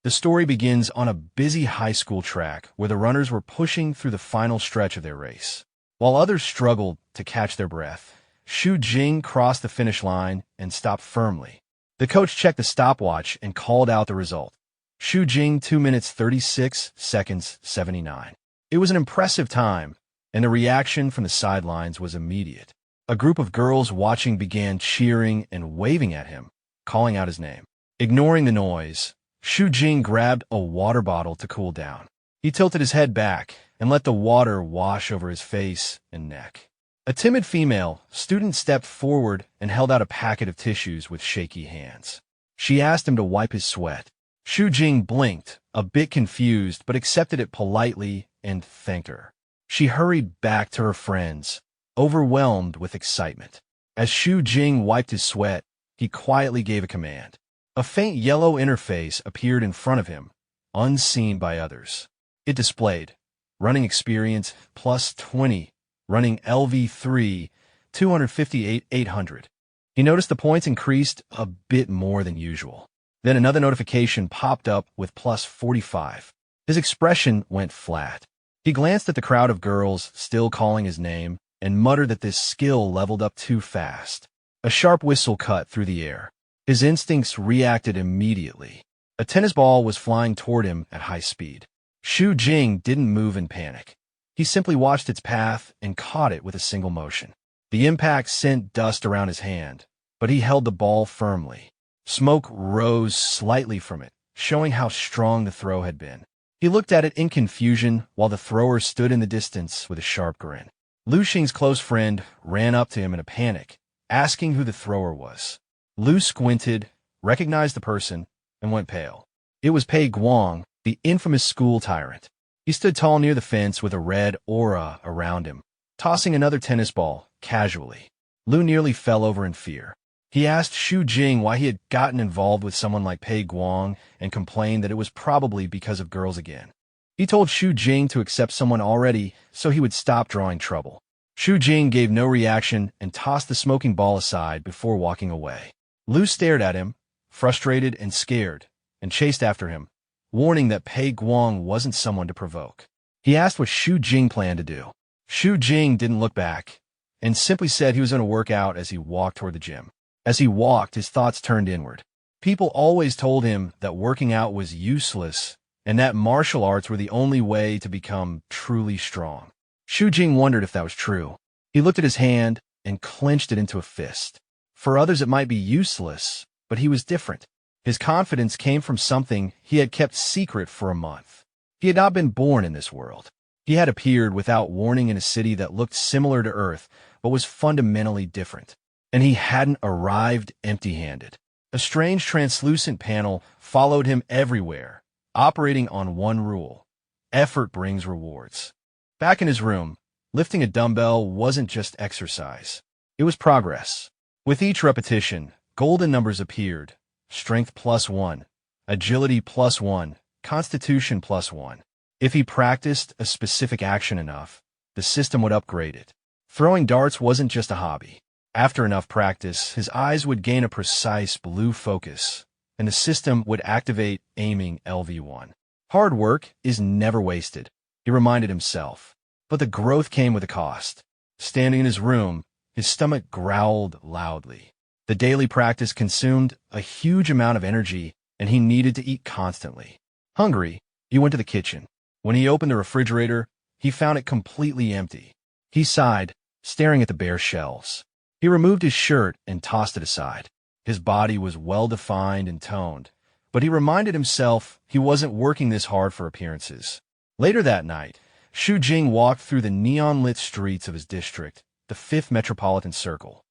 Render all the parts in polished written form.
The story begins on a busy high school track where the runners were pushing through the final stretch of their race. While others struggled to catch their breath, Xu Jing crossed the finish line and stopped firmly. The coach checked the stopwatch and called out the result. Xu Jing 2 minutes 36 seconds 79. It was an impressive time, and the reaction from the sidelines was immediate. A group of girls watching began cheering and waving at him, calling out his name. Ignoring the noise, Xu Jing grabbed a water bottle to cool down. He tilted his head back and let the water wash over his face and neck. A timid female student stepped forward and held out a packet of tissues with shaky hands. She asked him to wipe his sweat. Xu Jing blinked, a bit confused, but accepted it politely and thanked her. She hurried back to her friends, overwhelmed with excitement. As Xu Jing wiped his sweat, he quietly gave a command. A faint yellow interface appeared in front of him, unseen by others. It displayed running experience plus 20, running LV3, 258 800. He noticed the points increased a bit more than usual. Then another notification popped up with plus 45. His expression went flat. He glanced at the crowd of girls still calling his name and muttered that this skill leveled up too fast. A sharp whistle cut through the air. His instincts reacted immediately. A tennis ball was flying toward him at high speed. Xu Jing didn't move in panic. He simply watched its path and caught it with a single motion. The impact sent dust around his hand, but he held the ball firmly. Smoke rose slightly from it, showing how strong the throw had been. He looked at it in confusion while the thrower stood in the distance with a sharp grin. Lu Xing's close friend ran up to him in a panic, asking who the thrower was. Lu squinted, recognized the person, and went pale. It was Pei Guang, the infamous school tyrant. He stood tall near the fence with a red aura around him, tossing another tennis ball casually. Lu nearly fell over in fear. He asked Xu Jing why he had gotten involved with someone like Pei Guang and complained that it was probably because of girls again. He told Xu Jing to accept someone already so he would stop drawing trouble. Xu Jing gave no reaction and tossed the smoking ball aside before walking away. Lu stared at him, frustrated and scared, and chased after him, warning that Pei Guang wasn't someone to provoke. He asked what Xu Jing planned to do. Xu Jing didn't look back and simply said he was going to work out as he walked toward the gym. As he walked, his thoughts turned inward. People always told him that working out was useless and that martial arts were the only way to become truly strong. Xu Jing wondered if that was true. He looked at his hand and clenched it into a fist. For others it might be useless, but he was different. His confidence came from something he had kept secret for a month. He had not been born in this world. He had appeared without warning in a city that looked similar to Earth, but was fundamentally different. And he hadn't arrived empty-handed. A strange translucent panel followed him everywhere, operating on one rule: effort brings rewards. Back in his room, lifting a dumbbell wasn't just exercise. It was progress. With each repetition, golden numbers appeared: strength +1, agility +1, constitution +1. If he practiced a specific action enough, the system would upgrade it. Throwing darts wasn't just a hobby. After enough practice, his eyes would gain a precise blue focus, and the system would activate aiming LV1. Hard work is never wasted, he reminded himself. But the growth came with a cost. Standing in his room, his stomach growled loudly. The daily practice consumed a huge amount of energy, and he needed to eat constantly. Hungry, he went to the kitchen. When he opened the refrigerator, he found it completely empty. He sighed, staring at the bare shelves. He removed his shirt and tossed it aside. His body was well-defined and toned, but he reminded himself he wasn't working this hard for appearances. Later that night, Xu Jing walked through the neon-lit streets of his district, the 5th Metropolitan Circle.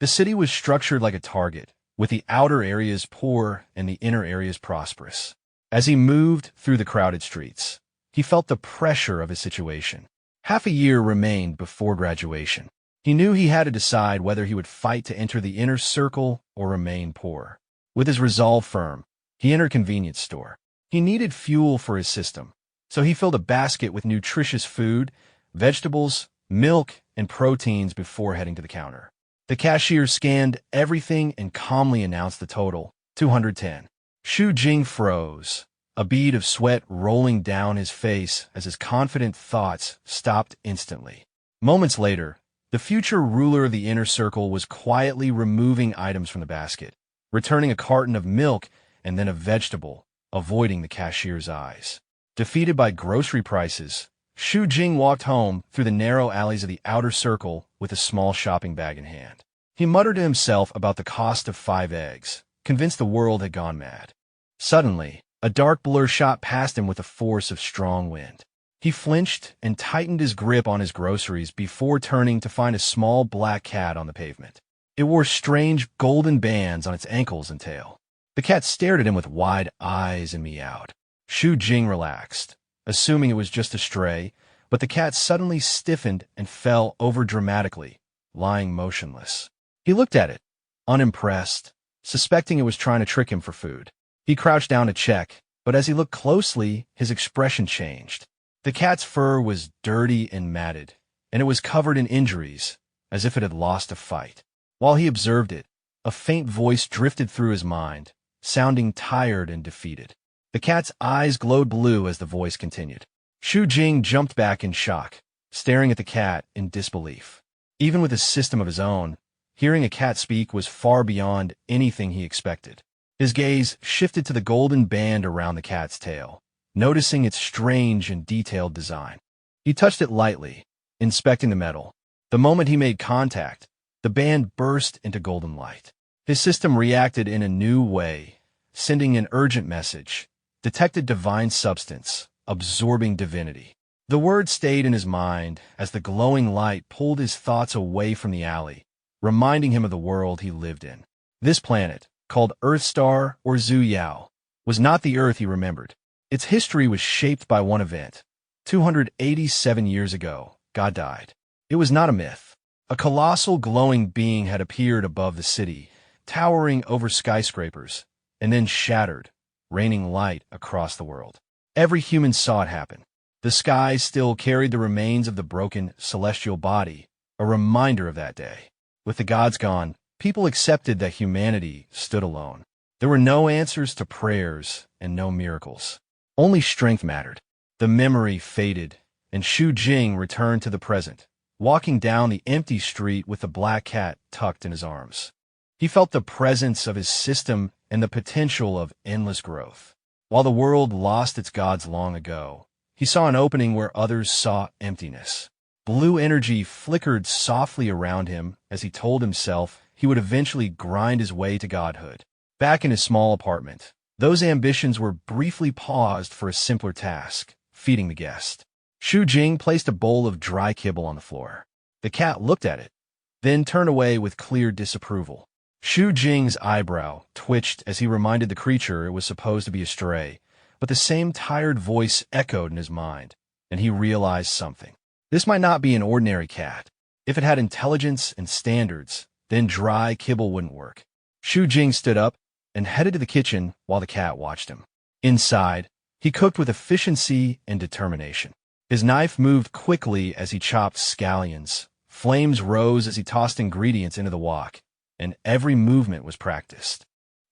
The city was structured like a target, with the outer areas poor and the inner areas prosperous. As he moved through the crowded streets, he felt the pressure of his situation. Half a year remained before graduation. He knew he had to decide whether he would fight to enter the inner circle or remain poor. With his resolve firm, he entered a convenience store. He needed fuel for his system, so he filled a basket with nutritious food, vegetables, milk, and proteins before heading to the counter. The cashier scanned everything and calmly announced the total, 210. Xu Jing froze. a bead of sweat rolling down his face as his confident thoughts stopped instantly. Moments later, the future ruler of the inner circle was quietly removing items from the basket, returning a carton of milk and then a vegetable, avoiding the cashier's eyes. Defeated by grocery prices, Shu Jing walked home through the narrow alleys of the outer circle with a small shopping bag in hand. He muttered to himself about the cost of 5 eggs, convinced the world had gone mad. Suddenly, a dark blur shot past him with the force of strong wind. He flinched and tightened his grip on his groceries before turning to find a small black cat on the pavement. It wore strange golden bands on its ankles and tail. The cat stared at him with wide eyes and meowed. Shu Jing relaxed, assuming it was just a stray, but the cat suddenly stiffened and fell over dramatically, lying motionless. He looked at it, unimpressed, suspecting it was trying to trick him for food. He crouched down to check, but as he looked closely, his expression changed. The cat's fur was dirty and matted, and it was covered in injuries, as if it had lost a fight. While he observed it, a faint voice drifted through his mind, sounding tired and defeated. The cat's eyes glowed blue as the voice continued. Shu Jing jumped back in shock, staring at the cat in disbelief. Even with a system of his own, hearing a cat speak was far beyond anything he expected. His gaze shifted to the golden band around the cat's tail, noticing its strange and detailed design. He touched it lightly, inspecting the metal. The moment he made contact, the band burst into golden light. His system reacted in a new way, sending an urgent message. Detected divine substance, absorbing divinity. The word stayed in his mind as the glowing light pulled his thoughts away from the alley, reminding him of the world he lived in. This planet, called Earthstar or Zhu Yao, was not the Earth he remembered. Its history was shaped by one event. 287 years ago, God died. It was not a myth. A colossal glowing being had appeared above the city, towering over skyscrapers, and then shattered, raining light across the world. Every human saw it happen. The sky still carried the remains of the broken celestial body, a reminder of that day. With the gods gone, people accepted that humanity stood alone. There were no answers to prayers and no miracles. Only strength mattered. The memory faded, and Shu Jing returned to the present, walking down the empty street with the black cat tucked in his arms. He felt the presence of his system and the potential of endless growth. While the world lost its gods long ago, he saw an opening where others saw emptiness. Blue energy flickered softly around him as he told himself he would eventually grind his way to godhood. Back in his small apartment, those ambitions were briefly paused for a simpler task, feeding the guest. Shu Jing placed a bowl of dry kibble on the floor. The cat looked at it, then turned away with clear disapproval. Shu Jing's eyebrow twitched as he reminded the creature it was supposed to be a stray, but the same tired voice echoed in his mind, and he realized something. This might not be an ordinary cat. If it had intelligence and standards, then dry kibble wouldn't work. Shu Jing stood up and headed to the kitchen while the cat watched him. Inside, he cooked with efficiency and determination. His knife moved quickly as he chopped scallions. Flames rose as he tossed ingredients into the wok, and every movement was practiced.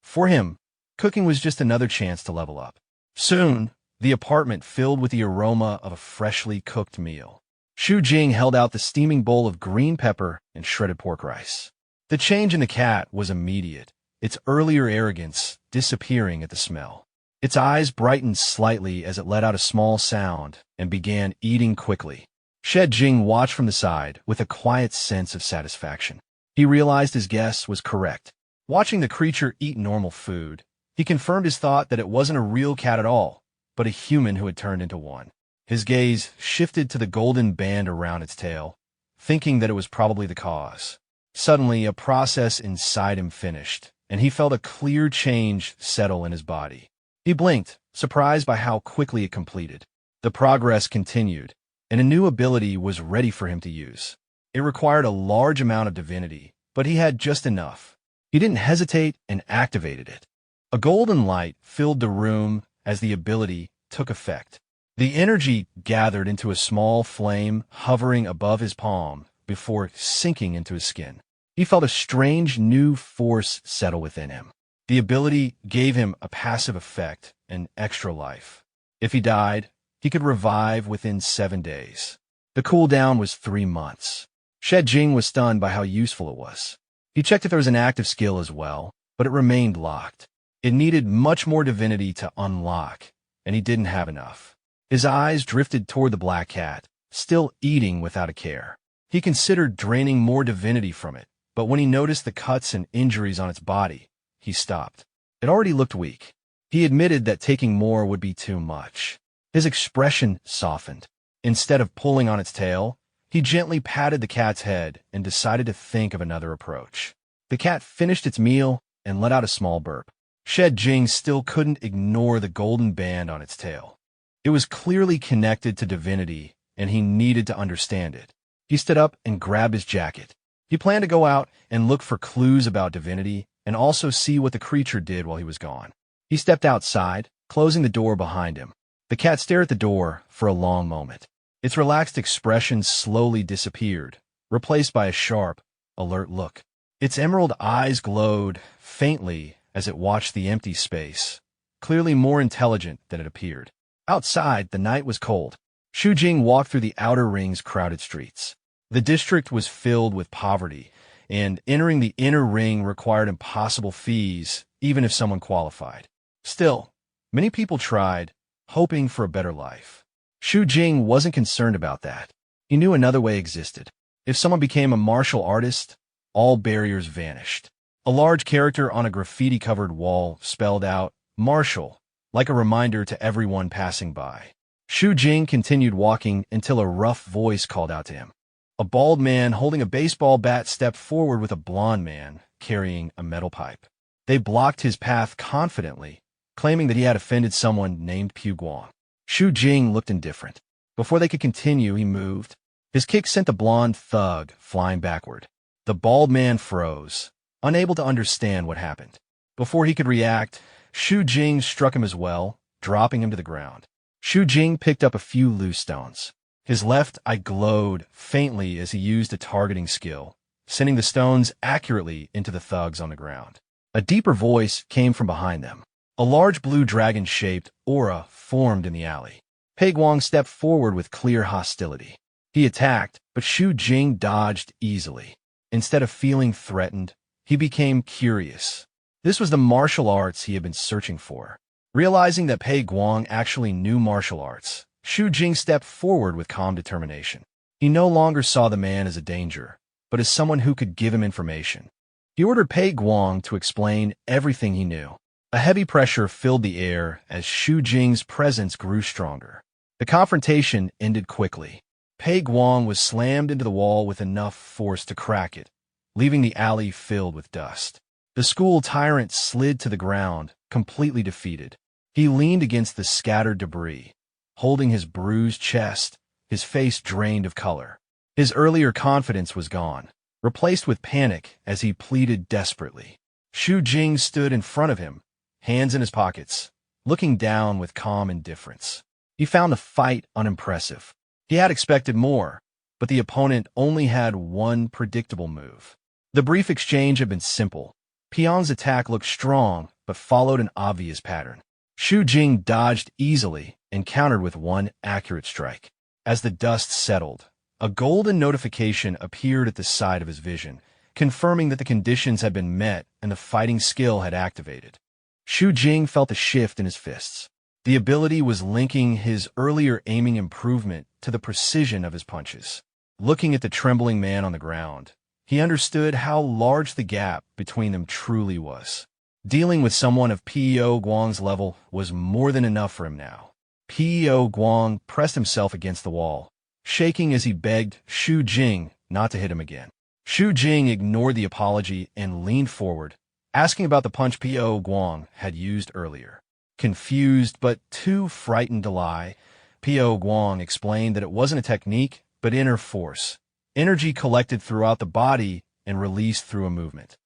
For him, cooking was just another chance to level up. Soon, the apartment filled with the aroma of a freshly cooked meal. Shu Jing held out the steaming bowl of green pepper and shredded pork rice. The change in the cat was immediate, its earlier arrogance disappearing at the smell. Its eyes brightened slightly as it let out a small sound and began eating quickly. Shed Jing watched from the side with a quiet sense of satisfaction. He realized his guess was correct. Watching the creature eat normal food, he confirmed his thought that it wasn't a real cat at all, but a human who had turned into one. His gaze shifted to the golden band around its tail, thinking that it was probably the cause. Suddenly, a process inside him finished, and he felt a clear change settle in his body. He blinked, surprised by how quickly it completed. The progress continued, and a new ability was ready for him to use. It required a large amount of divinity, but he had just enough. He didn't hesitate and activated it. A golden light filled the room as the ability took effect. The energy gathered into a small flame hovering above his palm before sinking into his skin. He felt a strange new force settle within him. The ability gave him a passive effect, an extra life. If he died, he could revive within 7 days. The cooldown was 3 months. Shed Jing was stunned by how useful it was. He checked if there was an active skill as well, but it remained locked. It needed much more divinity to unlock, and he didn't have enough. His eyes drifted toward the black cat, still eating without a care. He considered draining more divinity from it, but when he noticed the cuts and injuries on its body, he stopped. It already looked weak. He admitted that taking more would be too much. His expression softened. Instead of pulling on its tail, he gently patted the cat's head and decided to think of another approach. The cat finished its meal and let out a small burp. Shed Jing still couldn't ignore the golden band on its tail. It was clearly connected to divinity, and he needed to understand it. He stood up and grabbed his jacket. He planned to go out and look for clues about divinity and also see what the creature did while he was gone. He stepped outside, closing the door behind him. The cat stared at the door for a long moment. Its relaxed expression slowly disappeared, replaced by a sharp, alert look. Its emerald eyes glowed faintly as it watched the empty space, clearly more intelligent than it appeared. Outside, the night was cold. Shu Jing walked through the outer ring's crowded streets. The district was filled with poverty, and entering the inner ring required impossible fees, even if someone qualified. Still, many people tried, hoping for a better life. Shu Jing wasn't concerned about that. He knew another way existed. If someone became a martial artist, all barriers vanished. A large character on a graffiti-covered wall spelled out, "Martial," like a reminder to everyone passing by. Shu Jing continued walking until a rough voice called out to him. A bald man holding a baseball bat stepped forward with a blond man carrying a metal pipe. They blocked his path confidently, claiming that he had offended someone named Pu Guang. Shu Jing looked indifferent. Before they could continue, he moved. His kick sent the blond thug flying backward. The bald man froze, unable to understand what happened. Before he could react, Shu Jing struck him as well, dropping him to the ground. Shu Jing picked up a few loose stones. His left eye glowed faintly as he used a targeting skill, sending the stones accurately into the thugs on the ground. A deeper voice came from behind them. A large blue dragon-shaped aura formed in the alley. Pei Guang stepped forward with clear hostility. He attacked, but Shu Jing dodged easily. Instead of feeling threatened, he became curious. This was the martial arts he had been searching for. Realizing that Pei Guang actually knew martial arts, Shu Jing stepped forward with calm determination. He no longer saw the man as a danger, but as someone who could give him information. He ordered Pei Guang to explain everything he knew. A heavy pressure filled the air as Shu Jing's presence grew stronger. The confrontation ended quickly. Pei Guang was slammed into the wall with enough force to crack it, leaving the alley filled with dust. The school tyrant slid to the ground, completely defeated. He leaned against the scattered debris, holding his bruised chest, his face drained of color. His earlier confidence was gone, replaced with panic as he pleaded desperately. Shu Jing stood in front of him, hands in his pockets, looking down with calm indifference. He found the fight unimpressive. He had expected more, but the opponent only had one predictable move. The brief exchange had been simple. Pian's attack looked strong, but followed an obvious pattern. Shu Jing dodged easily and countered with one accurate strike. As the dust settled, a golden notification appeared at the side of his vision, confirming that the conditions had been met and the fighting skill had activated. Shu Jing felt a shift in his fists. The ability was linking his earlier aiming improvement to the precision of his punches. Looking at the trembling man on the ground, he understood how large the gap between them truly was. Dealing with someone of Pei Guang's level was more than enough for him now. Pei Guang pressed himself against the wall, shaking as he begged Shu Jing not to hit him again. Shu Jing ignored the apology and leaned forward, asking about the punch Pei Guang had used earlier. Confused but too frightened to lie, Pei Guang explained that it wasn't a technique, but inner force. Energy collected throughout the body and released through a movement.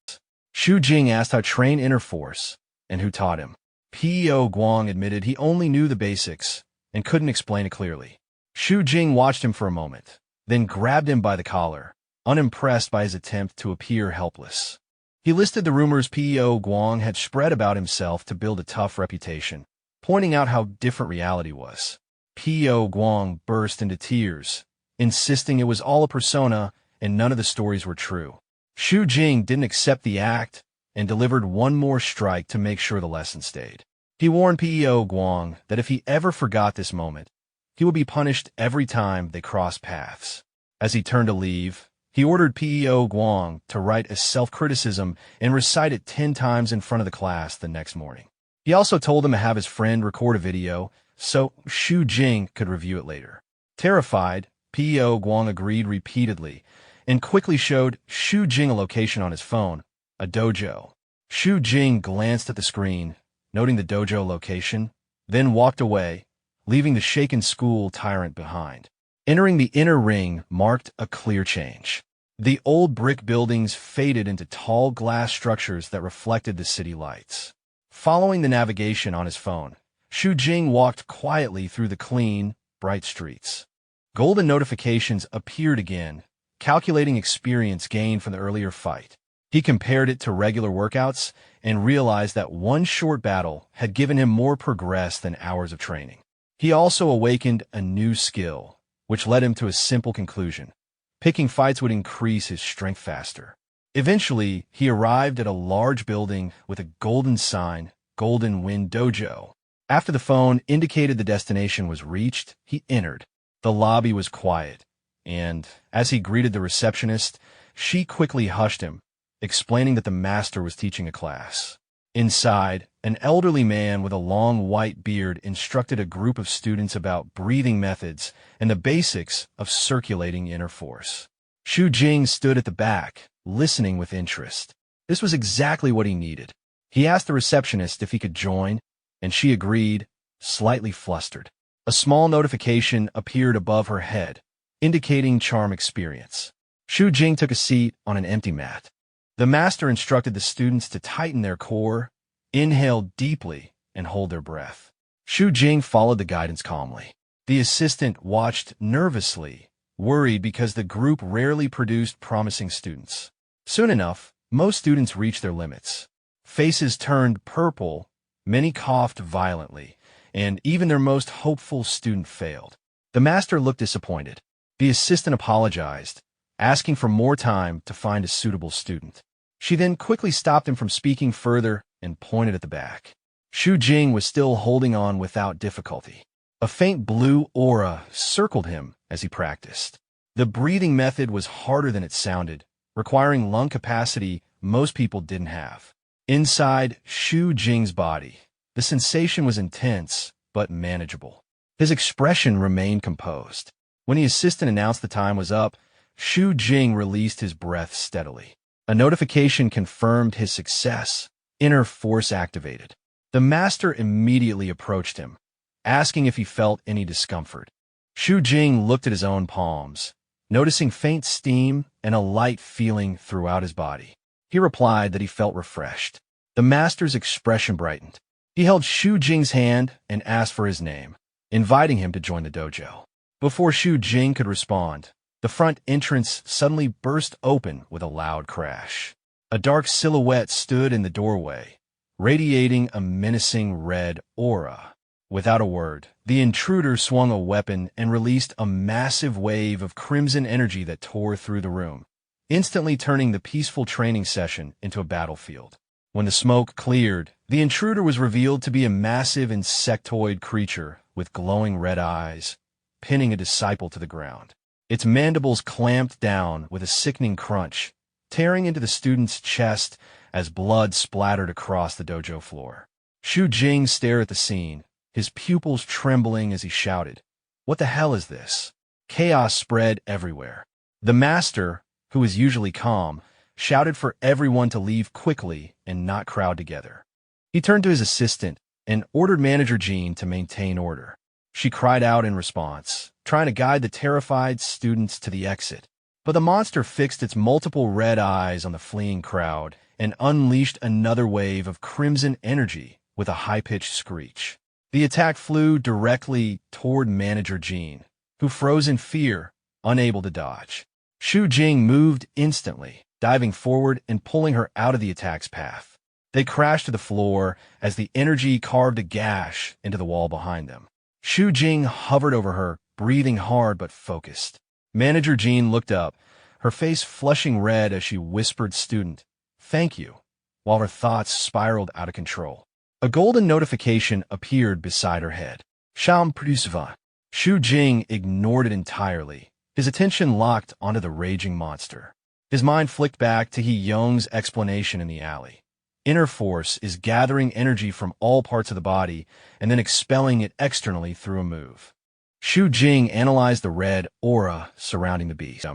Shu Jing asked how to train inner force and who taught him. Pei Guang admitted he only knew the basics and couldn't explain it clearly. Shu Jing watched him for a moment, then grabbed him by the collar, unimpressed by his attempt to appear helpless. He listed the rumors Pei Guang had spread about himself to build a tough reputation, pointing out how different reality was. P.O. Guang burst into tears, insisting it was all a persona and none of the stories were true. Xu Jing didn't accept the act and delivered one more strike to make sure the lesson stayed. He warned P.O. Guang that if he ever forgot this moment, he would be punished every time they crossed paths. As he turned to leave, he ordered P.O. Guang to write a self-criticism and recite it 10 times in front of the class the next morning. He also told him to have his friend record a video so Xu Jing could review it later. Terrified, P.O. Guang agreed repeatedly and quickly showed Xu Jing a location on his phone, a dojo. Xu Jing glanced at the screen, noting the dojo location, then walked away, leaving the shaken school tyrant behind. Entering the inner ring marked a clear change. The old brick buildings faded into tall glass structures that reflected the city lights. Following the navigation on his phone, Xu Jing walked quietly through the clean, bright streets. Golden notifications appeared again, calculating experience gained from the earlier fight. He compared it to regular workouts and realized that one short battle had given him more progress than hours of training. He also awakened a new skill, which led him to a simple conclusion. Picking fights would increase his strength faster. Eventually, he arrived at a large building with a golden sign, Golden Wind Dojo. After the phone indicated the destination was reached, he entered. The lobby was quiet, and as he greeted the receptionist, she quickly hushed him, explaining that the master was teaching a class. Inside, an elderly man with a long white beard instructed a group of students about breathing methods and the basics of circulating inner force. Xu Jing stood at the back, listening with interest. This was exactly what he needed. He asked the receptionist if he could join, and she agreed, slightly flustered. A small notification appeared above her head, indicating charm experience. Xu Jing took a seat on an empty mat. The master instructed the students to tighten their core, inhale deeply, and hold their breath. Xu Jing followed the guidance calmly. The assistant watched nervously, worried because the group rarely produced promising students. Soon enough, most students reached their limits. Faces turned purple, many coughed violently, and even their most hopeful student failed. The master looked disappointed. The assistant apologized, asking for more time to find a suitable student. She then quickly stopped him from speaking further and pointed at the back. Xu Jing was still holding on without difficulty. A faint blue aura circled him as he practiced. The breathing method was harder than it sounded, requiring lung capacity most people didn't have. Inside Xu Jing's body, the sensation was intense but manageable. His expression remained composed. When the assistant announced the time was up, Xu Jing released his breath steadily. A notification confirmed his success. Inner force activated. The master immediately approached him, asking if he felt any discomfort. Xu Jing looked at his own palms, noticing faint steam and a light feeling throughout his body. He replied that he felt refreshed. The master's expression brightened. He held Xu Jing's hand and asked for his name, inviting him to join the dojo. Before Xu Jing could respond, the front entrance suddenly burst open with a loud crash. A dark silhouette stood in the doorway, radiating a menacing red aura. Without a word, the intruder swung a weapon and released a massive wave of crimson energy that tore through the room, instantly turning the peaceful training session into a battlefield. When the smoke cleared, the intruder was revealed to be a massive insectoid creature with glowing red eyes, pinning a disciple to the ground. Its mandibles clamped down with a sickening crunch, tearing into the student's chest as blood splattered across the dojo floor. Xu Jing stared at the scene, his pupils trembling as he shouted, "What the hell is this?" Chaos spread everywhere. The master, who was usually calm, shouted for everyone to leave quickly and not crowd together. He turned to his assistant and ordered Manager Jean to maintain order. She cried out in response, trying to guide the terrified students to the exit. But the monster fixed its multiple red eyes on the fleeing crowd and unleashed another wave of crimson energy with a high-pitched screech. The attack flew directly toward Manager Jean, who froze in fear, unable to dodge. Xu Jing moved instantly, diving forward and pulling her out of the attack's path. They crashed to the floor as the energy carved a gash into the wall behind them. Shu Jing hovered over her, breathing hard but focused. Manager Jean looked up, her face flushing red as she whispered, "Student, thank you," while her thoughts spiraled out of control. A golden notification appeared beside her head. Sham Prusuva. Shu Jing ignored it entirely, his attention locked onto the raging monster. His mind flicked back to He Yong's explanation in the alley. Inner force is gathering energy from all parts of the body and then expelling it externally through a move. Shu Jing analyzed the red aura surrounding the beast.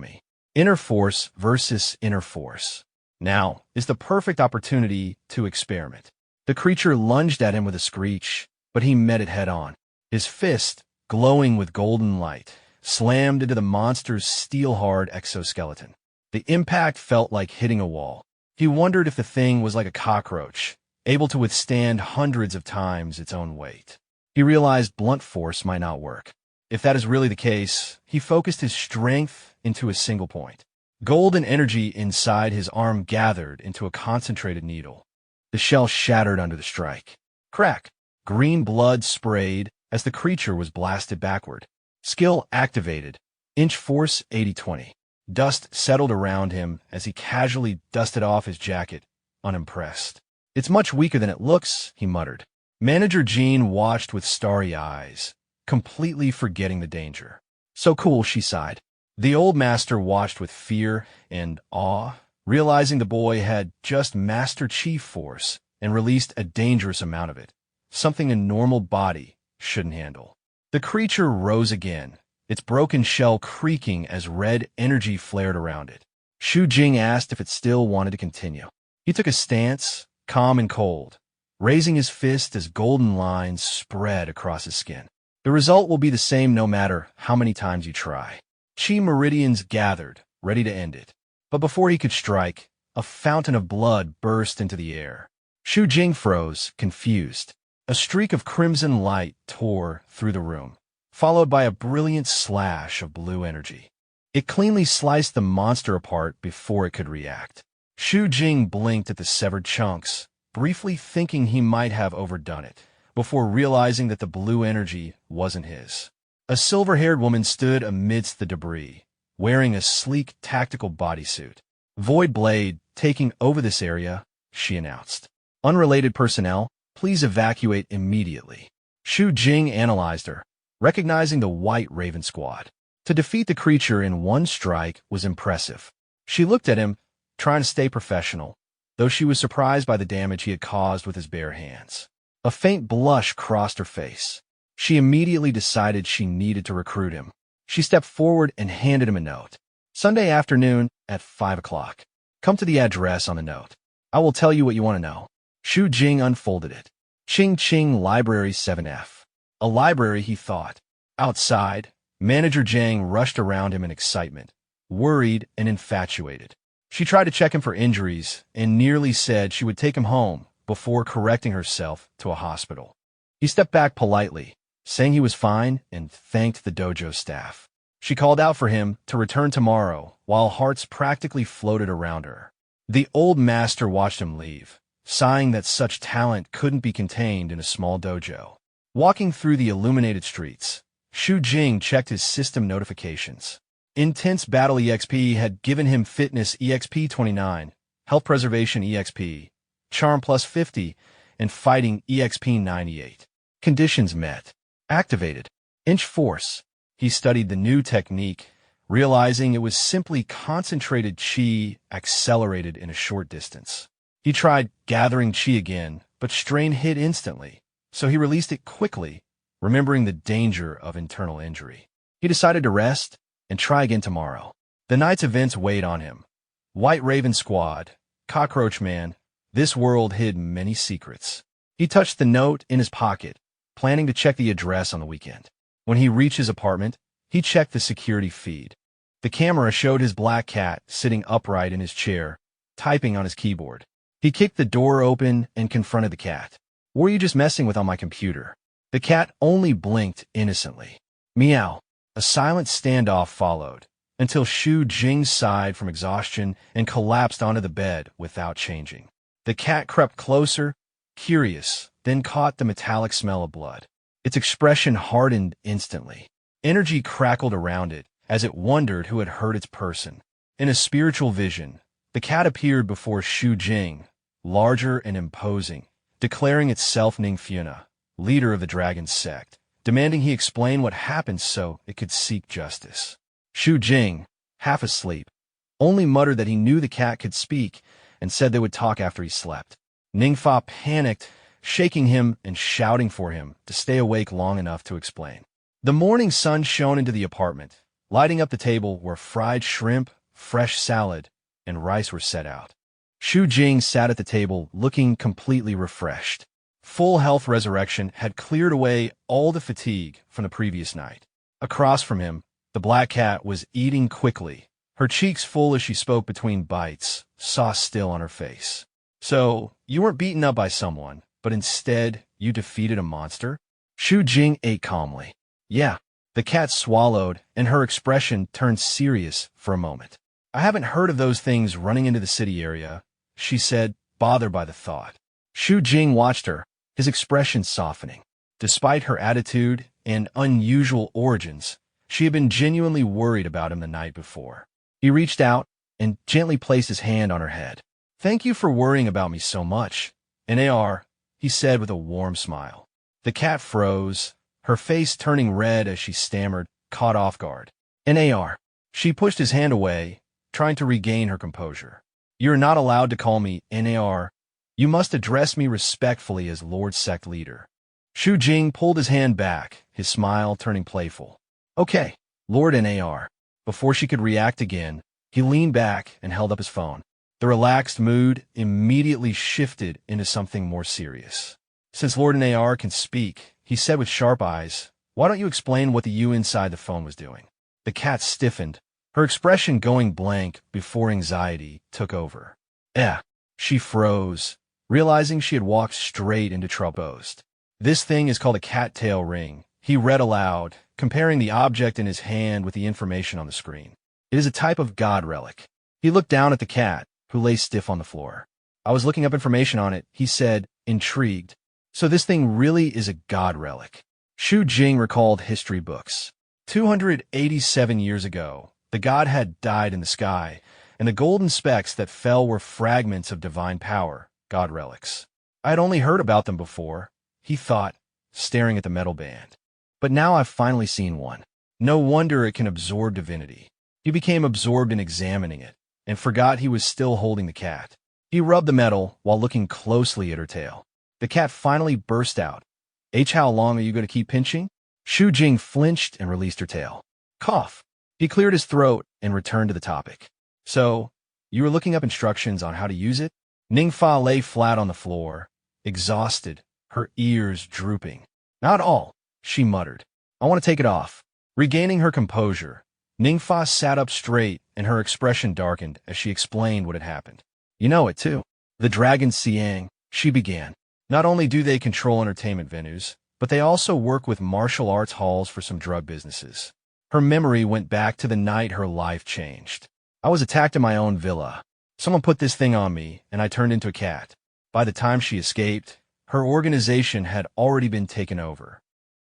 Inner force versus inner force. Now is the perfect opportunity to experiment. The creature lunged at him with a screech, but he met it head-on. His fist, glowing with golden light, slammed into the monster's steel-hard exoskeleton. The impact felt like hitting a wall. He wondered if the thing was like a cockroach, able to withstand hundreds of times its own weight. He realized blunt force might not work. If that is really the case, he focused his strength into a single point. Golden energy inside his arm gathered into a concentrated needle. The shell shattered under the strike. Crack! Green blood sprayed as the creature was blasted backward. Skill activated. Inch force 80-20. Dust settled around him as he casually dusted off his jacket, unimpressed. "It's much weaker than it looks," he muttered. Manager Jean watched with starry eyes, completely forgetting the danger. "So cool," she sighed. The old master watched with fear and awe, realizing the boy had just mastered chi force and released a dangerous amount of it, something a normal body shouldn't handle. The creature rose again, its broken shell creaking as red energy flared around it. Shu Jing asked if it still wanted to continue. He took a stance, calm and cold, raising his fist as golden lines spread across his skin. "The result will be the same no matter how many times you try." Chi meridians gathered, ready to end it. But before he could strike, a fountain of blood burst into the air. Shu Jing froze, confused. A streak of crimson light tore through the room, followed by a brilliant slash of blue energy. It cleanly sliced the monster apart before it could react. Shu Jing blinked at the severed chunks, briefly thinking he might have overdone it, before realizing that the blue energy wasn't his. A silver-haired woman stood amidst the debris, wearing a sleek tactical bodysuit. "Void Blade taking over this area," she announced. "Unrelated personnel, please evacuate immediately." Shu Jing analyzed her, recognizing the White Raven Squad. To defeat the creature in one strike was impressive. She looked at him, trying to stay professional, though she was surprised by the damage he had caused with his bare hands. A faint blush crossed her face. She immediately decided she needed to recruit him. She stepped forward and handed him a note. "Sunday afternoon at 5 o'clock. Come to the address on the note. I will tell you what you want to know." Shu Jing unfolded it. Ching Ching Library 7F. A library, he thought. Outside, Manager Zhang rushed around him in excitement, worried and infatuated. She tried to check him for injuries and nearly said she would take him home before correcting herself to a hospital. He stepped back politely, saying he was fine and thanked the dojo staff. She called out for him to return tomorrow while hearts practically floated around her. The old master watched him leave, sighing that such talent couldn't be contained in a small dojo. Walking through the illuminated streets, Shu Jing checked his system notifications. Intense Battle EXP had given him Fitness EXP 29, Health Preservation EXP, Charm plus 50, and Fighting EXP 98. Conditions met. Activated. Inch Force. He studied the new technique, realizing it was simply concentrated chi accelerated in a short distance. He tried gathering chi again, but strain hit instantly, so he released it quickly, remembering the danger of internal injury. He decided to rest and try again tomorrow. The night's events weighed on him. White Raven Squad, Cockroach Man, this world hid many secrets. He touched the note in his pocket, planning to check the address on the weekend. When he reached his apartment, he checked the security feed. The camera showed his black cat sitting upright in his chair, typing on his keyboard. He kicked the door open and confronted the cat. "What were you just messing with on my computer?" The cat only blinked innocently. Meow. A silent standoff followed, until Shu Jing sighed from exhaustion and collapsed onto the bed without changing. The cat crept closer, curious, then caught the metallic smell of blood. Its expression hardened instantly. Energy crackled around it as it wondered who had hurt its person. In a spiritual vision, the cat appeared before Shu Jing, larger and imposing, declaring itself Ningfuna, leader of the dragon sect, demanding he explain what happened so it could seek justice. Shu Jing, half asleep, only muttered that he knew the cat could speak and said they would talk after he slept. Ningfa panicked, shaking him and shouting for him to stay awake long enough to explain. The morning sun shone into the apartment, lighting up the table where fried shrimp, fresh salad, and rice were set out. Shu Jing sat at the table looking completely refreshed. Full health resurrection had cleared away all the fatigue from the previous night. Across from him, the black cat was eating quickly, her cheeks full as she spoke between bites, sauce still on her face. So, you weren't beaten up by someone, but instead, you defeated a monster? Shu Jing ate calmly. Yeah. The cat swallowed, and her expression turned serious for a moment. I haven't heard of those things running into the city area, she said, bothered by the thought. Shu Jing watched her, his expression softening. Despite her attitude and unusual origins, she had been genuinely worried about him the night before. He reached out and gently placed his hand on her head. Thank you for worrying about me so much. Nar, he said with a warm smile. The cat froze, her face turning red as she stammered, caught off guard. Nar. She pushed his hand away, trying to regain her composure. You're not allowed to call me Nar. You must address me respectfully as Lord Sect Leader. Shu Jing pulled his hand back, his smile turning playful. Okay, Lord Nar. Before she could react again, he leaned back and held up his phone. The relaxed mood immediately shifted into something more serious. Since Lord Nar can speak, he said with sharp eyes, why don't you explain what the you inside the phone was doing? The cat stiffened, her expression going blank before anxiety took over. She froze, realizing she had walked straight into trouble. This thing is called a cattail ring, he read aloud, comparing the object in his hand with the information on the screen. It is a type of god relic. He looked down at the cat, who lay stiff on the floor. I was looking up information on it, he said, intrigued. So this thing really is a god relic. Shu Jing recalled history books. 287 years ago, the god had died in the sky, and the golden specks that fell were fragments of divine power, god relics. I had only heard about them before, he thought, staring at the metal band. But now I've finally seen one. No wonder it can absorb divinity. He became absorbed in examining it, and forgot he was still holding the cat. He rubbed the metal while looking closely at her tail. The cat finally burst out. How long are you going to keep pinching? Shu Jing flinched and released her tail. Cough. He cleared his throat and returned to the topic. So, you were looking up instructions on how to use it? Ningfa lay flat on the floor, exhausted, her ears drooping. Not all, she muttered. I want to take it off. Regaining her composure, Ningfa sat up straight and her expression darkened as she explained what had happened. You know it too. The Dragon Siang, she began. Not only do they control entertainment venues, but they also work with martial arts halls for some drug businesses. Her memory went back to the night her life changed. I was attacked in my own villa. Someone put this thing on me, and I turned into a cat. By the time she escaped, her organization had already been taken over.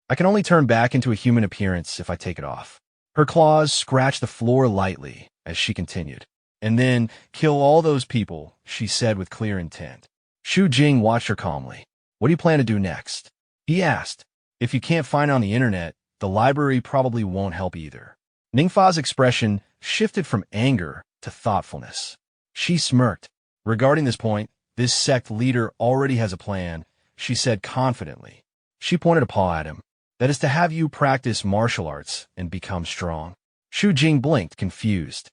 I can only turn back into a human appearance if I take it off. Her claws scratched the floor lightly as she continued. And then, kill all those people, she said with clear intent. Shu Jing watched her calmly. What do you plan to do next? He asked. If you can't find it on the internet, the library probably won't help either. Ningfa's expression shifted from anger to thoughtfulness. She smirked. Regarding this point, this sect leader already has a plan, she said confidently. She pointed a paw at him. That is to have you practice martial arts and become strong. Shu Jing blinked, confused.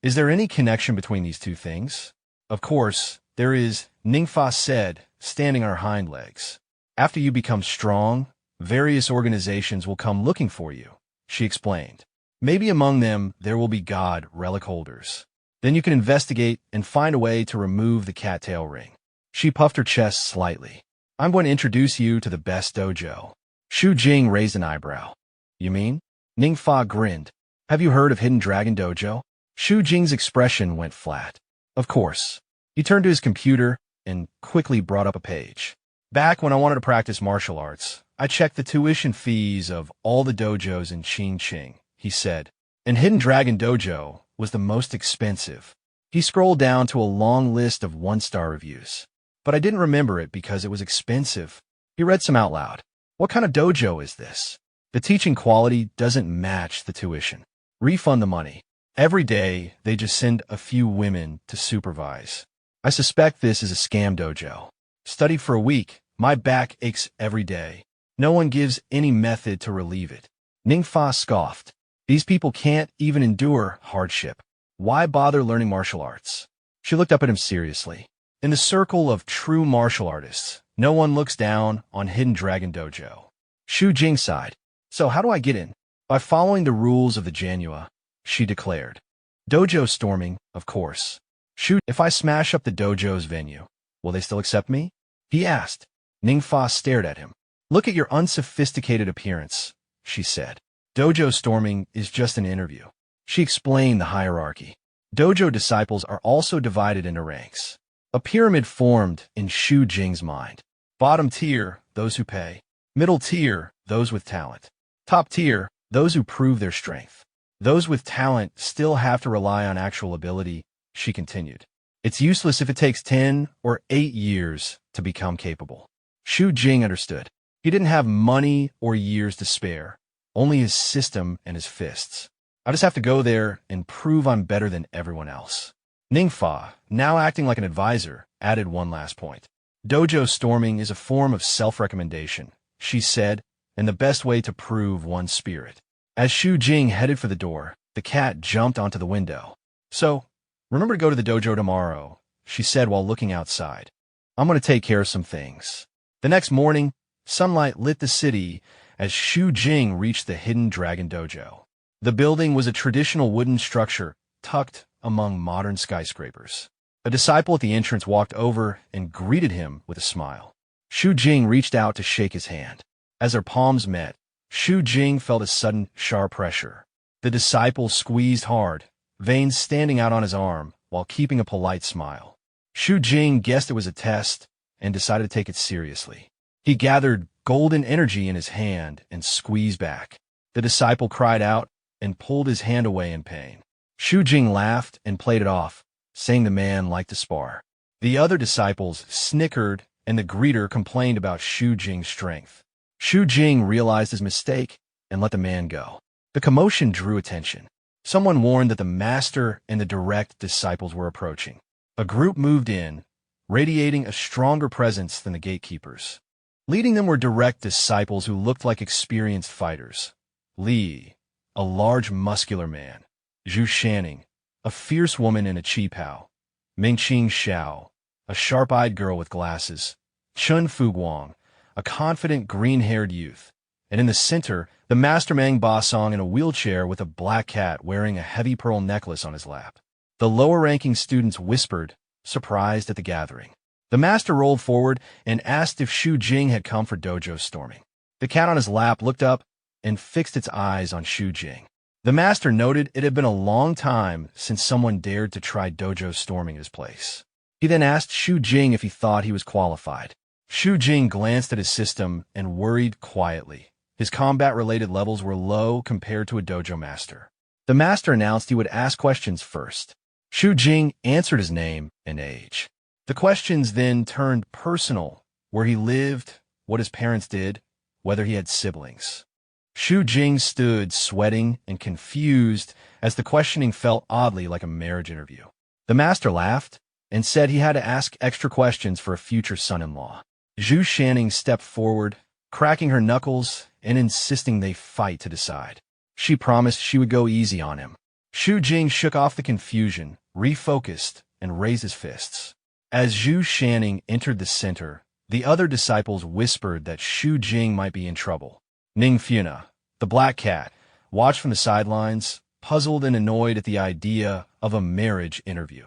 Is there any connection between these two things? Of course, there is, Ningfa said, standing on her hind legs. After you become strong, various organizations will come looking for you, she explained. Maybe among them there will be god relic holders. Then you can investigate and find a way to remove the cattail ring. She puffed her chest slightly. I'm going to introduce you to the best dojo. Shu Jing raised an eyebrow. You mean? Ningfa grinned. Have you heard of Hidden Dragon Dojo? Shu Jing's expression went flat. Of course. He turned to his computer, and quickly brought up a page. Back when I wanted to practice martial arts, I checked the tuition fees of all the dojos in Ching, he said, and Hidden Dragon Dojo was the most expensive. He scrolled down to a long list of one-star reviews, but I didn't remember it because it was expensive. He read some out loud. What kind of dojo is this? The teaching quality doesn't match the tuition. Refund the money. Every day, they just send a few women to supervise. I suspect this is a scam dojo. Study for a week. My back aches every day. No one gives any method to relieve it. Ningfa scoffed. These people can't even endure hardship. Why bother learning martial arts? She looked up at him seriously. In the circle of true martial artists, no one looks down on Hidden Dragon Dojo. Xu Jing sighed. So how do I get in? By following the rules of the Manhwa, she declared. Dojo storming, of course. Xu, if I smash up the dojo's venue, will they still accept me? He asked. Ningfa stared at him. Look at your unsophisticated appearance, she said. Dojo storming is just an interview. She explained the hierarchy. Dojo disciples are also divided into ranks. A pyramid formed in Xu Jing's mind. Bottom tier, those who pay. Middle tier, those with talent. Top tier, those who prove their strength. Those with talent still have to rely on actual ability, she continued. It's useless if it takes 10 or 8 years to become capable. Xu Jing understood. He didn't have money or years to spare, only his system and his fists. I just have to go there and prove I'm better than everyone else. Ningfa, now acting like an advisor, added one last point. Dojo storming is a form of self-recommendation, she said, and the best way to prove one's spirit. As Xu Jing headed for the door, the cat jumped onto the window. So, remember to go to the dojo tomorrow, she said while looking outside. I'm going to take care of some things. The next morning, sunlight lit the city as Xu Jing reached the Hidden Dragon Dojo. The building was a traditional wooden structure tucked among modern skyscrapers. A disciple at the entrance walked over and greeted him with a smile. Xu Jing reached out to shake his hand. As their palms met, Xu Jing felt a sudden, sharp pressure. The disciple squeezed hard, veins standing out on his arm, while keeping a polite smile. Xu Jing guessed it was a test and decided to take it seriously. He gathered golden energy in his hand and squeezed back. The disciple cried out and pulled his hand away in pain. Xu Jing laughed and played it off, saying the man liked to spar. The other disciples snickered and the greeter complained about Xu Jing's strength. Xu Jing realized his mistake and let the man go. The commotion drew attention. Someone warned that the master and the direct disciples were approaching. A group moved in, radiating a stronger presence than the gatekeepers. Leading them were direct disciples who looked like experienced fighters. Li, a large muscular man. Zhu Shanning, a fierce woman in a qipao. Mingqing Xiao, a sharp-eyed girl with glasses. Chun Fuguang, a confident green-haired youth. And in the center, the master Mang Basong in a wheelchair with a black cat wearing a heavy pearl necklace on his lap. The lower-ranking students whispered, surprised at the gathering. The master rolled forward and asked if Xu Jing had come for dojo storming. The cat on his lap looked up and fixed its eyes on Xu Jing. The master noted it had been a long time since someone dared to try dojo storming his place. He then asked Xu Jing if he thought he was qualified. Xu Jing glanced at his system and worried quietly. His combat-related levels were low compared to a dojo master. The master announced he would ask questions first. Xu Jing answered his name and age. The questions then turned personal, where he lived, what his parents did, whether he had siblings. Xu Jing stood sweating and confused as the questioning felt oddly like a marriage interview. The master laughed and said he had to ask extra questions for a future son-in-law. Zhu Shanning stepped forward, cracking her knuckles and insisting they fight to decide. She promised she would go easy on him. Xu Jing shook off the confusion, refocused, and raised his fists. As Zhu Shanning entered the center, the other disciples whispered that Xu Jing might be in trouble. Ning Funa, the black cat, watched from the sidelines, puzzled and annoyed at the idea of a marriage interview.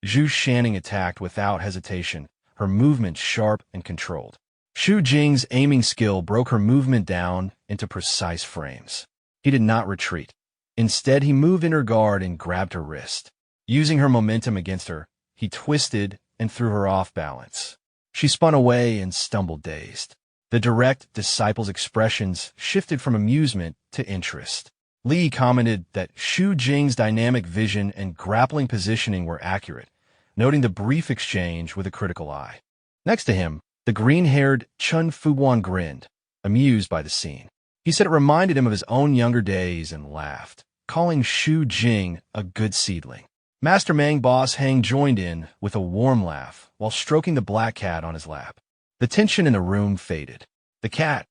Zhu Shanning attacked without hesitation, her movements sharp and controlled. Xu Jing's aiming skill broke her movement down into precise frames. He did not retreat. Instead, he moved in her guard and grabbed her wrist. Using her momentum against her, he twisted and threw her off balance. She spun away and stumbled dazed. The direct disciple's expressions shifted from amusement to interest. Li commented that Xu Jing's dynamic vision and grappling positioning were accurate, noting the brief exchange with a critical eye. Next to him, the green-haired Chun Fuguan grinned, amused by the scene. He said it reminded him of his own younger days and laughed, calling Xu Jing a good seedling. Master Mang boss Hang joined in with a warm laugh while stroking the black cat on his lap. The tension in the room faded. The cat,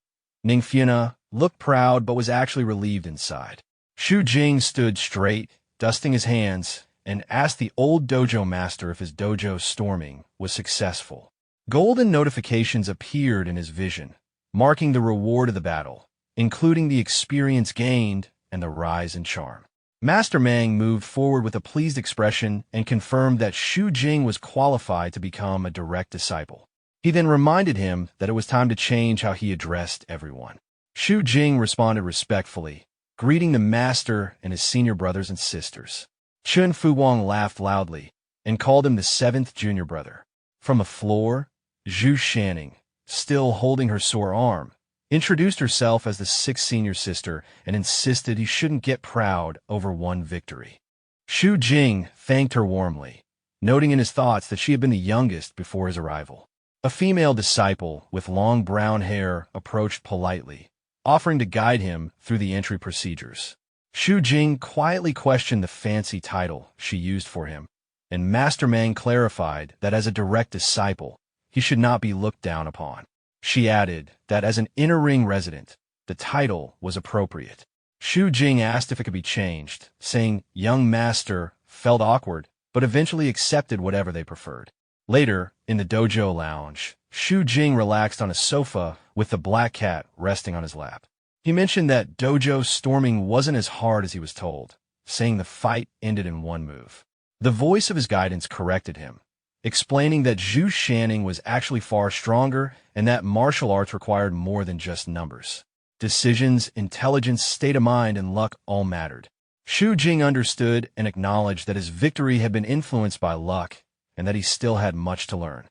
Ningfiana, looked proud but was actually relieved inside. Xu Jing stood straight, dusting his hands, and asked the old dojo master if his dojo storming was successful. Golden notifications appeared in his vision, marking the reward of the battle, including the experience gained and the rise in charm. Master Mang moved forward with a pleased expression and confirmed that Xu Jing was qualified to become a direct disciple. He then reminded him that it was time to change how he addressed everyone. Xu Jing responded respectfully, greeting the master and his senior brothers and sisters. Chun Fuguang laughed loudly and called him the seventh junior brother. From the floor, Zhu Shanning, still holding her sore arm, introduced herself as the sixth senior sister and insisted he shouldn't get proud over one victory. Xu Jing thanked her warmly, noting in his thoughts that she had been the youngest before his arrival. A female disciple with long brown hair approached politely, offering to guide him through the entry procedures. Xu Jing quietly questioned the fancy title she used for him, and Master Mang clarified that as a direct disciple, he should not be looked down upon. She added that as an inner ring resident, the title was appropriate. Xu Jing asked if it could be changed, saying young master felt awkward, but eventually accepted whatever they preferred. Later, in the dojo lounge, Xu Jing relaxed on a sofa with the black cat resting on his lap. He mentioned that dojo storming wasn't as hard as he was told, saying the fight ended in one move. The voice of his guidance corrected him, explaining that Zhu Shanning was actually far stronger and that martial arts required more than just numbers. Decisions, intelligence, state of mind, and luck all mattered. Xu Jing understood and acknowledged that his victory had been influenced by luck and that he still had much to learn.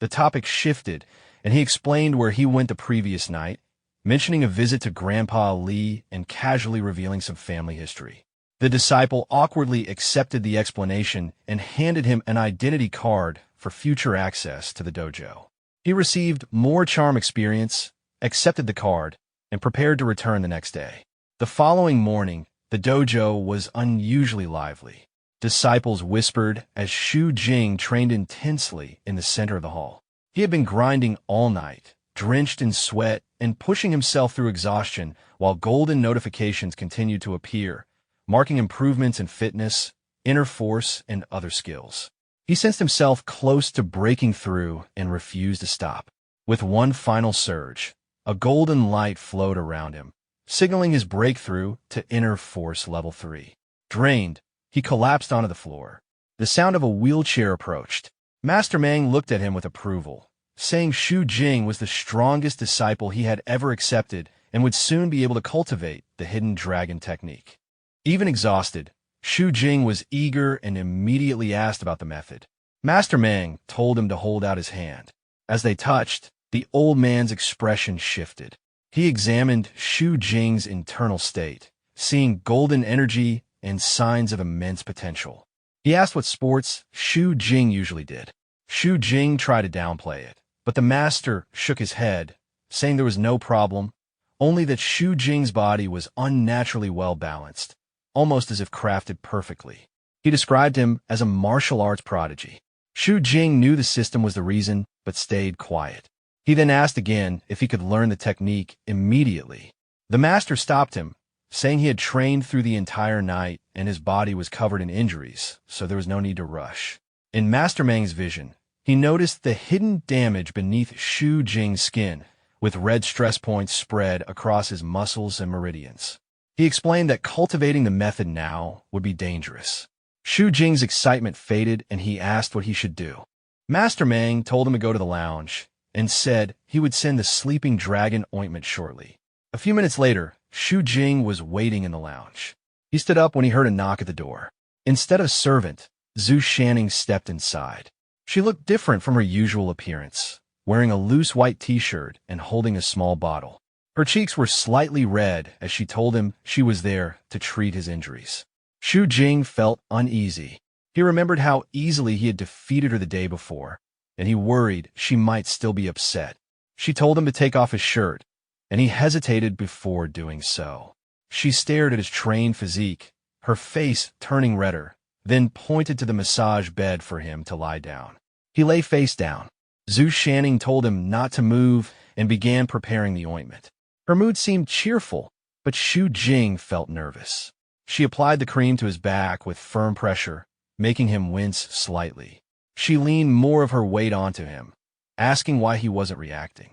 The topic shifted, and he explained where he went the previous night, mentioning a visit to Grandpa Li and casually revealing some family history. The disciple awkwardly accepted the explanation and handed him an identity card for future access to the dojo. He received more charm experience, accepted the card, and prepared to return the next day. The following morning, the dojo was unusually lively. Disciples whispered as Xu Jing trained intensely in the center of the hall. He had been grinding all night, drenched in sweat and pushing himself through exhaustion while golden notifications continued to appear, marking improvements in fitness, inner force, and other skills. He sensed himself close to breaking through and refused to stop. With one final surge, a golden light flowed around him, signaling his breakthrough to inner force level 3. Drained, he collapsed onto the floor. The sound of a wheelchair approached. Master Mang looked at him with approval, saying Xu Jing was the strongest disciple he had ever accepted and would soon be able to cultivate the hidden dragon technique. Even exhausted, Xu Jing was eager and immediately asked about the method. Master Mang told him to hold out his hand. As they touched, the old man's expression shifted. He examined Xu Jing's internal state, seeing golden energy and signs of immense potential. He asked what sports Xu Jing usually did. Xu Jing tried to downplay it, but the master shook his head, saying there was no problem, only that Xu Jing's body was unnaturally well balanced, almost as if crafted perfectly. He described him as a martial arts prodigy. Xu Jing knew the system was the reason, but stayed quiet. He then asked again if he could learn the technique immediately. The master stopped him, saying he had trained through the entire night and his body was covered in injuries, so there was no need to rush. In Master Mang's vision, he noticed the hidden damage beneath Xu Jing's skin, with red stress points spread across his muscles and meridians. He explained that cultivating the method now would be dangerous. Xu Jing's excitement faded and he asked what he should do. Master Mang told him to go to the lounge and said he would send the sleeping dragon ointment shortly. A few minutes later, Xu Jing was waiting in the lounge. He stood up when he heard a knock at the door. Instead of servant, Zhu Shanning stepped inside. She looked different from her usual appearance, wearing a loose white t-shirt and holding a small bottle. Her cheeks were slightly red as she told him she was there to treat his injuries. Xu Jing felt uneasy. He remembered how easily he had defeated her the day before, and he worried she might still be upset. She told him to take off his shirt, and he hesitated before doing so. She stared at his trained physique, her face turning redder, then pointed to the massage bed for him to lie down. He lay face down. Zhu Shanning told him not to move and began preparing the ointment. Her mood seemed cheerful, but Xu Jing felt nervous. She applied the cream to his back with firm pressure, making him wince slightly. She leaned more of her weight onto him, asking why he wasn't reacting.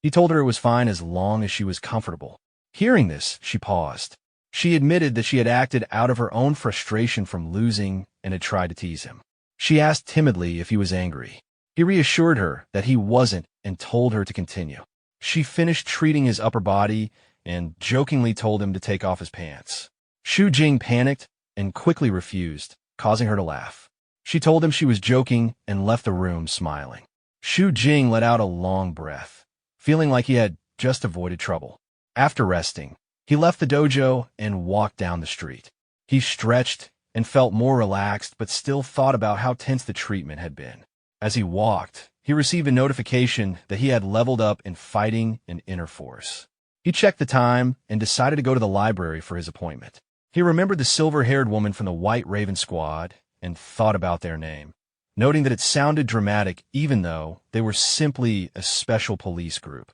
He told her it was fine as long as she was comfortable. Hearing this, she paused. She admitted that she had acted out of her own frustration from losing and had tried to tease him. She asked timidly if he was angry. He reassured her that he wasn't and told her to continue. She finished treating his upper body and jokingly told him to take off his pants. Xu Jing panicked and quickly refused, causing her to laugh. She told him she was joking and left the room smiling. Xu Jing let out a long breath, feeling like he had just avoided trouble. After resting, he left the dojo and walked down the street. He stretched and felt more relaxed, but still thought about how tense the treatment had been. As he walked, he received a notification that he had leveled up in fighting and inner force. He checked the time and decided to go to the library for his appointment. He remembered the silver-haired woman from the White Raven Squad and thought about their name, noting that it sounded dramatic even though they were simply a special police group.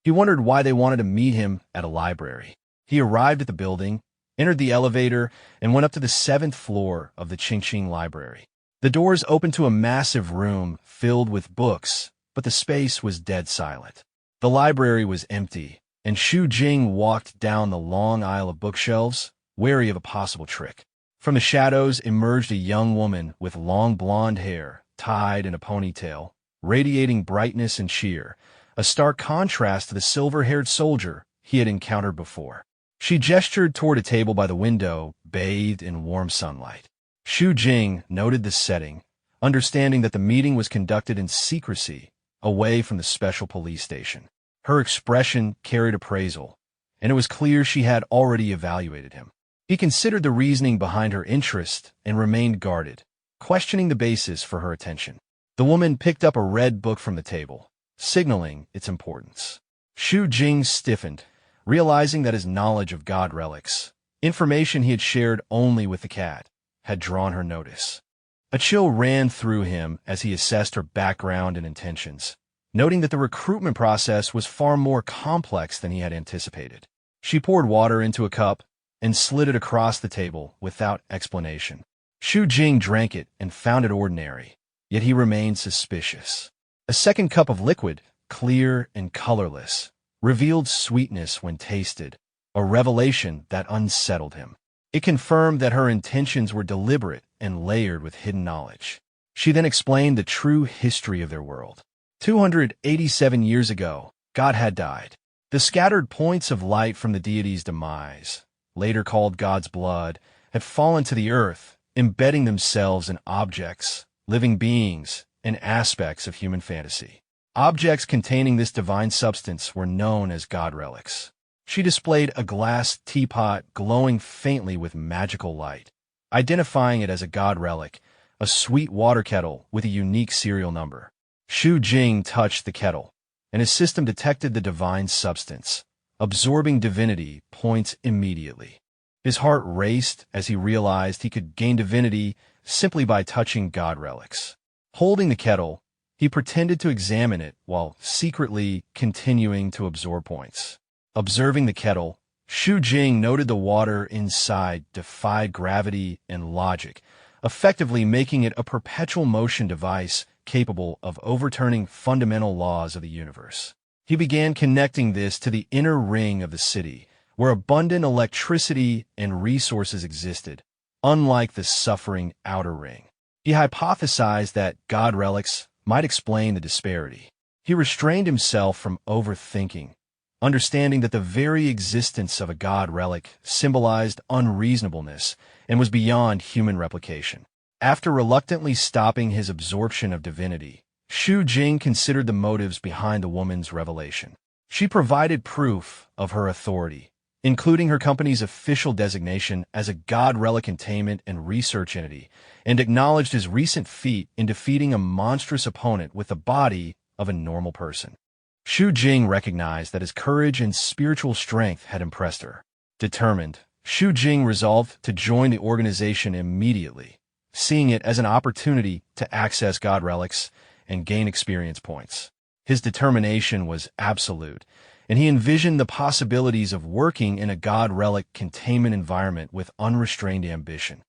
He wondered why they wanted to meet him at a library. He arrived at the building, entered the elevator, and went up to the 7th floor of the Qingqing Library. The doors opened to a massive room filled with books, but the space was dead silent. The library was empty, and Xu Jing walked down the long aisle of bookshelves, wary of a possible trick. From the shadows emerged a young woman with long blonde hair, tied in a ponytail, radiating brightness and cheer, a stark contrast to the silver-haired soldier he had encountered before. She gestured toward a table by the window, bathed in warm sunlight. Xu Jing noted the setting, understanding that the meeting was conducted in secrecy, away from the special police station. Her expression carried appraisal, and it was clear she had already evaluated him. He considered the reasoning behind her interest and remained guarded, questioning the basis for her attention. The woman picked up a red book from the table, signaling its importance. Xu Jing stiffened, realizing that his knowledge of god relics, information he had shared only with the cat, had drawn her notice. A chill ran through him as he assessed her background and intentions, noting that the recruitment process was far more complex than he had anticipated. She poured water into a cup and slid it across the table without explanation. Xu Jing drank it and found it ordinary, yet he remained suspicious. A second cup of liquid, clear and colorless, revealed sweetness when tasted, a revelation that unsettled him. It confirmed that her intentions were deliberate and layered with hidden knowledge. She then explained the true history of their world. 287 years ago, God had died. The scattered points of light from the deity's demise, later called God's blood, had fallen to the earth, embedding themselves in objects, living beings, and aspects of human fantasy. Objects containing this divine substance were known as god relics. She displayed a glass teapot glowing faintly with magical light, identifying it as a god relic, a sweet water kettle with a unique serial number. Xu Jing touched the kettle, and his system detected the divine substance, absorbing divinity points immediately. His heart raced as he realized he could gain divinity simply by touching god relics. Holding the kettle, he pretended to examine it while secretly continuing to absorb points. Observing the kettle, Xu Jing noted the water inside defied gravity and logic, effectively making it a perpetual motion device capable of overturning fundamental laws of the universe. He began connecting this to the inner ring of the city, where abundant electricity and resources existed, unlike the suffering outer ring. He hypothesized that god relics might explain the disparity. He restrained himself from overthinking, understanding that the very existence of a god relic symbolized unreasonableness and was beyond human replication. After reluctantly stopping his absorption of divinity, Shu Jing considered the motives behind the woman's revelation. She provided proof of her authority, including her company's official designation as a god relic containment and research entity, and acknowledged his recent feat in defeating a monstrous opponent with the body of a normal person. Shu Jing recognized that his courage and spiritual strength had impressed her. Determined, Shu Jing resolved to join the organization immediately, seeing it as an opportunity to access god relics and gain experience points. His determination was absolute, and he envisioned the possibilities of working in a god relic containment environment with unrestrained ambition.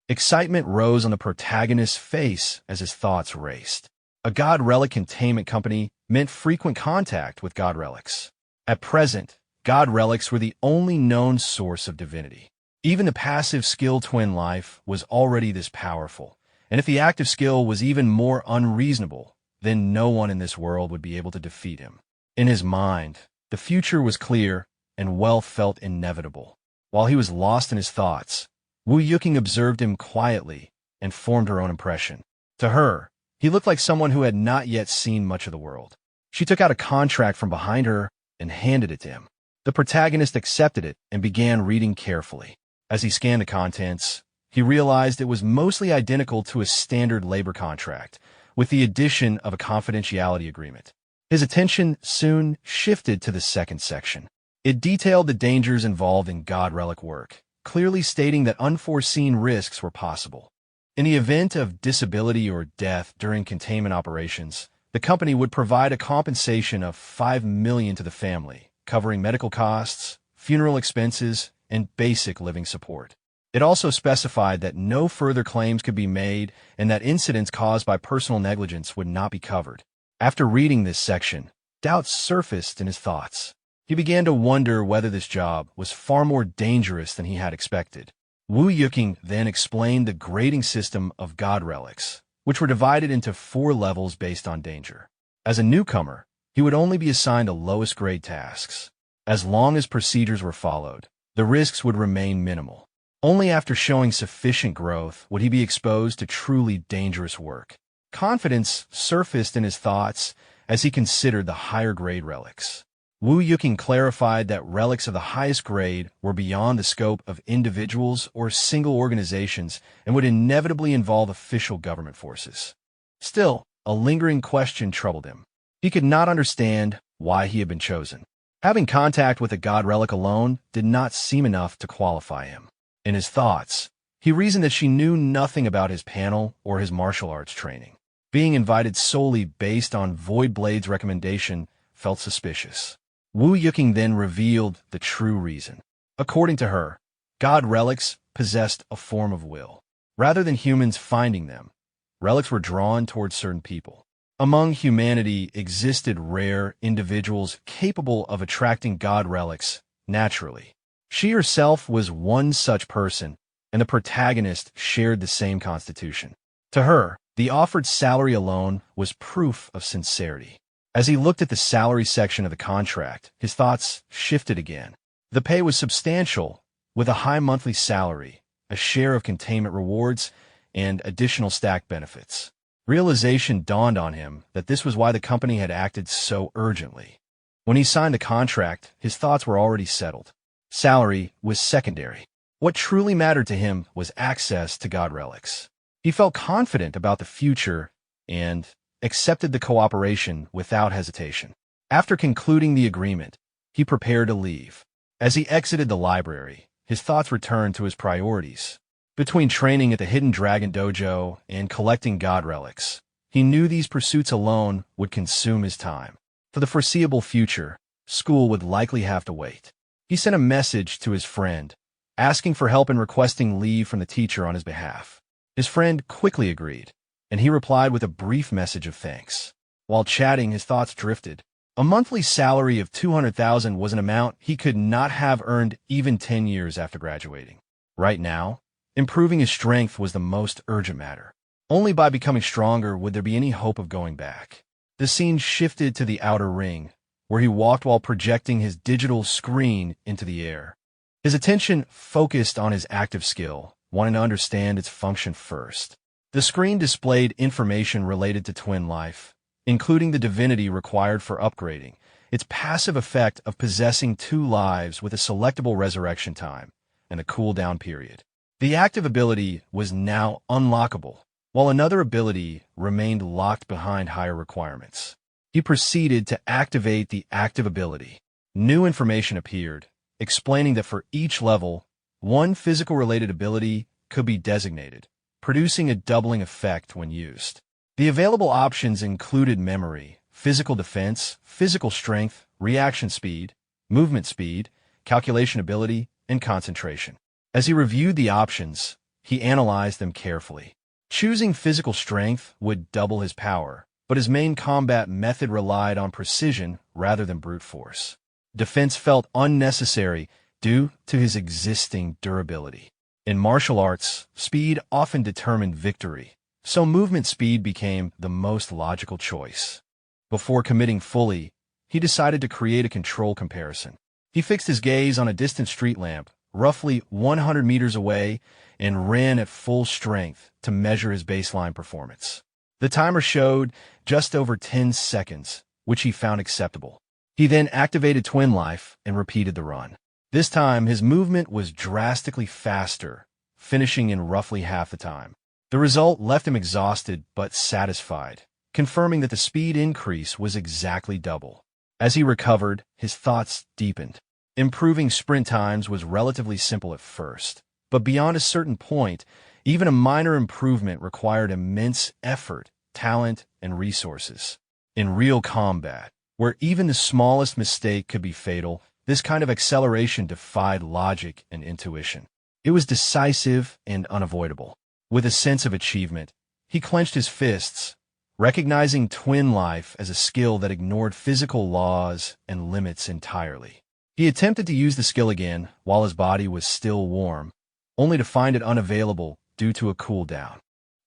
Excitement rose on the protagonist's face as his thoughts raced. A god relic containment company meant frequent contact with god relics. At present, god relics were the only known source of divinity. Even the passive skill twin life was already this powerful, and if the active skill was even more unreasonable, then no one in this world would be able to defeat him. In his mind, the future was clear, and wealth felt inevitable. While he was lost in his thoughts, Wu Yuqing observed him quietly and formed her own impression. To her, he looked like someone who had not yet seen much of the world. She took out a contract from behind her and handed it to him. The protagonist accepted it and began reading carefully. As he scanned the contents, he realized it was mostly identical to a standard labor contract, with the addition of a confidentiality agreement. His attention soon shifted to the second section. It detailed the dangers involved in god relic work, clearly stating that unforeseen risks were possible. In the event of disability or death during containment operations, the company would provide a compensation of $5 million to the family, covering medical costs, funeral expenses, and basic living support. It also specified that no further claims could be made and that incidents caused by personal negligence would not be covered. After reading this section, doubts surfaced in his thoughts. He began to wonder whether this job was far more dangerous than he had expected. Wu Yuqing then explained the grading system of god relics, which were divided into 4 levels based on danger. As a newcomer, he would only be assigned the lowest grade tasks. As long as procedures were followed, the risks would remain minimal. Only after showing sufficient growth would he be exposed to truly dangerous work. Confidence surfaced in his thoughts as he considered the higher grade relics. Wu Yuqing clarified that relics of the highest grade were beyond the scope of individuals or single organizations and would inevitably involve official government forces. Still, a lingering question troubled him. He could not understand why he had been chosen. Having contact with a god relic alone did not seem enough to qualify him. In his thoughts, he reasoned that she knew nothing about his panel or his martial arts training. Being invited solely based on Void Blade's recommendation felt suspicious. Wu Yuqing then revealed the true reason. According to her, god relics possessed a form of will. Rather than humans finding them, relics were drawn towards certain people. Among humanity existed rare individuals capable of attracting god relics naturally. She herself was one such person, and the protagonist shared the same constitution. To her, the offered salary alone was proof of sincerity. As he looked at the salary section of the contract, his thoughts shifted again. The pay was substantial, with a high monthly salary, a share of containment rewards, and additional stacked benefits. Realization dawned on him that this was why the company had acted so urgently. When he signed the contract, his thoughts were already settled. Salary was secondary. What truly mattered to him was access to god relics. He felt confident about the future and accepted the cooperation without hesitation. After concluding the agreement, he prepared to leave. As he exited the library, his thoughts returned to his priorities. Between training at the Hidden Dragon Dojo and collecting god relics, he knew these pursuits alone would consume his time. For the foreseeable future, school would likely have to wait. He sent a message to his friend, asking for help and requesting leave from the teacher on his behalf. His friend quickly agreed, and he replied with a brief message of thanks. While chatting, his thoughts drifted. A monthly salary of $200,000 was an amount he could not have earned even 10 years after graduating. Right now, improving his strength was the most urgent matter. Only by becoming stronger would there be any hope of going back. The scene shifted to the outer ring, where he walked while projecting his digital screen into the air. His attention focused on his active skill, wanting to understand its function first. The screen displayed information related to twin life, including the divinity required for upgrading, its passive effect of possessing 2 lives with a selectable resurrection time, and a cooldown period. The active ability was now unlockable, while another ability remained locked behind higher requirements. He proceeded to activate the active ability. New information appeared, explaining that for each level, one physical-related ability could be designated, producing a doubling effect when used. The available options included memory, physical defense, physical strength, reaction speed, movement speed, calculation ability, and concentration. As he reviewed the options, he analyzed them carefully. Choosing physical strength would double his power, but his main combat method relied on precision rather than brute force. Defense felt unnecessary due to his existing durability. In martial arts, speed often determined victory, so movement speed became the most logical choice. Before committing fully, he decided to create a control comparison. He fixed his gaze on a distant street lamp, roughly 100 meters away, and ran at full strength to measure his baseline performance. The timer showed just over 10 seconds, which he found acceptable. He then activated Twin Life and repeated the run. This time, his movement was drastically faster, finishing in roughly half the time. The result left him exhausted but satisfied, confirming that the speed increase was exactly double. As he recovered, his thoughts deepened. Improving sprint times was relatively simple at first, but beyond a certain point, even a minor improvement required immense effort, talent, and resources. In real combat, where even the smallest mistake could be fatal, this kind of acceleration defied logic and intuition. It was decisive and unavoidable. With a sense of achievement, he clenched his fists, recognizing Twin Life as a skill that ignored physical laws and limits entirely. He attempted to use the skill again while his body was still warm, only to find it unavailable due to a cooldown.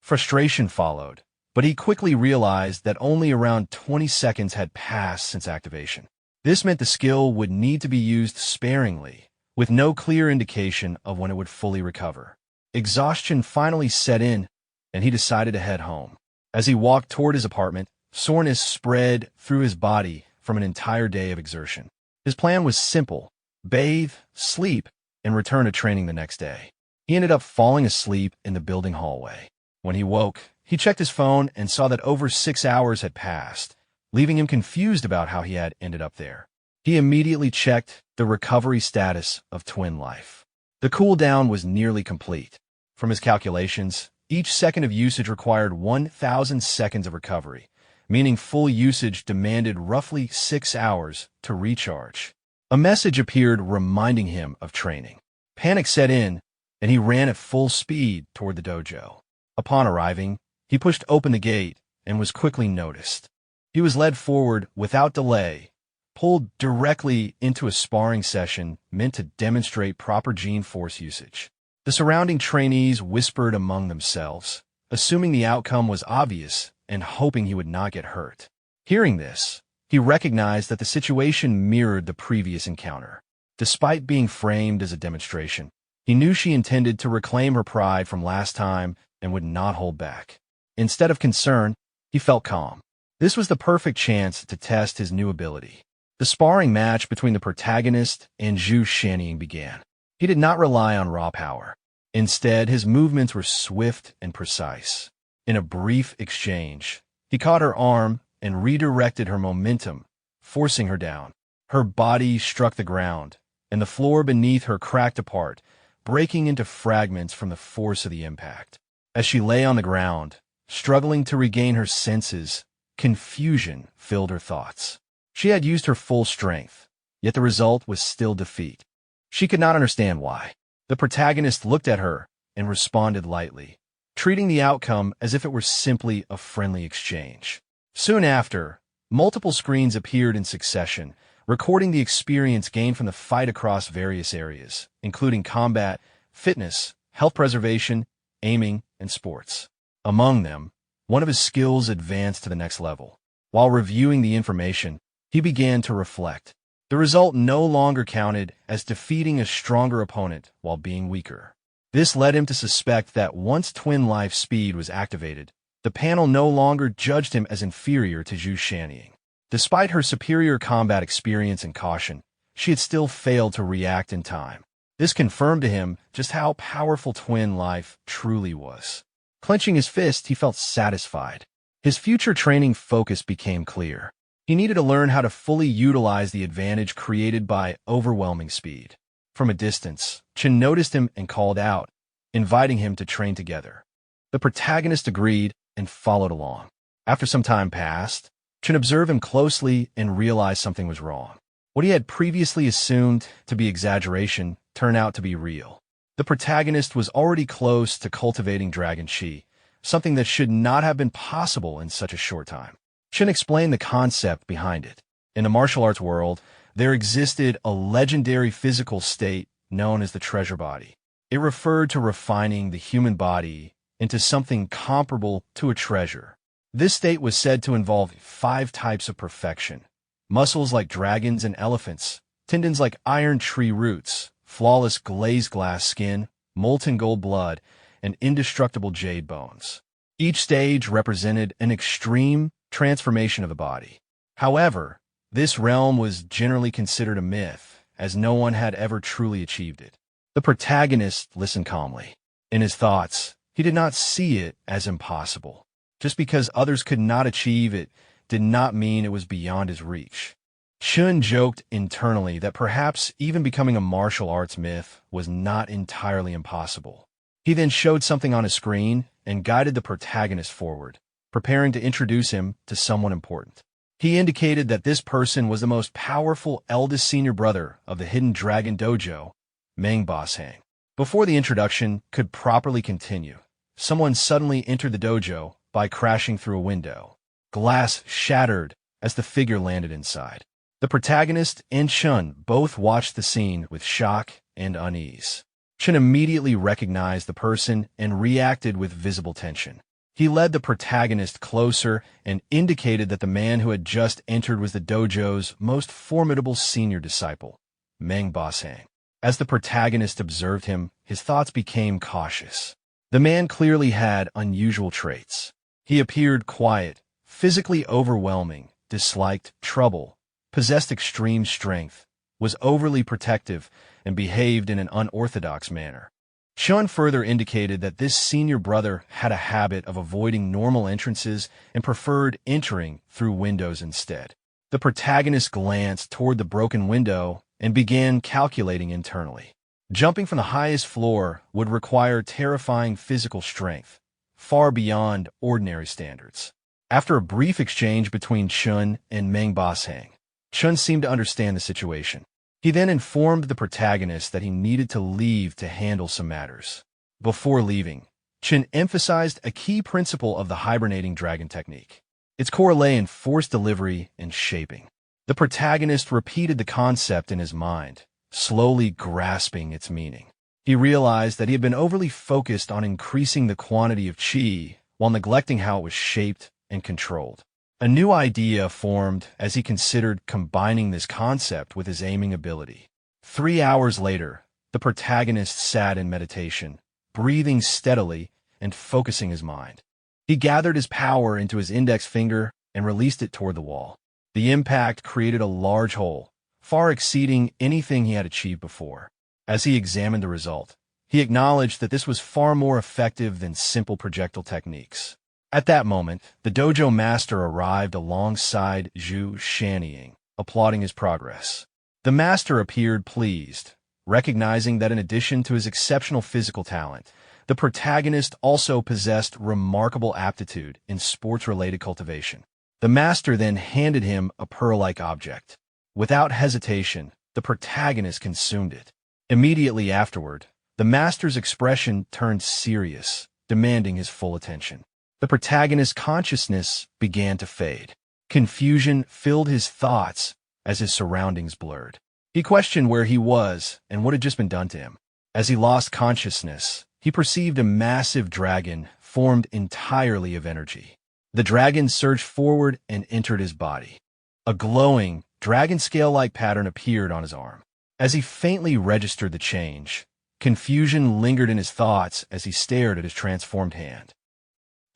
Frustration followed, but he quickly realized that only around 20 seconds had passed since activation. This meant the skill would need to be used sparingly, with no clear indication of when it would fully recover. Exhaustion finally set in, and he decided to head home. As he walked toward his apartment, soreness spread through his body from an entire day of exertion. His plan was simple: bathe, sleep, and return to training the next day. He ended up falling asleep in the building hallway. When he woke, he checked his phone and saw that over 6 hours had passed, leaving him confused about how he had ended up there. He immediately checked the recovery status of Twin Life. The cooldown was nearly complete. From his calculations, each second of usage required 1,000 seconds of recovery, meaning full usage demanded roughly 6 hours to recharge. A message appeared reminding him of training. Panic set in, and he ran at full speed toward the dojo. Upon arriving, he pushed open the gate and was quickly noticed. He was led forward without delay, pulled directly into a sparring session meant to demonstrate proper gene force usage. The surrounding trainees whispered among themselves, assuming the outcome was obvious and hoping he would not get hurt. Hearing this, he recognized that the situation mirrored the previous encounter. Despite being framed as a demonstration, he knew she intended to reclaim her pride from last time and would not hold back. Instead of concern, he felt calm. This was the perfect chance to test his new ability. The sparring match between the protagonist and Zhu Shanning began. He did not rely on raw power. Instead, his movements were swift and precise. In a brief exchange, he caught her arm and redirected her momentum, forcing her down. Her body struck the ground, and the floor beneath her cracked apart, breaking into fragments from the force of the impact. As she lay on the ground, struggling to regain her senses, confusion filled her thoughts. She had used her full strength, yet the result was still defeat. She could not understand why. The protagonist looked at her and responded lightly, treating the outcome as if it were simply a friendly exchange. Soon after, multiple screens appeared in succession, recording the experience gained from the fight across various areas, including combat, fitness, health preservation, aiming, and sports. Among them, one of his skills advanced to the next level. While reviewing the information, he began to reflect. The result no longer counted as defeating a stronger opponent while being weaker. This led him to suspect that once Twin Life speed was activated, the panel no longer judged him as inferior to Zhu Shannying. Despite her superior combat experience and caution, she had still failed to react in time. This confirmed to him just how powerful Twin Life truly was. Clenching his fist, he felt satisfied. His future training focus became clear. He needed to learn how to fully utilize the advantage created by overwhelming speed. From a distance, Chen noticed him and called out, inviting him to train together. The protagonist agreed and followed along. After some time passed, Chen observed him closely and realized something was wrong. What he had previously assumed to be exaggeration turned out to be real. The protagonist was already close to cultivating Dragon Chi, something that should not have been possible in such a short time. Chen explained the concept behind it. In the martial arts world, there existed a legendary physical state known as the treasure body. It referred to refining the human body into something comparable to a treasure. This state was said to involve 5 types of perfection: muscles like dragons and elephants, tendons like iron tree roots, flawless glazed glass skin, molten gold blood, and indestructible jade bones. Each stage represented an extreme transformation of the body. However, this realm was generally considered a myth, as no one had ever truly achieved it. The protagonist listened calmly. In his thoughts, he did not see it as impossible. Just because others could not achieve it did not mean it was beyond his reach. Chun joked internally that perhaps even becoming a martial arts myth was not entirely impossible. He then showed something on his screen and guided the protagonist forward, preparing to introduce him to someone important. He indicated that this person was the most powerful eldest senior brother of the Hidden Dragon Dojo, Manhwa. Before the introduction could properly continue, someone suddenly entered the dojo by crashing through a window. Glass shattered as the figure landed inside. The protagonist and Chun both watched the scene with shock and unease. Chun immediately recognized the person and reacted with visible tension. He led the protagonist closer and indicated that the man who had just entered was the dojo's most formidable senior disciple, Manhwa. As the protagonist observed him, his thoughts became cautious. The man clearly had unusual traits. He appeared quiet, physically overwhelming, disliked trouble, possessed extreme strength, was overly protective, and behaved in an unorthodox manner. Chun further indicated that this senior brother had a habit of avoiding normal entrances and preferred entering through windows instead. The protagonist glanced toward the broken window and began calculating internally. Jumping from the highest floor would require terrifying physical strength, far beyond ordinary standards. After a brief exchange between Chun and Manhwa, Chun seemed to understand the situation. He then informed the protagonist that he needed to leave to handle some matters. Before leaving, Chun emphasized a key principle of the hibernating dragon technique. Its core lay in force delivery and shaping. The protagonist repeated the concept in his mind, slowly grasping its meaning. He realized that he had been overly focused on increasing the quantity of chi while neglecting how it was shaped and controlled. A new idea formed as he considered combining this concept with his aiming ability. 3 hours later, the protagonist sat in meditation, breathing steadily and focusing his mind. He gathered his power into his index finger and released it toward the wall. The impact created a large hole, far exceeding anything he had achieved before. As he examined the result, he acknowledged that this was far more effective than simple projectile techniques. At that moment, the dojo master arrived alongside Zhu Shannying, applauding his progress. The master appeared pleased, recognizing that in addition to his exceptional physical talent, the protagonist also possessed remarkable aptitude in sports-related cultivation. The master then handed him a pearl-like object. Without hesitation, the protagonist consumed it. Immediately afterward, the master's expression turned serious, demanding his full attention. The protagonist's consciousness began to fade. Confusion filled his thoughts as his surroundings blurred. He questioned where he was and what had just been done to him. As he lost consciousness, he perceived a massive dragon formed entirely of energy. The dragon surged forward and entered his body. A glowing, dragon scale-like pattern appeared on his arm. As he faintly registered the change, Confusion lingered in his thoughts as he stared at his transformed hand.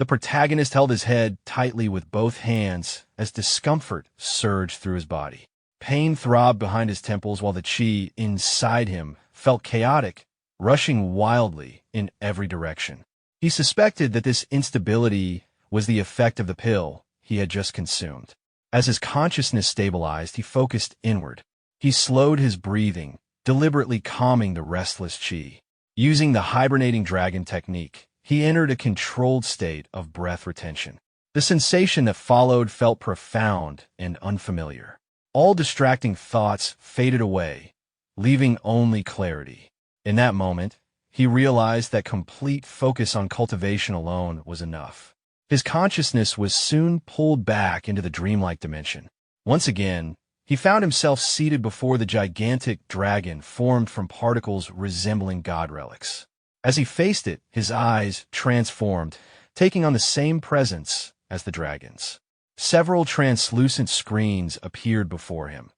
The protagonist held his head tightly with both hands as discomfort surged through his body. Pain throbbed behind his temples while the chi inside him felt chaotic, rushing wildly in every direction. He suspected that this instability was the effect of the pill he had just consumed. As his consciousness stabilized, he focused inward. He slowed his breathing, deliberately calming the restless chi. Using the hibernating dragon technique, he entered a controlled state of breath retention. The sensation that followed felt profound and unfamiliar. All distracting thoughts faded away, leaving only clarity. In that moment, he realized that complete focus on cultivation alone was enough. His consciousness was soon pulled back into the dreamlike dimension. Once again, he found himself seated before the gigantic dragon formed from particles resembling god relics. As he faced it, his eyes transformed, taking on the same presence as the dragon's. Several translucent screens appeared before him,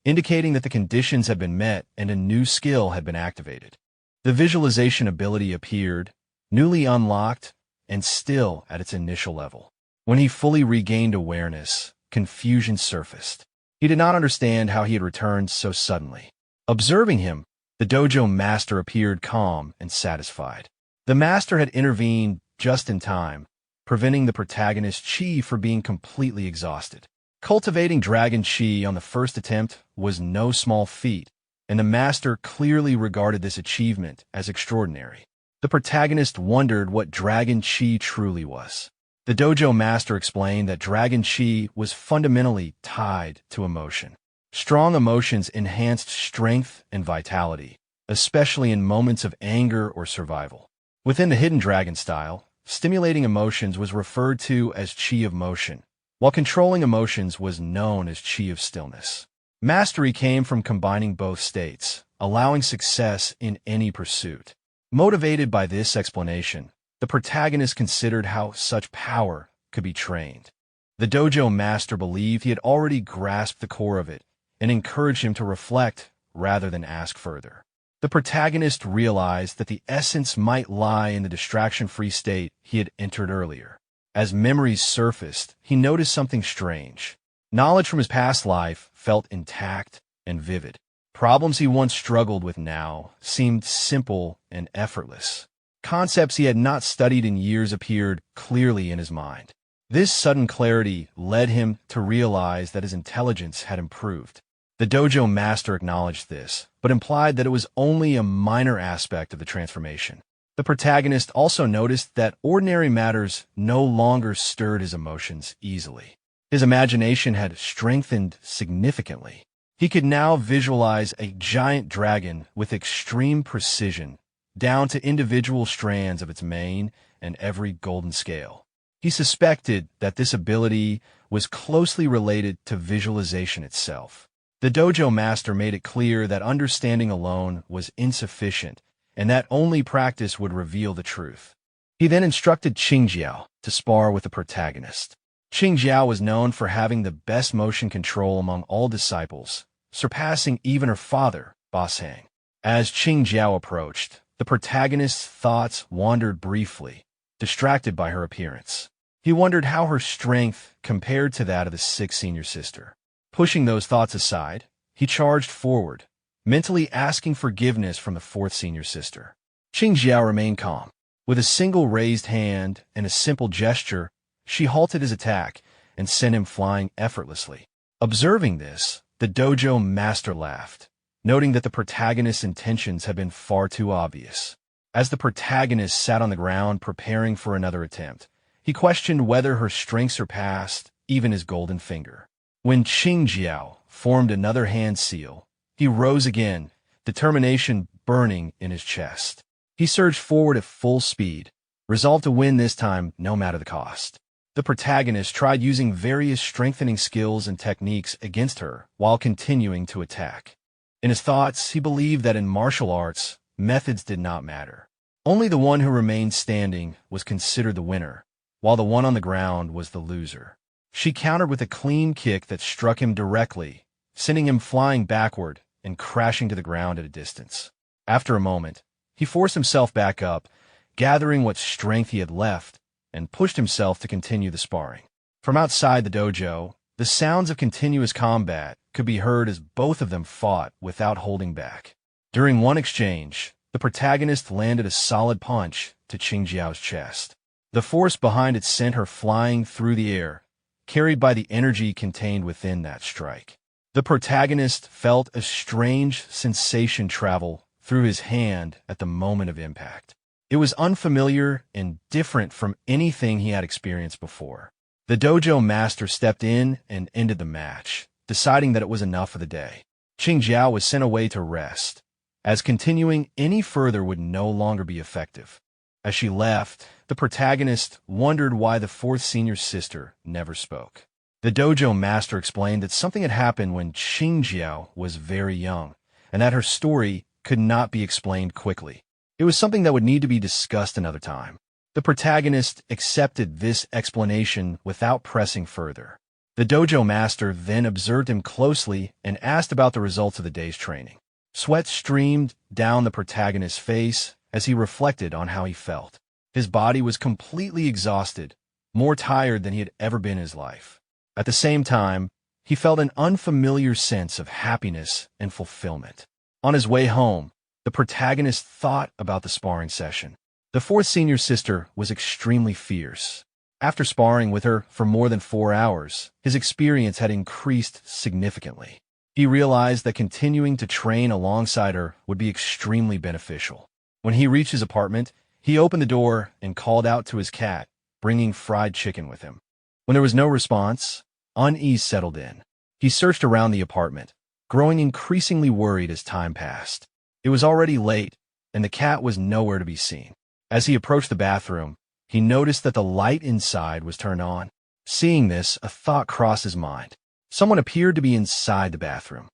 indicating that the conditions had been met and a new skill had been activated. The visualization ability appeared, newly unlocked, and still at its initial level. When he fully regained awareness, confusion surfaced. He did not understand how he had returned so suddenly. Observing him, the dojo master appeared calm and satisfied. The master had intervened just in time, preventing the protagonist's chi from being completely exhausted. Cultivating dragon chi on the first attempt was no small feat, and the master clearly regarded this achievement as extraordinary. The protagonist wondered what dragon chi truly was. The dojo master explained that dragon chi was fundamentally tied to emotion. Strong emotions enhanced strength and vitality, especially in moments of anger or survival. Within the hidden dragon style, stimulating emotions was referred to as chi of motion, while controlling emotions was known as chi of stillness. Mastery came from combining both states, allowing success in any pursuit. Motivated by this explanation, the protagonist considered how such power could be trained. The dojo master believed he had already grasped the core of it and encouraged him to reflect rather than ask further. The protagonist realized that the essence might lie in the distraction-free state he had entered earlier. As memories surfaced, he noticed something strange. Knowledge from his past life felt intact and vivid. Problems he once struggled with now seemed simple and effortless. Concepts he had not studied in years appeared clearly in his mind. This sudden clarity led him to realize that his intelligence had improved. The dojo master acknowledged this, but implied that it was only a minor aspect of the transformation. The protagonist also noticed that ordinary matters no longer stirred his emotions easily. His imagination had strengthened significantly. He could now visualize a giant dragon with extreme precision, down to individual strands of its mane and every golden scale. He suspected that this ability was closely related to visualization itself. The dojo master made it clear that understanding alone was insufficient and that only practice would reveal the truth. He then instructed Qingjiao to spar with the protagonist. Qingjiao was known for having the best motion control among all disciples, surpassing even her father, Boss Hang. As Qingjiao approached, the protagonist's thoughts wandered briefly, distracted by her appearance. He wondered how her strength compared to that of the sixth senior sister. Pushing those thoughts aside, he charged forward, mentally asking forgiveness from the fourth senior sister. Qingjiao remained calm. With a single raised hand and a simple gesture, she halted his attack and sent him flying effortlessly. Observing this, the dojo master laughed, noting that the protagonist's intentions had been far too obvious. As the protagonist sat on the ground preparing for another attempt, he questioned whether her strength surpassed even his golden finger. When Qingjiao formed another hand seal, he rose again, determination burning in his chest. He surged forward at full speed, resolved to win this time no matter the cost. The protagonist tried using various strengthening skills and techniques against her while continuing to attack. In his thoughts, he believed that in martial arts, methods did not matter. Only the one who remained standing was considered the winner, while the one on the ground was the loser. She countered with a clean kick that struck him directly, sending him flying backward and crashing to the ground at a distance. After a moment, He forced himself back up, gathering what strength he had left, and pushed himself to continue the sparring. From outside the dojo, the sounds of continuous combat could be heard as both of them fought without holding back. During one exchange, the protagonist landed a solid punch to Qingjiao's chest. The force behind it sent her flying through the air, carried by the energy contained within that strike. The protagonist felt a strange sensation travel through his hand at the moment of impact. It was unfamiliar and different from anything he had experienced before. The dojo master stepped in and ended the match, deciding that it was enough for the day. Qingjiao was sent away to rest, as continuing any further would no longer be effective. As she left, the protagonist wondered why the fourth senior sister never spoke. The dojo master explained that something had happened when Qingjiao was very young, and that her story could not be explained quickly. It was something that would need to be discussed another time. The protagonist accepted this explanation without pressing further. The dojo master then observed him closely and asked about the results of the day's training. Sweat streamed down the protagonist's face as he reflected on how he felt. His body was completely exhausted, more tired than he had ever been in his life. At the same time, he felt an unfamiliar sense of happiness and fulfillment. On his way home, the protagonist thought about the sparring session. The fourth senior sister was extremely fierce. After sparring with her for more than 4 hours, his experience had increased significantly. He realized that continuing to train alongside her would be extremely beneficial. When he reached his apartment, he opened the door and called out to his cat, bringing fried chicken with him. When there was no response, unease settled in. He searched around the apartment, growing increasingly worried as time passed. It was already late, and the cat was nowhere to be seen. As he approached the bathroom, he noticed that the light inside was turned on. Seeing this, a thought crossed his mind. Someone appeared to be inside the bathroom.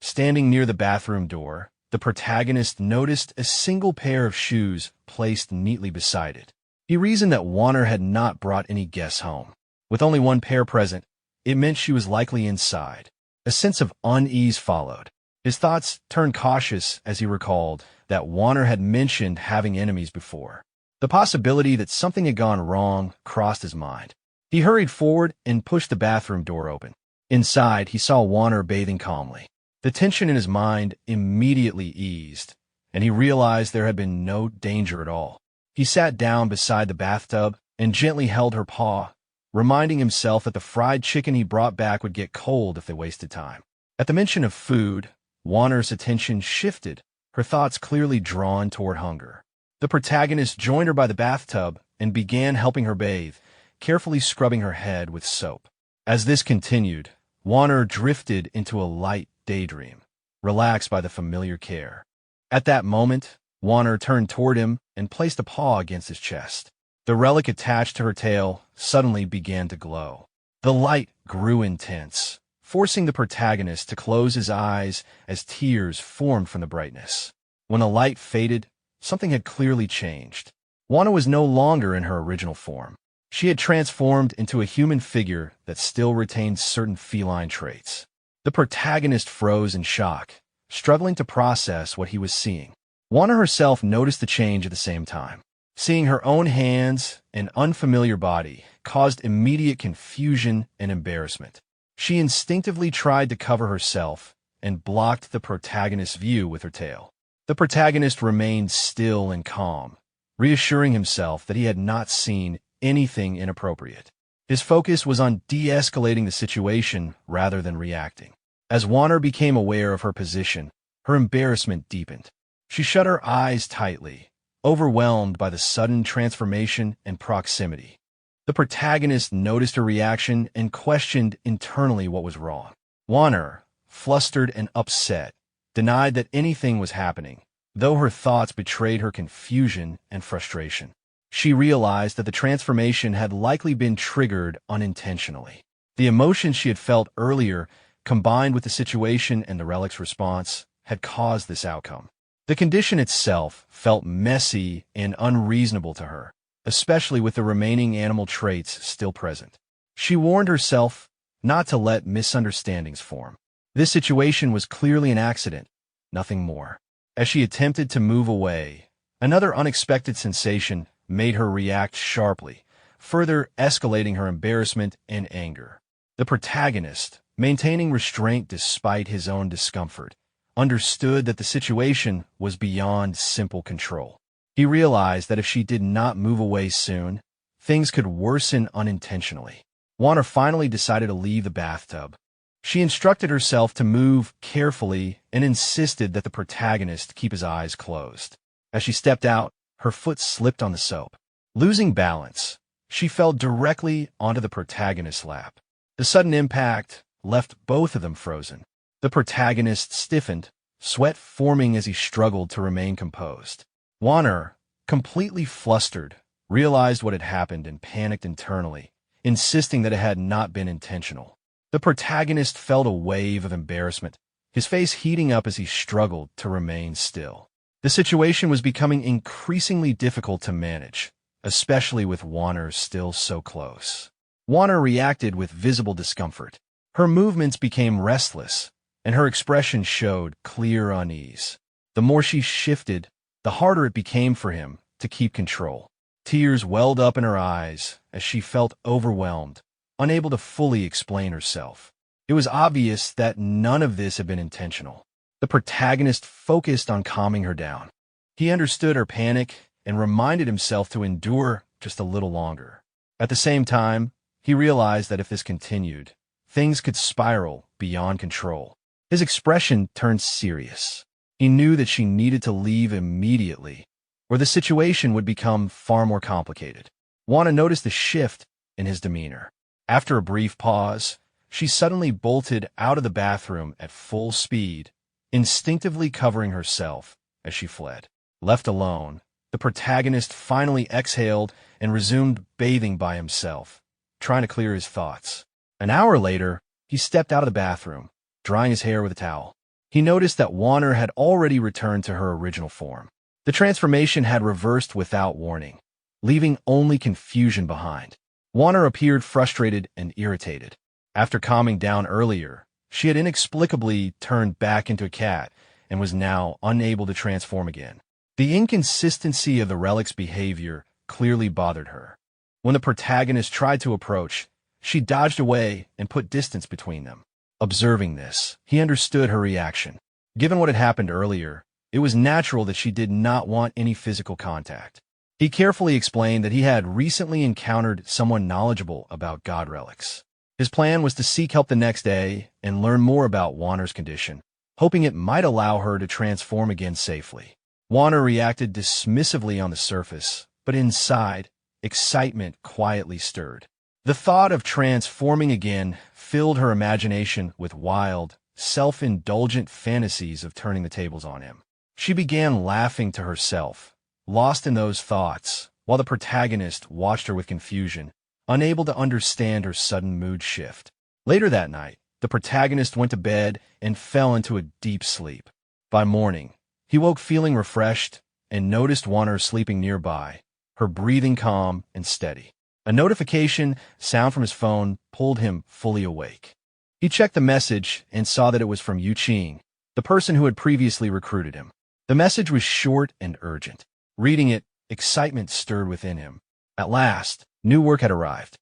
Standing near the bathroom door, the protagonist noticed a single pair of shoes placed neatly beside it. He reasoned that Warner had not brought any guests home. With only one pair present, it meant she was likely inside. A sense of unease followed. His thoughts turned cautious as he recalled that Warner had mentioned having enemies before. The possibility that something had gone wrong crossed his mind. He hurried forward and pushed the bathroom door open. Inside, he saw Warner bathing calmly. The tension in his mind immediately eased, and he realized there had been no danger at all. He sat down beside the bathtub and gently held her paw, reminding himself that the fried chicken he brought back would get cold if they wasted time. At the mention of food, Warner's attention shifted, her thoughts clearly drawn toward hunger. The protagonist joined her by the bathtub and began helping her bathe, carefully scrubbing her head with soap. As this continued, Warner drifted into a light daydream, relaxed by the familiar care. At that moment, Warner turned toward him and placed a paw against his chest. The relic attached to her tail suddenly began to glow. The light grew intense, forcing the protagonist to close his eyes as tears formed from the brightness. When the light faded, something had clearly changed. Warner was no longer in her original form. She had transformed into a human figure that still retained certain feline traits. The protagonist froze in shock, struggling to process what he was seeing. Warner herself noticed the change at the same time. Seeing her own hands and unfamiliar body caused immediate confusion and embarrassment. She instinctively tried to cover herself and blocked the protagonist's view with her tail. The protagonist remained still and calm, reassuring himself that he had not seen anything inappropriate. His focus was on de-escalating the situation rather than reacting. As Warner became aware of her position, her embarrassment deepened. She shut her eyes tightly, overwhelmed by the sudden transformation and proximity. The protagonist noticed her reaction and questioned internally what was wrong. Warner, flustered and upset, denied that anything was happening, though her thoughts betrayed her confusion and frustration. She realized that the transformation had likely been triggered unintentionally. The emotions she had felt earlier, combined with the situation and the relic's response, had caused this outcome. The condition itself felt messy and unreasonable to her, especially with the remaining animal traits still present. She warned herself not to let misunderstandings form. This situation was clearly an accident, nothing more. As she attempted to move away, Another unexpected sensation made her react sharply, further escalating her embarrassment and anger. The protagonist, maintaining restraint despite his own discomfort, understood that the situation was beyond simple control. He realized that if she did not move away soon, things could worsen unintentionally. Warner finally decided to leave the bathtub. She instructed herself to move carefully and insisted that the protagonist keep his eyes closed. As she stepped out, her foot slipped on the soap. Losing balance, she fell directly onto the protagonist's lap. The sudden impact left both of them frozen. The protagonist stiffened, sweat forming as he struggled to remain composed. Warner, completely flustered, realized what had happened and panicked internally, insisting that it had not been intentional. The protagonist felt a wave of embarrassment, his face heating up as he struggled to remain still. The situation was becoming increasingly difficult to manage, especially with Warner still so close. Warner reacted with visible discomfort. Her movements became restless, and her expression showed clear unease. The more she shifted, the harder it became for him to keep control. Tears welled up in her eyes as she felt overwhelmed, unable to fully explain herself. It was obvious that none of this had been intentional. The protagonist focused on calming her down. He understood her panic and reminded himself to endure just a little longer. At the same time, he realized that if this continued, things could spiral beyond control. His expression turned serious. He knew that she needed to leave immediately, or the situation would become far more complicated. Wana noticed the shift in his demeanor. After a brief pause, she suddenly bolted out of the bathroom at full speed, instinctively covering herself as she fled. Left alone, the protagonist finally exhaled and resumed bathing by himself, trying to clear his thoughts. An hour later, he stepped out of the bathroom, drying his hair with a towel. He noticed that Warner had already returned to her original form. The transformation had reversed without warning, leaving only confusion behind. Warner appeared frustrated and irritated. After calming down earlier, she had inexplicably turned back into a cat and was now unable to transform again. The inconsistency of the relic's behavior clearly bothered her. When the protagonist tried to approach, she dodged away and put distance between them. Observing this, he understood her reaction. Given what had happened earlier, it was natural that she did not want any physical contact. He carefully explained that he had recently encountered someone knowledgeable about god relics. His plan was to seek help the next day and learn more about Warner's condition, hoping it might allow her to transform again safely. Warner reacted dismissively on the surface, but inside, excitement quietly stirred. The thought of transforming again filled her imagination with wild, self-indulgent fantasies of turning the tables on him. She began laughing to herself, lost in those thoughts, while the protagonist watched her with confusion, unable to understand her sudden mood shift. Later that night, the protagonist went to bed and fell into a deep sleep. By morning, he woke feeling refreshed and noticed Warner sleeping nearby, her breathing calm and steady. A notification sound from his phone pulled him fully awake. He checked the message and saw that it was from Yu Qing, the person who had previously recruited him. The message was short and urgent. Reading it, excitement stirred within him. At last, new work had arrived.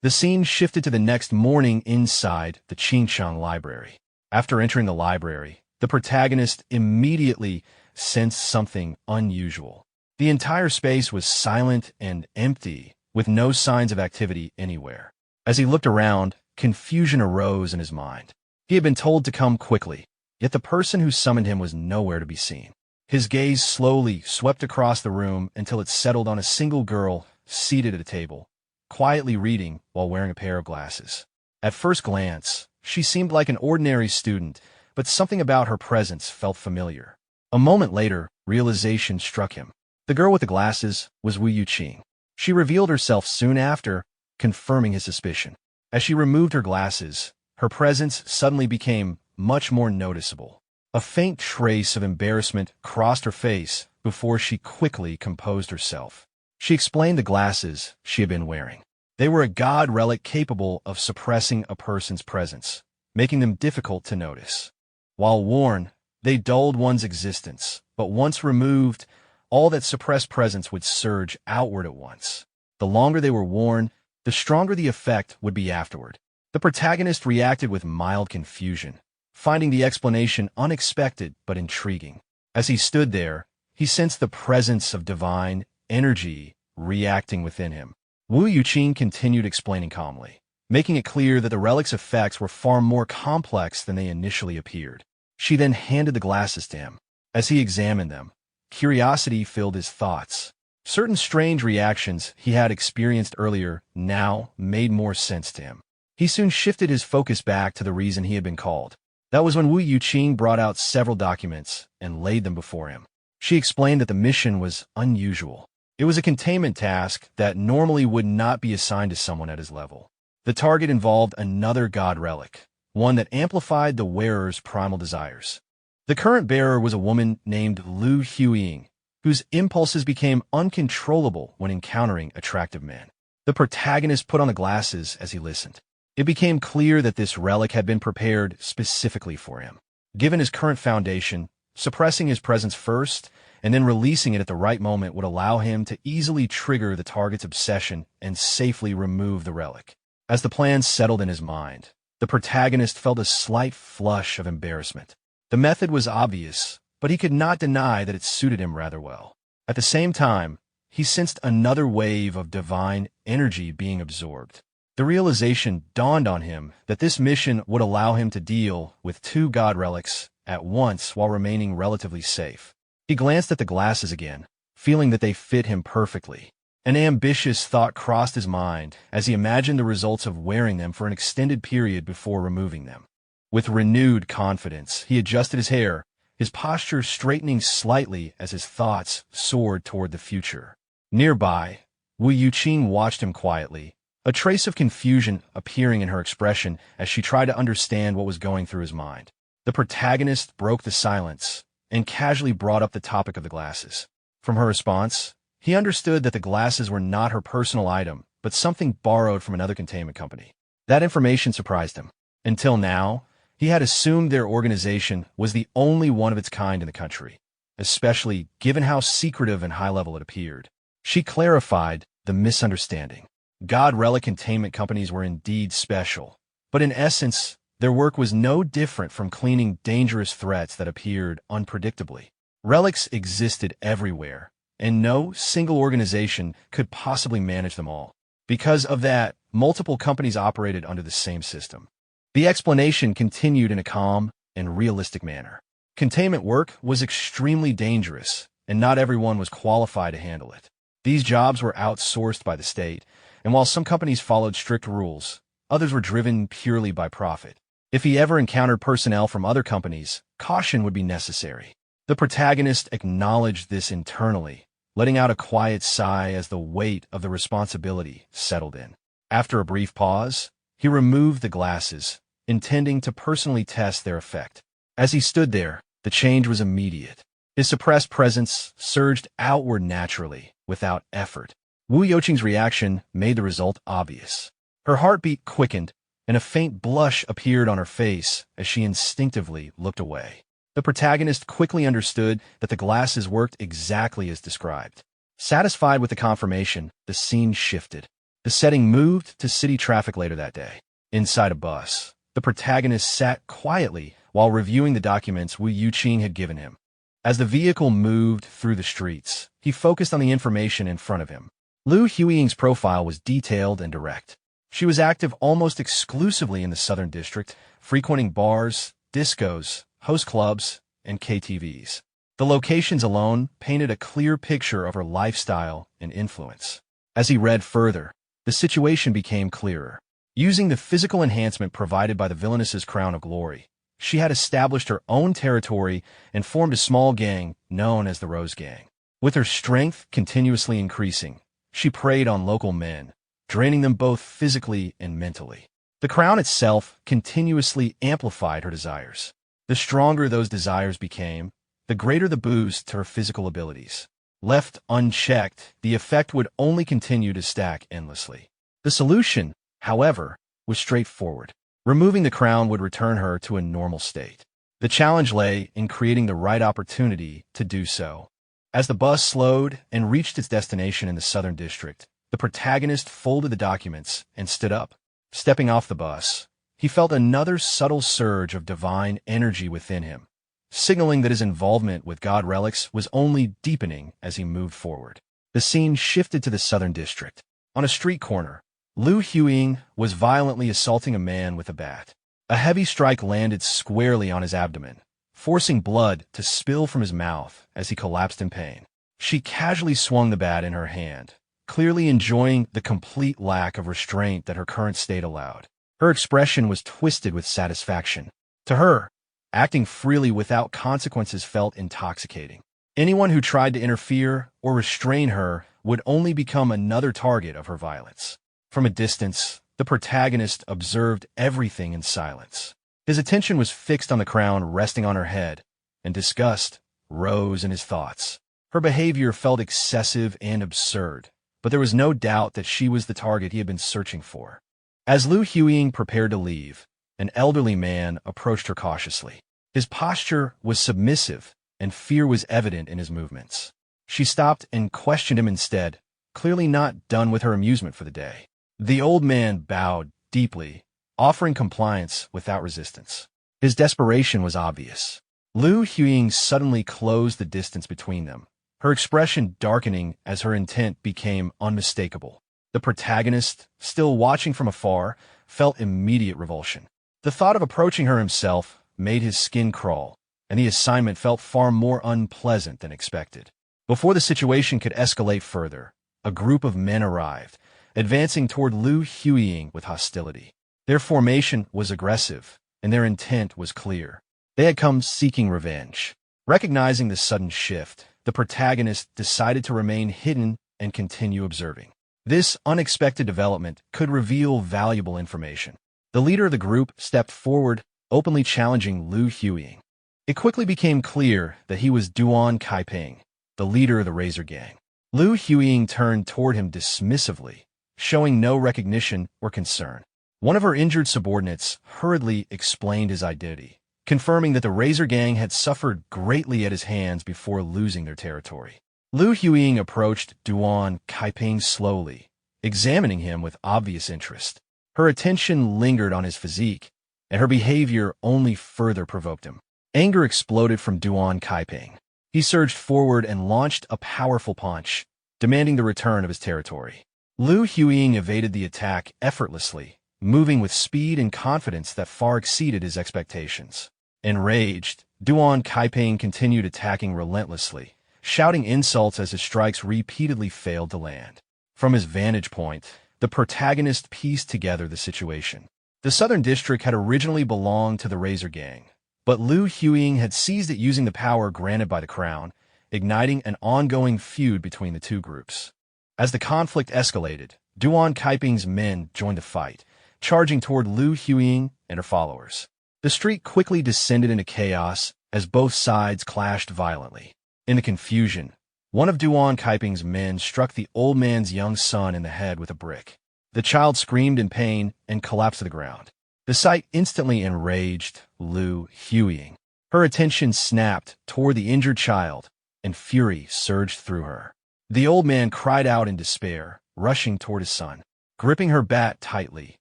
The scene shifted to the next morning inside the Qingchang library. After entering the library, the protagonist immediately sensed something unusual. The entire space was silent and empty, with no signs of activity anywhere. As he looked around, confusion arose in his mind. He had been told to come quickly, yet the person who summoned him was nowhere to be seen. His gaze slowly swept across the room until it settled on a single girl seated at a table, quietly reading while wearing a pair of glasses. At first glance, she seemed like an ordinary student, but something about her presence felt familiar. A moment later, realization struck him. The girl with the glasses was Wu Yuqing. She revealed herself soon after, confirming his suspicion. As she removed her glasses, her presence suddenly became much more noticeable. A faint trace of embarrassment crossed her face before she quickly composed herself. She explained the glasses she had been wearing. They were a god relic capable of suppressing a person's presence, making them difficult to notice. While worn, they dulled one's existence, but once removed, all that suppressed presence would surge outward at once. The longer they were worn, the stronger the effect would be afterward. The protagonist reacted with mild confusion, finding the explanation unexpected but intriguing. As he stood there, he sensed the presence of divine energy reacting within him. Wu Yuqing continued explaining calmly, making it clear that the relic's effects were far more complex than they initially appeared. She then handed the glasses to him. As he examined them, curiosity filled his thoughts. Certain strange reactions he had experienced earlier now made more sense to him. He soon shifted his focus back to the reason he had been called. That was when Wu Yuqing brought out several documents and laid them before him. She explained that the mission was unusual. It was a containment task that normally would not be assigned to someone at his level. The target involved another god relic, one that amplified the wearer's primal desires. The current bearer was a woman named Lu Huiying, whose impulses became uncontrollable when encountering attractive men. The protagonist put on the glasses as he listened. It became clear that this relic had been prepared specifically for him. Given his current foundation, suppressing his presence first and then releasing it at the right moment would allow him to easily trigger the target's obsession and safely remove the relic. As the plan settled in his mind, the protagonist felt a slight flush of embarrassment. The method was obvious, but he could not deny that it suited him rather well. At the same time, he sensed another wave of divine energy being absorbed. The realization dawned on him that this mission would allow him to deal with two god relics at once while remaining relatively safe. He glanced at the glasses again, feeling that they fit him perfectly. An ambitious thought crossed his mind as he imagined the results of wearing them for an extended period before removing them. With renewed confidence, he adjusted his hair, his posture straightening slightly as his thoughts soared toward the future. Nearby, Wu Yuqing watched him quietly, a trace of confusion appearing in her expression as she tried to understand what was going through his mind. The protagonist broke the silence and casually brought up the topic of the glasses. From her response, he understood that the glasses were not her personal item, but something borrowed from another containment company. That information surprised him. Until now, he had assumed their organization was the only one of its kind in the country, especially given how secretive and high-level it appeared. She clarified the misunderstanding. God relic containment companies were indeed special, but in essence, their work was no different from cleaning dangerous threats that appeared unpredictably. Relics existed everywhere, and no single organization could possibly manage them all. Because of that, multiple companies operated under the same system. The explanation continued in a calm and realistic manner. Containment work was extremely dangerous, and not everyone was qualified to handle it. These jobs were outsourced by the state, and while some companies followed strict rules, others were driven purely by profit. If he ever encountered personnel from other companies, caution would be necessary. The protagonist acknowledged this internally, letting out a quiet sigh as the weight of the responsibility settled in. After a brief pause, he removed the glasses, intending to personally test their effect. As he stood there, the change was immediate. His suppressed presence surged outward naturally, without effort. Wu Yuqing's reaction made the result obvious. Her heartbeat quickened, and a faint blush appeared on her face as she instinctively looked away. The protagonist quickly understood that the glasses worked exactly as described. Satisfied with the confirmation, the scene shifted. The setting moved to city traffic later that day. Inside a bus, the protagonist sat quietly while reviewing the documents Wu Yuqing had given him. As the vehicle moved through the streets, he focused on the information in front of him. Lu Huiying's profile was detailed and direct. She was active almost exclusively in the Southern District, frequenting bars, discos, host clubs, and KTVs. The locations alone painted a clear picture of her lifestyle and influence. As he read further, the situation became clearer. Using the physical enhancement provided by the villainess's crown of glory, she had established her own territory and formed a small gang known as the Rose Gang. With her strength continuously increasing, she preyed on local men, draining them both physically and mentally. The crown itself continuously amplified her desires. The stronger those desires became, the greater the boost to her physical abilities. Left unchecked, the effect would only continue to stack endlessly. The solution, however, was straightforward. Removing the crown would return her to a normal state. The challenge lay in creating the right opportunity to do so. As the bus slowed and reached its destination in the Southern District, the protagonist folded the documents and stood up. Stepping off the bus, he felt another subtle surge of divine energy within him, signaling that his involvement with God relics was only deepening as he moved forward. The scene shifted to the Southern District. On a street corner, Lu Huiying was violently assaulting a man with a bat. A heavy strike landed squarely on his abdomen, forcing blood to spill from his mouth as he collapsed in pain. She casually swung the bat in her hand, clearly enjoying the complete lack of restraint that her current state allowed. Her expression was twisted with satisfaction. To her, acting freely without consequences felt intoxicating. Anyone who tried to interfere or restrain her would only become another target of her violence. From a distance, the protagonist observed everything in silence. His attention was fixed on the crown resting on her head, and disgust rose in his thoughts. Her behavior felt excessive and absurd, but there was no doubt that she was the target he had been searching for. As Lu Huiying prepared to leave, an elderly man approached her cautiously. His posture was submissive, and fear was evident in his movements. She stopped and questioned him instead, clearly not done with her amusement for the day. The old man bowed deeply, offering compliance without resistance. His desperation was obvious. Lu Huiying suddenly closed the distance between them, her expression darkening as her intent became unmistakable. The protagonist, still watching from afar, felt immediate revulsion. The thought of approaching her himself made his skin crawl, and the assignment felt far more unpleasant than expected. Before the situation could escalate further, a group of men arrived, advancing toward Lu Huiying with hostility. Their formation was aggressive, and their intent was clear. They had come seeking revenge. Recognizing the sudden shift, the protagonist decided to remain hidden and continue observing. This unexpected development could reveal valuable information. The leader of the group stepped forward, openly challenging Lu Huiying. It quickly became clear that he was Duan Kaiping, the leader of the Razor Gang. Lu Huiying turned toward him dismissively, showing no recognition or concern. One of her injured subordinates hurriedly explained his identity, confirming that the Razor Gang had suffered greatly at his hands before losing their territory. Lu Huiying approached Duan Kaiping slowly, examining him with obvious interest. Her attention lingered on his physique, and her behavior only further provoked him. Anger exploded from Duan Kaiping. He surged forward and launched a powerful punch, demanding the return of his territory. Lu Huiying evaded the attack effortlessly, moving with speed and confidence that far exceeded his expectations. Enraged, Duan Kaiping continued attacking relentlessly, shouting insults as his strikes repeatedly failed to land. From his vantage point, the protagonist pieced together the situation. The Southern District had originally belonged to the Razor Gang, but Lu Huiying had seized it using the power granted by the Crown, igniting an ongoing feud between the two groups. As the conflict escalated, Duan Kaiping's men joined the fight, charging toward Lu Huiying and her followers. The street quickly descended into chaos as both sides clashed violently. In the confusion, one of Duan Kaiping's men struck the old man's young son in the head with a brick. The child screamed in pain and collapsed to the ground. The sight instantly enraged Lu Huiying. Her attention snapped toward the injured child, and fury surged through her. The old man cried out in despair, rushing toward his son. Gripping her bat tightly,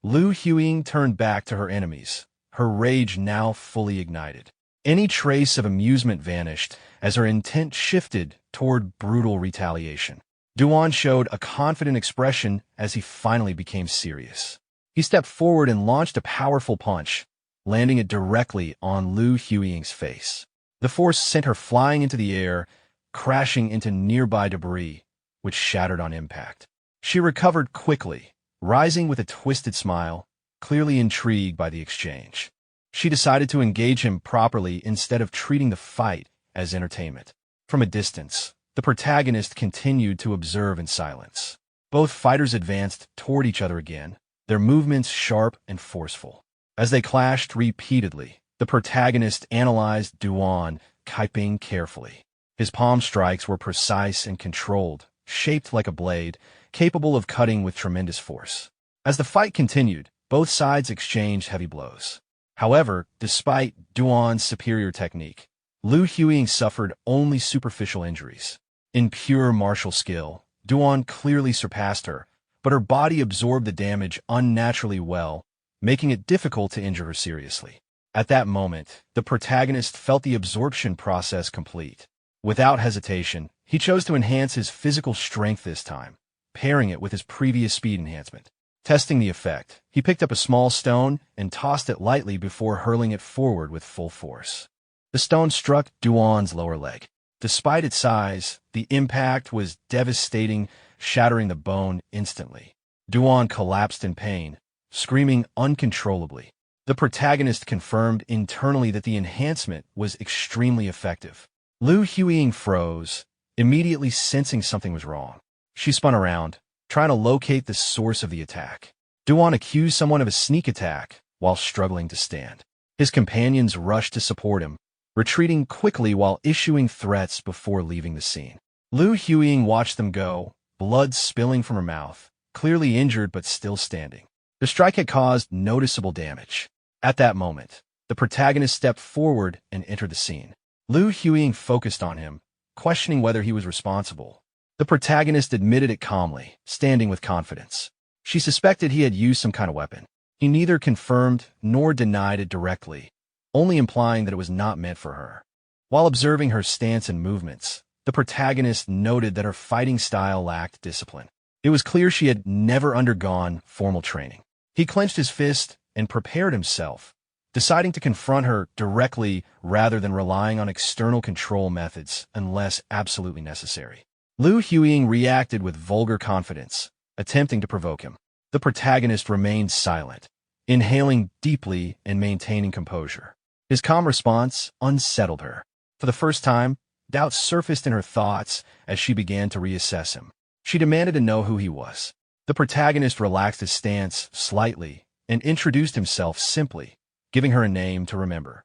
Lu Huiying turned back to her enemies, her rage now fully ignited. Any trace of amusement vanished as her intent shifted toward brutal retaliation. Duan showed a confident expression as he finally became serious. He stepped forward and launched a powerful punch, landing it directly on Lu Huiying's face. The force sent her flying into the air, crashing into nearby debris, which shattered on impact. She recovered quickly, rising with a twisted smile, clearly intrigued by the exchange. She decided to engage him properly instead of treating the fight as entertainment. From a distance, the protagonist continued to observe in silence. Both fighters advanced toward each other again, their movements sharp and forceful. As they clashed repeatedly, the protagonist analyzed Duan Kaiping carefully. His palm strikes were precise and controlled, shaped like a blade, capable of cutting with tremendous force. As the fight continued, both sides exchanged heavy blows. However, despite Duan's superior technique, Liu Huiying suffered only superficial injuries. In pure martial skill, Duan clearly surpassed her, but her body absorbed the damage unnaturally well, making it difficult to injure her seriously. At that moment, the protagonist felt the absorption process complete. Without hesitation, he chose to enhance his physical strength this time, pairing it with his previous speed enhancement. Testing the effect, he picked up a small stone and tossed it lightly before hurling it forward with full force. The stone struck Duan's lower leg. Despite its size, the impact was devastating, shattering the bone instantly. Duan collapsed in pain, screaming uncontrollably. The protagonist confirmed internally that the enhancement was extremely effective. Liu Huiying froze, immediately sensing something was wrong. She spun around, trying to locate the source of the attack. Duan accused someone of a sneak attack while struggling to stand. His companions rushed to support him, retreating quickly while issuing threats before leaving the scene. Liu Huiying watched them go, blood spilling from her mouth, clearly injured but still standing. The strike had caused noticeable damage. At that moment, the protagonist stepped forward and entered the scene. Liu Huiying focused on him, questioning whether he was responsible. The protagonist admitted it calmly, standing with confidence. She suspected he had used some kind of weapon. He neither confirmed nor denied it directly, only implying that it was not meant for her. While observing her stance and movements, the protagonist noted that her fighting style lacked discipline. It was clear she had never undergone formal training. He clenched his fist and prepared himself, deciding to confront her directly rather than relying on external control methods unless absolutely necessary. Liu Huiying reacted with vulgar confidence, attempting to provoke him. The protagonist remained silent, inhaling deeply and maintaining composure. His calm response unsettled her. For the first time, doubt surfaced in her thoughts as she began to reassess him. She demanded to know who he was. The protagonist relaxed his stance slightly and introduced himself simply, giving her a name to remember.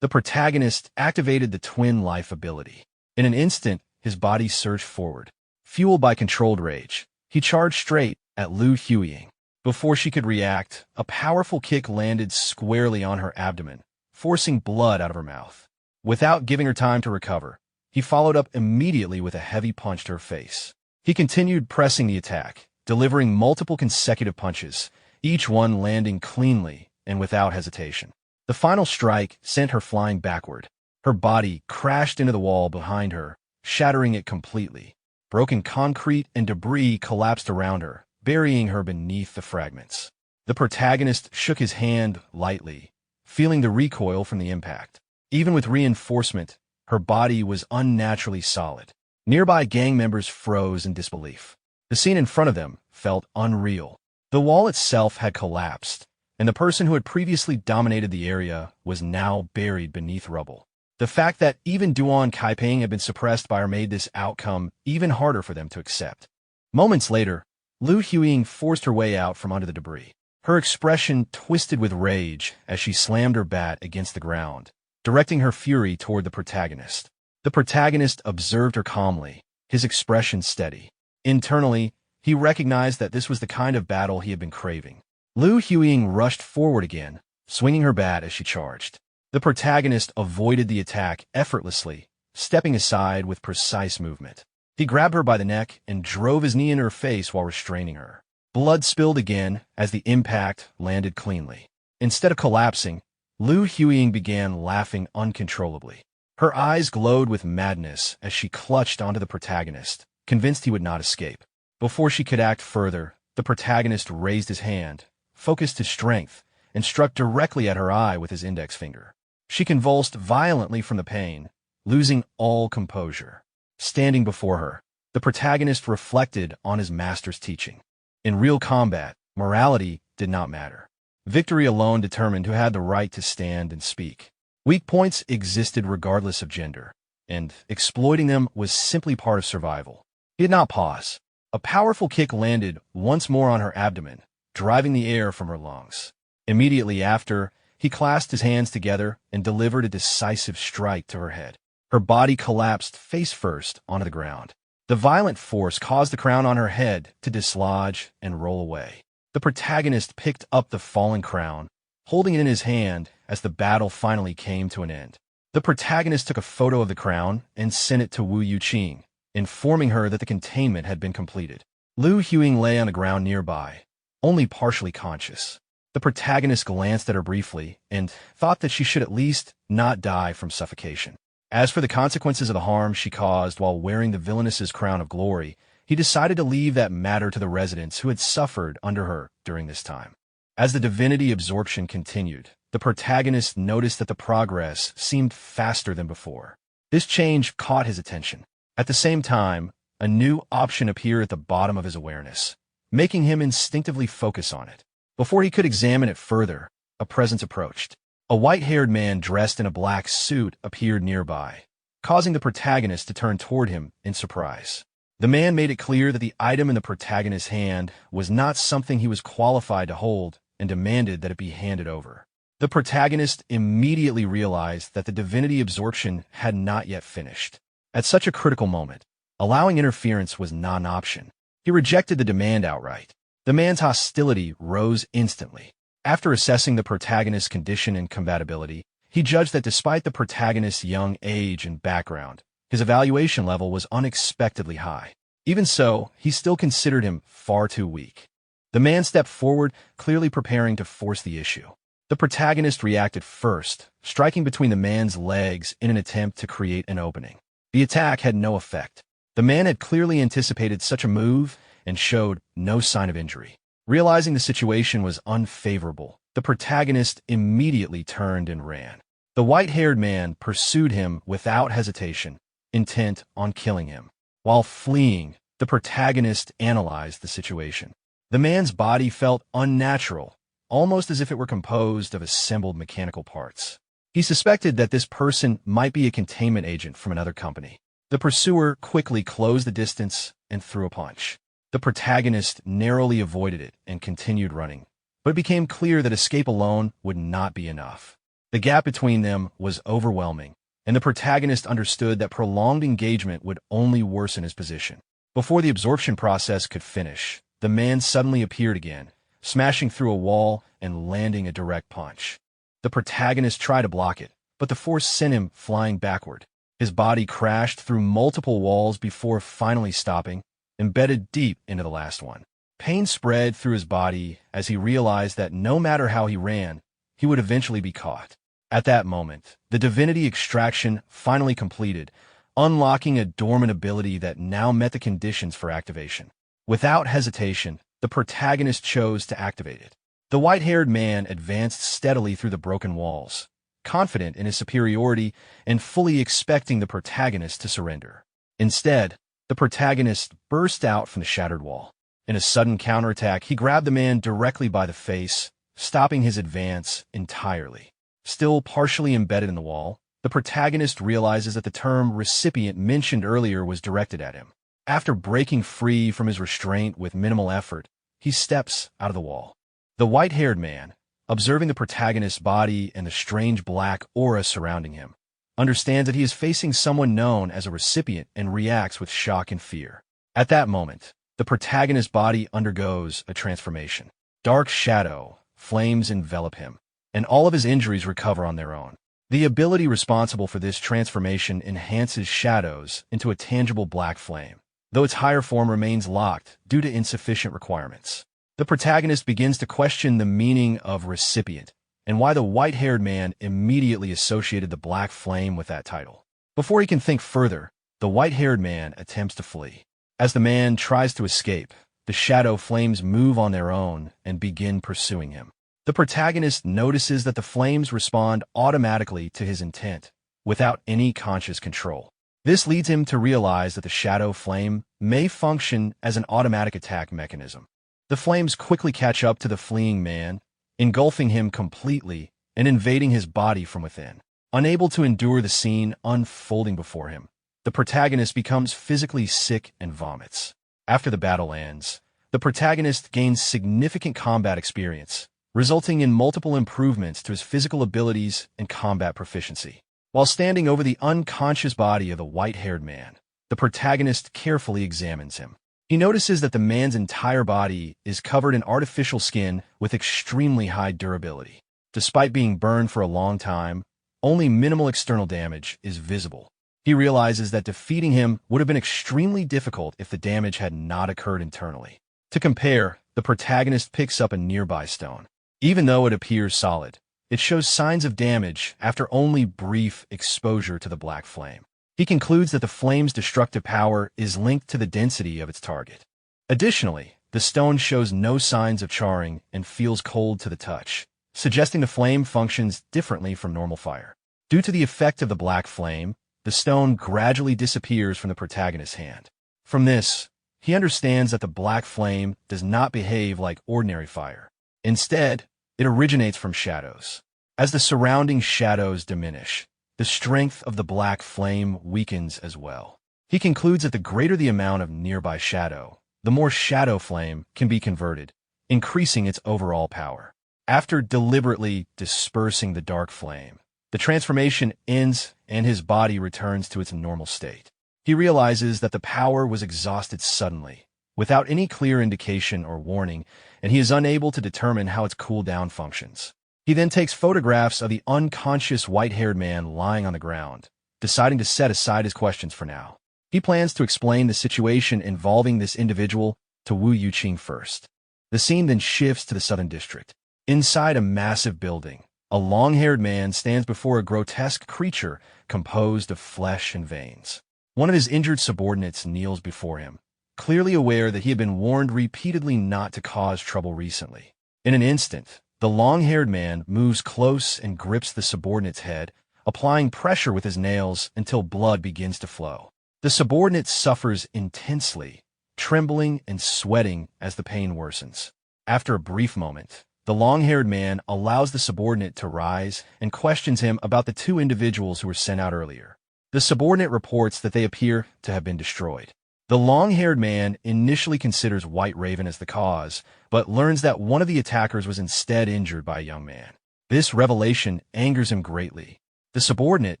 The protagonist activated the twin life ability. In an instant, his body surged forward. Fueled by controlled rage, he charged straight at Liu Huiying. Before she could react, a powerful kick landed squarely on her abdomen, forcing blood out of her mouth. Without giving her time to recover, he followed up immediately with a heavy punch to her face. He continued pressing the attack, delivering multiple consecutive punches, each one landing cleanly and without hesitation. The final strike sent her flying backward. Her body crashed into the wall behind her, shattering it completely. Broken concrete and debris collapsed around her, burying her beneath the fragments. The protagonist shook his hand lightly, feeling the recoil from the impact. Even with reinforcement, her body was unnaturally solid. Nearby gang members froze in disbelief. The scene in front of them felt unreal. The wall itself had collapsed, and the person who had previously dominated the area was now buried beneath rubble. The fact that even Duan Kaiping had been suppressed by her made this outcome even harder for them to accept. Moments later, Liu Huiying forced her way out from under the debris. Her expression twisted with rage as she slammed her bat against the ground, directing her fury toward the protagonist. The protagonist observed her calmly, his expression steady. Internally, he recognized that this was the kind of battle he had been craving. Liu Huiying rushed forward again, swinging her bat as she charged. The protagonist avoided the attack effortlessly, stepping aside with precise movement. He grabbed her by the neck and drove his knee in her face while restraining her. Blood spilled again as the impact landed cleanly. Instead of collapsing, Liu Huiying began laughing uncontrollably. Her eyes glowed with madness as she clutched onto the protagonist, convinced he would not escape. Before she could act further, the protagonist raised his hand, focused his strength, and struck directly at her eye with his index finger. She convulsed violently from the pain, losing all composure. Standing before her, the protagonist reflected on his master's teaching. In real combat, morality did not matter. Victory alone determined who had the right to stand and speak. Weak points existed regardless of gender, and exploiting them was simply part of survival. He did not pause. A powerful kick landed once more on her abdomen, driving the air from her lungs. Immediately after, he clasped his hands together and delivered a decisive strike to her head. Her body collapsed face first onto the ground. The violent force caused the crown on her head to dislodge and roll away. The protagonist picked up the fallen crown, holding it in his hand as the battle finally came to an end. The protagonist took a photo of the crown and sent it to Wu Yuqing, informing her that the containment had been completed. Lu Huing lay on the ground nearby, only partially conscious. The protagonist glanced at her briefly and thought that she should at least not die from suffocation. As for the consequences of the harm she caused while wearing the villainess's crown of glory, he decided to leave that matter to the residents who had suffered under her during this time. As the divinity absorption continued, the protagonist noticed that the progress seemed faster than before. This change caught his attention. At the same time, a new option appeared at the bottom of his awareness, making him instinctively focus on it. Before he could examine it further, a presence approached. A white-haired man dressed in a black suit appeared nearby, causing the protagonist to turn toward him in surprise. The man made it clear that the item in the protagonist's hand was not something he was qualified to hold and demanded that it be handed over. The protagonist immediately realized that the divinity absorption had not yet finished. At such a critical moment, allowing interference was not an option. He rejected the demand outright. The man's hostility rose instantly. After assessing the protagonist's condition and compatibility, he judged that despite the protagonist's young age and background, his evaluation level was unexpectedly high. Even so, he still considered him far too weak. The man stepped forward, clearly preparing to force the issue. The protagonist reacted first, striking between the man's legs in an attempt to create an opening. The attack had no effect. The man had clearly anticipated such a move and showed no sign of injury. Realizing the situation was unfavorable, the protagonist immediately turned and ran. The white-haired man pursued him without hesitation, intent on killing him. While fleeing, the protagonist analyzed the situation. The man's body felt unnatural, almost as if it were composed of assembled mechanical parts. He suspected that this person might be a containment agent from another company. The pursuer quickly closed the distance and threw a punch. The protagonist narrowly avoided it and continued running, but it became clear that escape alone would not be enough. The gap between them was overwhelming, and the protagonist understood that prolonged engagement would only worsen his position. Before the absorption process could finish, the man suddenly appeared again, smashing through a wall and landing a direct punch. The protagonist tried to block it, but the force sent him flying backward. His body crashed through multiple walls before finally stopping, embedded deep into the last one. Pain spread through his body as he realized that no matter how he ran, he would eventually be caught. At that moment, the divinity extraction finally completed, unlocking a dormant ability that now met the conditions for activation. Without hesitation, the protagonist chose to activate it. The white-haired man advanced steadily through the broken walls, confident in his superiority and fully expecting the protagonist to surrender. Instead, the protagonist burst out from the shattered wall. In a sudden counterattack, he grabbed the man directly by the face, stopping his advance entirely. Still partially embedded in the wall, the protagonist realizes that the term recipient mentioned earlier was directed at him. After breaking free from his restraint with minimal effort, he steps out of the wall. The white-haired man, observing the protagonist's body and the strange black aura surrounding him, understands that he is facing someone known as a recipient and reacts with shock and fear. At that moment, the protagonist's body undergoes a transformation. Dark shadow, flames envelop him, and all of his injuries recover on their own. The ability responsible for this transformation enhances shadows into a tangible black flame, though its higher form remains locked due to insufficient requirements. The protagonist begins to question the meaning of recipient and why the white-haired man immediately associated the black flame with that title. Before he can think further, the white-haired man attempts to flee. As the man tries to escape, the shadow flames move on their own and begin pursuing him. The protagonist notices that the flames respond automatically to his intent, without any conscious control. This leads him to realize that the shadow flame may function as an automatic attack mechanism. The flames quickly catch up to the fleeing man, engulfing him completely and invading his body from within. Unable to endure the scene unfolding before him, the protagonist becomes physically sick and vomits. After the battle ends, the protagonist gains significant combat experience, resulting in multiple improvements to his physical abilities and combat proficiency. While standing over the unconscious body of the white-haired man, the protagonist carefully examines him. He notices that the man's entire body is covered in artificial skin with extremely high durability. Despite being burned for a long time, only minimal external damage is visible. He realizes that defeating him would have been extremely difficult if the damage had not occurred internally. To compare, the protagonist picks up a nearby stone. Even though it appears solid, it shows signs of damage after only brief exposure to the black flame. He concludes that the flame's destructive power is linked to the density of its target. Additionally, the stone shows no signs of charring and feels cold to the touch, suggesting the flame functions differently from normal fire. Due to the effect of the black flame, the stone gradually disappears from the protagonist's hand. From this, he understands that the black flame does not behave like ordinary fire. Instead, it originates from shadows. As the surrounding shadows diminish, the strength of the black flame weakens as well. He concludes that the greater the amount of nearby shadow, the more shadow flame can be converted, increasing its overall power. After deliberately dispersing the dark flame, the transformation ends and his body returns to its normal state. He realizes that the power was exhausted suddenly, without any clear indication or warning, and he is unable to determine how its cooldown functions. He then takes photographs of the unconscious white-haired man lying on the ground, deciding to set aside his questions for now. He plans to explain the situation involving this individual to Wu Yuqing first. The scene then shifts to the Southern District. Inside a massive building, a long-haired man stands before a grotesque creature composed of flesh and veins. One of his injured subordinates kneels before him, clearly aware that he had been warned repeatedly not to cause trouble recently. In an instant, the long-haired man moves close and grips the subordinate's head, applying pressure with his nails until blood begins to flow. The subordinate suffers intensely, trembling and sweating as the pain worsens. After a brief moment, the long-haired man allows the subordinate to rise and questions him about the two individuals who were sent out earlier. The subordinate reports that they appear to have been destroyed. The long-haired man initially considers White Raven as the cause, but learns that one of the attackers was instead injured by a young man. This revelation angers him greatly. The subordinate,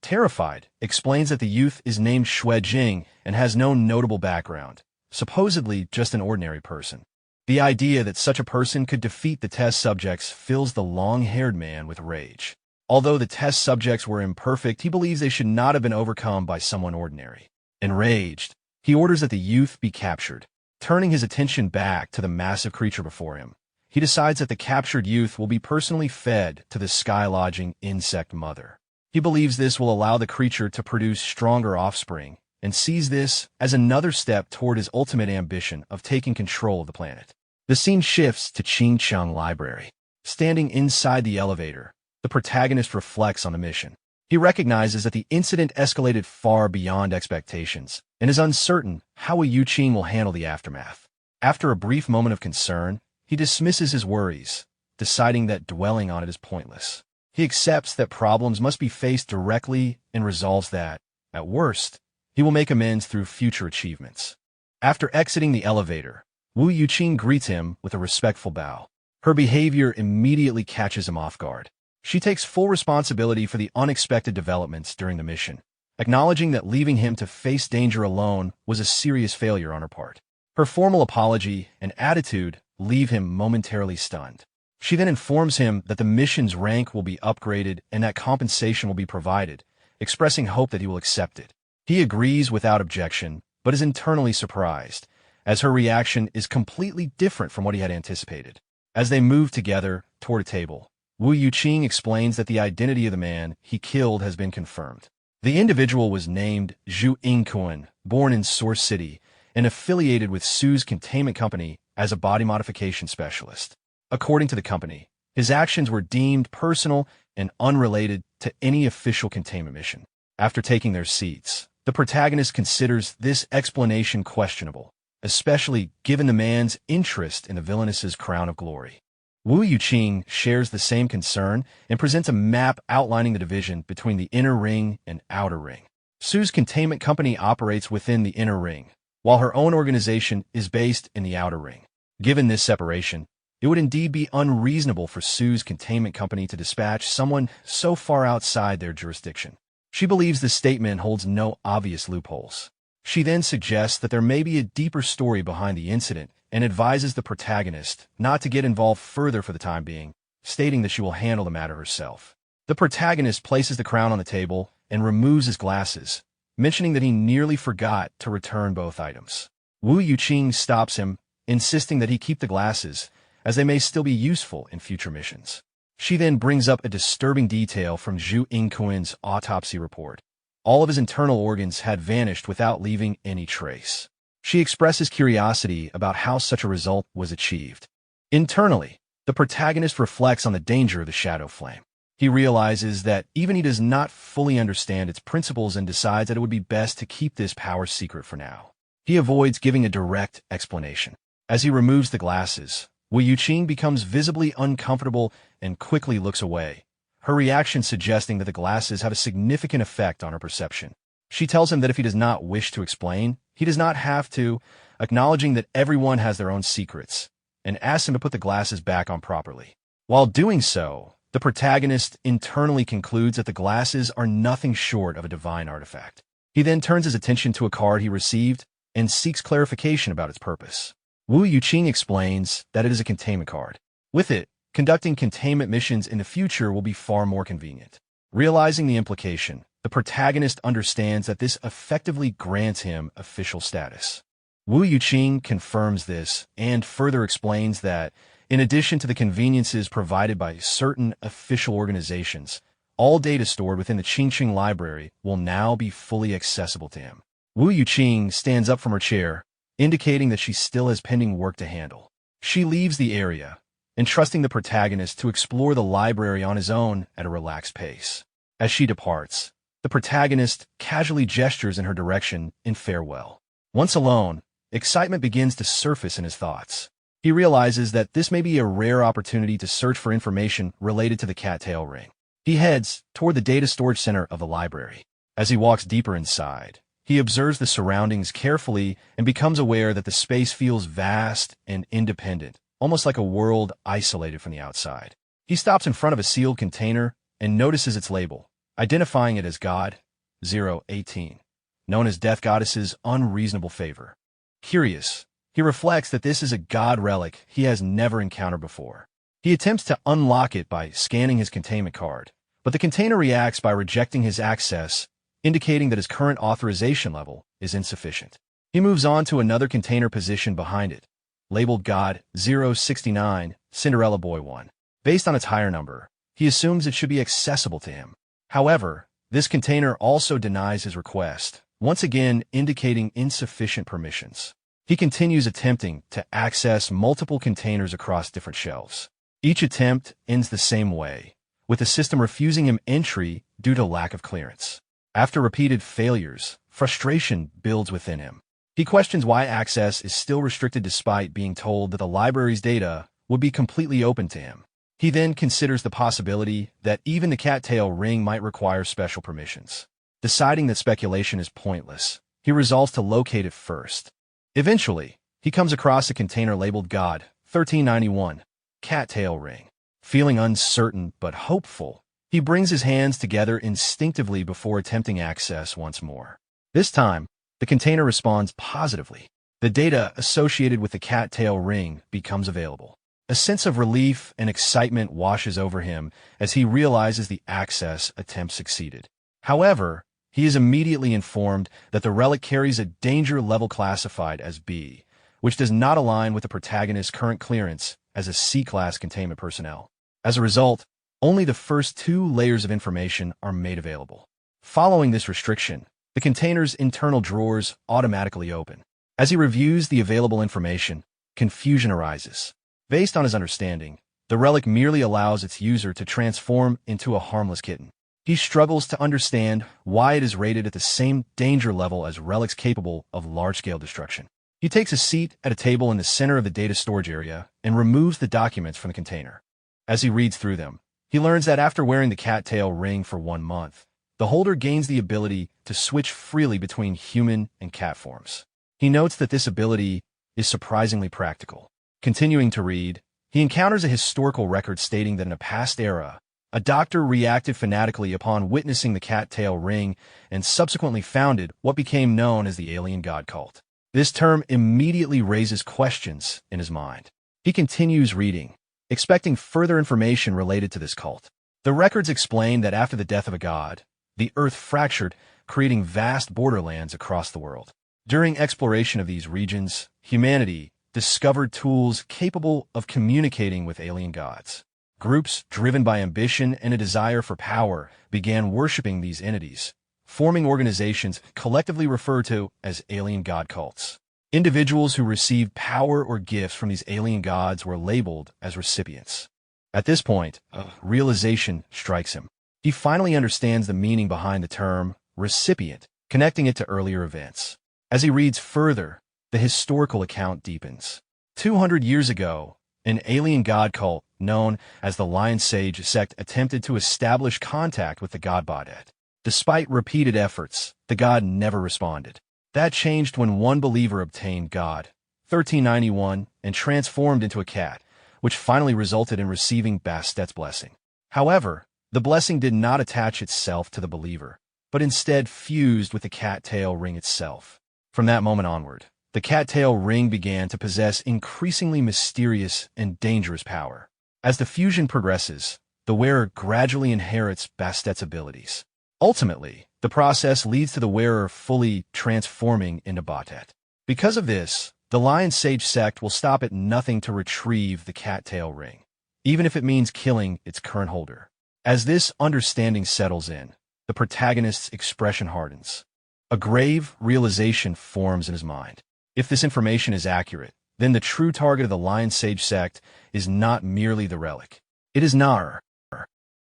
terrified, explains that the youth is named Xue Jing and has no notable background, supposedly just an ordinary person. The idea that such a person could defeat the test subjects fills the long-haired man with rage. Although the test subjects were imperfect, he believes they should not have been overcome by someone ordinary. Enraged, he orders that the youth be captured. Turning his attention back to the massive creature before him, he decides that the captured youth will be personally fed to the sky-lodging insect mother. He believes this will allow the creature to produce stronger offspring, and sees this as another step toward his ultimate ambition of taking control of the planet. The scene shifts to Qingcheng Library. Standing inside the elevator, the protagonist reflects on the mission. He recognizes that the incident escalated far beyond expectations, and is uncertain how Wu Yuqing will handle the aftermath. After a brief moment of concern, he dismisses his worries, deciding that dwelling on it is pointless. He accepts that problems must be faced directly and resolves that, at worst, he will make amends through future achievements. After exiting the elevator, Wu Yuqing greets him with a respectful bow. Her behavior immediately catches him off guard. She takes full responsibility for the unexpected developments during the mission, acknowledging that leaving him to face danger alone was a serious failure on her part. Her formal apology and attitude leave him momentarily stunned. She then informs him that the mission's rank will be upgraded and that compensation will be provided, expressing hope that he will accept it. He agrees without objection, but is internally surprised, as her reaction is completely different from what he had anticipated. As they move together toward a table, Wu Yuqing explains that the identity of the man he killed has been confirmed. The individual was named Zhu Yingquan, born in Source City, and affiliated with Su's containment company as a body modification specialist. According to the company, his actions were deemed personal and unrelated to any official containment mission. After taking their seats, the protagonist considers this explanation questionable, especially given the man's interest in the villainess's crown of glory. Wu Yuqing shares the same concern and presents a map outlining the division between the inner ring and outer ring. Su's containment company operates within the inner ring, while her own organization is based in the outer ring. Given this separation, it would indeed be unreasonable for Su's containment company to dispatch someone so far outside their jurisdiction. She believes this statement holds no obvious loopholes. She then suggests that there may be a deeper story behind the incident and advises the protagonist not to get involved further for the time being, stating that she will handle the matter herself. The protagonist places the crown on the table and removes his glasses, mentioning that he nearly forgot to return both items. Wu Yuqing stops him, insisting that he keep the glasses, as they may still be useful in future missions. She then brings up a disturbing detail from Zhu Yingquan's autopsy report. All of his internal organs had vanished without leaving any trace. She expresses curiosity about how such a result was achieved. Internally, the protagonist reflects on the danger of the shadow flame. He realizes that even he does not fully understand its principles and decides that it would be best to keep this power secret for now. He avoids giving a direct explanation. As he removes the glasses, Wu Yuqing becomes visibly uncomfortable and quickly looks away, her reaction suggesting that the glasses have a significant effect on her perception. She tells him that if he does not wish to explain, he does not have to, acknowledging that everyone has their own secrets, and asks him to put the glasses back on properly. While doing so, the protagonist internally concludes that the glasses are nothing short of a divine artifact. He then turns his attention to a card he received and seeks clarification about its purpose. Wu Yuqing explains that it is a containment card. With it, conducting containment missions in the future will be far more convenient. Realizing the implication, the protagonist understands that this effectively grants him official status. Wu Yuqing confirms this and further explains that, in addition to the conveniences provided by certain official organizations, all data stored within the Qingqing library will now be fully accessible to him. Wu Yuqing stands up from her chair, indicating that she still has pending work to handle. She leaves the area, entrusting the protagonist to explore the library on his own at a relaxed pace. As she departs, the protagonist casually gestures in her direction in farewell. Once alone, excitement begins to surface in his thoughts. He realizes that this may be a rare opportunity to search for information related to the cattail ring. He heads toward the data storage center of the library. As he walks deeper inside, he observes the surroundings carefully and becomes aware that the space feels vast and independent, almost like a world isolated from the outside. He stops in front of a sealed container and notices its label, identifying it as God 018, known as Death Goddess's unreasonable favor. Curious, he reflects that this is a god relic he has never encountered before. He attempts to unlock it by scanning his containment card, but the container reacts by rejecting his access, indicating that his current authorization level is insufficient. He moves on to another container positioned behind it, labeled God 069, Cinderella Boy 1. Based on its higher number, he assumes it should be accessible to him. However, this container also denies his request, once again indicating insufficient permissions. He continues attempting to access multiple containers across different shelves. Each attempt ends the same way, with the system refusing him entry due to lack of clearance. After repeated failures, frustration builds within him. He questions why access is still restricted despite being told that the library's data would be completely open to him. He then considers the possibility that even the cattail ring might require special permissions. Deciding that speculation is pointless, he resolves to locate it first. Eventually, he comes across a container labeled God 1391, Cattail Ring. Feeling uncertain but hopeful, he brings his hands together instinctively before attempting access once more. This time, the container responds positively. The data associated with the cattail ring becomes available. A sense of relief and excitement washes over him as he realizes the access attempt succeeded. However, he is immediately informed that the relic carries a danger level classified as B, which does not align with the protagonist's current clearance as a C-class containment personnel. As a result, only the first 2 layers of information are made available. Following this restriction, the container's internal drawers automatically open. As he reviews the available information, confusion arises. Based on his understanding, the relic merely allows its user to transform into a harmless kitten. He struggles to understand why it is rated at the same danger level as relics capable of large-scale destruction. He takes a seat at a table in the center of the data storage area and removes the documents from the container. As he reads through them, he learns that after wearing the cattail ring for 1 month, the holder gains the ability to switch freely between human and cat forms. He notes that this ability is surprisingly practical. Continuing to read, he encounters a historical record stating that in a past era, a doctor reacted fanatically upon witnessing the cattail ring and subsequently founded what became known as the alien god cult. This term immediately raises questions in his mind. He continues reading, expecting further information related to this cult. The records explain that after the death of a god, the earth fractured, creating vast borderlands across the world. During exploration of these regions, humanity discovered tools capable of communicating with alien gods. Groups driven by ambition and a desire for power began worshipping these entities, forming organizations collectively referred to as alien god cults. Individuals who received power or gifts from these alien gods were labeled as recipients. At this point, a realization strikes him. He finally understands the meaning behind the term recipient, connecting it to earlier events. As he reads further, the historical account deepens. 200 years ago, an alien god cult known as the Lion Sage sect attempted to establish contact with the god Baudet. Despite repeated efforts, the god never responded. That changed when one believer obtained God, 1391, and transformed into a cat, which finally resulted in receiving Bastet's blessing. However, the blessing did not attach itself to the believer, but instead fused with the cat-tail ring itself. From that moment onward, the cat-tail ring began to possess increasingly mysterious and dangerous power. As the fusion progresses, the wearer gradually inherits Bastet's abilities. Ultimately, the process leads to the wearer fully transforming into Bastet. Because of this, the Lion Sage sect will stop at nothing to retrieve the cat-tail ring, even if it means killing its current holder. As this understanding settles in, the protagonist's expression hardens. A grave realization forms in his mind. If this information is accurate, then the true target of the Lion Sage sect is not merely the relic. It is Nar.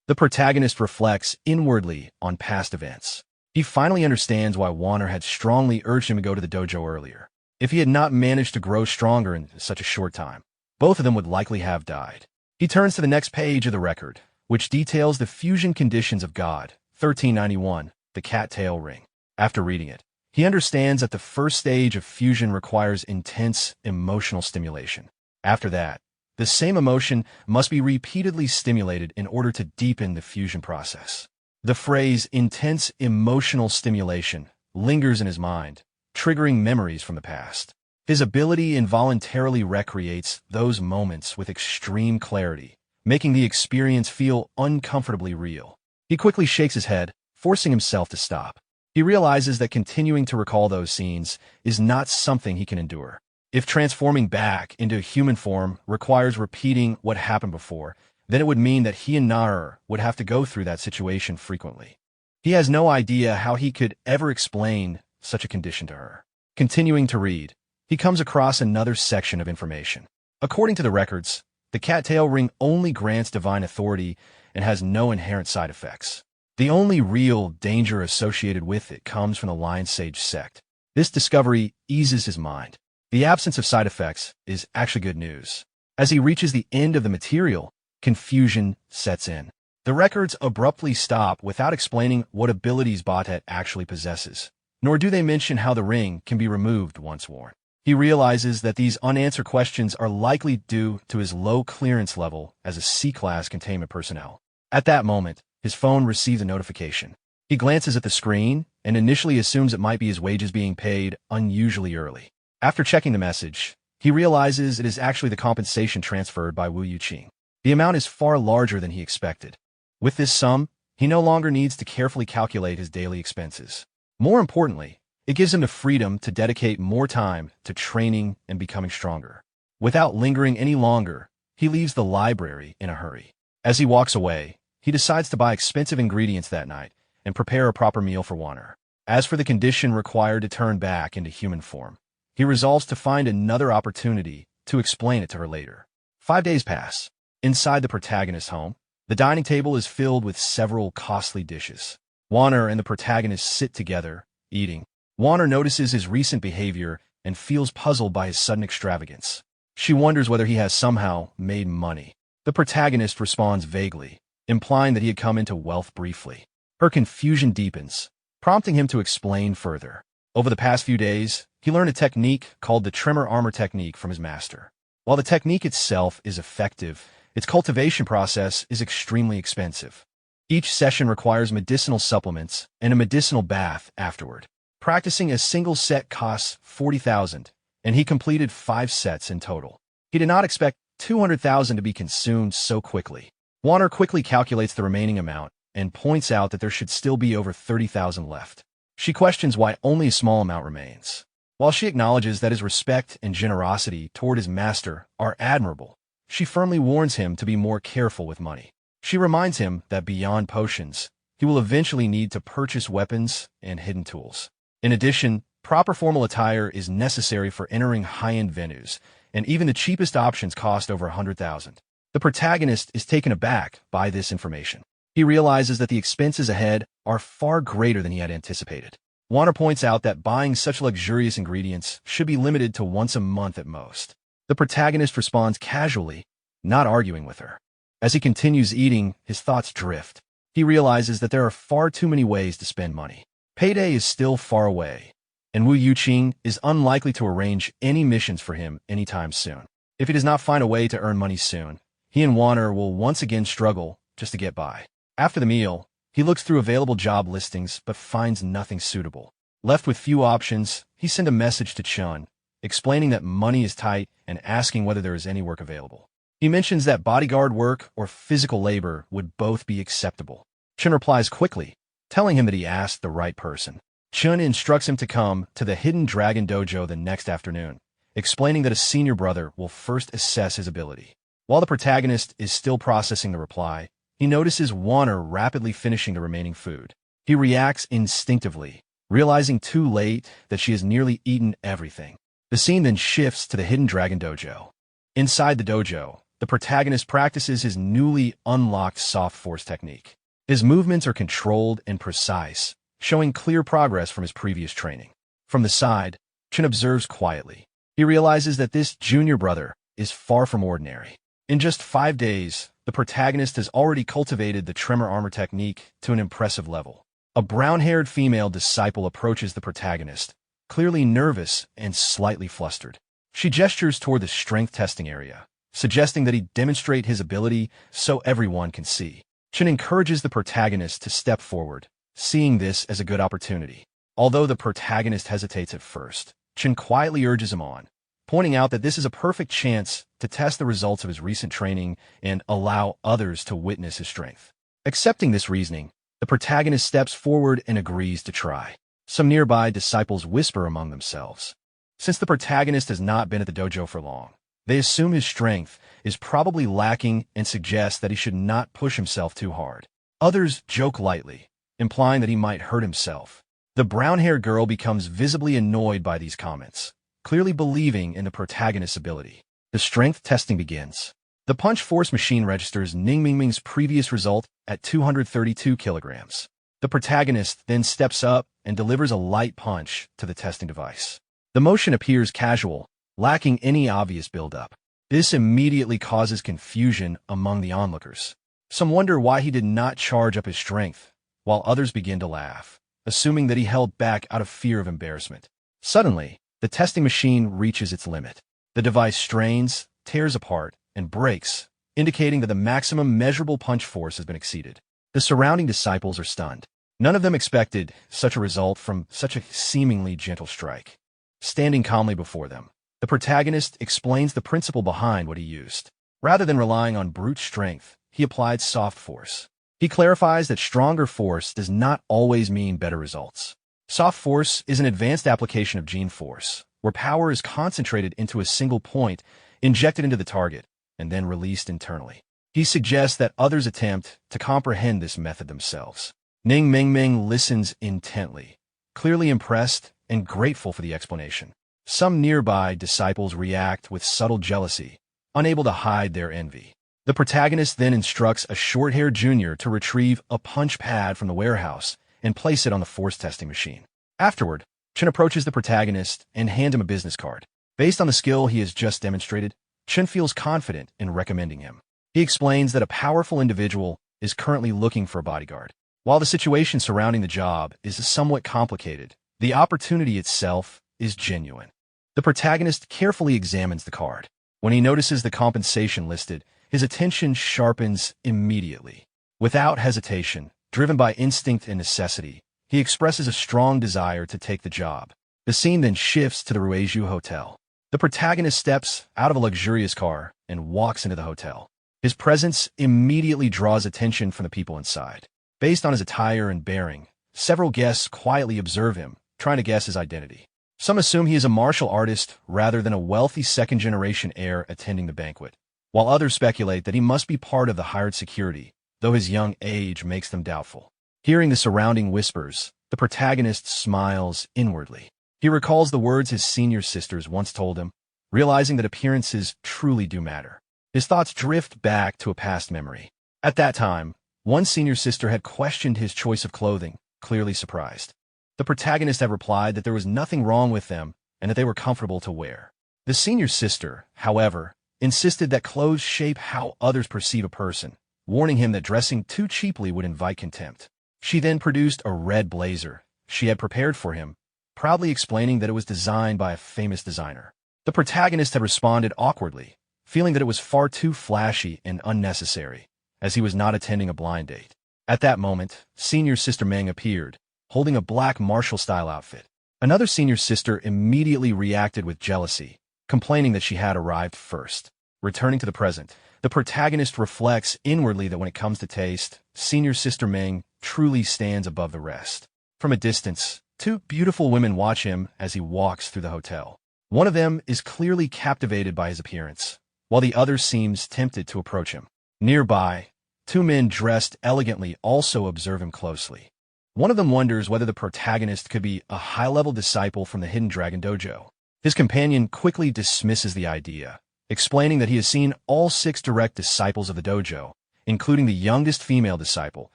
The protagonist reflects inwardly on past events. He finally understands why Warner had strongly urged him to go to the dojo earlier. If he had not managed to grow stronger in such a short time, both of them would likely have died. He turns to the next page of the record, which details the fusion conditions of God, 1391, the cat-tail ring. After reading it, he understands that the first stage of fusion requires intense emotional stimulation. After that, the same emotion must be repeatedly stimulated in order to deepen the fusion process. The phrase intense emotional stimulation lingers in his mind, triggering memories from the past. His ability involuntarily recreates those moments with extreme clarity, making the experience feel uncomfortably real. He quickly shakes his head, forcing himself to stop. He realizes that continuing to recall those scenes is not something he can endure. If transforming back into human form requires repeating what happened before, then it would mean that he and Nar would have to go through that situation frequently. He has no idea how he could ever explain such a condition to her. Continuing to read, he comes across another section of information. According to the records, the cat-tail ring only grants divine authority and has no inherent side effects. The only real danger associated with it comes from the Lion Sage sect. This discovery eases his mind. The absence of side effects is actually good news. As he reaches the end of the material, confusion sets in. The records abruptly stop without explaining what abilities Bastet actually possesses, nor do they mention how the ring can be removed once worn. He realizes that these unanswered questions are likely due to his low clearance level as a C-class containment personnel. At that moment, his phone receives a notification. He glances at the screen and initially assumes it might be his wages being paid unusually early. After checking the message, he realizes it is actually the compensation transferred by Wu Yuqing. The amount is far larger than he expected. With this sum, he no longer needs to carefully calculate his daily expenses. More importantly, it gives him the freedom to dedicate more time to training and becoming stronger. Without lingering any longer, he leaves the library in a hurry. As he walks away, he decides to buy expensive ingredients that night and prepare a proper meal for Warner. As for the condition required to turn back into human form, he resolves to find another opportunity to explain it to her later. 5 days pass. Inside the protagonist's home, the dining table is filled with several costly dishes. Warner and the protagonist sit together, eating. Warner notices his recent behavior and feels puzzled by his sudden extravagance. She wonders whether he has somehow made money. The protagonist responds vaguely, implying that he had come into wealth briefly. Her confusion deepens, prompting him to explain further. Over the past few days, he learned a technique called the Tremor Armor Technique from his master. While the technique itself is effective, its cultivation process is extremely expensive. Each session requires medicinal supplements and a medicinal bath afterward. Practicing a single set costs 40,000, and he completed 5 sets in total. He did not expect 200,000 to be consumed so quickly. Warner quickly calculates the remaining amount and points out that there should still be over 30,000 left. She questions why only a small amount remains. While she acknowledges that his respect and generosity toward his master are admirable, she firmly warns him to be more careful with money. She reminds him that beyond potions, he will eventually need to purchase weapons and hidden tools. In addition, proper formal attire is necessary for entering high-end venues, and even the cheapest options cost over 100,000. The protagonist is taken aback by this information. He realizes that the expenses ahead are far greater than he had anticipated. Warner points out that buying such luxurious ingredients should be limited to once a month at most. The protagonist responds casually, not arguing with her. As he continues eating, his thoughts drift. He realizes that there are far too many ways to spend money. Payday is still far away, and Wu Yuqing is unlikely to arrange any missions for him anytime soon. If he does not find a way to earn money soon, he and Warner will once again struggle just to get by. After the meal, he looks through available job listings but finds nothing suitable. Left with few options, he sends a message to Chun, explaining that money is tight and asking whether there is any work available. He mentions that bodyguard work or physical labor would both be acceptable. Chun replies quickly, telling him that he asked the right person. Chun instructs him to come to the Hidden Dragon Dojo the next afternoon, explaining that a senior brother will first assess his ability. While the protagonist is still processing the reply, he notices Warner rapidly finishing the remaining food. He reacts instinctively, realizing too late that she has nearly eaten everything. The scene then shifts to the Hidden Dragon Dojo. Inside the dojo, the protagonist practices his newly unlocked soft force technique. His movements are controlled and precise, showing clear progress from his previous training. From the side, Chun observes quietly. He realizes that this junior brother is far from ordinary. In just 5 days, the protagonist has already cultivated the tremor armor technique to an impressive level. A brown-haired female disciple approaches the protagonist, clearly nervous and slightly flustered. She gestures toward the strength testing area, suggesting that he demonstrate his ability so everyone can see. Chun encourages the protagonist to step forward, seeing this as a good opportunity. Although the protagonist hesitates at first, Chun quietly urges him on, pointing out that this is a perfect chance to test the results of his recent training and allow others to witness his strength. Accepting this reasoning, the protagonist steps forward and agrees to try. Some nearby disciples whisper among themselves. Since the protagonist has not been at the dojo for long, they assume his strength is probably lacking and suggest that he should not push himself too hard. Others joke lightly, implying that he might hurt himself. The brown-haired girl becomes visibly annoyed by these comments, clearly believing in the protagonist's ability. The strength testing begins. The punch force machine registers Ning Mingming's previous result at 232 kilograms. The protagonist then steps up and delivers a light punch to the testing device. The motion appears casual, lacking any obvious build-up. This immediately causes confusion among the onlookers. Some wonder why he did not charge up his strength, while others begin to laugh, assuming that he held back out of fear of embarrassment. Suddenly, the testing machine reaches its limit. The device strains, tears apart, and breaks, indicating that the maximum measurable punch force has been exceeded. The surrounding disciples are stunned. None of them expected such a result from such a seemingly gentle strike. Standing calmly before them, the protagonist explains the principle behind what he used. Rather than relying on brute strength, he applied soft force. He clarifies that stronger force does not always mean better results. Soft force is an advanced application of gene force, where power is concentrated into a single point, injected into the target, and then released internally. He suggests that others attempt to comprehend this method themselves. Ning Mingming listens intently, clearly impressed and grateful for the explanation. Some nearby disciples react with subtle jealousy, unable to hide their envy. The protagonist then instructs a short-haired junior to retrieve a punch pad from the warehouse and place it on the force testing machine. Afterward, Chun approaches the protagonist and hands him a business card. Based on the skill he has just demonstrated, Chun feels confident in recommending him. He explains that a powerful individual is currently looking for a bodyguard. While the situation surrounding the job is somewhat complicated, the opportunity itself is genuine. The protagonist carefully examines the card. When he notices the compensation listed, his attention sharpens immediately. Without hesitation, driven by instinct and necessity, he expresses a strong desire to take the job. The scene then shifts to the Rueju Hotel. The protagonist steps out of a luxurious car and walks into the hotel. His presence immediately draws attention from the people inside. Based on his attire and bearing, several guests quietly observe him, trying to guess his identity. Some assume he is a martial artist rather than a wealthy second-generation heir attending the banquet, while others speculate that he must be part of the hired security, though his young age makes them doubtful. Hearing the surrounding whispers, the protagonist smiles inwardly. He recalls the words his senior sisters once told him, realizing that appearances truly do matter. His thoughts drift back to a past memory. At that time, one senior sister had questioned his choice of clothing, clearly surprised. The protagonist had replied that there was nothing wrong with them and that they were comfortable to wear. The senior sister, however, insisted that clothes shape how others perceive a person, warning him that dressing too cheaply would invite contempt. She then produced a red blazer she had prepared for him, proudly explaining that it was designed by a famous designer. The protagonist had responded awkwardly, feeling that it was far too flashy and unnecessary, as he was not attending a blind date. At that moment, senior sister Manga appeared, holding a black martial-style outfit. Another senior sister immediately reacted with jealousy, complaining that she had arrived first. Returning to the present, the protagonist reflects inwardly that when it comes to taste, senior sister Meng truly stands above the rest. From a distance, two beautiful women watch him as he walks through the hotel. One of them is clearly captivated by his appearance, while the other seems tempted to approach him. Nearby, two men dressed elegantly also observe him closely. One of them wonders whether the protagonist could be a high-level disciple from the Hidden Dragon Dojo. His companion quickly dismisses the idea, explaining that he has seen all 6 direct disciples of the dojo, including the youngest female disciple,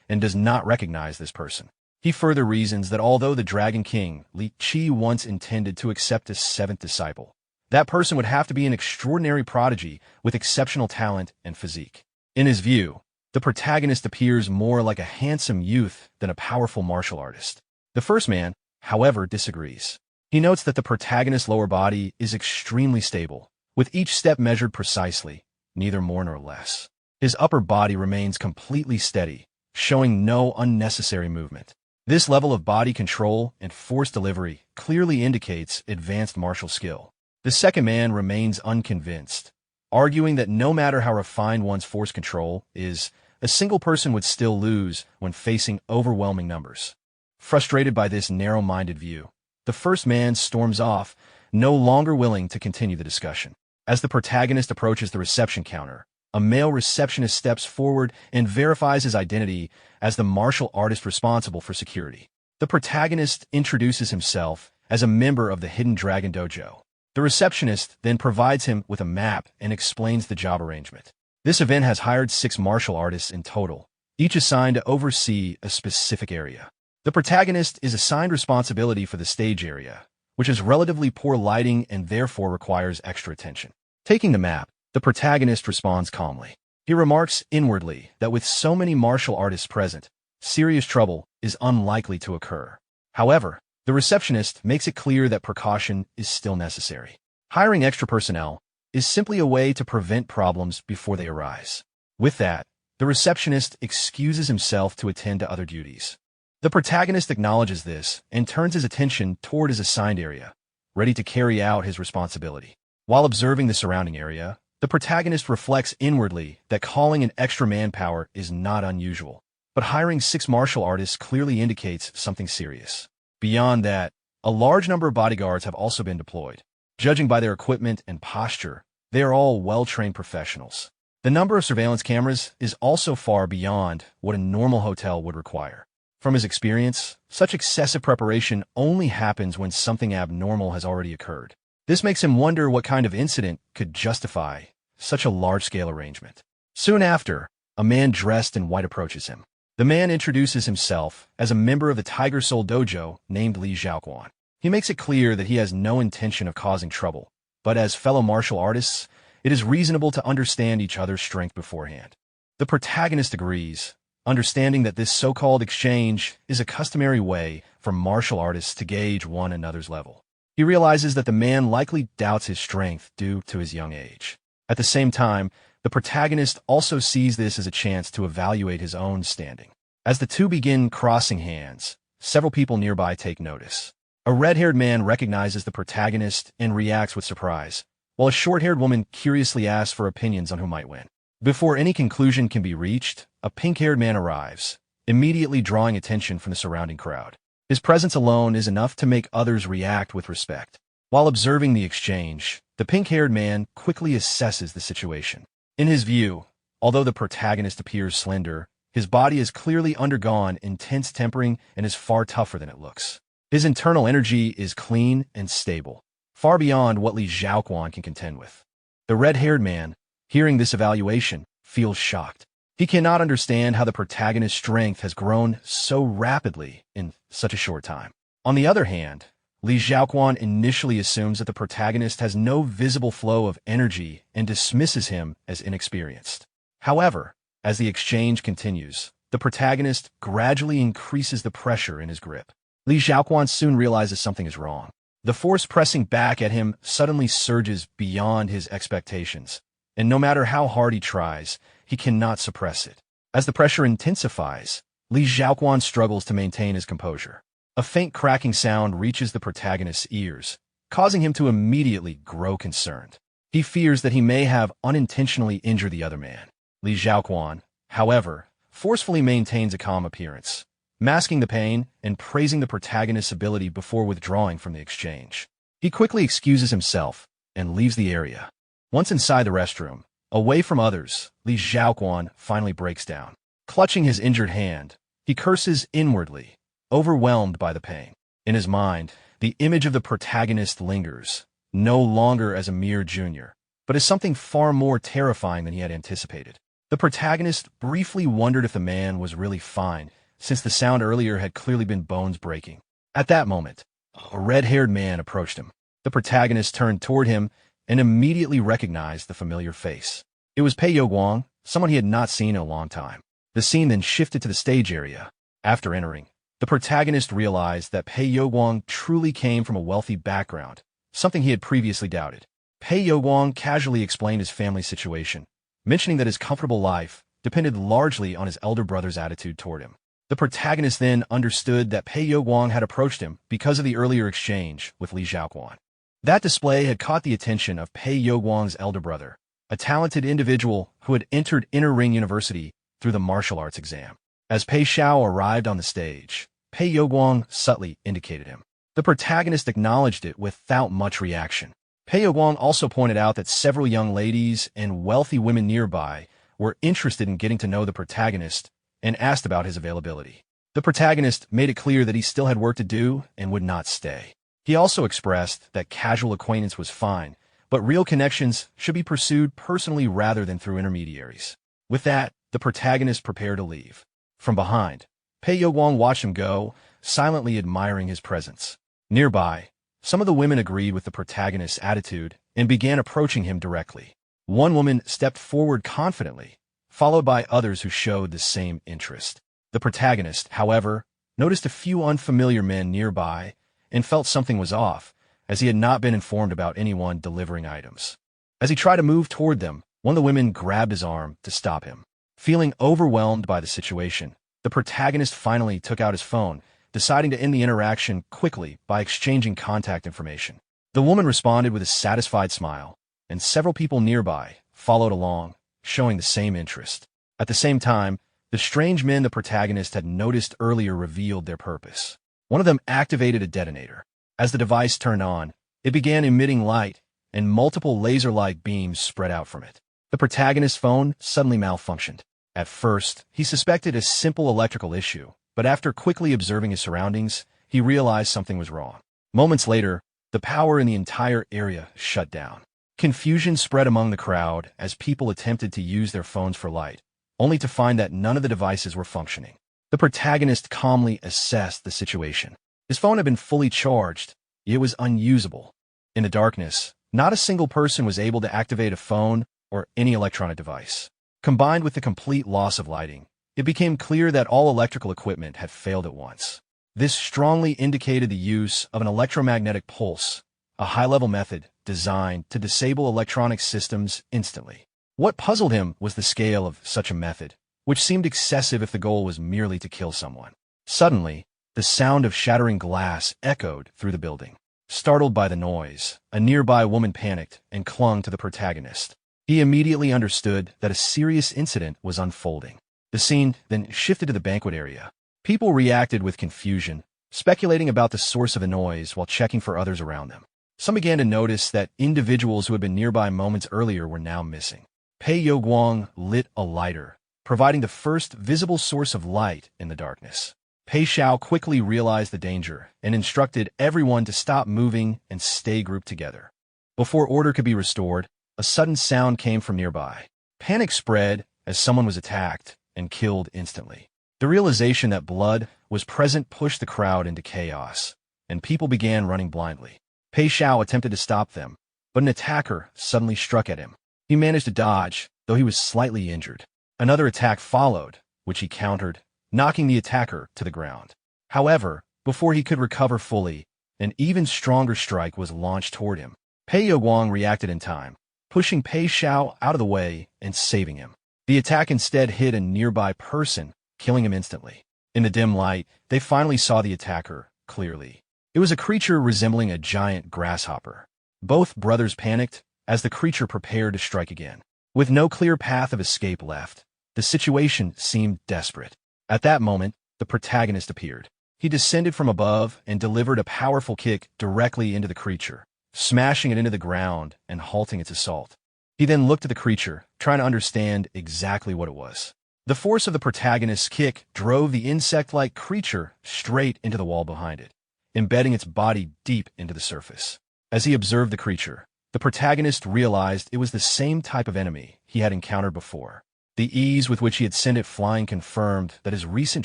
and does not recognize this person. He further reasons that although the Dragon King, Li Qi, once intended to accept a 7th disciple, that person would have to be an extraordinary prodigy with exceptional talent and physique. In his view, the protagonist appears more like a handsome youth than a powerful martial artist. The first man, however, disagrees. He notes that the protagonist's lower body is extremely stable, with each step measured precisely, neither more nor less. His upper body remains completely steady, showing no unnecessary movement. This level of body control and force delivery clearly indicates advanced martial skill. The second man remains unconvinced, arguing that no matter how refined one's force control is, a single person would still lose when facing overwhelming numbers. Frustrated by this narrow-minded view, the first man storms off, no longer willing to continue the discussion. As the protagonist approaches the reception counter, a male receptionist steps forward and verifies his identity as the martial artist responsible for security. The protagonist introduces himself as a member of the Hidden Dragon Dojo. The receptionist then provides him with a map and explains the job arrangement. This event has hired 6 martial artists in total, each assigned to oversee a specific area. The protagonist is assigned responsibility for the stage area, which has relatively poor lighting and therefore requires extra attention. Taking the map, the protagonist responds calmly. He remarks inwardly that with so many martial artists present, serious trouble is unlikely to occur. However, the receptionist makes it clear that precaution is still necessary. Hiring extra personnel is simply a way to prevent problems before they arise. With that, the receptionist excuses himself to attend to other duties. The protagonist acknowledges this and turns his attention toward his assigned area, ready to carry out his responsibility. While observing the surrounding area, the protagonist reflects inwardly that calling in extra manpower is not unusual, but hiring 6 martial artists clearly indicates something serious. Beyond that, a large number of bodyguards have also been deployed. Judging by their equipment and posture, they are all well-trained professionals. The number of surveillance cameras is also far beyond what a normal hotel would require. From his experience, such excessive preparation only happens when something abnormal has already occurred. This makes him wonder what kind of incident could justify such a large-scale arrangement. Soon after, a man dressed in white approaches him. The man introduces himself as a member of the Tiger Soul Dojo named Li Zhaoquan. He makes it clear that he has no intention of causing trouble, but as fellow martial artists, it is reasonable to understand each other's strength beforehand. The protagonist agrees, understanding that this so-called exchange is a customary way for martial artists to gauge one another's level. He realizes that the man likely doubts his strength due to his young age. At the same time, the protagonist also sees this as a chance to evaluate his own standing. As the two begin crossing hands, several people nearby take notice. A red-haired man recognizes the protagonist and reacts with surprise, while a short-haired woman curiously asks for opinions on who might win. Before any conclusion can be reached, a pink-haired man arrives, immediately drawing attention from the surrounding crowd. His presence alone is enough to make others react with respect. While observing the exchange, the pink-haired man quickly assesses the situation. In his view, although the protagonist appears slender, his body has clearly undergone intense tempering and is far tougher than it looks. His internal energy is clean and stable, far beyond what Li Xiaoquan can contend with. The red-haired man, hearing this evaluation, feels shocked. He cannot understand how the protagonist's strength has grown so rapidly in such a short time. On the other hand, Li Xiaoquan initially assumes that the protagonist has no visible flow of energy and dismisses him as inexperienced. However, as the exchange continues, the protagonist gradually increases the pressure in his grip. Li Xiaoquan soon realizes something is wrong. The force pressing back at him suddenly surges beyond his expectations, and no matter how hard he tries, he cannot suppress it. As the pressure intensifies, Li Xiaoquan struggles to maintain his composure. A faint cracking sound reaches the protagonist's ears, causing him to immediately grow concerned. He fears that he may have unintentionally injured the other man. Li Xiaoquan, however, forcefully maintains a calm appearance, masking the pain and praising the protagonist's ability before withdrawing from the exchange. He quickly excuses himself and leaves the area. Once inside the restroom, away from others, Li Xiaoquan finally breaks down. Clutching his injured hand, he curses inwardly, overwhelmed by the pain. In his mind, the image of the protagonist lingers, no longer as a mere junior, but as something far more terrifying than he had anticipated. The protagonist briefly wondered if the man was really fine, since the sound earlier had clearly been bones breaking. At that moment, a red-haired man approached him. The protagonist turned toward him and immediately recognized the familiar face. It was Pei Youguang, someone he had not seen in a long time. The scene then shifted to the stage area. After entering, the protagonist realized that Pei Youguang truly came from a wealthy background, something he had previously doubted. Pei Youguang casually explained his family situation, mentioning that his comfortable life depended largely on his elder brother's attitude toward him. The protagonist then understood that Pei Youguang had approached him because of the earlier exchange with Li Xiaoquan. That display had caught the attention of Pei Youguang's elder brother, a talented individual who had entered Inner Ring University through the martial arts exam. As Pei Xiao arrived on the stage, Pei Youguang subtly indicated him. The protagonist acknowledged it without much reaction. Pei Youguang also pointed out that several young ladies and wealthy women nearby were interested in getting to know the protagonist and asked about his availability. The protagonist made it clear that he still had work to do and would not stay. He also expressed that casual acquaintance was fine, but real connections should be pursued personally rather than through intermediaries. With that, the protagonist prepared to leave. From behind, Pei Youguang watched him go, silently admiring his presence. Nearby, some of the women agreed with the protagonist's attitude and began approaching him directly. One woman stepped forward confidently, followed by others who showed the same interest. The protagonist, however, noticed a few unfamiliar men nearby and felt something was off, as he had not been informed about anyone delivering items. As he tried to move toward them, one of the women grabbed his arm to stop him. Feeling overwhelmed by the situation, the protagonist finally took out his phone, deciding to end the interaction quickly by exchanging contact information. The woman responded with a satisfied smile, and several people nearby followed along, showing the same interest. At the same time, the strange men the protagonist had noticed earlier revealed their purpose. One of them activated a detonator. As the device turned on, it began emitting light, and multiple laser-like beams spread out from it. The protagonist's phone suddenly malfunctioned. At first, he suspected a simple electrical issue, but after quickly observing his surroundings, he realized something was wrong. Moments later, the power in the entire area shut down. Confusion spread among the crowd as people attempted to use their phones for light, only to find that none of the devices were functioning. The protagonist calmly assessed the situation. His phone had been fully charged, yet it was unusable. In the darkness, not a single person was able to activate a phone or any electronic device. Combined with the complete loss of lighting, it became clear that all electrical equipment had failed at once. This strongly indicated the use of an electromagnetic pulse, a high-level method designed to disable electronic systems instantly. What puzzled him was the scale of such a method, which seemed excessive if the goal was merely to kill someone. Suddenly, the sound of shattering glass echoed through the building. Startled by the noise, a nearby woman panicked and clung to the protagonist. He immediately understood that a serious incident was unfolding. The scene then shifted to the banquet area. People reacted with confusion, speculating about the source of the noise while checking for others around them. Some began to notice that individuals who had been nearby moments earlier were now missing. Pei Youguang lit a lighter, providing the first visible source of light in the darkness. Pei Xiao quickly realized the danger and instructed everyone to stop moving and stay grouped together. Before order could be restored, a sudden sound came from nearby. Panic spread as someone was attacked and killed instantly. The realization that blood was present pushed the crowd into chaos, and people began running blindly. Pei Xiao attempted to stop them, but an attacker suddenly struck at him. He managed to dodge, though he was slightly injured. Another attack followed, which he countered, knocking the attacker to the ground. However, before he could recover fully, an even stronger strike was launched toward him. Pei Youguang reacted in time, pushing Pei Xiao out of the way and saving him. The attack instead hit a nearby person, killing him instantly. In the dim light, they finally saw the attacker clearly. It was a creature resembling a giant grasshopper. Both brothers panicked as the creature prepared to strike again. With no clear path of escape left, the situation seemed desperate. At that moment, the protagonist appeared. He descended from above and delivered a powerful kick directly into the creature, smashing it into the ground and halting its assault. He then looked at the creature, trying to understand exactly what it was. The force of the protagonist's kick drove the insect-like creature straight into the wall behind it, embedding its body deep into the surface. As he observed the creature, the protagonist realized it was the same type of enemy he had encountered before. The ease with which he had sent it flying confirmed that his recent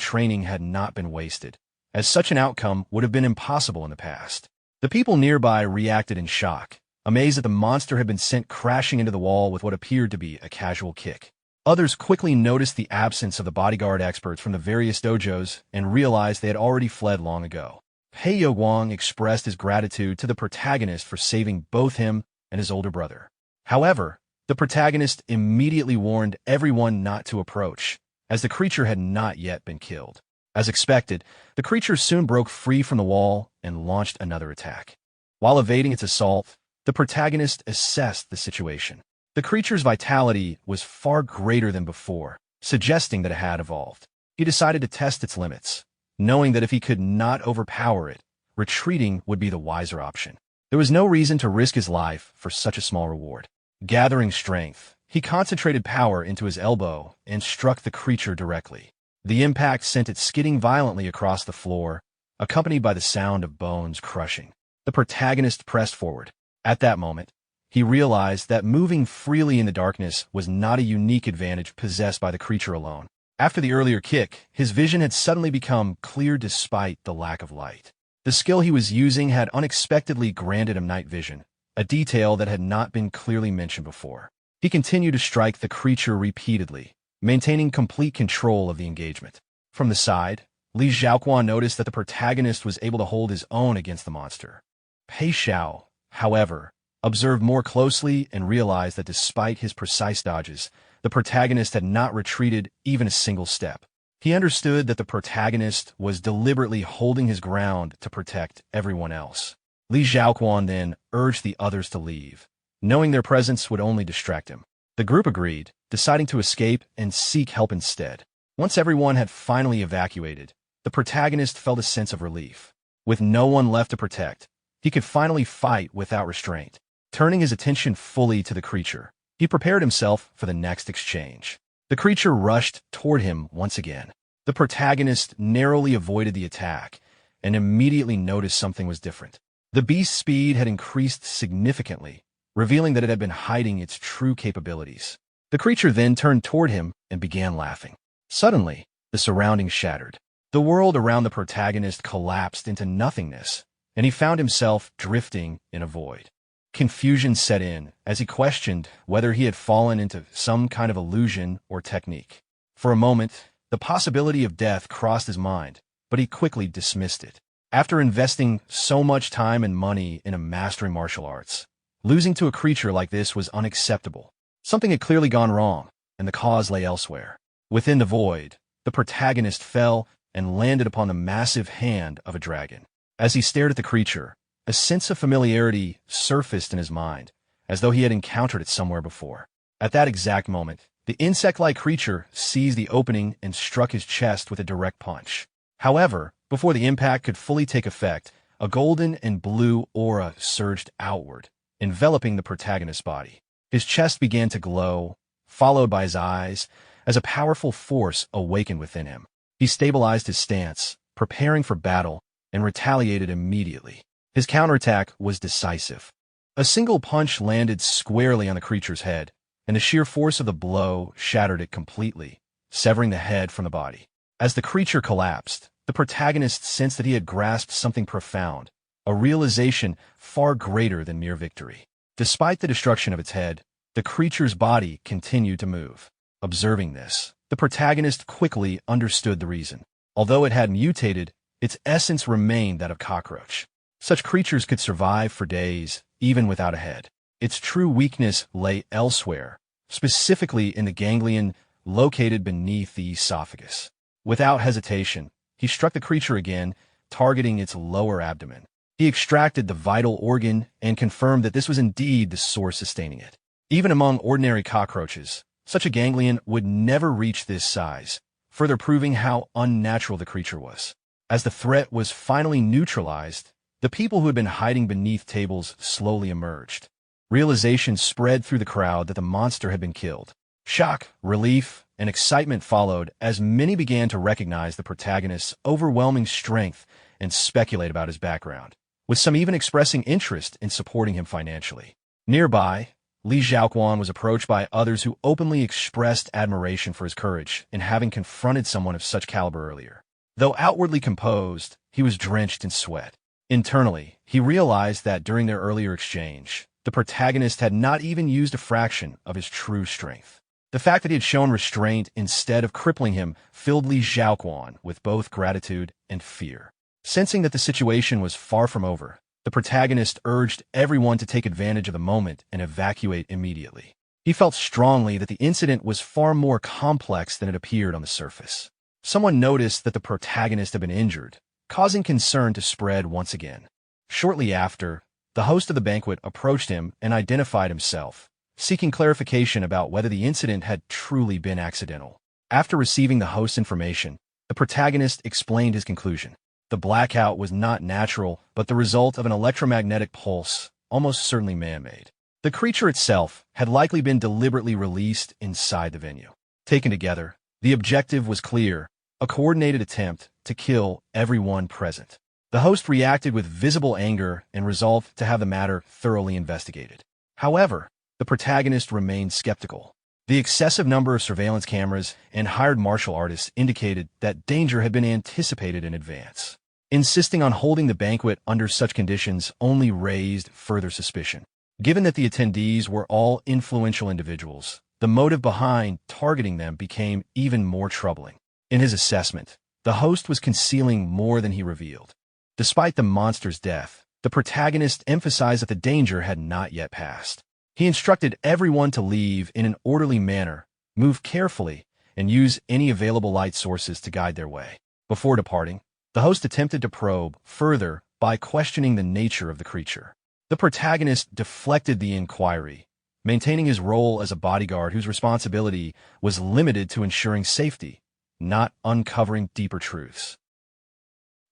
training had not been wasted, as such an outcome would have been impossible in the past. The people nearby reacted in shock, amazed that the monster had been sent crashing into the wall with what appeared to be a casual kick. Others quickly noticed the absence of the bodyguard experts from the various dojos and realized they had already fled long ago. Pei Youguang expressed his gratitude to the protagonist for saving both him and his older brother. However, the protagonist immediately warned everyone not to approach, as the creature had not yet been killed. As expected, the creature soon broke free from the wall and launched another attack. While evading its assault, the protagonist assessed the situation. The creature's vitality was far greater than before, suggesting that it had evolved. He decided to test its limits, knowing that if he could not overpower it, retreating would be the wiser option. There was no reason to risk his life for such a small reward. Gathering strength, he concentrated power into his elbow and struck the creature directly. The impact sent it skidding violently across the floor, accompanied by the sound of bones crushing. The protagonist pressed forward. At that moment, he realized that moving freely in the darkness was not a unique advantage possessed by the creature alone. After the earlier kick, his vision had suddenly become clear despite the lack of light. The skill he was using had unexpectedly granted him night vision, a detail that had not been clearly mentioned before. He continued to strike the creature repeatedly, maintaining complete control of the engagement. From the side, Li Zhaoquan noticed that the protagonist was able to hold his own against the monster. Pei Xiao, however, observed more closely and realized that despite his precise dodges, the protagonist had not retreated even a single step. He understood that the protagonist was deliberately holding his ground to protect everyone else. Li Zhaoquan then urged the others to leave, knowing their presence would only distract him. The group agreed, deciding to escape and seek help instead. Once everyone had finally evacuated, the protagonist felt a sense of relief. With no one left to protect, he could finally fight without restraint. Turning his attention fully to the creature, he prepared himself for the next exchange. The creature rushed toward him once again. The protagonist narrowly avoided the attack and immediately noticed something was different. The beast's speed had increased significantly, revealing that it had been hiding its true capabilities. The creature then turned toward him and began laughing. Suddenly, the surroundings shattered. The world around the protagonist collapsed into nothingness, and he found himself drifting in a void. Confusion set in as he questioned whether he had fallen into some kind of illusion or technique. For a moment, the possibility of death crossed his mind, but he quickly dismissed it. After investing so much time and money in mastering martial arts, losing to a creature like this was unacceptable. Something had clearly gone wrong, and the cause lay elsewhere. Within the void, the protagonist fell and landed upon the massive hand of a dragon. As he stared at the creature, a sense of familiarity surfaced in his mind, as though he had encountered it somewhere before. At that exact moment, the insect-like creature seized the opening and struck his chest with a direct punch. However, before the impact could fully take effect, a golden and blue aura surged outward, enveloping the protagonist's body. His chest began to glow, followed by his eyes, as a powerful force awakened within him. He stabilized his stance, preparing for battle, and retaliated immediately. His counterattack was decisive. A single punch landed squarely on the creature's head, and the sheer force of the blow shattered it completely, severing the head from the body. As the creature collapsed, the protagonist sensed that he had grasped something profound, a realization far greater than mere victory. Despite the destruction of its head, the creature's body continued to move. Observing this, the protagonist quickly understood the reason. Although it had mutated, its essence remained that of cockroach. Such creatures could survive for days, even without a head. Its true weakness lay elsewhere, specifically in the ganglion located beneath the esophagus. Without hesitation, he struck the creature again, targeting its lower abdomen. He extracted the vital organ and confirmed that this was indeed the source sustaining it. Even among ordinary cockroaches, such a ganglion would never reach this size, further proving how unnatural the creature was. As the threat was finally neutralized, the people who had been hiding beneath tables slowly emerged. Realization spread through the crowd that the monster had been killed. Shock, relief, and excitement followed as many began to recognize the protagonist's overwhelming strength and speculate about his background, with some even expressing interest in supporting him financially. Nearby, Li Xiaoquan was approached by others who openly expressed admiration for his courage in having confronted someone of such caliber earlier. Though outwardly composed, he was drenched in sweat. Internally, he realized that during their earlier exchange, the protagonist had not even used a fraction of his true strength. The fact that he had shown restraint instead of crippling him filled Li Xiaoquan with both gratitude and fear. Sensing that the situation was far from over, the protagonist urged everyone to take advantage of the moment and evacuate immediately. He felt strongly that the incident was far more complex than it appeared on the surface. Someone noticed that the protagonist had been injured, causing concern to spread once again. Shortly after, the host of the banquet approached him and identified himself, seeking clarification about whether the incident had truly been accidental. After receiving the host's information, the protagonist explained his conclusion. The blackout was not natural, but the result of an electromagnetic pulse, almost certainly man-made. The creature itself had likely been deliberately released inside the venue. Taken together, the objective was clear: a coordinated attempt to kill everyone present. The host reacted with visible anger and resolved to have the matter thoroughly investigated. However, the protagonist remained skeptical. The excessive number of surveillance cameras and hired martial artists indicated that danger had been anticipated in advance. Insisting on holding the banquet under such conditions only raised further suspicion. Given that the attendees were all influential individuals, the motive behind targeting them became even more troubling. In his assessment, the host was concealing more than he revealed. Despite the monster's death, the protagonist emphasized that the danger had not yet passed. He instructed everyone to leave in an orderly manner, move carefully, and use any available light sources to guide their way. Before departing, the host attempted to probe further by questioning the nature of the creature. The protagonist deflected the inquiry, maintaining his role as a bodyguard whose responsibility was limited to ensuring safety, not uncovering deeper truths.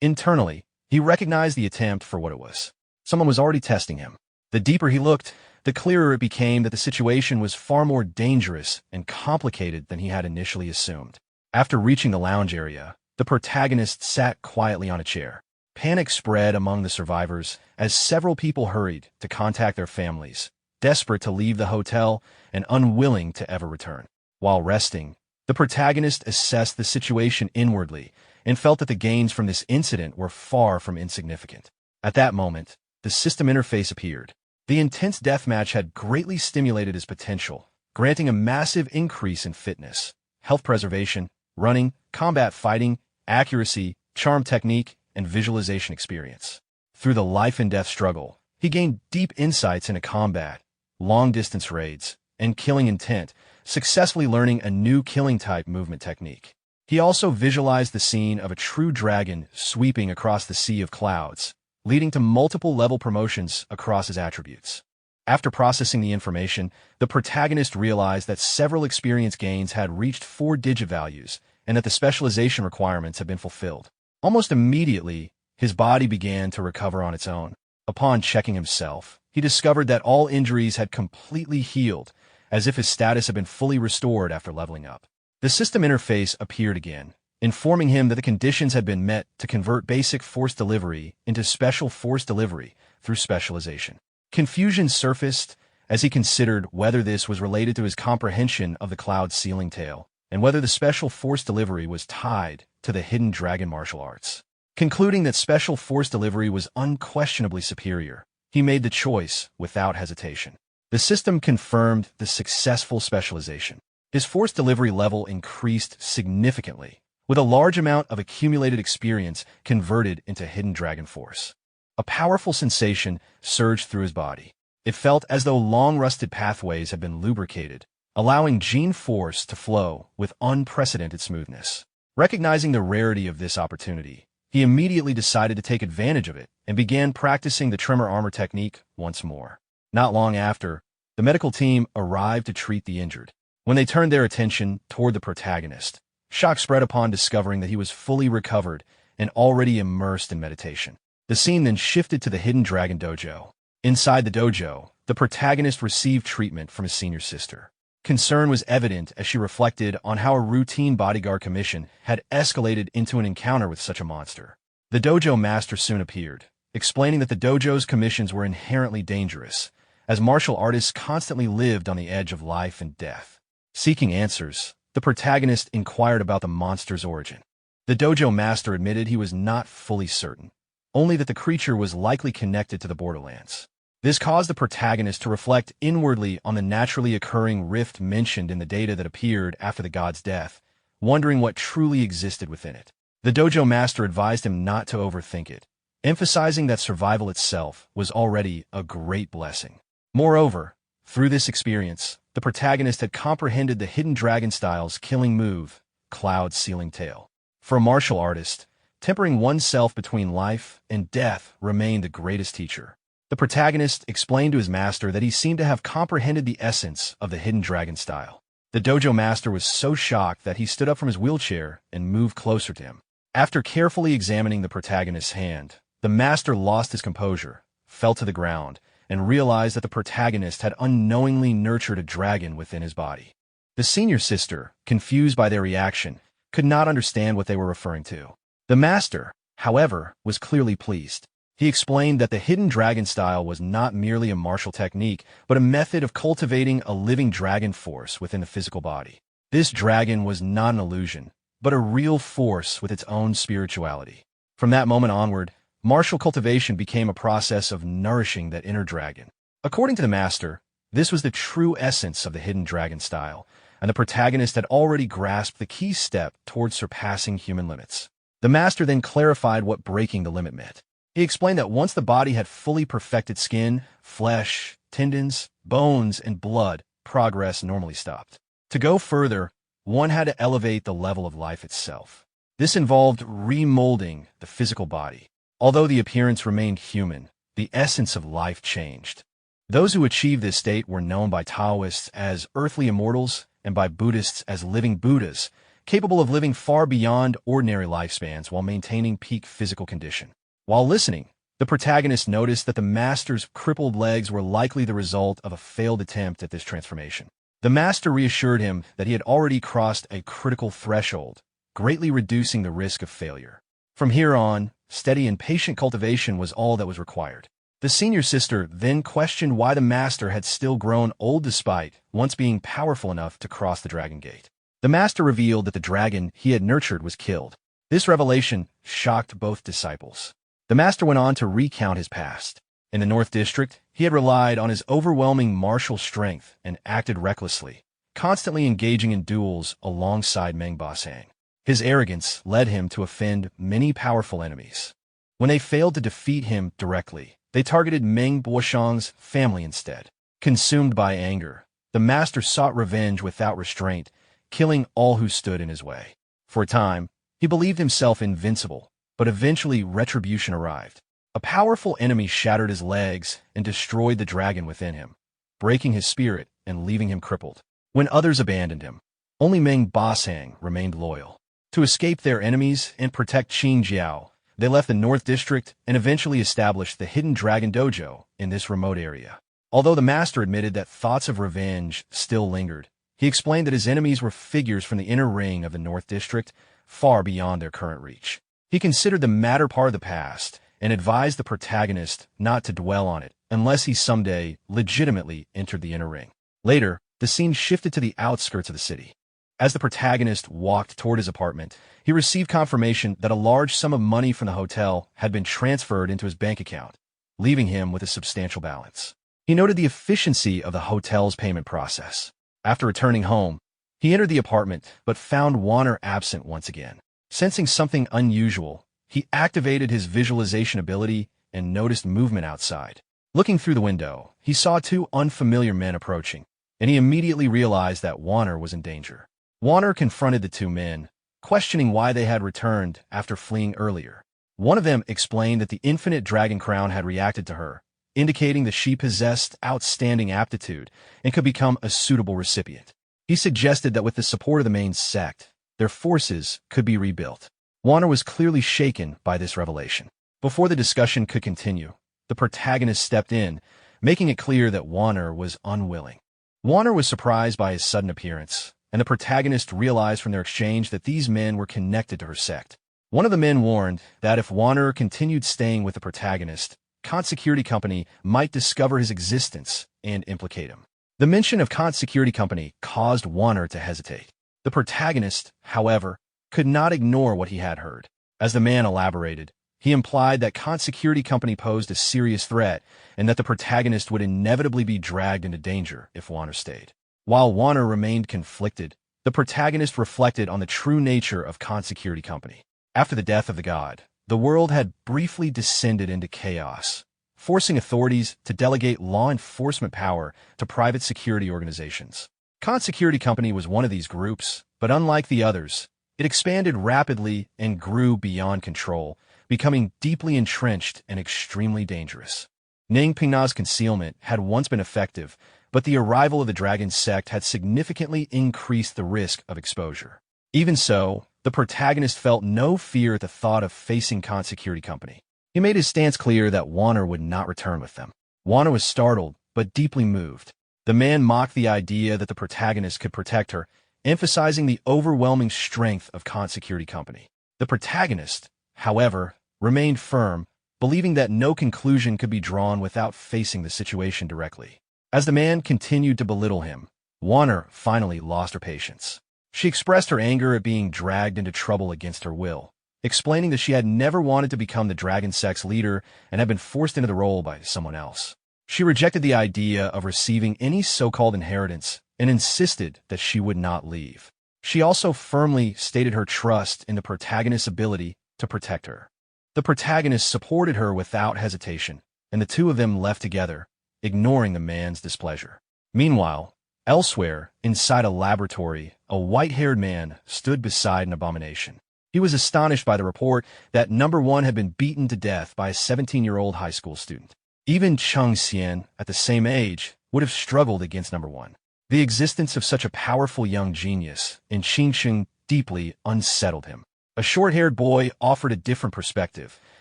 Internally, he recognized the attempt for what it was. Someone was already testing him. The deeper he looked, the clearer it became that the situation was far more dangerous and complicated than he had initially assumed. After reaching the lounge area, the protagonist sat quietly on a chair. Panic spread among the survivors as several people hurried to contact their families, desperate to leave the hotel and unwilling to ever return. While resting, the protagonist assessed the situation inwardly and felt that the gains from this incident were far from insignificant. At that moment, the system interface appeared. The intense deathmatch had greatly stimulated his potential, granting a massive increase in fitness, health preservation, running, combat fighting, accuracy, charm technique, and visualization experience. Through the life-and-death struggle, he gained deep insights into combat, long-distance raids, and killing intent, successfully learning a new killing-type movement technique. He also visualized the scene of a true dragon sweeping across the sea of clouds, leading to multiple level promotions across his attributes. After processing the information, the protagonist realized that several experience gains had reached 4-digit values and that the specialization requirements had been fulfilled. Almost immediately, his body began to recover on its own. Upon checking himself, he discovered that all injuries had completely healed, as if his status had been fully restored after leveling up. The system interface appeared again, informing him that the conditions had been met to convert basic force delivery into special force delivery through specialization. Confusion surfaced as he considered whether this was related to his comprehension of the cloud ceiling tale, and whether the special force delivery was tied to the hidden dragon martial arts. Concluding that special force delivery was unquestionably superior, he made the choice without hesitation. The system confirmed the successful specialization. His force delivery level increased significantly, with a large amount of accumulated experience converted into hidden dragon force. A powerful sensation surged through his body. It felt as though long-rusted pathways had been lubricated, allowing gene force to flow with unprecedented smoothness. Recognizing the rarity of this opportunity, he immediately decided to take advantage of it and began practicing the tremor armor technique once more. Not long after, the medical team arrived to treat the injured. When they turned their attention toward the protagonist, shock spread upon discovering that he was fully recovered and already immersed in meditation. The scene then shifted to the hidden dragon dojo. Inside the dojo, the protagonist received treatment from his senior sister. Concern was evident as she reflected on how a routine bodyguard commission had escalated into an encounter with such a monster. The dojo master soon appeared, explaining that the dojo's commissions were inherently dangerous, as martial artists constantly lived on the edge of life and death. Seeking answers, the protagonist inquired about the monster's origin. The dojo master admitted he was not fully certain, only that the creature was likely connected to the borderlands. This caused the protagonist to reflect inwardly on the naturally occurring rift mentioned in the data that appeared after the god's death, wondering what truly existed within it. The dojo master advised him not to overthink it, emphasizing that survival itself was already a great blessing. Moreover, through this experience, the protagonist had comprehended the hidden dragon style's killing move, cloud ceiling tail. For a martial artist, tempering oneself between life and death remained the greatest teacher. The protagonist explained to his master that he seemed to have comprehended the essence of the hidden dragon style. The dojo master was so shocked that he stood up from his wheelchair and moved closer to him. After carefully examining the protagonist's hand, the master lost his composure, fell to the ground, and realized that the protagonist had unknowingly nurtured a dragon within his body. The senior sister, confused by their reaction, could not understand what they were referring to. The master, however, was clearly pleased. He explained that the hidden dragon style was not merely a martial technique, but a method of cultivating a living dragon force within the physical body. This dragon was not an illusion, but a real force with its own spirituality. From that moment onward, martial cultivation became a process of nourishing that inner dragon. According to the master, this was the true essence of the hidden dragon style, and the protagonist had already grasped the key step towards surpassing human limits. The master then clarified what breaking the limit meant. He explained that once the body had fully perfected skin, flesh, tendons, bones, and blood, progress normally stopped. To go further, one had to elevate the level of life itself. This involved remolding the physical body. Although the appearance remained human, the essence of life changed. Those who achieved this state were known by Taoists as earthly immortals and by Buddhists as living Buddhas, capable of living far beyond ordinary lifespans while maintaining peak physical condition. While listening, the protagonist noticed that the master's crippled legs were likely the result of a failed attempt at this transformation. The master reassured him that he had already crossed a critical threshold, greatly reducing the risk of failure. From here on, steady and patient cultivation was all that was required. The senior sister then questioned why the master had still grown old despite once being powerful enough to cross the dragon gate. The master revealed that the dragon he had nurtured was killed. This revelation shocked both disciples. The master went on to recount his past. In the North District, he had relied on his overwhelming martial strength and acted recklessly, constantly engaging in duels alongside Manhwa Sang. His arrogance led him to offend many powerful enemies. When they failed to defeat him directly, they targeted Manhwa Sang's family instead. Consumed by anger, the master sought revenge without restraint, killing all who stood in his way. For a time, he believed himself invincible, but eventually retribution arrived. A powerful enemy shattered his legs and destroyed the dragon within him, breaking his spirit and leaving him crippled. When others abandoned him, only Meng Basang remained loyal. To escape their enemies and protect Qin Jiao, they left the North District and eventually established the Hidden Dragon Dojo in this remote area. Although the master admitted that thoughts of revenge still lingered, he explained that his enemies were figures from the inner ring of the North District, far beyond their current reach. He considered the matter part of the past and advised the protagonist not to dwell on it unless he someday legitimately entered the inner ring. Later, the scene shifted to the outskirts of the city. As the protagonist walked toward his apartment, he received confirmation that a large sum of money from the hotel had been transferred into his bank account, leaving him with a substantial balance. He noted the efficiency of the hotel's payment process. After returning home, he entered the apartment but found Warner absent once again. Sensing something unusual, he activated his visualization ability and noticed movement outside. Looking through the window, he saw two unfamiliar men approaching, and he immediately realized that Warner was in danger. Warner confronted the two men, questioning why they had returned after fleeing earlier. One of them explained that the infinite dragon crown had reacted to her, indicating that she possessed outstanding aptitude and could become a suitable recipient. He suggested that with the support of the main sect, their forces could be rebuilt. Warner was clearly shaken by this revelation. Before the discussion could continue, the protagonist stepped in, making it clear that Warner was unwilling. Warner was surprised by his sudden appearance, and the protagonist realized from their exchange that these men were connected to her sect. One of the men warned that if Warner continued staying with the protagonist, Kant Security Company might discover his existence and implicate him. The mention of Kant Security Company caused Warner to hesitate. The protagonist, however, could not ignore what he had heard. As the man elaborated, he implied that Kant Security Company posed a serious threat and that the protagonist would inevitably be dragged into danger if Warner stayed. While Warner remained conflicted, the protagonist reflected on the true nature of Kant Security Company. After the death of the god, the world had briefly descended into chaos, forcing authorities to delegate law enforcement power to private security organizations. Kant Security Company was one of these groups, but unlike the others, it expanded rapidly and grew beyond control, becoming deeply entrenched and extremely dangerous. Ning Pingna's concealment had once been effective, but the arrival of the dragon sect had significantly increased the risk of exposure. Even so, the protagonist felt no fear at the thought of facing Kant Security Company. He made his stance clear that Warner would not return with them. Warner was startled, but deeply moved. The man mocked the idea that the protagonist could protect her, emphasizing the overwhelming strength of Kant Security Company. The protagonist, however, remained firm, believing that no conclusion could be drawn without facing the situation directly. As the man continued to belittle him, Warner finally lost her patience. She expressed her anger at being dragged into trouble against her will, explaining that she had never wanted to become the dragon sect's leader and had been forced into the role by someone else. She rejected the idea of receiving any so-called inheritance and insisted that she would not leave. She also firmly stated her trust in the protagonist's ability to protect her. The protagonist supported her without hesitation, and the two of them left together, ignoring the man's displeasure. Meanwhile, elsewhere, inside a laboratory, a white-haired man stood beside an abomination. He was astonished by the report that Number 1 had been beaten to death by a 17-year-old high school student. Even Cheng Xian, at the same age, would have struggled against Number 1. The existence of such a powerful young genius in Qingsheng deeply unsettled him. A short-haired boy offered a different perspective,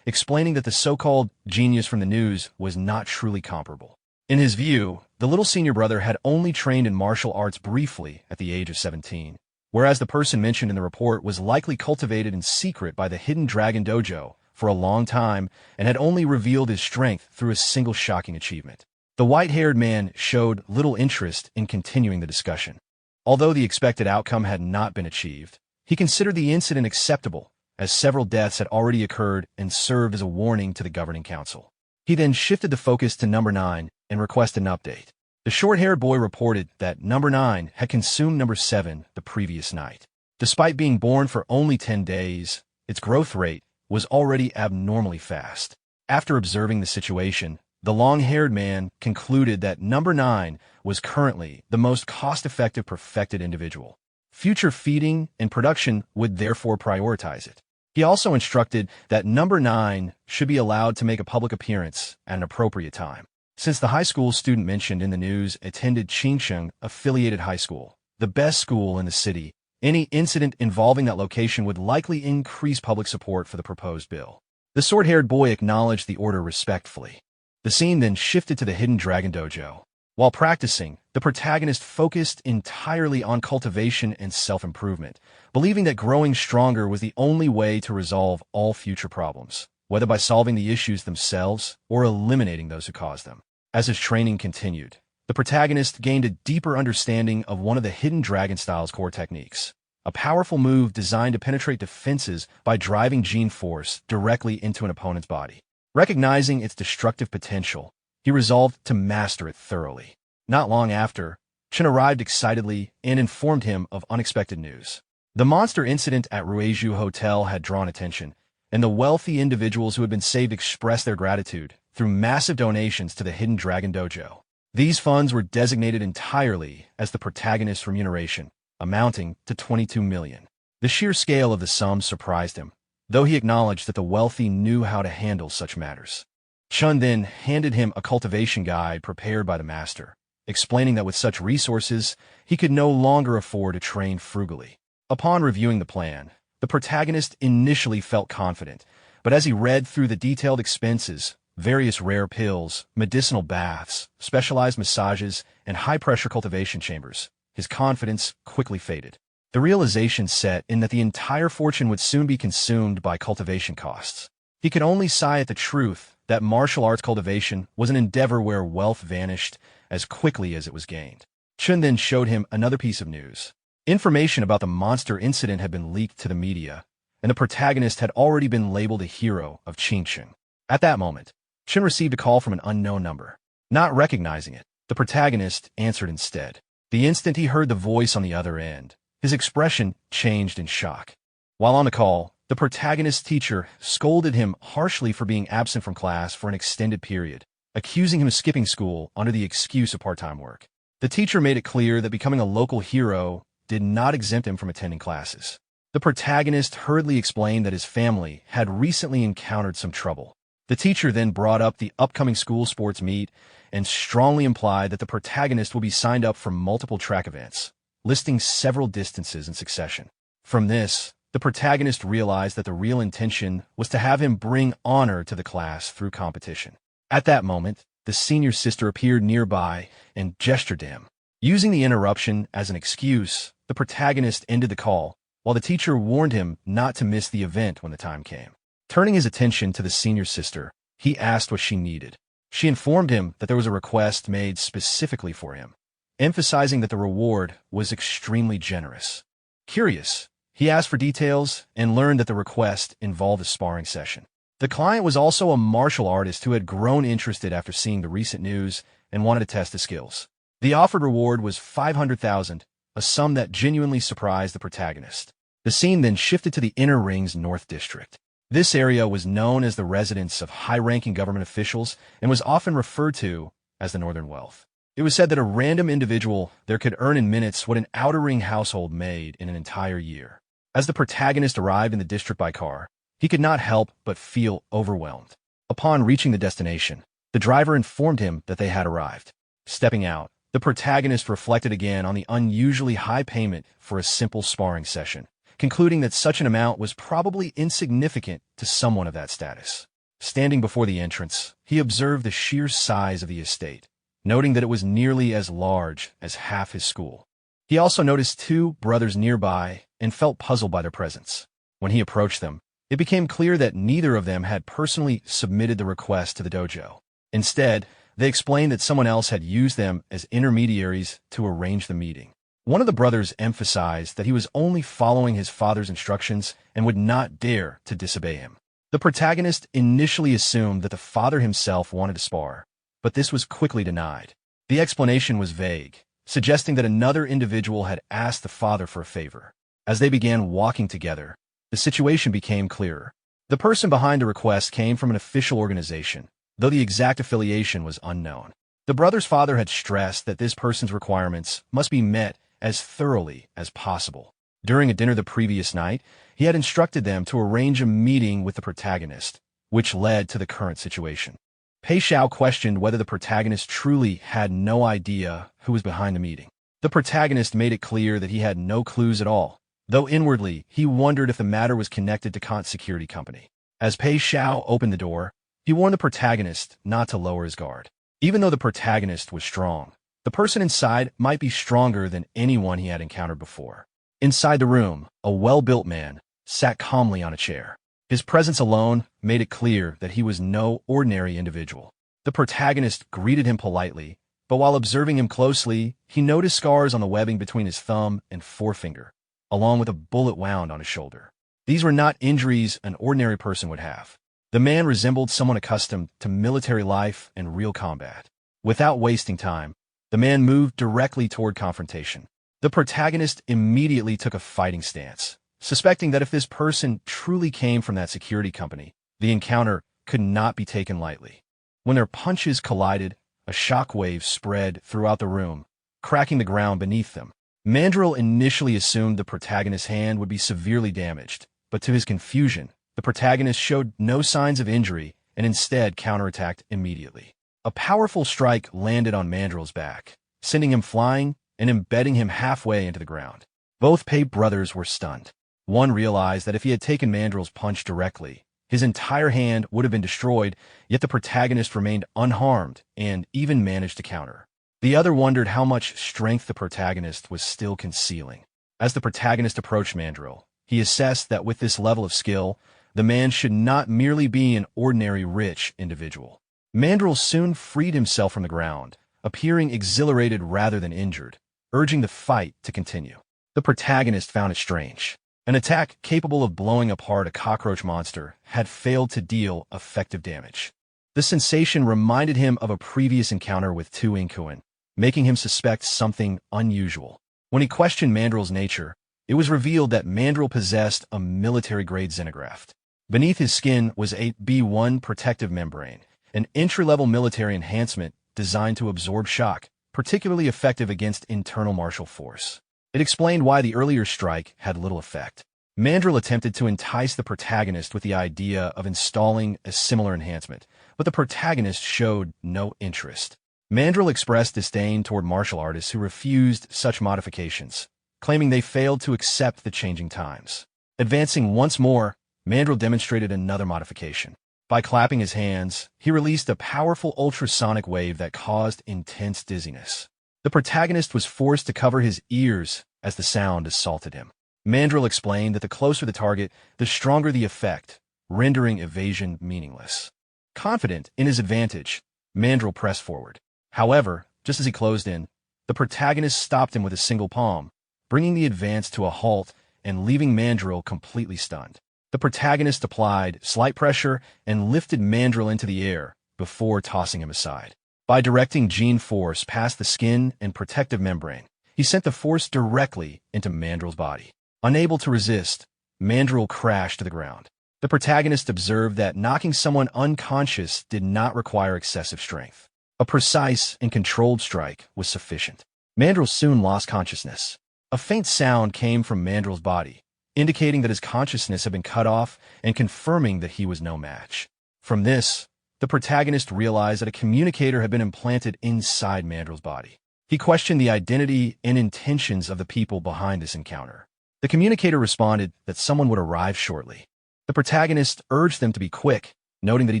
explaining that the so-called genius from the news was not truly comparable. In his view, the little senior brother had only trained in martial arts briefly at the age of 17, whereas the person mentioned in the report was likely cultivated in secret by the Hidden Dragon Dojo for a long time and had only revealed his strength through a single shocking achievement. The white-haired man showed little interest in continuing the discussion. Although the expected outcome had not been achieved, he considered the incident acceptable, as several deaths had already occurred and served as a warning to the governing council. He then shifted the focus to Number 9 and requested an update. The short-haired boy reported that Number 9 had consumed Number 7 the previous night. Despite being born for only 10 days, its growth rate was already abnormally fast. After observing the situation, the long-haired man concluded that Number 9 was currently the most cost-effective perfected individual. Future feeding and production would therefore prioritize it. He also instructed that number 9 should be allowed to make a public appearance at an appropriate time. Since the high school student mentioned in the news attended Qingsheng Affiliated High School, the best school in the city, any incident involving that location would likely increase public support for the proposed bill. The sword-haired boy acknowledged the order respectfully. The scene then shifted to the Hidden Dragon Dojo. While practicing, the protagonist focused entirely on cultivation and self-improvement, believing that growing stronger was the only way to resolve all future problems, whether by solving the issues themselves or eliminating those who caused them. As his training continued, the protagonist gained a deeper understanding of one of the Hidden Dragon style's core techniques, a powerful move designed to penetrate defenses by driving gene force directly into an opponent's body. Recognizing its destructive potential, he resolved to master it thoroughly. Not long after, Chen arrived excitedly and informed him of unexpected news. The monster incident at Rueju Hotel had drawn attention, and the wealthy individuals who had been saved expressed their gratitude through massive donations to the Hidden Dragon Dojo. These funds were designated entirely as the protagonist's remuneration, amounting to 22 million. The sheer scale of the sum surprised him, though he acknowledged that the wealthy knew how to handle such matters. Chun then handed him a cultivation guide prepared by the master, explaining that with such resources, he could no longer afford to train frugally. Upon reviewing the plan, the protagonist initially felt confident, but as he read through the detailed expenses, various rare pills, medicinal baths, specialized massages, and high-pressure cultivation chambers, his confidence quickly faded. The realization set in that the entire fortune would soon be consumed by cultivation costs. He could only sigh at the truth that martial arts cultivation was an endeavor where wealth vanished as quickly as it was gained. Chun then showed him another piece of news. Information about the monster incident had been leaked to the media, and the protagonist had already been labeled a hero of Qingsheng. At that moment, Chun received a call from an unknown number. Not recognizing it, the protagonist answered instead. The instant he heard the voice on the other end, his expression changed in shock. While on the call, the protagonist's teacher scolded him harshly for being absent from class for an extended period, accusing him of skipping school under the excuse of part-time work. The teacher made it clear that becoming a local hero did not exempt him from attending classes. The protagonist hurriedly explained that his family had recently encountered some trouble. The teacher then brought up the upcoming school sports meet and strongly implied that the protagonist will be signed up for multiple track events, listing several distances in succession. From this, the protagonist realized that the real intention was to have him bring honor to the class through competition. At that moment, the senior sister appeared nearby and gestured to him. Using the interruption as an excuse, the protagonist ended the call, while the teacher warned him not to miss the event when the time came. Turning his attention to the senior sister, he asked what she needed. She informed him that there was a request made specifically for him, emphasizing that the reward was extremely generous. Curious, he asked for details and learned that the request involved a sparring session. The client was also a martial artist who had grown interested after seeing the recent news and wanted to test his skills. The offered reward was 500,000, a sum that genuinely surprised the protagonist. The scene then shifted to the Inner Ring's North District. This area was known as the residence of high-ranking government officials and was often referred to as the Northern Wealth. It was said that a random individual there could earn in minutes what an Outer Ring household made in an entire year. As the protagonist arrived in the district by car, he could not help but feel overwhelmed. Upon reaching the destination, the driver informed him that they had arrived. Stepping out, the protagonist reflected again on the unusually high payment for a simple sparring session, concluding that such an amount was probably insignificant to someone of that status. Standing before the entrance, he observed the sheer size of the estate, noting that it was nearly as large as half his school. He also noticed two brothers nearby and felt puzzled by their presence. When he approached them, it became clear that neither of them had personally submitted the request to the dojo. Instead, they explained that someone else had used them as intermediaries to arrange the meeting. One of the brothers emphasized that he was only following his father's instructions and would not dare to disobey him. The protagonist initially assumed that the father himself wanted to spar, but this was quickly denied. The explanation was vague, suggesting that another individual had asked the father for a favor. As they began walking together, the situation became clearer. The person behind the request came from an official organization, though the exact affiliation was unknown. The brother's father had stressed that this person's requirements must be met as thoroughly as possible. During a dinner the previous night, he had instructed them to arrange a meeting with the protagonist, which led to the current situation. Pei Xiao questioned whether the protagonist truly had no idea who was behind the meeting. The protagonist made it clear that he had no clues at all, though inwardly he wondered if the matter was connected to Kant's security company. As Pei Xiao opened the door, he warned the protagonist not to lower his guard. Even though the protagonist was strong, the person inside might be stronger than anyone he had encountered before. Inside the room, a well-built man sat calmly on a chair. His presence alone made it clear that he was no ordinary individual. The protagonist greeted him politely, but while observing him closely, he noticed scars on the webbing between his thumb and forefinger, along with a bullet wound on his shoulder. These were not injuries an ordinary person would have. The man resembled someone accustomed to military life and real combat. Without wasting time, the man moved directly toward confrontation. The protagonist immediately took a fighting stance, suspecting that if this person truly came from that security company, the encounter could not be taken lightly. When their punches collided, a shockwave spread throughout the room, cracking the ground beneath them. Mandrill initially assumed the protagonist's hand would be severely damaged, but to his confusion, the protagonist showed no signs of injury and instead counterattacked immediately. A powerful strike landed on Mandrill's back, sending him flying and embedding him halfway into the ground. Both Pei brothers were stunned. One realized that if he had taken Mandrill's punch directly, his entire hand would have been destroyed, yet the protagonist remained unharmed and even managed to counter. The other wondered how much strength the protagonist was still concealing. As the protagonist approached Mandrill, he assessed that with this level of skill, the man should not merely be an ordinary rich individual. Mandrill soon freed himself from the ground, appearing exhilarated rather than injured, urging the fight to continue. The protagonist found it strange. An attack capable of blowing apart a cockroach monster had failed to deal effective damage. The sensation reminded him of a previous encounter with Tu Inkuan, making him suspect something unusual. When he questioned Mandrill's nature, it was revealed that Mandrill possessed a military-grade xenograft. Beneath his skin was a B1 protective membrane, an entry-level military enhancement designed to absorb shock, particularly effective against internal martial force. It explained why the earlier strike had little effect. Mandrill attempted to entice the protagonist with the idea of installing a similar enhancement, but the protagonist showed no interest. Mandrill expressed disdain toward martial artists who refused such modifications, claiming they failed to accept the changing times. Advancing once more, Mandrill demonstrated another modification. By clapping his hands, he released a powerful ultrasonic wave that caused intense dizziness. The protagonist was forced to cover his ears as the sound assaulted him. Mandrill explained that the closer the target, the stronger the effect, rendering evasion meaningless. Confident in his advantage, Mandrill pressed forward. However, just as he closed in, the protagonist stopped him with a single palm, bringing the advance to a halt and leaving Mandrill completely stunned. The protagonist applied slight pressure and lifted Mandrill into the air before tossing him aside. By directing gene force past the skin and protective membrane, he sent the force directly into Mandrill's body. Unable to resist, Mandrill crashed to the ground. The protagonist observed that knocking someone unconscious did not require excessive strength. A precise and controlled strike was sufficient. Mandrill soon lost consciousness. A faint sound came from Mandrill's body, indicating that his consciousness had been cut off and confirming that he was no match. From this, the protagonist realized that a communicator had been implanted inside Mandrill's body. He questioned the identity and intentions of the people behind this encounter. The communicator responded that someone would arrive shortly. The protagonist urged them to be quick, noting that he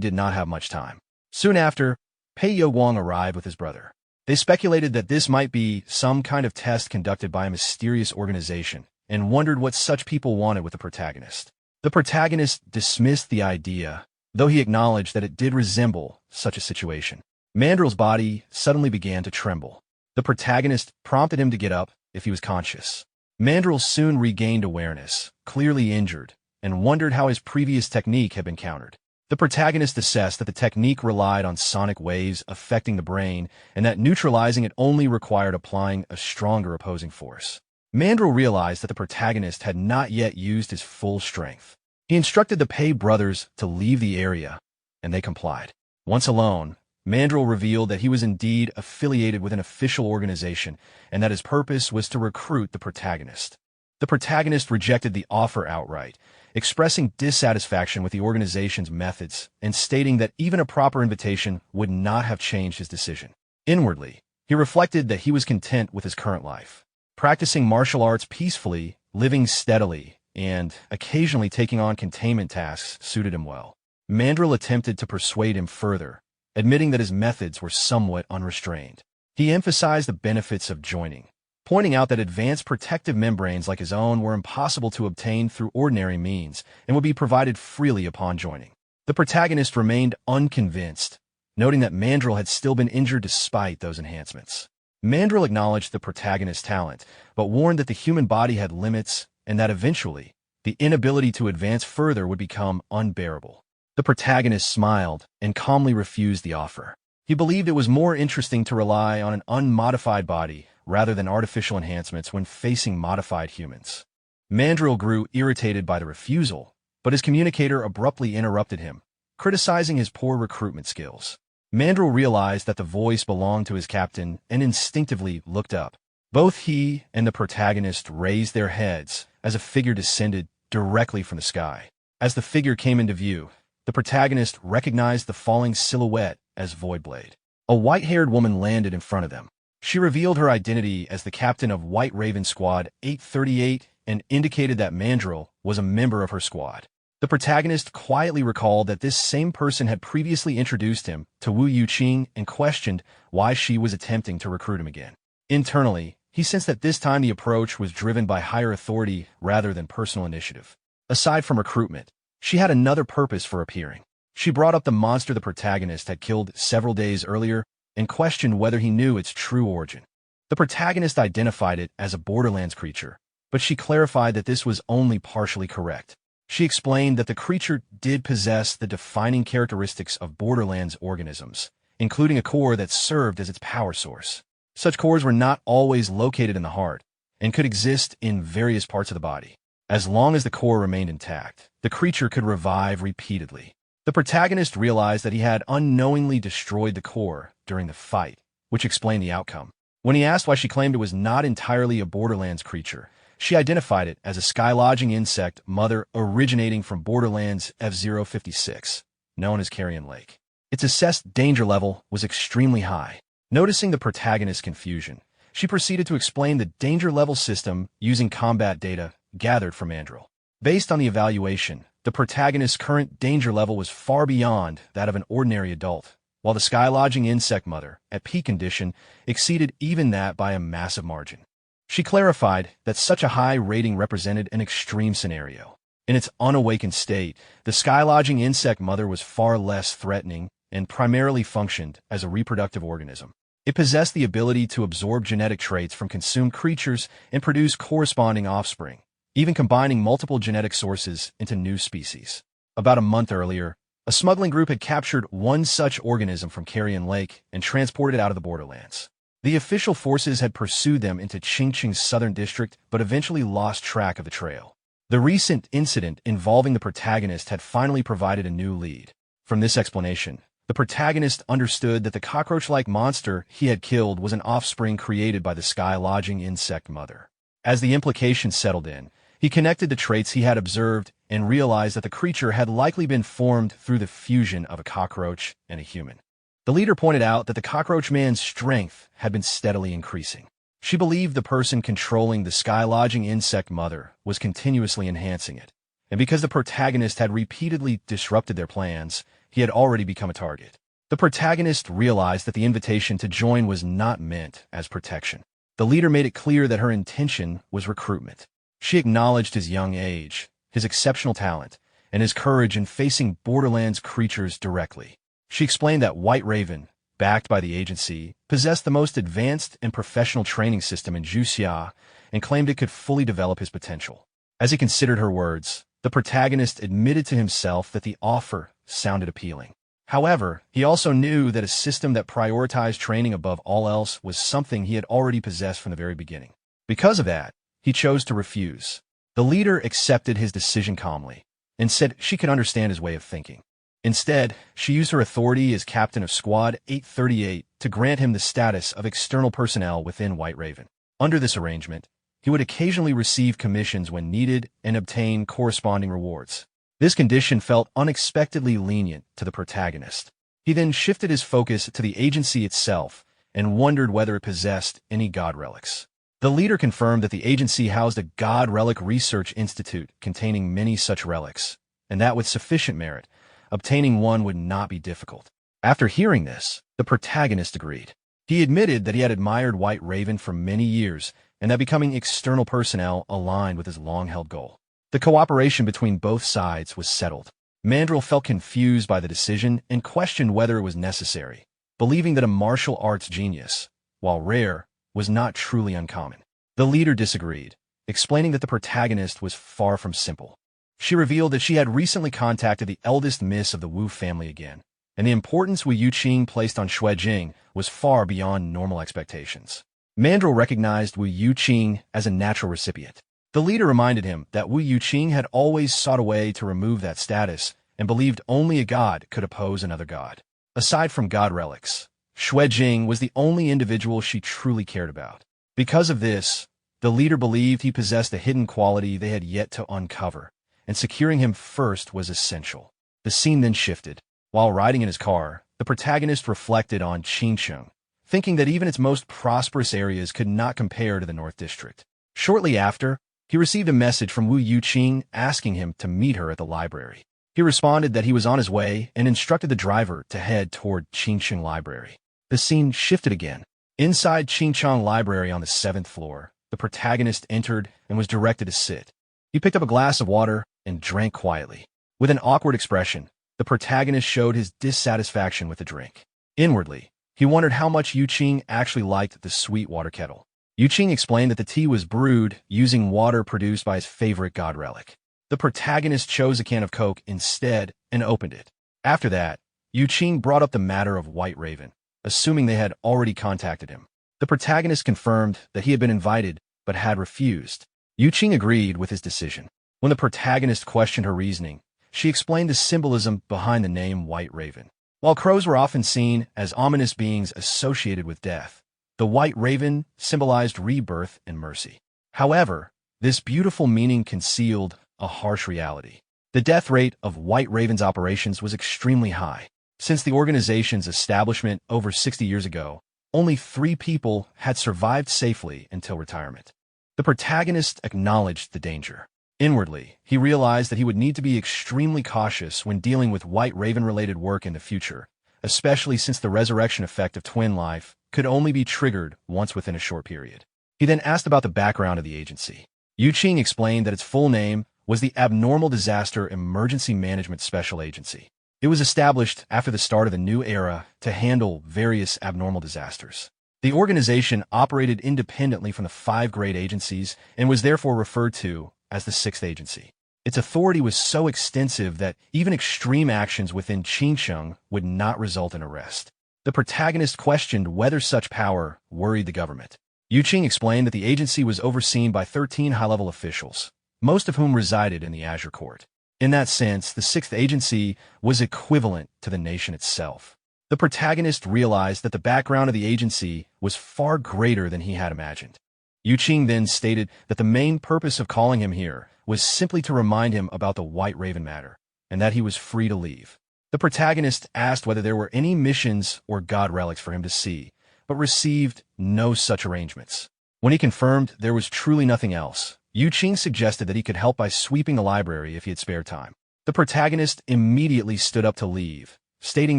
did not have much time. Soon after, Pei Yowang arrived with his brother. They speculated that this might be some kind of test conducted by a mysterious organization and wondered what such people wanted with the protagonist. The protagonist dismissed the idea, though he acknowledged that it did resemble such a situation. Mandrill's body suddenly began to tremble. The protagonist prompted him to get up if he was conscious. Mandrill soon regained awareness, clearly injured, and wondered how his previous technique had been countered. The protagonist assessed that the technique relied on sonic waves affecting the brain and that neutralizing it only required applying a stronger opposing force. Mandrill realized that the protagonist had not yet used his full strength. He instructed the Pei brothers to leave the area, and they complied. Once alone, Mandrill revealed that he was indeed affiliated with an official organization and that his purpose was to recruit the protagonist. The protagonist rejected the offer outright, expressing dissatisfaction with the organization's methods and stating that even a proper invitation would not have changed his decision. Inwardly, he reflected that he was content with his current life, practicing martial arts peacefully, living steadily, and occasionally taking on containment tasks suited him well. Mandrill attempted to persuade him further, admitting that his methods were somewhat unrestrained. He emphasized the benefits of joining, pointing out that advanced protective membranes like his own were impossible to obtain through ordinary means and would be provided freely upon joining. The protagonist remained unconvinced, noting that Mandrill had still been injured despite those enhancements. Mandrill acknowledged the protagonist's talent, but warned that the human body had limits and that eventually, the inability to advance further would become unbearable. The protagonist smiled and calmly refused the offer. He believed it was more interesting to rely on an unmodified body rather than artificial enhancements when facing modified humans. Mandrill grew irritated by the refusal, but his communicator abruptly interrupted him, criticizing his poor recruitment skills. Mandrill realized that the voice belonged to his captain and instinctively looked up. Both he and the protagonist raised their heads as a figure descended directly from the sky. As the figure came into view, the protagonist recognized the falling silhouette as Voidblade. A white-haired woman landed in front of them. She revealed her identity as the captain of White Raven Squad 838 and indicated that Mandrill was a member of her squad. The protagonist quietly recalled that this same person had previously introduced him to Wu Yuqing and questioned why she was attempting to recruit him again. Internally, he sensed that this time the approach was driven by higher authority rather than personal initiative. Aside from recruitment, she had another purpose for appearing. She brought up the monster the protagonist had killed several days earlier and questioned whether he knew its true origin. The protagonist identified it as a Borderlands creature, but she clarified that this was only partially correct. She explained that the creature did possess the defining characteristics of Borderlands organisms, including a core that served as its power source. Such cores were not always located in the heart and could exist in various parts of the body. As long as the core remained intact, the creature could revive repeatedly. The protagonist realized that he had unknowingly destroyed the core during the fight, which explained the outcome. When he asked why she claimed it was not entirely a Borderlands creature, she identified it as a sky-lodging insect mother originating from Borderlands F-056, known as Carrion Lake. Its assessed danger level was extremely high. Noticing the protagonist's confusion, she proceeded to explain the danger level system using combat data gathered from Mandrill. Based on the evaluation, the protagonist's current danger level was far beyond that of an ordinary adult, while the sky-lodging insect mother, at peak condition, exceeded even that by a massive margin. She clarified that such a high rating represented an extreme scenario. In its unawakened state, the sky-lodging insect mother was far less threatening and primarily functioned as a reproductive organism. It possessed the ability to absorb genetic traits from consumed creatures and produce corresponding offspring, even combining multiple genetic sources into new species. About a month earlier, a smuggling group had captured one such organism from Carrion Lake and transported it out of the Borderlands. The official forces had pursued them into Qingqing's southern district, but eventually lost track of the trail. The recent incident involving the protagonist had finally provided a new lead. From this explanation, the protagonist understood that the cockroach-like monster he had killed was an offspring created by the sky-lodging insect mother. As the implications settled in, he connected the traits he had observed and realized that the creature had likely been formed through the fusion of a cockroach and a human. The leader pointed out that the cockroach man's strength had been steadily increasing. She believed the person controlling the sky-lodging insect mother was continuously enhancing it, and because the protagonist had repeatedly disrupted their plans, he had already become a target. The protagonist realized that the invitation to join was not meant as protection. The leader made it clear that her intention was recruitment. She acknowledged his young age, his exceptional talent, and his courage in facing Borderlands creatures directly. She explained that White Raven, backed by the agency, possessed the most advanced and professional training system in Juxia and claimed it could fully develop his potential. As he considered her words, the protagonist admitted to himself that the offer sounded appealing. However, he also knew that a system that prioritized training above all else was something he had already possessed from the very beginning. Because of that, he chose to refuse. The leader accepted his decision calmly and said she could understand his way of thinking. Instead, she used her authority as captain of Squad 838 to grant him the status of external personnel within White Raven. Under this arrangement, he would occasionally receive commissions when needed and obtain corresponding rewards. This condition felt unexpectedly lenient to the protagonist. He then shifted his focus to the agency itself and wondered whether it possessed any god relics. The leader confirmed that the agency housed a god relic research institute containing many such relics, and that with sufficient merit, obtaining one would not be difficult. After hearing this, the protagonist agreed. He admitted that he had admired White Raven for many years and that becoming external personnel aligned with his long-held goal. The cooperation between both sides was settled. Mandrill felt confused by the decision and questioned whether it was necessary, believing that a martial arts genius, while rare, was not truly uncommon. The leader disagreed, explaining that the protagonist was far from simple. She revealed that she had recently contacted the eldest miss of the Wu family again, and the importance Wu Yuqing placed on Shui Jing was far beyond normal expectations. Mandrill recognized Wu Yuqing as a natural recipient. The leader reminded him that Wu Yuqing had always sought a way to remove that status and believed only a god could oppose another god. Aside from god relics, Shui Jing was the only individual she truly cared about. Because of this, the leader believed he possessed a hidden quality they had yet to uncover, and securing him first was essential. The scene then shifted. While riding in his car, the protagonist reflected on Qingcheng, thinking that even its most prosperous areas could not compare to the North District. Shortly after, he received a message from Wu Yuqing asking him to meet her at the library. He responded that he was on his way and instructed the driver to head toward Qingcheng Library. The scene shifted again. Inside Qingcheng Library on the 7th floor, the protagonist entered and was directed to sit. He picked up a glass of water and drank quietly. With an awkward expression, the protagonist showed his dissatisfaction with the drink. Inwardly, he wondered how much Yuqing actually liked the sweet water kettle. Yuqing explained that the tea was brewed using water produced by his favorite god relic. The protagonist chose a can of Coke instead and opened it. After that, Yuqing brought up the matter of White Raven, assuming they had already contacted him. The protagonist confirmed that he had been invited but had refused. Yuqing agreed with his decision. When the protagonist questioned her reasoning, she explained the symbolism behind the name White Raven. While crows were often seen as ominous beings associated with death, the White Raven symbolized rebirth and mercy. However, this beautiful meaning concealed a harsh reality. The death rate of White Raven's operations was extremely high. Since the organization's establishment over 60 years ago, only 3 people had survived safely until retirement. The protagonist acknowledged the danger. Inwardly, he realized that he would need to be extremely cautious when dealing with White Raven-related work in the future, especially since the resurrection effect of twin life could only be triggered once within a short period. He then asked about the background of the agency. Yuqing explained that its full name was the Abnormal Disaster Emergency Management Special Agency. It was established after the start of the new era to handle various abnormal disasters. The organization operated independently from the 5 great agencies and was therefore referred to as the 6th agency. Its authority was so extensive that even extreme actions within Qingcheng would not result in arrest. The protagonist questioned whether such power worried the government. Yuqing explained that the agency was overseen by 13 high-level officials, most of whom resided in the Azure Court. In that sense, the 6th agency was equivalent to the nation itself. The protagonist realized that the background of the agency was far greater than he had imagined. Yuqing then stated that the main purpose of calling him here was simply to remind him about the White Raven matter, and that he was free to leave. The protagonist asked whether there were any missions or god relics for him to see, but received no such arrangements. When he confirmed there was truly nothing else, Yuqing suggested that he could help by sweeping the library if he had spare time. The protagonist immediately stood up to leave, stating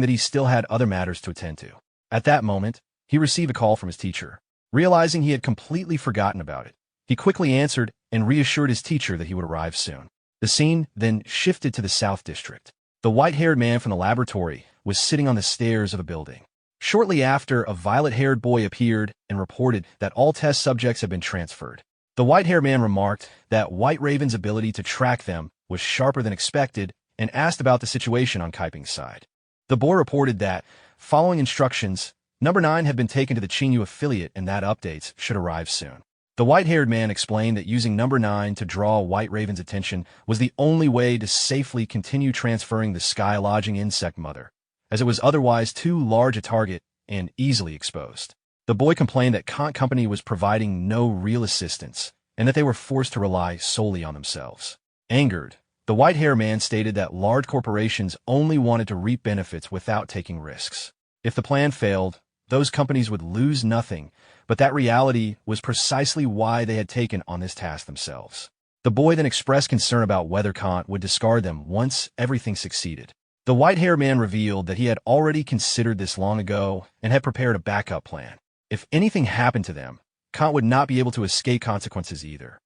that he still had other matters to attend to. At that moment, he received a call from his teacher. Realizing he had completely forgotten about it, he quickly answered and reassured his teacher that he would arrive soon. The scene then shifted to the South District. The white-haired man from the laboratory was sitting on the stairs of a building. Shortly after, a violet-haired boy appeared and reported that all test subjects had been transferred. The white-haired man remarked that White Raven's ability to track them was sharper than expected and asked about the situation on Kaiping's side. The boy reported that, following instructions, Number 9 had been taken to the Qingyu affiliate and that updates should arrive soon. The white-haired man explained that using Number 9 to draw White Raven's attention was the only way to safely continue transferring the sky-lodging insect mother, as it was otherwise too large a target and easily exposed. The boy complained that Kant Company was providing no real assistance, and that they were forced to rely solely on themselves. Angered, the white-haired man stated that large corporations only wanted to reap benefits without taking risks. If the plan failed, those companies would lose nothing, but that reality was precisely why they had taken on this task themselves. The boy then expressed concern about whether Kant would discard them once everything succeeded. The white-haired man revealed that he had already considered this long ago and had prepared a backup plan. If anything happened to them, Kant would not be able to escape consequences either.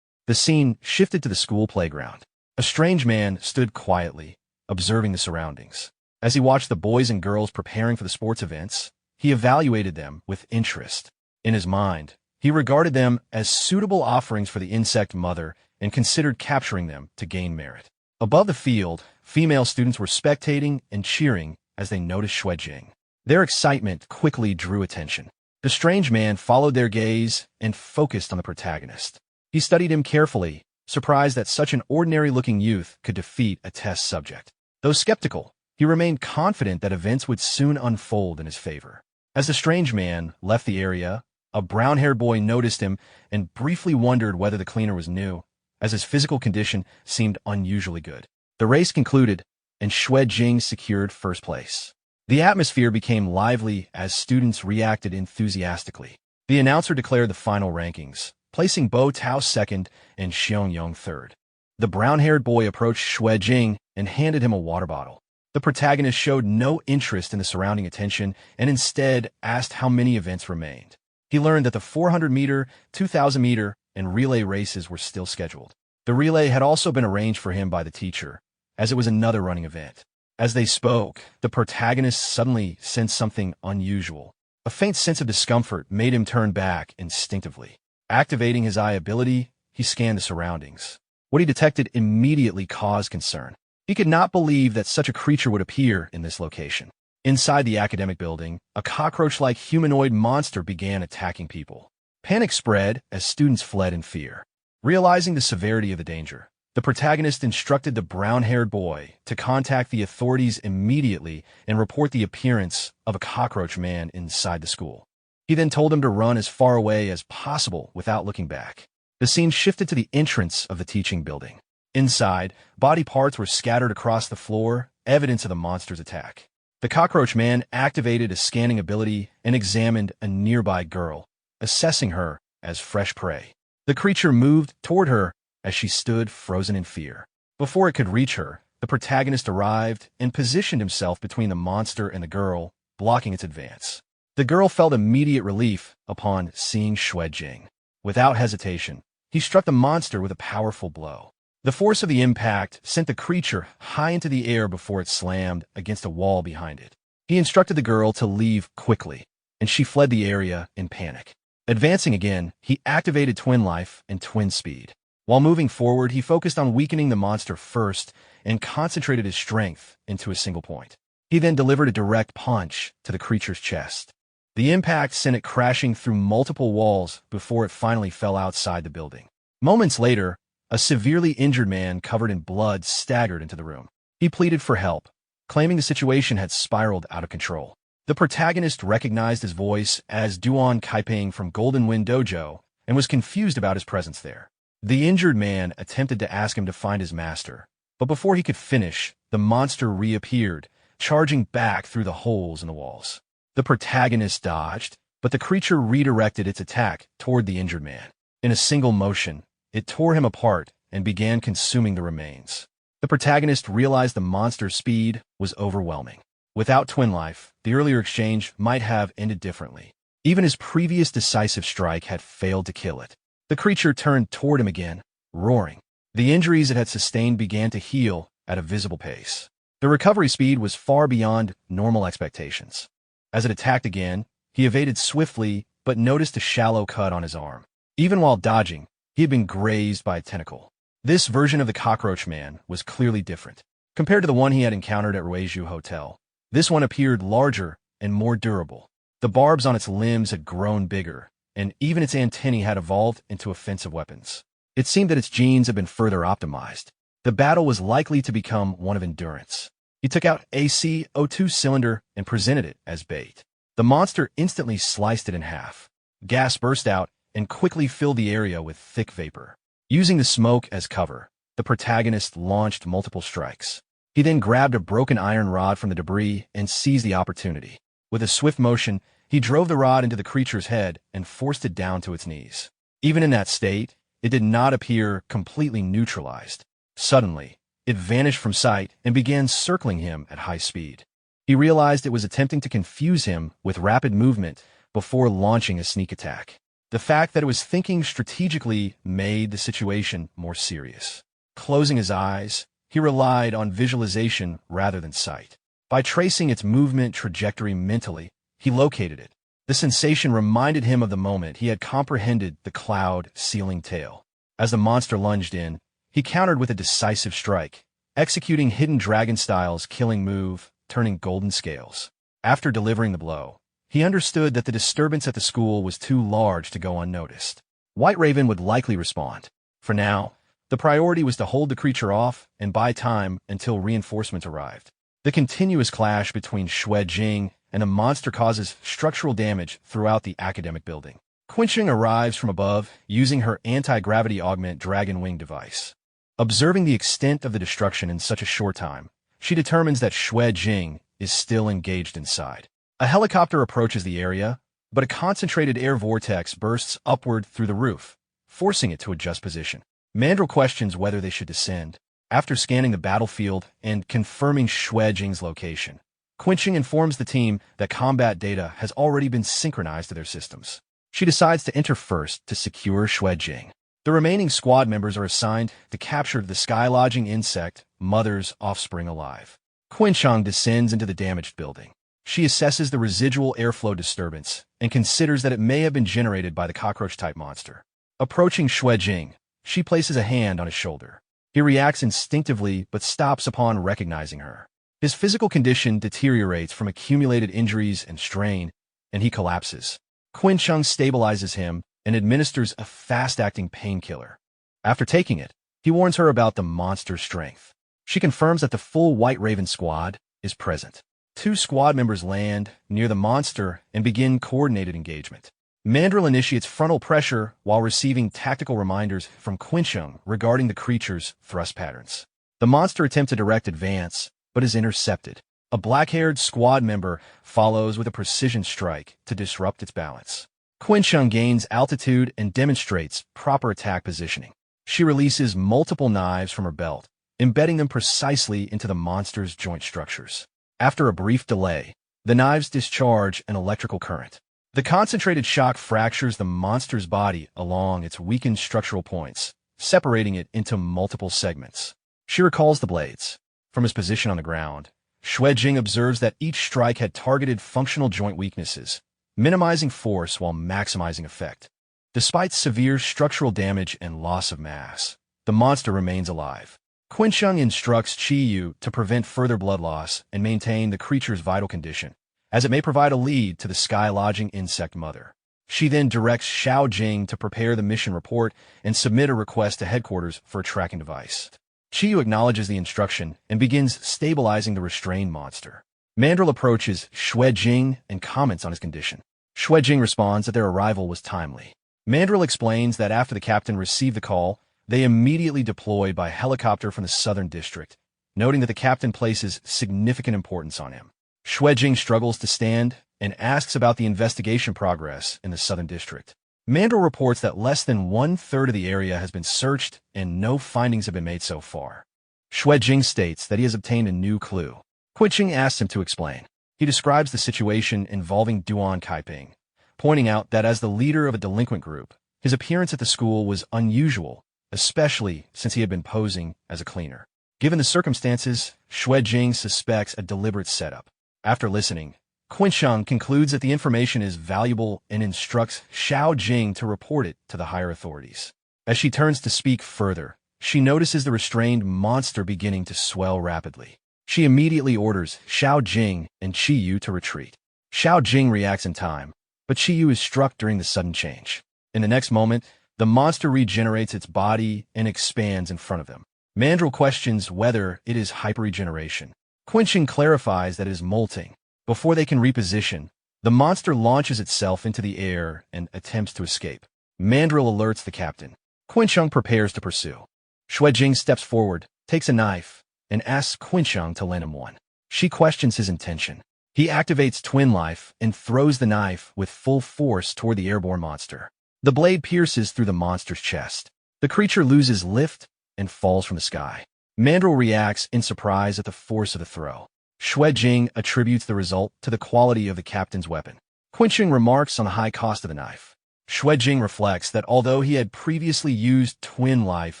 The scene shifted to the school playground. A strange man stood quietly, observing the surroundings. As he watched the boys and girls preparing for the sports events, he evaluated them with interest. In his mind, he regarded them as suitable offerings for the insect mother and considered capturing them to gain merit. Above the field, female students were spectating and cheering as they noticed Xuejing. Their excitement quickly drew attention. The strange man followed their gaze and focused on the protagonist. He studied him carefully, surprised that such an ordinary-looking youth could defeat a test subject. Though skeptical, he remained confident that events would soon unfold in his favor. As the strange man left the area, a brown-haired boy noticed him and briefly wondered whether the cleaner was new, as his physical condition seemed unusually good. The race concluded, and Xuejing secured first place. The atmosphere became lively as students reacted enthusiastically. The announcer declared the final rankings, placing Bo Tao second and Xiangyong third. The brown-haired boy approached Xuejing and handed him a water bottle. The protagonist showed no interest in the surrounding attention and instead asked how many events remained. He learned that the 400-meter, 2,000-meter, and relay races were still scheduled. The relay had also been arranged for him by the teacher, as it was another running event. As they spoke, the protagonist suddenly sensed something unusual. A faint sense of discomfort made him turn back instinctively. Activating his eye ability, he scanned the surroundings. What he detected immediately caused concern. He could not believe that such a creature would appear in this location. Inside the academic building, a cockroach-like humanoid monster began attacking people. Panic spread as students fled in fear. Realizing the severity of the danger, the protagonist instructed the brown-haired boy to contact the authorities immediately and report the appearance of a cockroach man inside the school. He then told him to run as far away as possible without looking back. The scene shifted to the entrance of the teaching building. Inside, body parts were scattered across the floor, evidence of the monster's attack. The cockroach man activated a scanning ability and examined a nearby girl, assessing her as fresh prey. The creature moved toward her as she stood frozen in fear. Before it could reach her, the protagonist arrived and positioned himself between the monster and the girl, blocking its advance. The girl felt immediate relief upon seeing Xuejing. Without hesitation, he struck the monster with a powerful blow. The force of the impact sent the creature high into the air before it slammed against a wall behind it. He instructed the girl to leave quickly, and she fled the area in panic. Advancing again, he activated Twin Life and Twin Speed. While moving forward, he focused on weakening the monster first and concentrated his strength into a single point. He then delivered a direct punch to the creature's chest. The impact sent it crashing through multiple walls before it finally fell outside the building. Moments later, a severely injured man covered in blood staggered into the room. He pleaded for help, claiming the situation had spiraled out of control. The protagonist recognized his voice as Duan Kaiping from Golden Wind Dojo and was confused about his presence there. The injured man attempted to ask him to find his master, but before he could finish, the monster reappeared, charging back through the holes in the walls. The protagonist dodged, but the creature redirected its attack toward the injured man. In a single motion, it tore him apart and began consuming the remains. The protagonist realized the monster's speed was overwhelming. Without Twin Life, the earlier exchange might have ended differently. Even his previous decisive strike had failed to kill it. The creature turned toward him again, roaring. The injuries it had sustained began to heal at a visible pace. The recovery speed was far beyond normal expectations. As it attacked again, he evaded swiftly but noticed a shallow cut on his arm. Even while dodging, he had been grazed by a tentacle. This version of the cockroach man was clearly different. Compared to the one he had encountered at Ruizhou Hotel, this one appeared larger and more durable. The barbs on its limbs had grown bigger, and even its antennae had evolved into offensive weapons. It seemed that its genes had been further optimized. The battle was likely to become one of endurance. He took out a CO2 cylinder and presented it as bait. The monster instantly sliced it in half. Gas burst out, and quickly filled the area with thick vapor. Using the smoke as cover, the protagonist launched multiple strikes. He then grabbed a broken iron rod from the debris and seized the opportunity. With a swift motion, he drove the rod into the creature's head and forced it down to its knees. Even in that state, it did not appear completely neutralized. Suddenly, it vanished from sight and began circling him at high speed. He realized it was attempting to confuse him with rapid movement before launching a sneak attack. The fact that it was thinking strategically made the situation more serious. Closing his eyes, he relied on visualization rather than sight. By tracing its movement trajectory mentally, he located it. The sensation reminded him of the moment he had comprehended the cloud-sealing tail. As the monster lunged in, he countered with a decisive strike, executing hidden dragon-style's killing move, turning golden scales. After delivering the blow, he understood that the disturbance at the school was too large to go unnoticed. White Raven would likely respond. For now, the priority was to hold the creature off and buy time until reinforcements arrived. The continuous clash between Xue Jing and the monster causes structural damage throughout the academic building. Quincheng arrives from above using her anti-gravity augment dragon wing device. Observing the extent of the destruction in such a short time, she determines that Xue Jing is still engaged inside. A helicopter approaches the area, but a concentrated air vortex bursts upward through the roof, forcing it to adjust position. Mandrill questions whether they should descend. After scanning the battlefield and confirming Xue Jing's location, Quincheng informs the team that combat data has already been synchronized to their systems. She decides to enter first to secure Xue Jing. The remaining squad members are assigned to capture the sky-lodging insect mother's offspring alive. Quincheng descends into the damaged building. She assesses the residual airflow disturbance and considers that it may have been generated by the cockroach-type monster. Approaching Xue Jing, she places a hand on his shoulder. He reacts instinctively but stops upon recognizing her. His physical condition deteriorates from accumulated injuries and strain, and he collapses. Quincheng stabilizes him and administers a fast-acting painkiller. After taking it, he warns her about the monster's strength. She confirms that the full White Raven squad is present. 2 squad members land near the monster and begin coordinated engagement. Mandrill initiates frontal pressure while receiving tactical reminders from Quincheng regarding the creature's thrust patterns. The monster attempts a direct advance, but is intercepted. A black-haired squad member follows with a precision strike to disrupt its balance. Quincheng gains altitude and demonstrates proper attack positioning. She releases multiple knives from her belt, embedding them precisely into the monster's joint structures. After a brief delay, the knives discharge an electrical current. The concentrated shock fractures the monster's body along its weakened structural points, separating it into multiple segments. She recalls the blades. From his position on the ground, Xue Jing observes that each strike had targeted functional joint weaknesses, minimizing force while maximizing effect. Despite severe structural damage and loss of mass, the monster remains alive. Quincheng instructs Qiyu to prevent further blood loss and maintain the creature's vital condition, as it may provide a lead to the sky-lodging insect mother. She then directs Xiao Jing to prepare the mission report and submit a request to headquarters for a tracking device. Qiyu acknowledges the instruction and begins stabilizing the restrained monster. Mandrill approaches Xue Jing and comments on his condition. Xue Jing responds that their arrival was timely. Mandrill explains that after the captain received the call, they immediately deployed by helicopter from the southern district, noting that the captain places significant importance on him. Xue Jing struggles to stand and asks about the investigation progress in the southern district. Mandrill reports that less than 1/3 of the area has been searched and no findings have been made so far. Xue Jing states that he has obtained a new clue. Quincheng asks him to explain. He describes the situation involving Duan Kaiping, pointing out that as the leader of a delinquent group, his appearance at the school was unusual, especially since he had been posing as a cleaner. Given the circumstances, Xue Jing suspects a deliberate setup. After listening, Quincheng concludes that the information is valuable and instructs Xiao Jing to report it to the higher authorities. As she turns to speak further, she notices the restrained monster beginning to swell rapidly. She immediately orders Xiao Jing and Qiyu to retreat. Xiao Jing reacts in time, but Qiyu is struck during the sudden change. In the next moment, the monster regenerates its body and expands in front of them. Mandrill questions whether it is hyperregeneration. Quincheng clarifies that it is molting. Before they can reposition, the monster launches itself into the air and attempts to escape. Mandrill alerts the captain. Quincheng prepares to pursue. Xuejing steps forward, takes a knife, and asks Quincheng to lend him one. She questions his intention. He activates Twin Life and throws the knife with full force toward the airborne monster. The blade pierces through the monster's chest. The creature loses lift and falls from the sky. Mandrill reacts in surprise at the force of the throw. Xuejing attributes the result to the quality of the captain's weapon. Quincheng remarks on the high cost of the knife. Xuejing reflects that although he had previously used Twin Life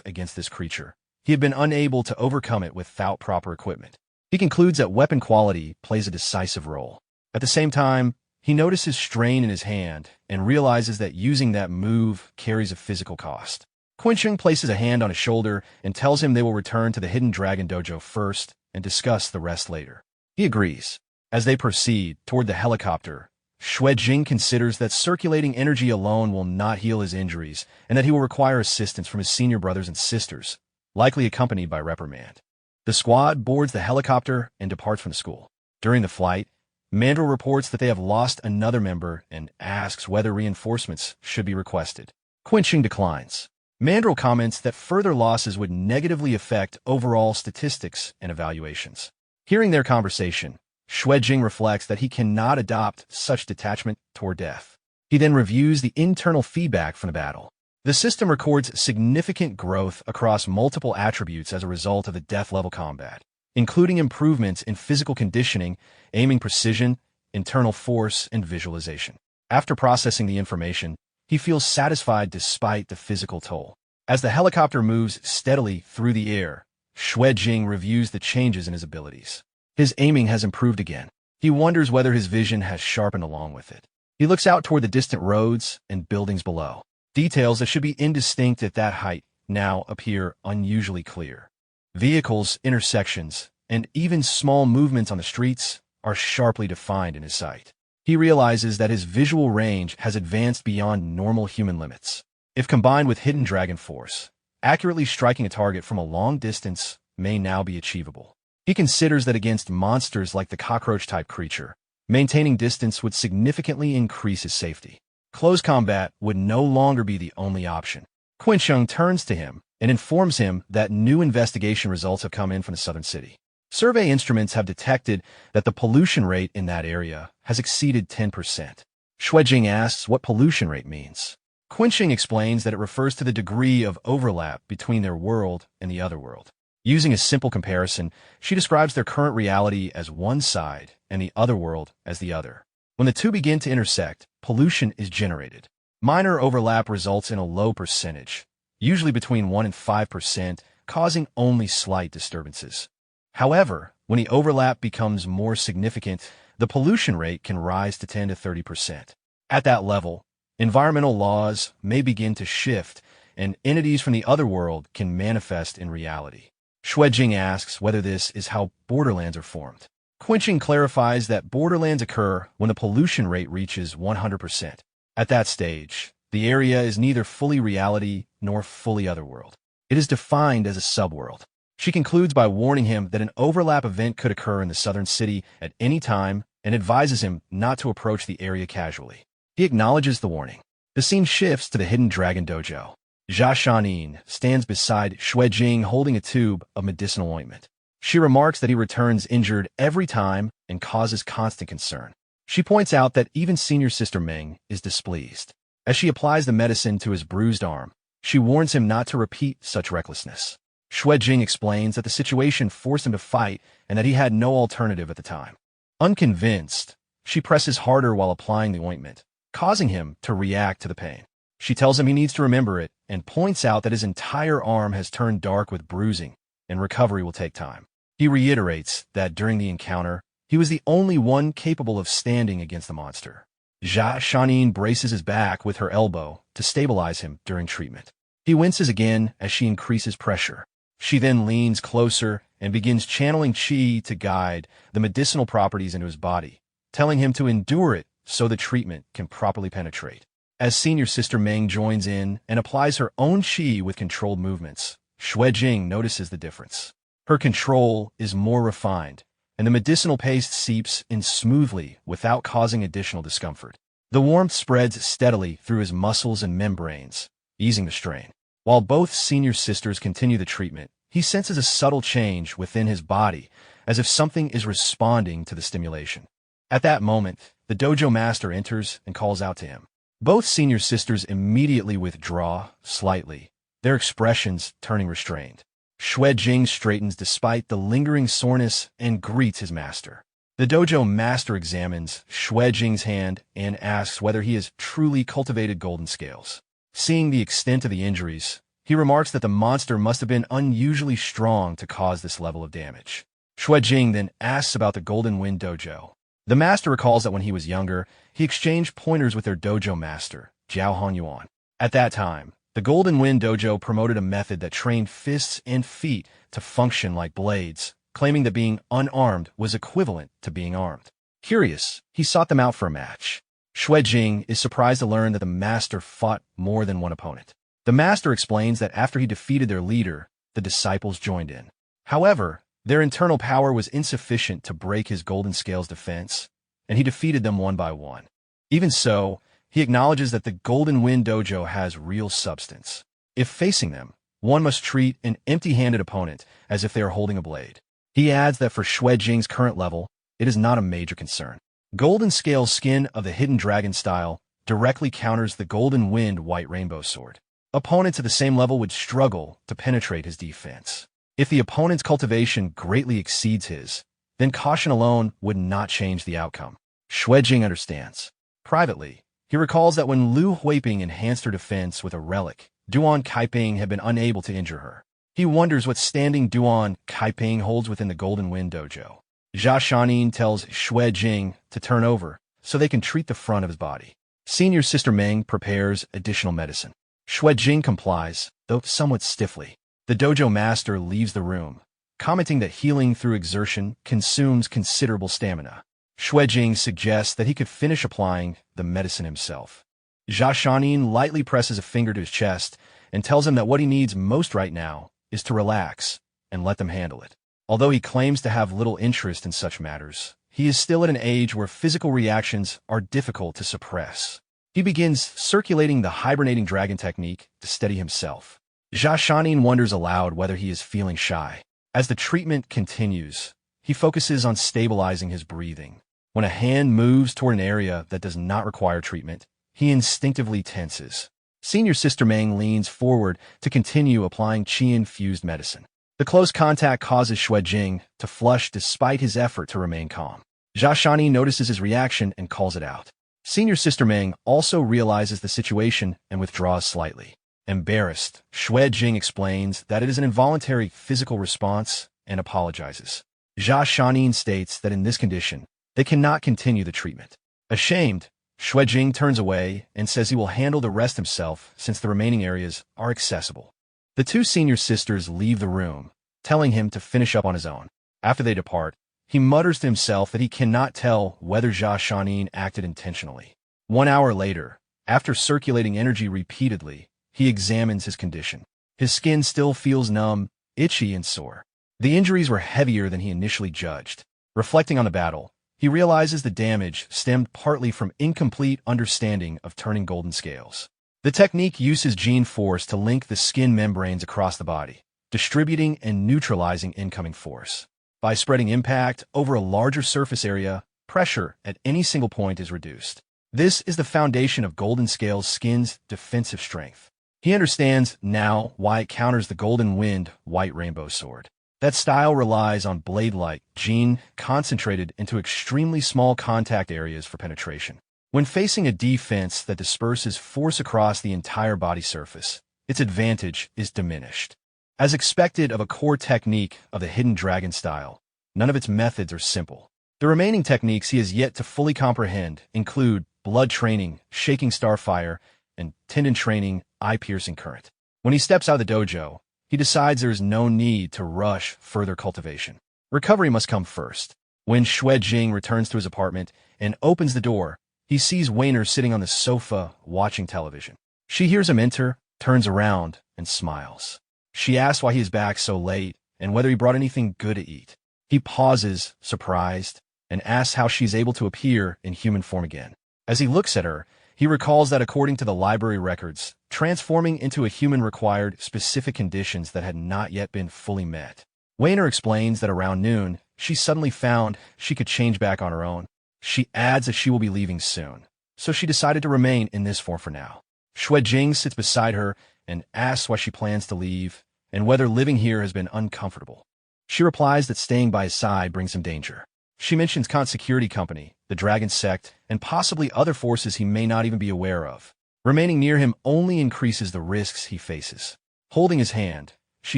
against this creature, he had been unable to overcome it without proper equipment. He concludes that weapon quality plays a decisive role. At the same time, he notices strain in his hand and realizes that using that move carries a physical cost. Quincheng places a hand on his shoulder and tells him they will return to the Hidden Dragon Dojo first and discuss the rest later. He agrees. As they proceed toward the helicopter, Xuejing considers that circulating energy alone will not heal his injuries and that he will require assistance from his senior brothers and sisters, likely accompanied by reprimand. The squad boards the helicopter and departs from the school. During the flight, Mandrill reports that they have lost another member and asks whether reinforcements should be requested. Quincheng declines. Mandrill comments that further losses would negatively affect overall statistics and evaluations. Hearing their conversation, Xuejing reflects that he cannot adopt such detachment toward death. He then reviews the internal feedback from the battle. The system records significant growth across multiple attributes as a result of the death-level combat, including improvements in physical conditioning, aiming precision, internal force, and visualization. After processing the information, he feels satisfied despite the physical toll. As the helicopter moves steadily through the air, Xuejing reviews the changes in his abilities. His aiming has improved again. He wonders whether his vision has sharpened along with it. He looks out toward the distant roads and buildings below. Details that should be indistinct at that height now appear unusually clear. Vehicles, intersections, and even small movements on the streets are sharply defined in his sight. He realizes that his visual range has advanced beyond normal human limits. If combined with Hidden Dragon Force, accurately striking a target from a long distance may now be achievable. He considers that against monsters like the cockroach-type creature, maintaining distance would significantly increase his safety. Close combat would no longer be the only option. Quincheng turns to him and informs him that new investigation results have come in from the southern city. Survey instruments have detected that the pollution rate in that area has exceeded 10%. Xuejing asks what pollution rate means. Quincheng explains that it refers to the degree of overlap between their world and the other world. Using a simple comparison, she describes their current reality as one side and the other world as the other. When the two begin to intersect, pollution is generated. Minor overlap results in a low percentage, usually between 1 and 5%, causing only slight disturbances. However, when the overlap becomes more significant, the pollution rate can rise to 10 to 30%. At that level, environmental laws may begin to shift, and entities from the other world can manifest in reality. Xuejing asks whether this is how borderlands are formed. Quincheng clarifies that borderlands occur when the pollution rate reaches 100%. At that stage, the area is neither fully reality nor fully otherworld. It is defined as a subworld. She concludes by warning him that an overlap event could occur in the southern city at any time and advises him not to approach the area casually. He acknowledges the warning. The scene shifts to the Hidden Dragon Dojo. Jia Shanin stands beside Xuejing holding a tube of medicinal ointment. She remarks that he returns injured every time and causes constant concern. She points out that even senior sister Meng is displeased. As she applies the medicine to his bruised arm, she warns him not to repeat such recklessness. Xuejing explains that the situation forced him to fight and that he had no alternative at the time. Unconvinced, she presses harder while applying the ointment, causing him to react to the pain. She tells him he needs to remember it and points out that his entire arm has turned dark with bruising and recovery will take time. He reiterates that during the encounter, he was the only one capable of standing against the monster. Jia Shanin braces his back with her elbow to stabilize him during treatment. He winces again as she increases pressure. She then leans closer and begins channeling qi to guide the medicinal properties into his body, telling him to endure it so the treatment can properly penetrate. As senior sister Meng joins in and applies her own qi with controlled movements, Xuejing notices the difference. Her control is more refined, and the medicinal paste seeps in smoothly without causing additional discomfort. The warmth spreads steadily through his muscles and membranes, easing the strain. While both senior sisters continue the treatment, he senses a subtle change within his body, as if something is responding to the stimulation. At that moment, the dojo master enters and calls out to him. Both senior sisters immediately withdraw, slightly, their expressions turning restrained. Xue Jing straightens despite the lingering soreness and greets his master. The dojo master examines Xue Jing's hand and asks whether he has truly cultivated golden scales. Seeing the extent of the injuries, he remarks that the monster must have been unusually strong to cause this level of damage. Xue Jing then asks about the Golden Wind Dojo. The master recalls that when he was younger, he exchanged pointers with their dojo master, Jiao Hanyuan. At that time, the Golden Wind Dojo promoted a method that trained fists and feet to function like blades, claiming that being unarmed was equivalent to being armed. Curious, he sought them out for a match. Xue Jing is surprised to learn that the master fought more than one opponent. The master explains that after he defeated their leader, the disciples joined in. However, their internal power was insufficient to break his golden scales defense, and he defeated them one by one. Even so, he acknowledges that the Golden Wind Dojo has real substance. If facing them, one must treat an empty-handed opponent as if they are holding a blade. He adds that for Xue Jing's current level, it is not a major concern. Golden Scale's skin of the Hidden Dragon style directly counters the Golden Wind White Rainbow Sword. Opponents at the same level would struggle to penetrate his defense. If the opponent's cultivation greatly exceeds his, then caution alone would not change the outcome. Xue Jing understands. Privately, he recalls that when Lu Huiping enhanced her defense with a relic, Duan Kaiping had been unable to injure her. He wonders what standing Duan Kaiping holds within the Golden Wind Dojo. Jia Shanin tells Xue Jing to turn over so they can treat the front of his body. Senior Sister Meng prepares additional medicine. Xue Jing complies, though somewhat stiffly. The dojo master leaves the room, commenting that healing through exertion consumes considerable stamina. Xue Jing suggests that he could finish applying the medicine himself. Jia Shanin lightly presses a finger to his chest and tells him that what he needs most right now is to relax and let them handle it. Although he claims to have little interest in such matters, he is still at an age where physical reactions are difficult to suppress. He begins circulating the hibernating dragon technique to steady himself. Jia Shanin wonders aloud whether he is feeling shy. As the treatment continues, he focuses on stabilizing his breathing. When a hand moves toward an area that does not require treatment, he instinctively tenses. Senior Sister Meng leans forward to continue applying qi-infused medicine. The close contact causes Xue Jing to flush despite his effort to remain calm. Jia Shanin notices his reaction and calls it out. Senior Sister Meng also realizes the situation and withdraws slightly. Embarrassed, Xue Jing explains that it is an involuntary physical response and apologizes. Jia Shanin states that in this condition, they cannot continue the treatment. Ashamed, Xue Jing turns away and says he will handle the rest himself since the remaining areas are accessible. The two senior sisters leave the room, telling him to finish up on his own. After they depart, he mutters to himself that he cannot tell whether Jia Shanin acted intentionally. 1 hour later, after circulating energy repeatedly, he examines his condition. His skin still feels numb, itchy, and sore. The injuries were heavier than he initially judged. Reflecting on the battle, he realizes the damage stemmed partly from incomplete understanding of turning golden scales. The technique uses gene force to link the skin membranes across the body, distributing and neutralizing incoming force. By spreading impact over a larger surface area, pressure at any single point is reduced. This is the foundation of Golden Scale's skin's defensive strength. He understands now why it counters the Golden Wind White Rainbow Sword. That style relies on blade-like gene concentrated into extremely small contact areas for penetration. When facing a defense that disperses force across the entire body surface, its advantage is diminished. As expected of a core technique of the Hidden Dragon style, none of its methods are simple. The remaining techniques he has yet to fully comprehend include blood training, shaking starfire, and tendon training, eye-piercing current. When he steps out of the dojo, he decides there is no need to rush further cultivation. Recovery must come first. When Xue Jing returns to his apartment and opens the door, he sees Weiner sitting on the sofa watching television. She hears him enter, turns around, and smiles. She asks why he is back so late and whether he brought anything good to eat. He pauses, surprised, and asks how she is able to appear in human form again. As he looks at her, he recalls that according to the library records, transforming into a human required specific conditions that had not yet been fully met. Wainer explains that around noon, she suddenly found she could change back on her own. She adds that she will be leaving soon, so she decided to remain in this form for now. Jing sits beside her and asks why she plans to leave and whether living here has been uncomfortable. She replies that staying by his side brings him danger. She mentions Khan's security company, the Dragon Sect, and possibly other forces he may not even be aware of. Remaining near him only increases the risks he faces. Holding his hand, she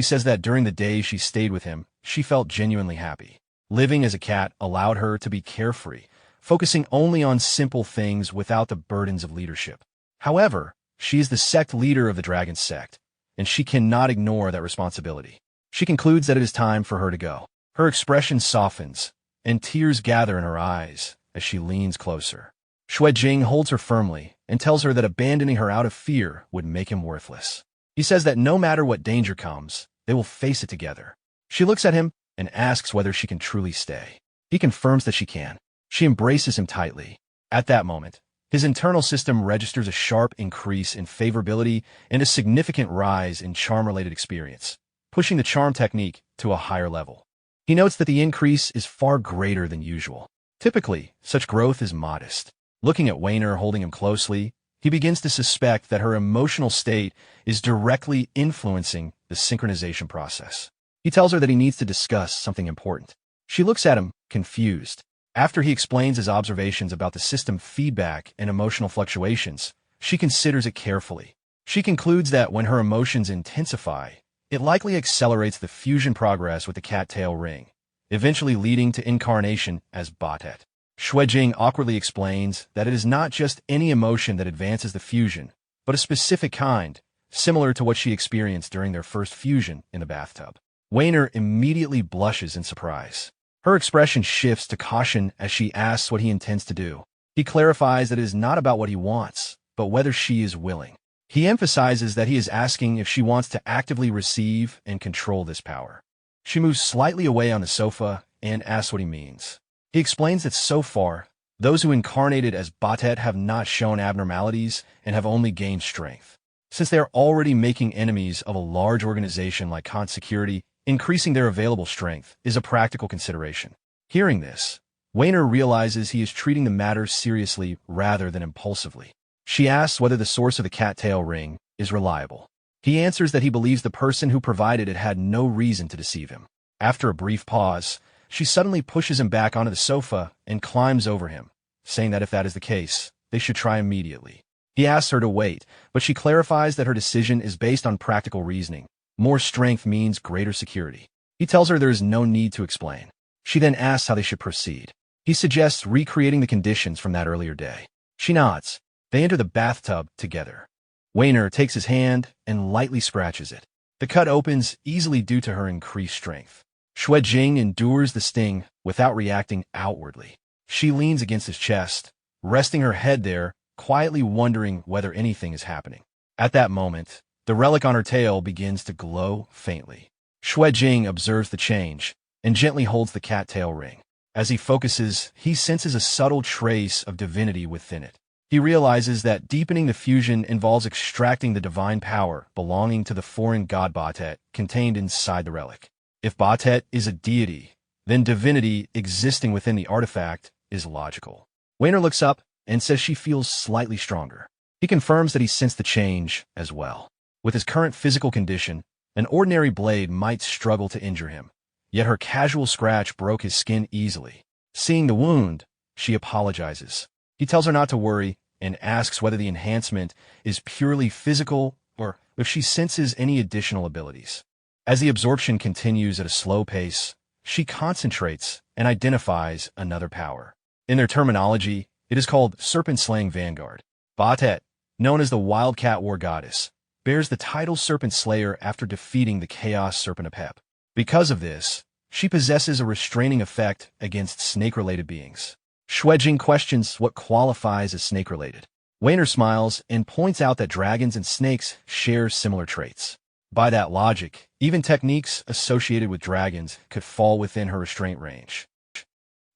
says that during the days she stayed with him, she felt genuinely happy. Living as a cat allowed her to be carefree, focusing only on simple things without the burdens of leadership. However, she is the sect leader of the Dragon Sect, and she cannot ignore that responsibility. She concludes that it is time for her to go. Her expression softens, and tears gather in her eyes as she leans closer. Jing holds her firmly and tells her that abandoning her out of fear would make him worthless. He says that no matter what danger comes, they will face it together. She looks at him and asks whether she can truly stay. He confirms that she can. She embraces him tightly. At that moment, his internal system registers a sharp increase in favorability and a significant rise in charm-related experience, pushing the charm technique to a higher level. He notes that the increase is far greater than usual. Typically, such growth is modest. Looking at Wainer holding him closely, he begins to suspect that her emotional state is directly influencing the synchronization process. He tells her that he needs to discuss something important. She looks at him, confused. After he explains his observations about the system feedback and emotional fluctuations, she considers it carefully. She concludes that when her emotions intensify, it likely accelerates the fusion progress with the cat-tail ring, eventually leading to incarnation as Batet. Jing awkwardly explains that it is not just any emotion that advances the fusion, but a specific kind, similar to what she experienced during their first fusion in the bathtub. Wainer immediately blushes in surprise. Her expression shifts to caution as she asks what he intends to do. He clarifies that it is not about what he wants, but whether she is willing. He emphasizes that he is asking if she wants to actively receive and control this power. She moves slightly away on the sofa and asks what he means. He explains that so far, those who incarnated as Batet have not shown abnormalities and have only gained strength. Since they are already making enemies of a large organization like Khan's security, increasing their available strength is a practical consideration. Hearing this, Wainer realizes he is treating the matter seriously rather than impulsively. She asks whether the source of the cat-tail ring is reliable. He answers that he believes the person who provided it had no reason to deceive him. After a brief pause, she suddenly pushes him back onto the sofa and climbs over him, saying that if that is the case, they should try immediately. He asks her to wait, but she clarifies that her decision is based on practical reasoning. More strength means greater security. He tells her there is no need to explain. She then asks how they should proceed. He suggests recreating the conditions from that earlier day. She nods. They enter the bathtub together. Wainer takes his hand and lightly scratches it. The cut opens easily due to her increased strength. Jing endures the sting without reacting outwardly. She leans against his chest, resting her head there, quietly wondering whether anything is happening. At that moment, the relic on her tail begins to glow faintly. Jing observes the change and gently holds the cat-tail ring. As he focuses, he senses a subtle trace of divinity within it. He realizes that deepening the fusion involves extracting the divine power belonging to the foreign god Batet contained inside the relic. If Batet is a deity, then divinity existing within the artifact is logical. Wainer looks up and says she feels slightly stronger. He confirms that he sensed the change as well. With his current physical condition, an ordinary blade might struggle to injure him, yet her casual scratch broke his skin easily. Seeing the wound, she apologizes. He tells her not to worry and asks whether the enhancement is purely physical or if she senses any additional abilities. As the absorption continues at a slow pace, she concentrates and identifies another power. In their terminology, it is called Serpent-Slaying Vanguard. Batet, known as the Wildcat War Goddess, bears the title Serpent Slayer after defeating the Chaos Serpent Apep. Because of this, she possesses a restraining effect against snake-related beings. Jing questions what qualifies as snake-related. Wainer smiles and points out that dragons and snakes share similar traits. By that logic, even techniques associated with dragons could fall within her restraint range.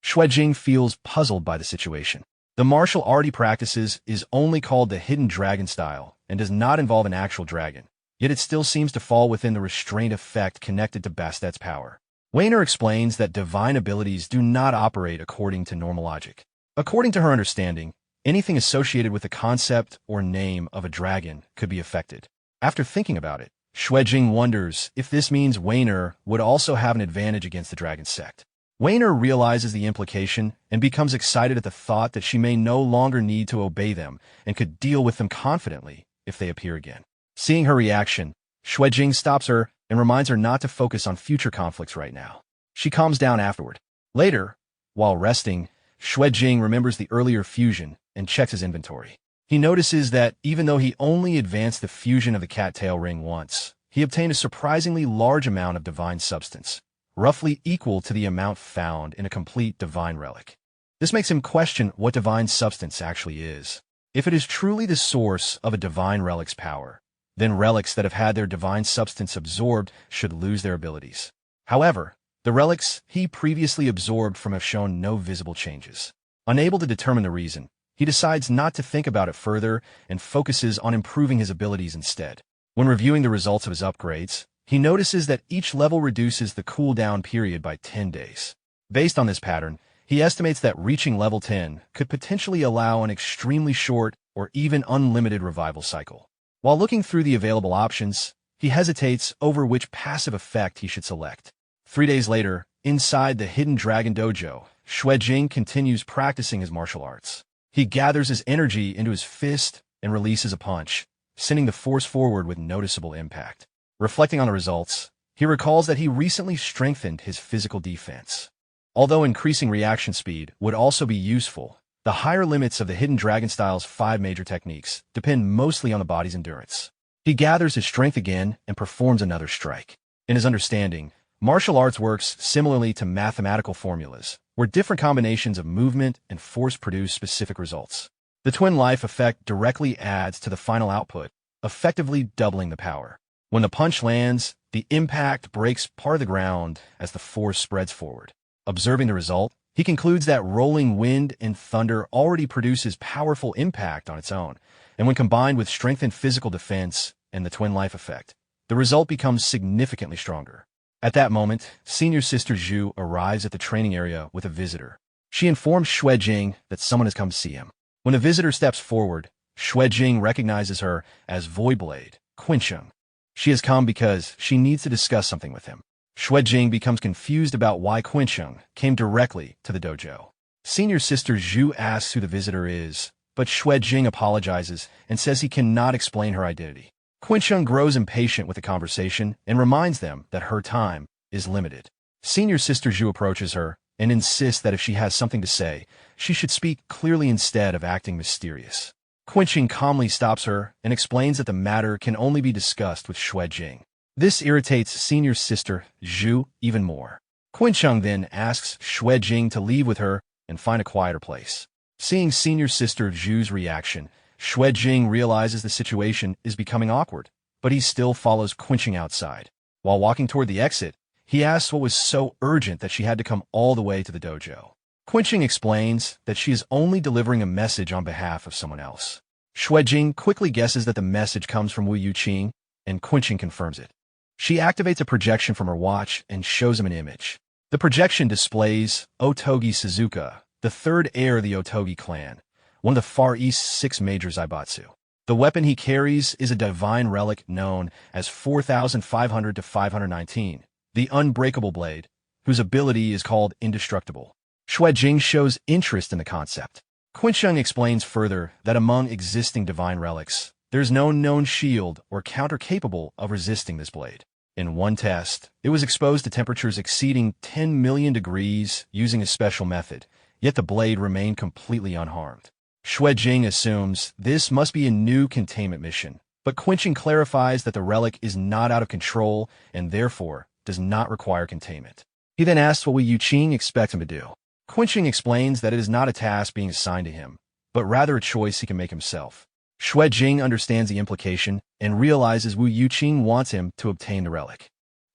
Jing feels puzzled by the situation. The martial art he practices is only called the Hidden Dragon style and does not involve an actual dragon, yet it still seems to fall within the restraint effect connected to Bastet's power. Weiner explains that divine abilities do not operate according to normal logic. According to her understanding, anything associated with the concept or name of a dragon could be affected. After thinking about it, Xuejing wonders if this means Weiner would also have an advantage against the dragon sect. Weiner realizes the implication and becomes excited at the thought that she may no longer need to obey them and could deal with them confidently if they appear again. Seeing her reaction, Xuejing stops her and reminds her not to focus on future conflicts right now. She calms down afterward. Later, while resting, Xuejing remembers the earlier fusion and checks his inventory. He notices that even though he only advanced the fusion of the cattail ring once, he obtained a surprisingly large amount of divine substance, roughly equal to the amount found in a complete divine relic. This makes him question what divine substance actually is. If it is truly the source of a divine relic's power, then relics that have had their divine substance absorbed should lose their abilities. However, the relics he previously absorbed from have shown no visible changes. Unable to determine the reason, he decides not to think about it further and focuses on improving his abilities instead. When reviewing the results of his upgrades, he notices that each level reduces the cooldown period by 10 days. Based on this pattern, he estimates that reaching level 10 could potentially allow an extremely short or even unlimited revival cycle. While looking through the available options, he hesitates over which passive effect he should select. 3 days later, inside the Hidden Dragon Dojo, Xuejing continues practicing his martial arts. He gathers his energy into his fist and releases a punch, sending the force forward with noticeable impact. Reflecting on the results, he recalls that he recently strengthened his physical defense. Although increasing reaction speed would also be useful, the higher limits of the Hidden Dragon style's 5 major techniques depend mostly on the body's endurance. He gathers his strength again and performs another strike. In his understanding, martial arts works similarly to mathematical formulas, where different combinations of movement and force produce specific results. The twin life effect directly adds to the final output, effectively doubling the power. When the punch lands, the impact breaks part of the ground as the force spreads forward. Observing the result, he concludes that rolling wind and thunder already produces powerful impact on its own, and when combined with strengthened physical defense and the twin life effect, the result becomes significantly stronger. At that moment, senior sister Zhu arrives at the training area with a visitor. She informs Xuejing that someone has come to see him. When the visitor steps forward, Xuejing recognizes her as Voidblade, Quincheng. She has come because she needs to discuss something with him. Xuejing becomes confused about why Quincheng came directly to the dojo. Senior sister Zhu asks who the visitor is, but Xuejing apologizes and says he cannot explain her identity. Quincheng grows impatient with the conversation and reminds them that her time is limited. Senior sister Zhu approaches her and insists that if she has something to say, she should speak clearly instead of acting mysterious. Quincheng calmly stops her and explains that the matter can only be discussed with Xuejing. This irritates senior sister Zhu even more. Quincheng then asks Xuejing to leave with her and find a quieter place. Seeing senior sister Zhu's reaction, Xuejing realizes the situation is becoming awkward, but he still follows Quincheng outside. While walking toward the exit, he asks what was so urgent that she had to come all the way to the dojo. Quincheng explains that she is only delivering a message on behalf of someone else. Xuejing quickly guesses that the message comes from Wu Yuqing, and Quincheng confirms it. She activates a projection from her watch and shows him an image. The projection displays Otogi Suzuka, the third heir of the Otogi clan, one of the Far East's 6 major Zaibatsu. The weapon he carries is a divine relic known as 4500 to 519, the Unbreakable Blade, whose ability is called Indestructible. Xuejing shows interest in the concept. Quincheng explains further that among existing divine relics, there is no known shield or counter capable of resisting this blade. In one test, it was exposed to temperatures exceeding 10 million degrees using a special method, yet the blade remained completely unharmed. Xuejing assumes this must be a new containment mission, but Quincheng clarifies that the relic is not out of control and therefore does not require containment. He then asks what Wu Yuqing expects him to do. Quincheng explains that it is not a task being assigned to him, but rather a choice he can make himself. Xuejing understands the implication and realizes Wu Yuqing wants him to obtain the relic.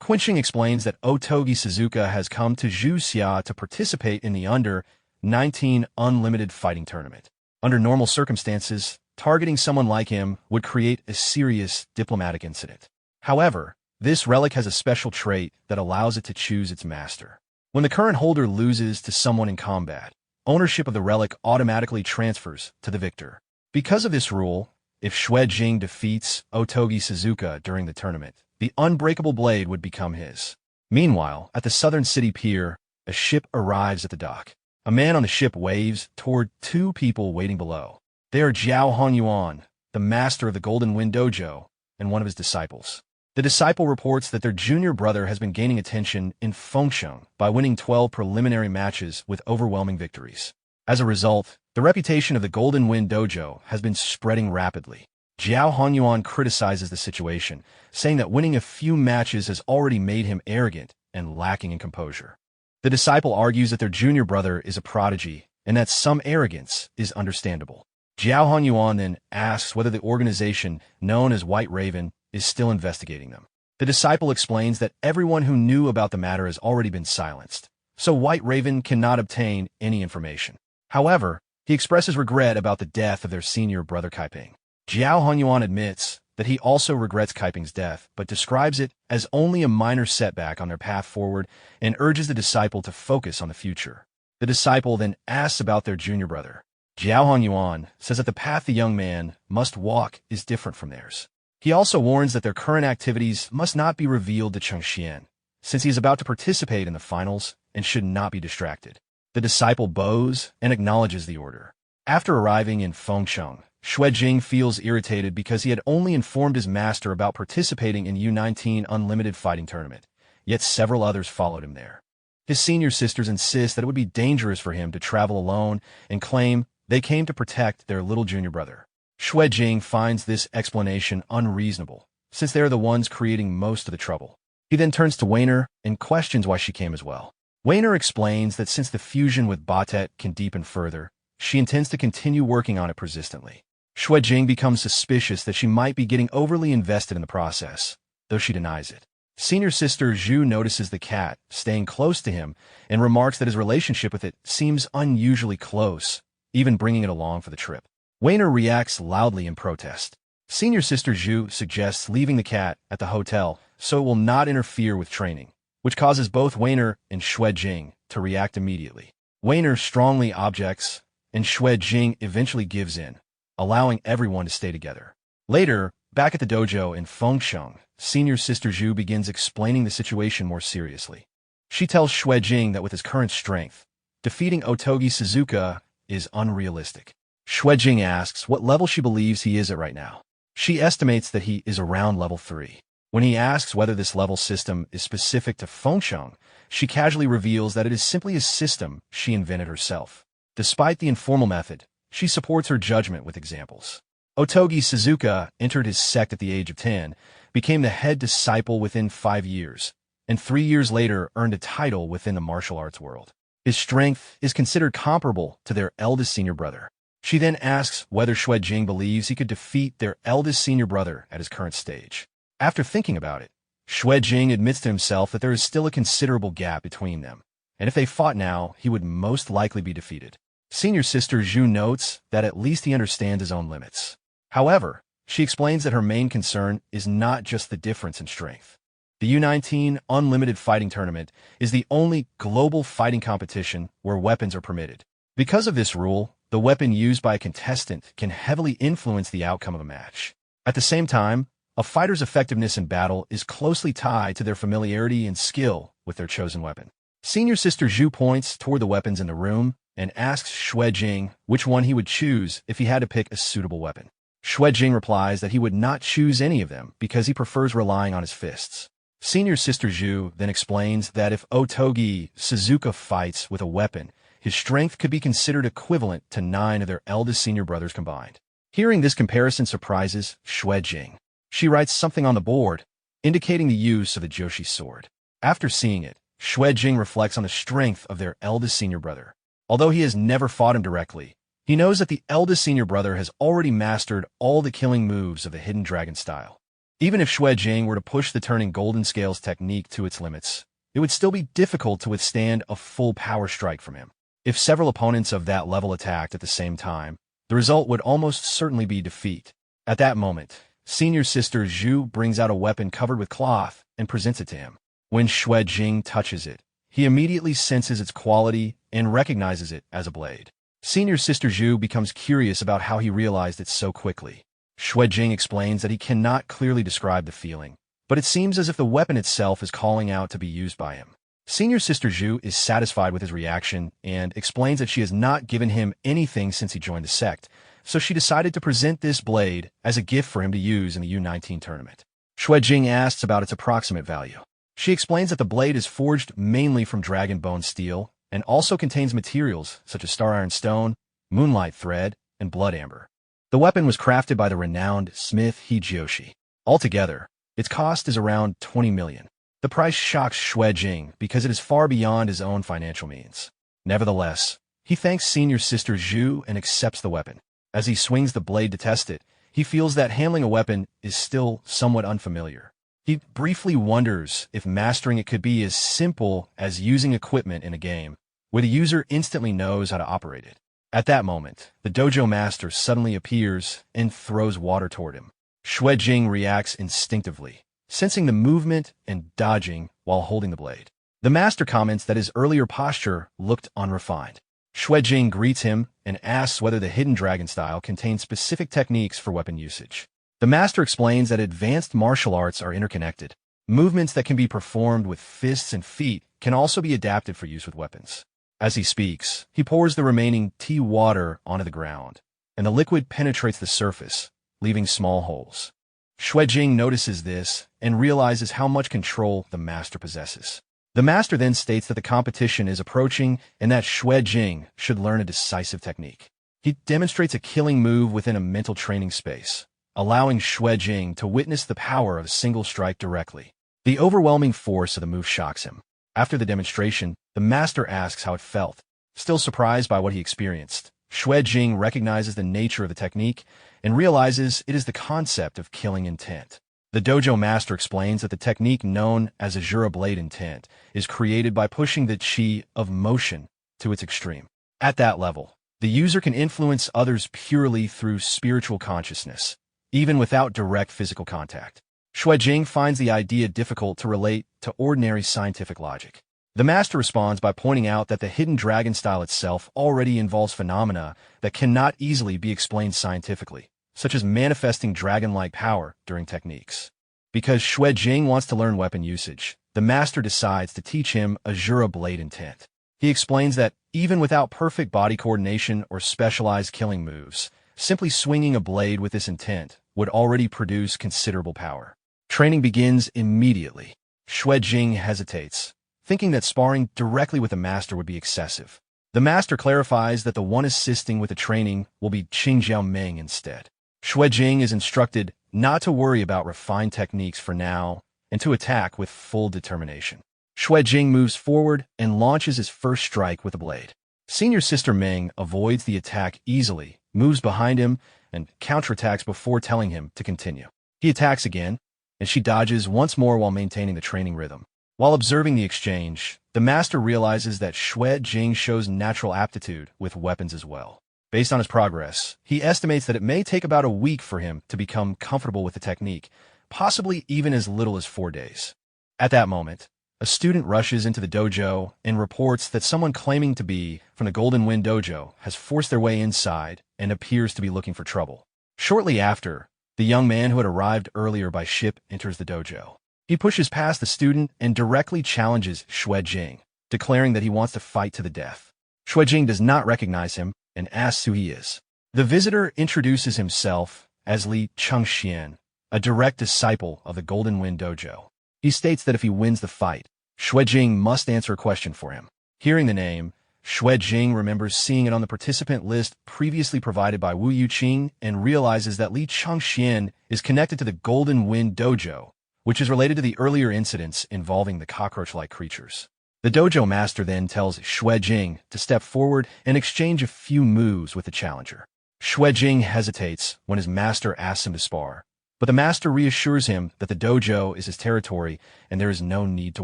Quincheng explains that Otogi Suzuka has come to Zhuxia to participate in the Under-19 Unlimited Fighting Tournament. Under normal circumstances, targeting someone like him would create a serious diplomatic incident. However, this relic has a special trait that allows it to choose its master. When the current holder loses to someone in combat, ownership of the relic automatically transfers to the victor. Because of this rule, if Xue Jing defeats Otogi Suzuka during the tournament, the unbreakable blade would become his. Meanwhile, at the southern city pier, a ship arrives at the dock. A man on the ship waves toward two people waiting below. They are Jiao Honyuan, the master of the Golden Wind Dojo, and one of his disciples. The disciple reports that their junior brother has been gaining attention in Fengsheng by winning 12 preliminary matches with overwhelming victories. As a result, the reputation of the Golden Wind Dojo has been spreading rapidly. Jiao Honyuan criticizes the situation, saying that winning a few matches has already made him arrogant and lacking in composure. The disciple argues that their junior brother is a prodigy and that some arrogance is understandable. Jiao Honyuan then asks whether the organization known as White Raven is still investigating them. The disciple explains that everyone who knew about the matter has already been silenced, so White Raven cannot obtain any information. However, he expresses regret about the death of their senior brother Kaiping. Jiao Honyuan admits that he also regrets Kaiping's death, but describes it as only a minor setback on their path forward and urges the disciple to focus on the future. The disciple then asks about their junior brother. Jiao Honyuan says that the path the young man must walk is different from theirs. He also warns that their current activities must not be revealed to Cheng Xian, since he is about to participate in the finals and should not be distracted. The disciple bows and acknowledges the order. After arriving in Fengsheng, Xue Jing feels irritated because he had only informed his master about participating in U19 Unlimited Fighting Tournament, yet several others followed him there. His senior sisters insist that it would be dangerous for him to travel alone and claim they came to protect their little junior brother. Xue Jing finds this explanation unreasonable, since they are the ones creating most of the trouble. He then turns to Weiner and questions why she came as well. Weiner explains that since the fusion with Batet can deepen further, she intends to continue working on it persistently. Xue Jing becomes suspicious that she might be getting overly invested in the process, though she denies it. Senior sister Zhu notices the cat staying close to him and remarks that his relationship with it seems unusually close, even bringing it along for the trip. Weiner reacts loudly in protest. Senior sister Zhu suggests leaving the cat at the hotel so it will not interfere with training, which causes both Weiner and Xue Jing to react immediately. Weiner strongly objects, and Xue Jing eventually gives in, allowing everyone to stay together. Later, back at the dojo in Fengsheng, senior sister Zhu begins explaining the situation more seriously. She tells Xue Jing that with his current strength, defeating Otogi Suzuka is unrealistic. Xue Jing asks what level she believes he is at right now. She estimates that he is around level 3. When he asks whether this level system is specific to Fengsheng, she casually reveals that it is simply a system she invented herself. Despite the informal method, she supports her judgment with examples. Otogi Suzuka entered his sect at the age of 10, became the head disciple within 5 years, and 3 years later earned a title within the martial arts world. His strength is considered comparable to their eldest senior brother. She then asks whether Xue Jing believes he could defeat their eldest senior brother at his current stage. After thinking about it, Xue Jing admits to himself that there is still a considerable gap between them, and if they fought now, he would most likely be defeated. Senior sister Zhu notes that at least he understands his own limits. However, she explains that her main concern is not just the difference in strength. The U19 Unlimited Fighting Tournament is the only global fighting competition where weapons are permitted. Because of this rule, the weapon used by a contestant can heavily influence the outcome of a match. At the same time, a fighter's effectiveness in battle is closely tied to their familiarity and skill with their chosen weapon. Senior sister Zhu points toward the weapons in the room and asks Xue Jing which one he would choose if he had to pick a suitable weapon. Xue Jing replies that he would not choose any of them because he prefers relying on his fists. Senior sister Zhu then explains that if Otogi Suzuka fights with a weapon, his strength could be considered equivalent to 9 of their eldest senior brothers combined. Hearing this comparison surprises Xue Jing. She writes something on the board, indicating the use of the Joshi sword. After seeing it, Xue Jing reflects on the strength of their eldest senior brother. Although he has never fought him directly, he knows that the eldest senior brother has already mastered all the killing moves of the Hidden Dragon style. Even if Xue Jing were to push the turning golden scales technique to its limits, it would still be difficult to withstand a full power strike from him. If several opponents of that level attacked at the same time, The result would almost certainly be defeat. At that moment, senior sister Zhu brings out a weapon covered with cloth and presents it to him. When Xue Jing touches it, he immediately senses its quality and recognizes it as a blade. Senior sister Zhu becomes curious about how he realized it so quickly. Xue Jing explains that he cannot clearly describe the feeling, but it seems as if the weapon itself is calling out to be used by him. Senior sister Zhu is satisfied with his reaction and explains that she has not given him anything since he joined the sect, so she decided to present this blade as a gift for him to use in the U19 tournament. Xue Jing asks about its approximate value. She explains that the blade is forged mainly from dragon bone steel and also contains materials such as star iron stone, moonlight thread, and blood amber. The weapon was crafted by the renowned smith Hijiyoshi. Altogether, its cost is around 20 million. The price shocks Xue Jing because it is far beyond his own financial means. Nevertheless, he thanks senior sister Zhu and accepts the weapon. As he swings the blade to test it, he feels that handling a weapon is still somewhat unfamiliar. He briefly wonders if mastering it could be as simple as using equipment in a game, where the user instantly knows how to operate it. At that moment, the dojo master suddenly appears and throws water toward him. Xue Jing reacts instinctively, sensing the movement and dodging while holding the blade. The master comments that his earlier posture looked unrefined. Xue Jing greets him and asks whether the hidden dragon style contains specific techniques for weapon usage. The master explains that advanced martial arts are interconnected. Movements that can be performed with fists and feet can also be adapted for use with weapons. As he speaks, he pours the remaining tea water onto the ground, and the liquid penetrates the surface, leaving small holes. Xue Jing notices this and realizes how much control the master possesses. The master then states that the competition is approaching and that Xue Jing should learn a decisive technique. He demonstrates a killing move within a mental training space, allowing Xue Jing to witness the power of a single strike directly. The overwhelming force of the move shocks him. After the demonstration, the master asks how it felt. Still surprised by what he experienced, Xue Jing recognizes the nature of the technique and realizes it is the concept of killing intent. The dojo master explains that the technique known as Asura Blade Intent is created by pushing the chi of motion to its extreme. At that level, the user can influence others purely through spiritual consciousness, even without direct physical contact. Xue Jing finds the idea difficult to relate to ordinary scientific logic. The master responds by pointing out that the hidden dragon style itself already involves phenomena that cannot easily be explained scientifically, such as manifesting dragon-like power during techniques. Because Xue Jing wants to learn weapon usage, the master decides to teach him Asura Blade Intent. He explains that even without perfect body coordination or specialized killing moves, simply swinging a blade with this intent would already produce considerable power. Training begins immediately. Xue Jing hesitates, thinking that sparring directly with the master would be excessive. The master clarifies that the one assisting with the training will be Qing Jiaoming instead. Xue Jing is instructed not to worry about refined techniques for now and to attack with full determination. Xue Jing moves forward and launches his first strike with the blade. Senior sister Meng avoids the attack easily, moves behind him, and counterattacks before telling him to continue. He attacks again, and she dodges once more while maintaining the training rhythm. While observing the exchange, the master realizes that Xue Jing shows natural aptitude with weapons as well. Based on his progress, he estimates that it may take about a week for him to become comfortable with the technique, possibly even as little as 4 days. At that moment, a student rushes into the dojo and reports that someone claiming to be from the Golden Wind Dojo has forced their way inside and appears to be looking for trouble. Shortly after, the young man who had arrived earlier by ship enters the dojo. He pushes past the student and directly challenges Xue Jing, declaring that he wants to fight to the death. Xue Jing does not recognize him and asks who he is. The visitor introduces himself as Li Chengxian, a direct disciple of the Golden Wind Dojo. He states that if he wins the fight, Xue Jing must answer a question for him. Hearing the name, Xue Jing remembers seeing it on the participant list previously provided by Wu Yuqing and realizes that Li Chengxian is connected to the Golden Wind Dojo, which is related to the earlier incidents involving the cockroach-like creatures. The dojo master then tells Xue Jing to step forward and exchange a few moves with the challenger. Xue Jing hesitates when his master asks him to spar, but the master reassures him that the dojo is his territory and there is no need to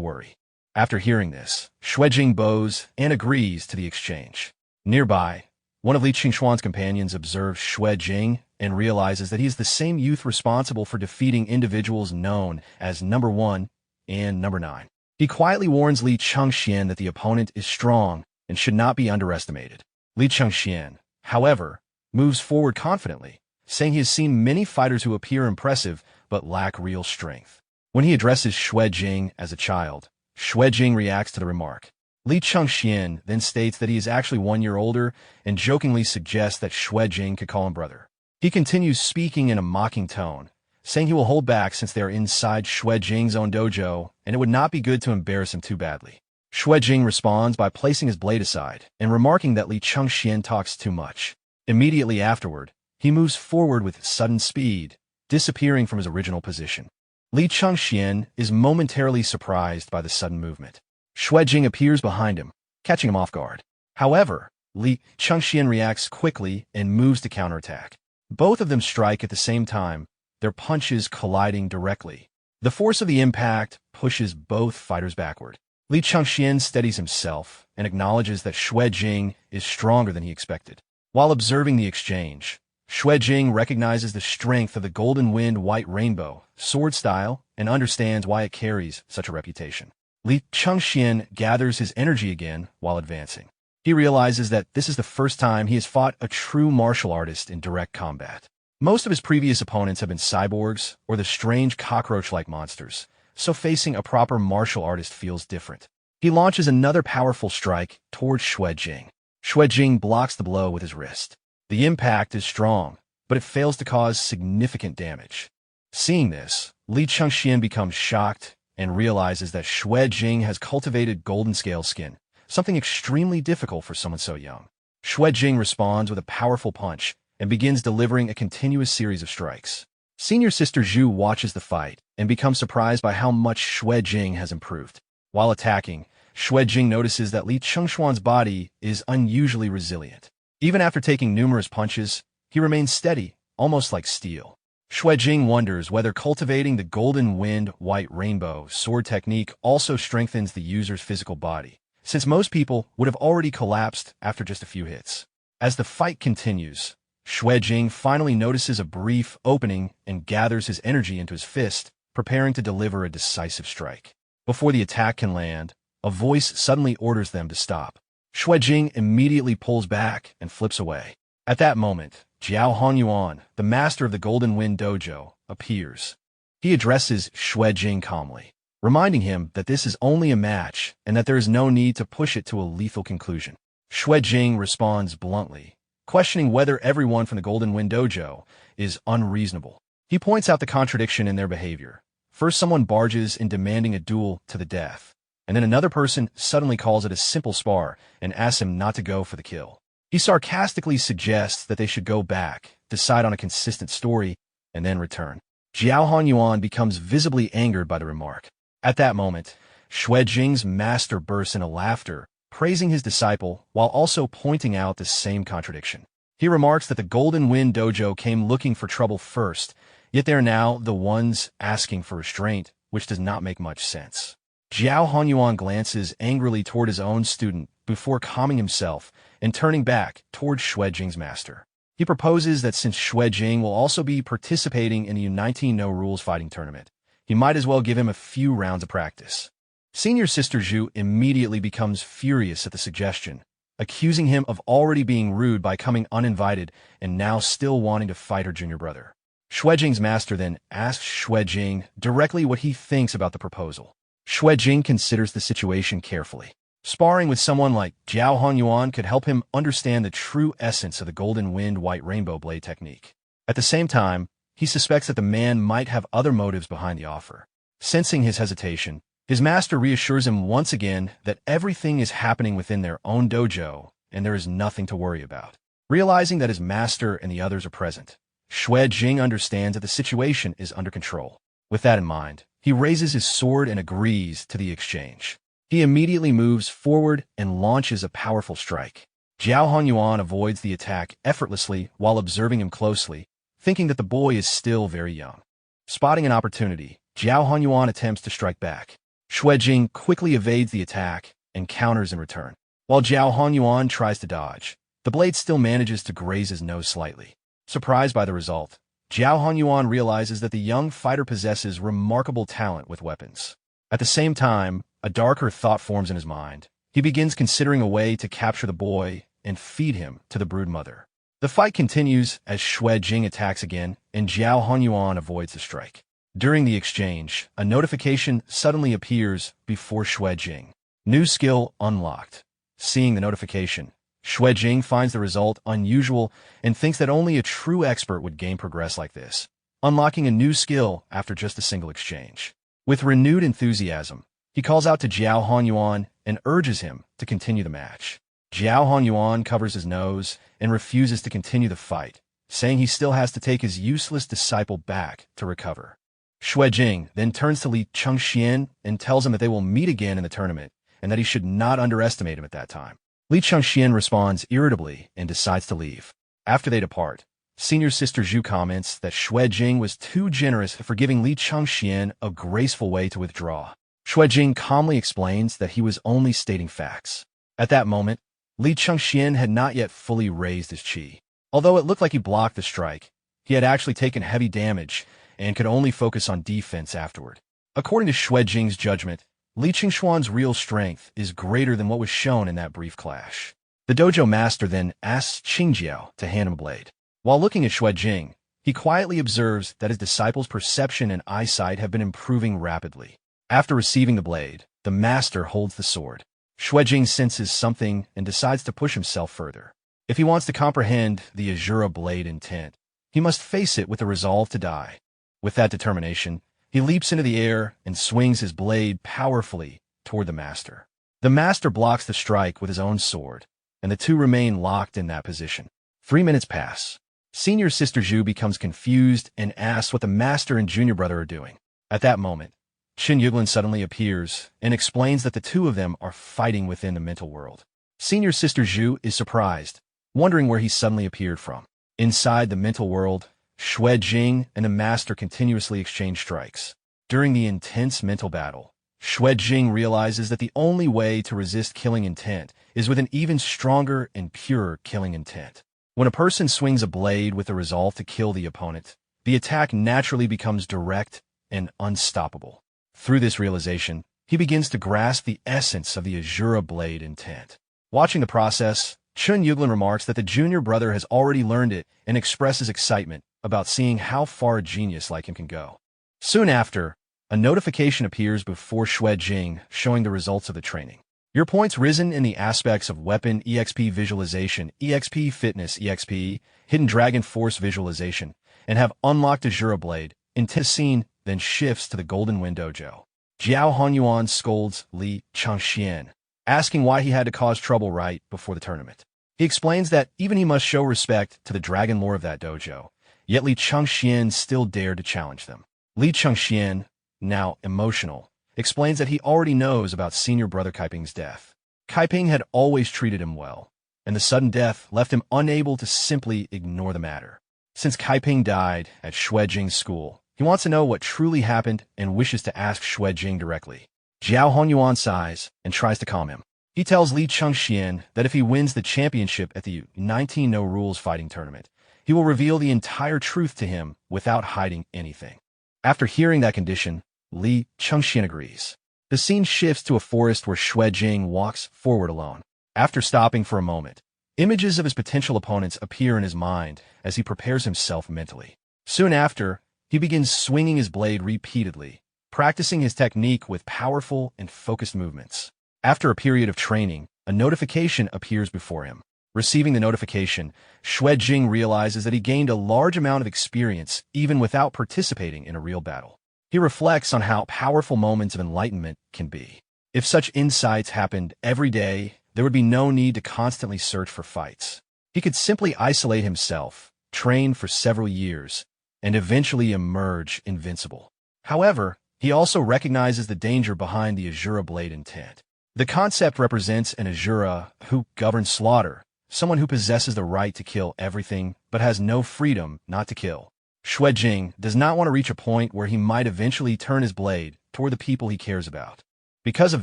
worry. After hearing this, Xue Jing bows and agrees to the exchange. Nearby, One of Li Qingshuan's companions observes Xue Jing and realizes that he is the same youth responsible for defeating individuals known as Number 1 and Number 9. He quietly warns Li Chengxian that the opponent is strong and should not be underestimated. Li Chengxian, however, moves forward confidently, saying he has seen many fighters who appear impressive but lack real strength. When he addresses Xue Jing as a child, Xue Jing reacts to the remark. Li Chengxian then states that he is actually 1 year older and jokingly suggests that Xue Jing could call him brother. He continues speaking in a mocking tone, saying he will hold back since they are inside Xue Jing's own dojo and it would not be good to embarrass him too badly. Xue Jing responds by placing his blade aside and remarking that Li Chengxian talks too much. Immediately afterward, he moves forward with sudden speed, disappearing from his original position. Li Chengxian is momentarily surprised by the sudden movement. Xue Jing appears behind him, catching him off guard. However, Li Chengxian reacts quickly and moves to counterattack. Both of them strike at the same time, their punches colliding directly. The force of the impact pushes both fighters backward. Li Chengxian steadies himself and acknowledges that Xue Jing is stronger than he expected. While observing the exchange, Xue Jing recognizes the strength of the Golden Wind White Rainbow sword style and understands why it carries such a reputation. Li Chengxian gathers his energy again while advancing. He realizes that this is the first time he has fought a true martial artist in direct combat. Most of his previous opponents have been cyborgs or the strange cockroach-like monsters, so facing a proper martial artist feels different. He launches another powerful strike towards Xue Jing. Xue Jing blocks the blow with his wrist. The impact is strong, but it fails to cause significant damage. Seeing this, Li Chengxian becomes shocked and realizes that Xue Jing has cultivated golden scale skin, something extremely difficult for someone so young. Xue Jing responds with a powerful punch and begins delivering a continuous series of strikes. Senior Sister Zhu watches the fight and becomes surprised by how much Xue Jing has improved. While attacking, Xue Jing notices that Li Qingshuan's body is unusually resilient. Even after taking numerous punches, he remains steady, almost like steel. Xue Jing wonders whether cultivating the Golden Wind White Rainbow sword technique also strengthens the user's physical body, since most people would have already collapsed after just a few hits. As the fight continues, Xue Jing finally notices a brief opening and gathers his energy into his fist, preparing to deliver a decisive strike. Before the attack can land, a voice suddenly orders them to stop. Xue Jing immediately pulls back and flips away. At that moment, Jiao Honyuan, the master of the Golden Wind Dojo, appears. He addresses Xue Jing calmly, reminding him that this is only a match and that there is no need to push it to a lethal conclusion. Xue Jing responds bluntly, questioning whether everyone from the Golden Wind Dojo is unreasonable. He points out the contradiction in their behavior. First, someone barges in demanding a duel to the death, and then another person suddenly calls it a simple spar and asks him not to go for the kill. He sarcastically suggests that they should go back, decide on a consistent story, and then return. Jiao Honyuan becomes visibly angered by the remark. At that moment, Xue Jing's master bursts into laughter, praising his disciple while also pointing out the same contradiction. He remarks that the Golden Wind Dojo came looking for trouble first, yet they are now the ones asking for restraint, which does not make much sense. Jiao Honyuan glances angrily toward his own student before calming himself and turning back toward Xue Jing's master. He proposes that since Xue Jing will also be participating in the U19 No Rules fighting tournament, he might as well give him a few rounds of practice. Senior Sister Zhu immediately becomes furious at the suggestion, accusing him of already being rude by coming uninvited and now still wanting to fight her junior brother. Xue Jing's master then asks Xue Jing directly what he thinks about the proposal. Xue Jing considers the situation carefully. Sparring with someone like Jiao Honyuan could help him understand the true essence of the Golden Wind White Rainbow blade technique. At the same time, he suspects that the man might have other motives behind the offer. Sensing his hesitation, his master reassures him once again that everything is happening within their own dojo and there is nothing to worry about. Realizing that his master and the others are present, Xue Jing understands that the situation is under control. With that in mind, he raises his sword and agrees to the exchange. He immediately moves forward and launches a powerful strike. Jiao Honyuan avoids the attack effortlessly while observing him closely, thinking that the boy is still very young. Spotting an opportunity, Jiao Honyuan attempts to strike back. Xue Jing quickly evades the attack and counters in return. While Jiao Honyuan tries to dodge, the blade still manages to graze his nose slightly. Surprised by the result, Jiao Honyuan realizes that the young fighter possesses remarkable talent with weapons. At the same time, a darker thought forms in his mind. He begins considering a way to capture the boy and feed him to the broodmother. The fight continues as Xue Jing attacks again, and Jiao Honyuan avoids the strike. During the exchange, a notification suddenly appears before Xue Jing. New skill unlocked. Seeing the notification, Xue Jing finds the result unusual and thinks that only a true expert would gain progress like this, unlocking a new skill after just a single exchange. With renewed enthusiasm, he calls out to Jiao Honyuan and urges him to continue the match. Jiao Honyuan covers his nose and refuses to continue the fight, saying he still has to take his useless disciple back to recover. Xue Jing then turns to Li Chengxian and tells him that they will meet again in the tournament and that he should not underestimate him at that time. Li Chengxian responds irritably and decides to leave. After they depart, senior sister Zhu comments that Xue Jing was too generous for giving Li Chengxian a graceful way to withdraw. Xue Jing calmly explains that he was only stating facts. At that moment, Li Chengxian had not yet fully raised his qi. Although it looked like he blocked the strike, he had actually taken heavy damage and could only focus on defense afterward. According to Xue Jing's judgment, Li Qingshuan's real strength is greater than what was shown in that brief clash. The dojo master then asks Qingjiao to hand him a blade. While looking at Xue Jing, he quietly observes that his disciple's perception and eyesight have been improving rapidly. After receiving the blade, the master holds the sword. Xue Jing senses something and decides to push himself further. If he wants to comprehend the asura blade intent, he must face it with the resolve to die. With that determination, he leaps into the air and swings his blade powerfully toward the master. The master blocks the strike with his own sword, and the two remain locked in that position. 3 minutes pass. Senior sister Zhu becomes confused and asks what the master and junior brother are doing. At that moment, Qin Yuglin suddenly appears and explains that the two of them are fighting within the mental world. Senior sister Zhu is surprised, wondering where he suddenly appeared from. Inside the mental world, Xue Jing and the master continuously exchange strikes. During the intense mental battle, Xue Jing realizes that the only way to resist killing intent is with an even stronger and purer killing intent. When a person swings a blade with the resolve to kill the opponent, the attack naturally becomes direct and unstoppable. Through this realization, he begins to grasp the essence of the asura blade intent. Watching the process, Chun Yuglin remarks that the junior brother has already learned it and expresses excitement about seeing how far a genius like him can go. Soon after, a notification appears before Xue Jing showing the results of the training. Your points risen in the aspects of Weapon EXP Visualization, EXP Fitness EXP, Hidden Dragon Force Visualization, and have unlocked Asura Blade. Intent scene then shifts to the Golden Wind Dojo. Jiao Honyuan scolds Li Chengxian, asking why he had to cause trouble right before the tournament. He explains that even he must show respect to the dragon lore of that dojo, yet Li Chengxian still dared to challenge them. Li Chengxian, now emotional, explains that he already knows about senior brother Kaiping's death. Kaiping had always treated him well, and the sudden death left him unable to simply ignore the matter. Since Kaiping died at Xue Jing's school, he wants to know what truly happened and wishes to ask Xue Jing directly. Jiao Honyuan sighs and tries to calm him. He tells Li Chengxian that if he wins the championship at the 19 No Rules fighting tournament, he will reveal the entire truth to him without hiding anything. After hearing that condition, Li Chengxian agrees. The scene shifts to a forest where Xue Jing walks forward alone. After stopping for a moment, images of his potential opponents appear in his mind as he prepares himself mentally. Soon after, he begins swinging his blade repeatedly, practicing his technique with powerful and focused movements. After a period of training, a notification appears before him. Receiving the notification, Xue Jing realizes that he gained a large amount of experience even without participating in a real battle. He reflects on how powerful moments of enlightenment can be. If such insights happened every day, there would be no need to constantly search for fights. He could simply isolate himself, train for several years, and eventually emerge invincible. However, he also recognizes the danger behind the Asura Blade intent. The concept represents an Asura who governs slaughter, someone who possesses the right to kill everything but has no freedom not to kill. Xue Jing does not want to reach a point where he might eventually turn his blade toward the people he cares about. Because of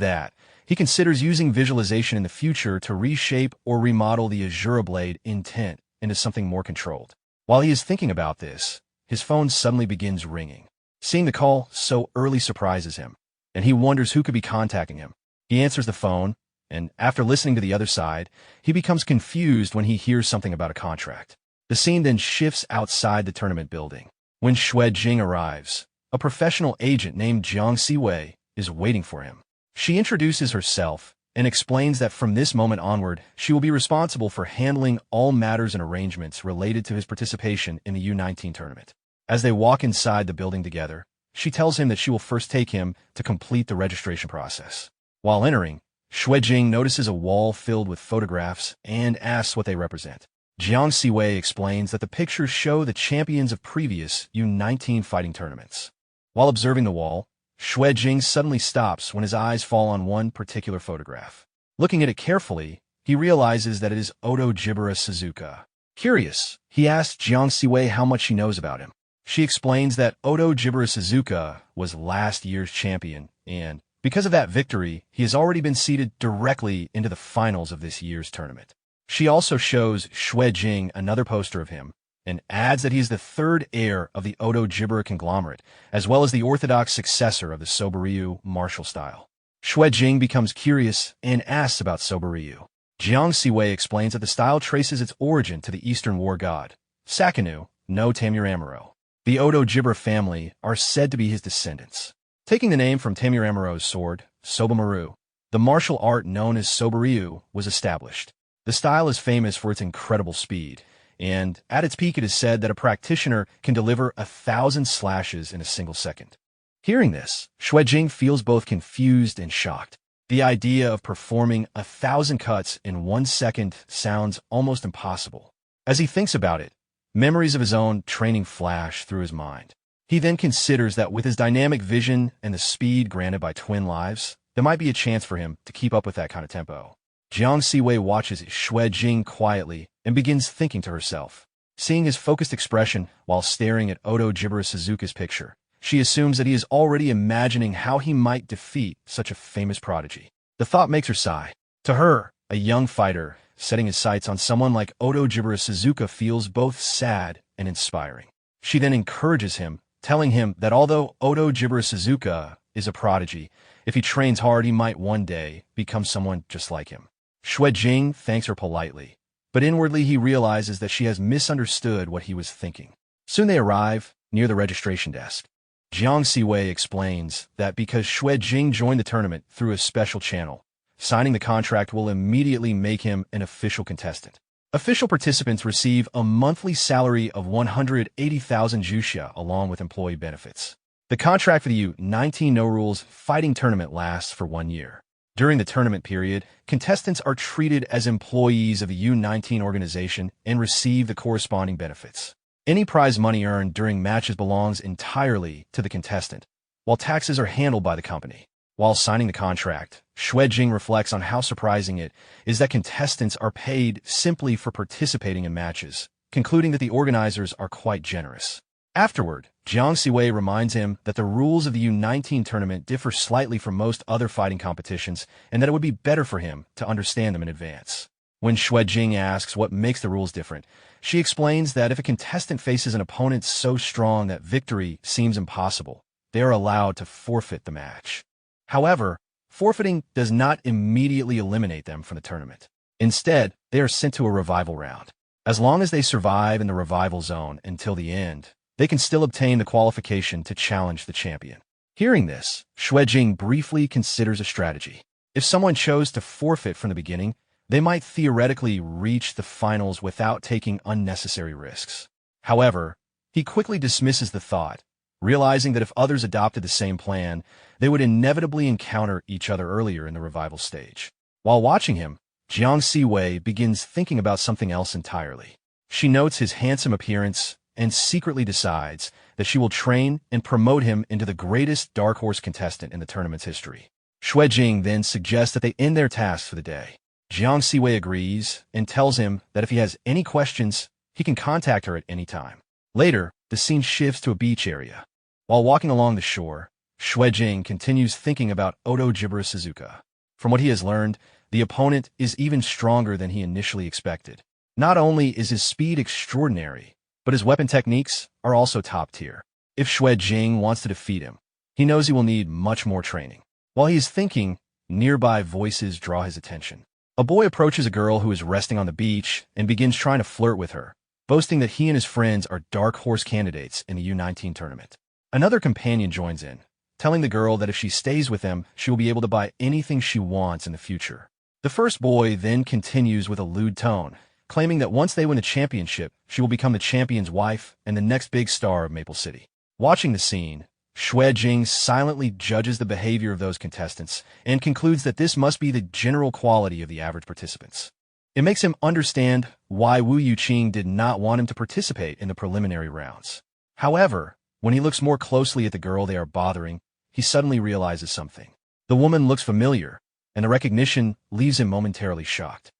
that, He considers using visualization in the future to reshape or remodel the Asura blade intent into something more controlled. While he is thinking about this, his phone suddenly begins ringing. Seeing the call so early surprises him, and he wonders who could be contacting him. He answers the phone, and after listening to the other side, he becomes confused when he hears something about a contract. The scene then shifts outside the tournament building. When Xue Jing arrives, a professional agent named Jiang Siwei is waiting for him. She introduces herself and explains that from this moment onward, she will be responsible for handling all matters and arrangements related to his participation in the U19 tournament. As they walk inside the building together, she tells him that she will first take him to complete the registration process. While entering, Xue Jing notices a wall filled with photographs and asks what they represent. Jiang Siwei explains that the pictures show the champions of previous U19 fighting tournaments. While observing the wall, Xue Jing suddenly stops when his eyes fall on one particular photograph. Looking at it carefully, he realizes that it is Oto Jibara Suzuka. Curious, he asks Jiang Siwei how much she knows about him. She explains that Oto Jibara Suzuka was last year's champion, and because of that victory, he has already been seeded directly into the finals of this year's tournament. She also shows Xue Jing another poster of him, and adds that he is the third heir of the Oto Jibara conglomerate, as well as the orthodox successor of the Soberyu martial style. Xue Jing becomes curious and asks about Soberyu. Jiang Siwei explains that the style traces its origin to the Eastern war god, Sakanu no Tamuramuro. The Oto Jibara family are said to be his descendants. Taking the name from Tamuramuro's sword, Sobamaru, the martial art known as Soberyu was established. The style is famous for its incredible speed, and at its peak it is said that a practitioner can deliver 1,000 slashes in a single second. Hearing this, Xue Jing feels both confused and shocked. The idea of performing 1,000 cuts in 1 second sounds almost impossible. As he thinks about it, memories of his own training flash through his mind. He then considers that with his dynamic vision and the speed granted by twin lives, there might be a chance for him to keep up with that kind of tempo. Jiang Siwei watches Xue Jing quietly and begins thinking to herself. Seeing his focused expression while staring at Oto Jibara Suzuka's picture, she assumes that he is already imagining how he might defeat such a famous prodigy. The thought makes her sigh. To her, a young fighter, setting his sights on someone like Oto Jibara Suzuka feels both sad and inspiring. She then encourages him, telling him that although Oto Jibara Suzuka is a prodigy, if he trains hard he might one day become someone just like him. Xue Jing thanks her politely, but inwardly he realizes that she has misunderstood what he was thinking. Soon they arrive near the registration desk. Jiang Siwei explains that because Xue Jing joined the tournament through a special channel, signing the contract will immediately make him an official contestant. Official participants receive a monthly salary of 180,000 Juxia along with employee benefits. The contract for the U19 No Rules fighting tournament lasts for 1 year. During the tournament period, contestants are treated as employees of the U19 organization and receive the corresponding benefits. Any prize money earned during matches belongs entirely to the contestant, while taxes are handled by the company. While signing the contract, Xue Jing reflects on how surprising it is that contestants are paid simply for participating in matches, concluding that the organizers are quite generous. Afterward, Jiang Siwei reminds him that the rules of the U19 tournament differ slightly from most other fighting competitions and that it would be better for him to understand them in advance. When Xue Jing asks what makes the rules different, she explains that if a contestant faces an opponent so strong that victory seems impossible, they are allowed to forfeit the match. However, forfeiting does not immediately eliminate them from the tournament. Instead, they are sent to a revival round. As long as they survive in the revival zone until the end, they can still obtain the qualification to challenge the champion. Hearing this, Xue Jing briefly considers a strategy. If someone chose to forfeit from the beginning, they might theoretically reach the finals without taking unnecessary risks. However, he quickly dismisses the thought, realizing that if others adopted the same plan, they would inevitably encounter each other earlier in the revival stage. While watching him, Jiang Siwei begins thinking about something else entirely. She notes his handsome appearance and secretly decides that she will train and promote him into the greatest dark horse contestant in the tournament's history. Xue Jing then suggests that they end their tasks for the day. Jiang Siwei agrees and tells him that if he has any questions, he can contact her at any time. Later, the scene shifts to a beach area. While walking along the shore, Xue Jing continues thinking about Oto Jibara Suzuka. From what he has learned, the opponent is even stronger than he initially expected. Not only is his speed extraordinary, but his weapon techniques are also top tier. If Xue Jing wants to defeat him, he knows he will need much more training. While he is thinking, nearby voices draw his attention. A boy approaches a girl who is resting on the beach and begins trying to flirt with her, boasting that he and his friends are dark horse candidates in the U19 tournament. Another companion joins in, telling the girl that if she stays with them, she will be able to buy anything she wants in the future. The first boy then continues with a lewd tone, claiming that once they win the championship, she will become the champion's wife and the next big star of Maple City. Watching the scene, Xue Jing silently judges the behavior of those contestants and concludes that this must be the general quality of the average participants. It makes him understand why Wu Yuqing did not want him to participate in the preliminary rounds. However, when he looks more closely at the girl they are bothering, he suddenly realizes something. The woman looks familiar, and the recognition leaves him momentarily shocked.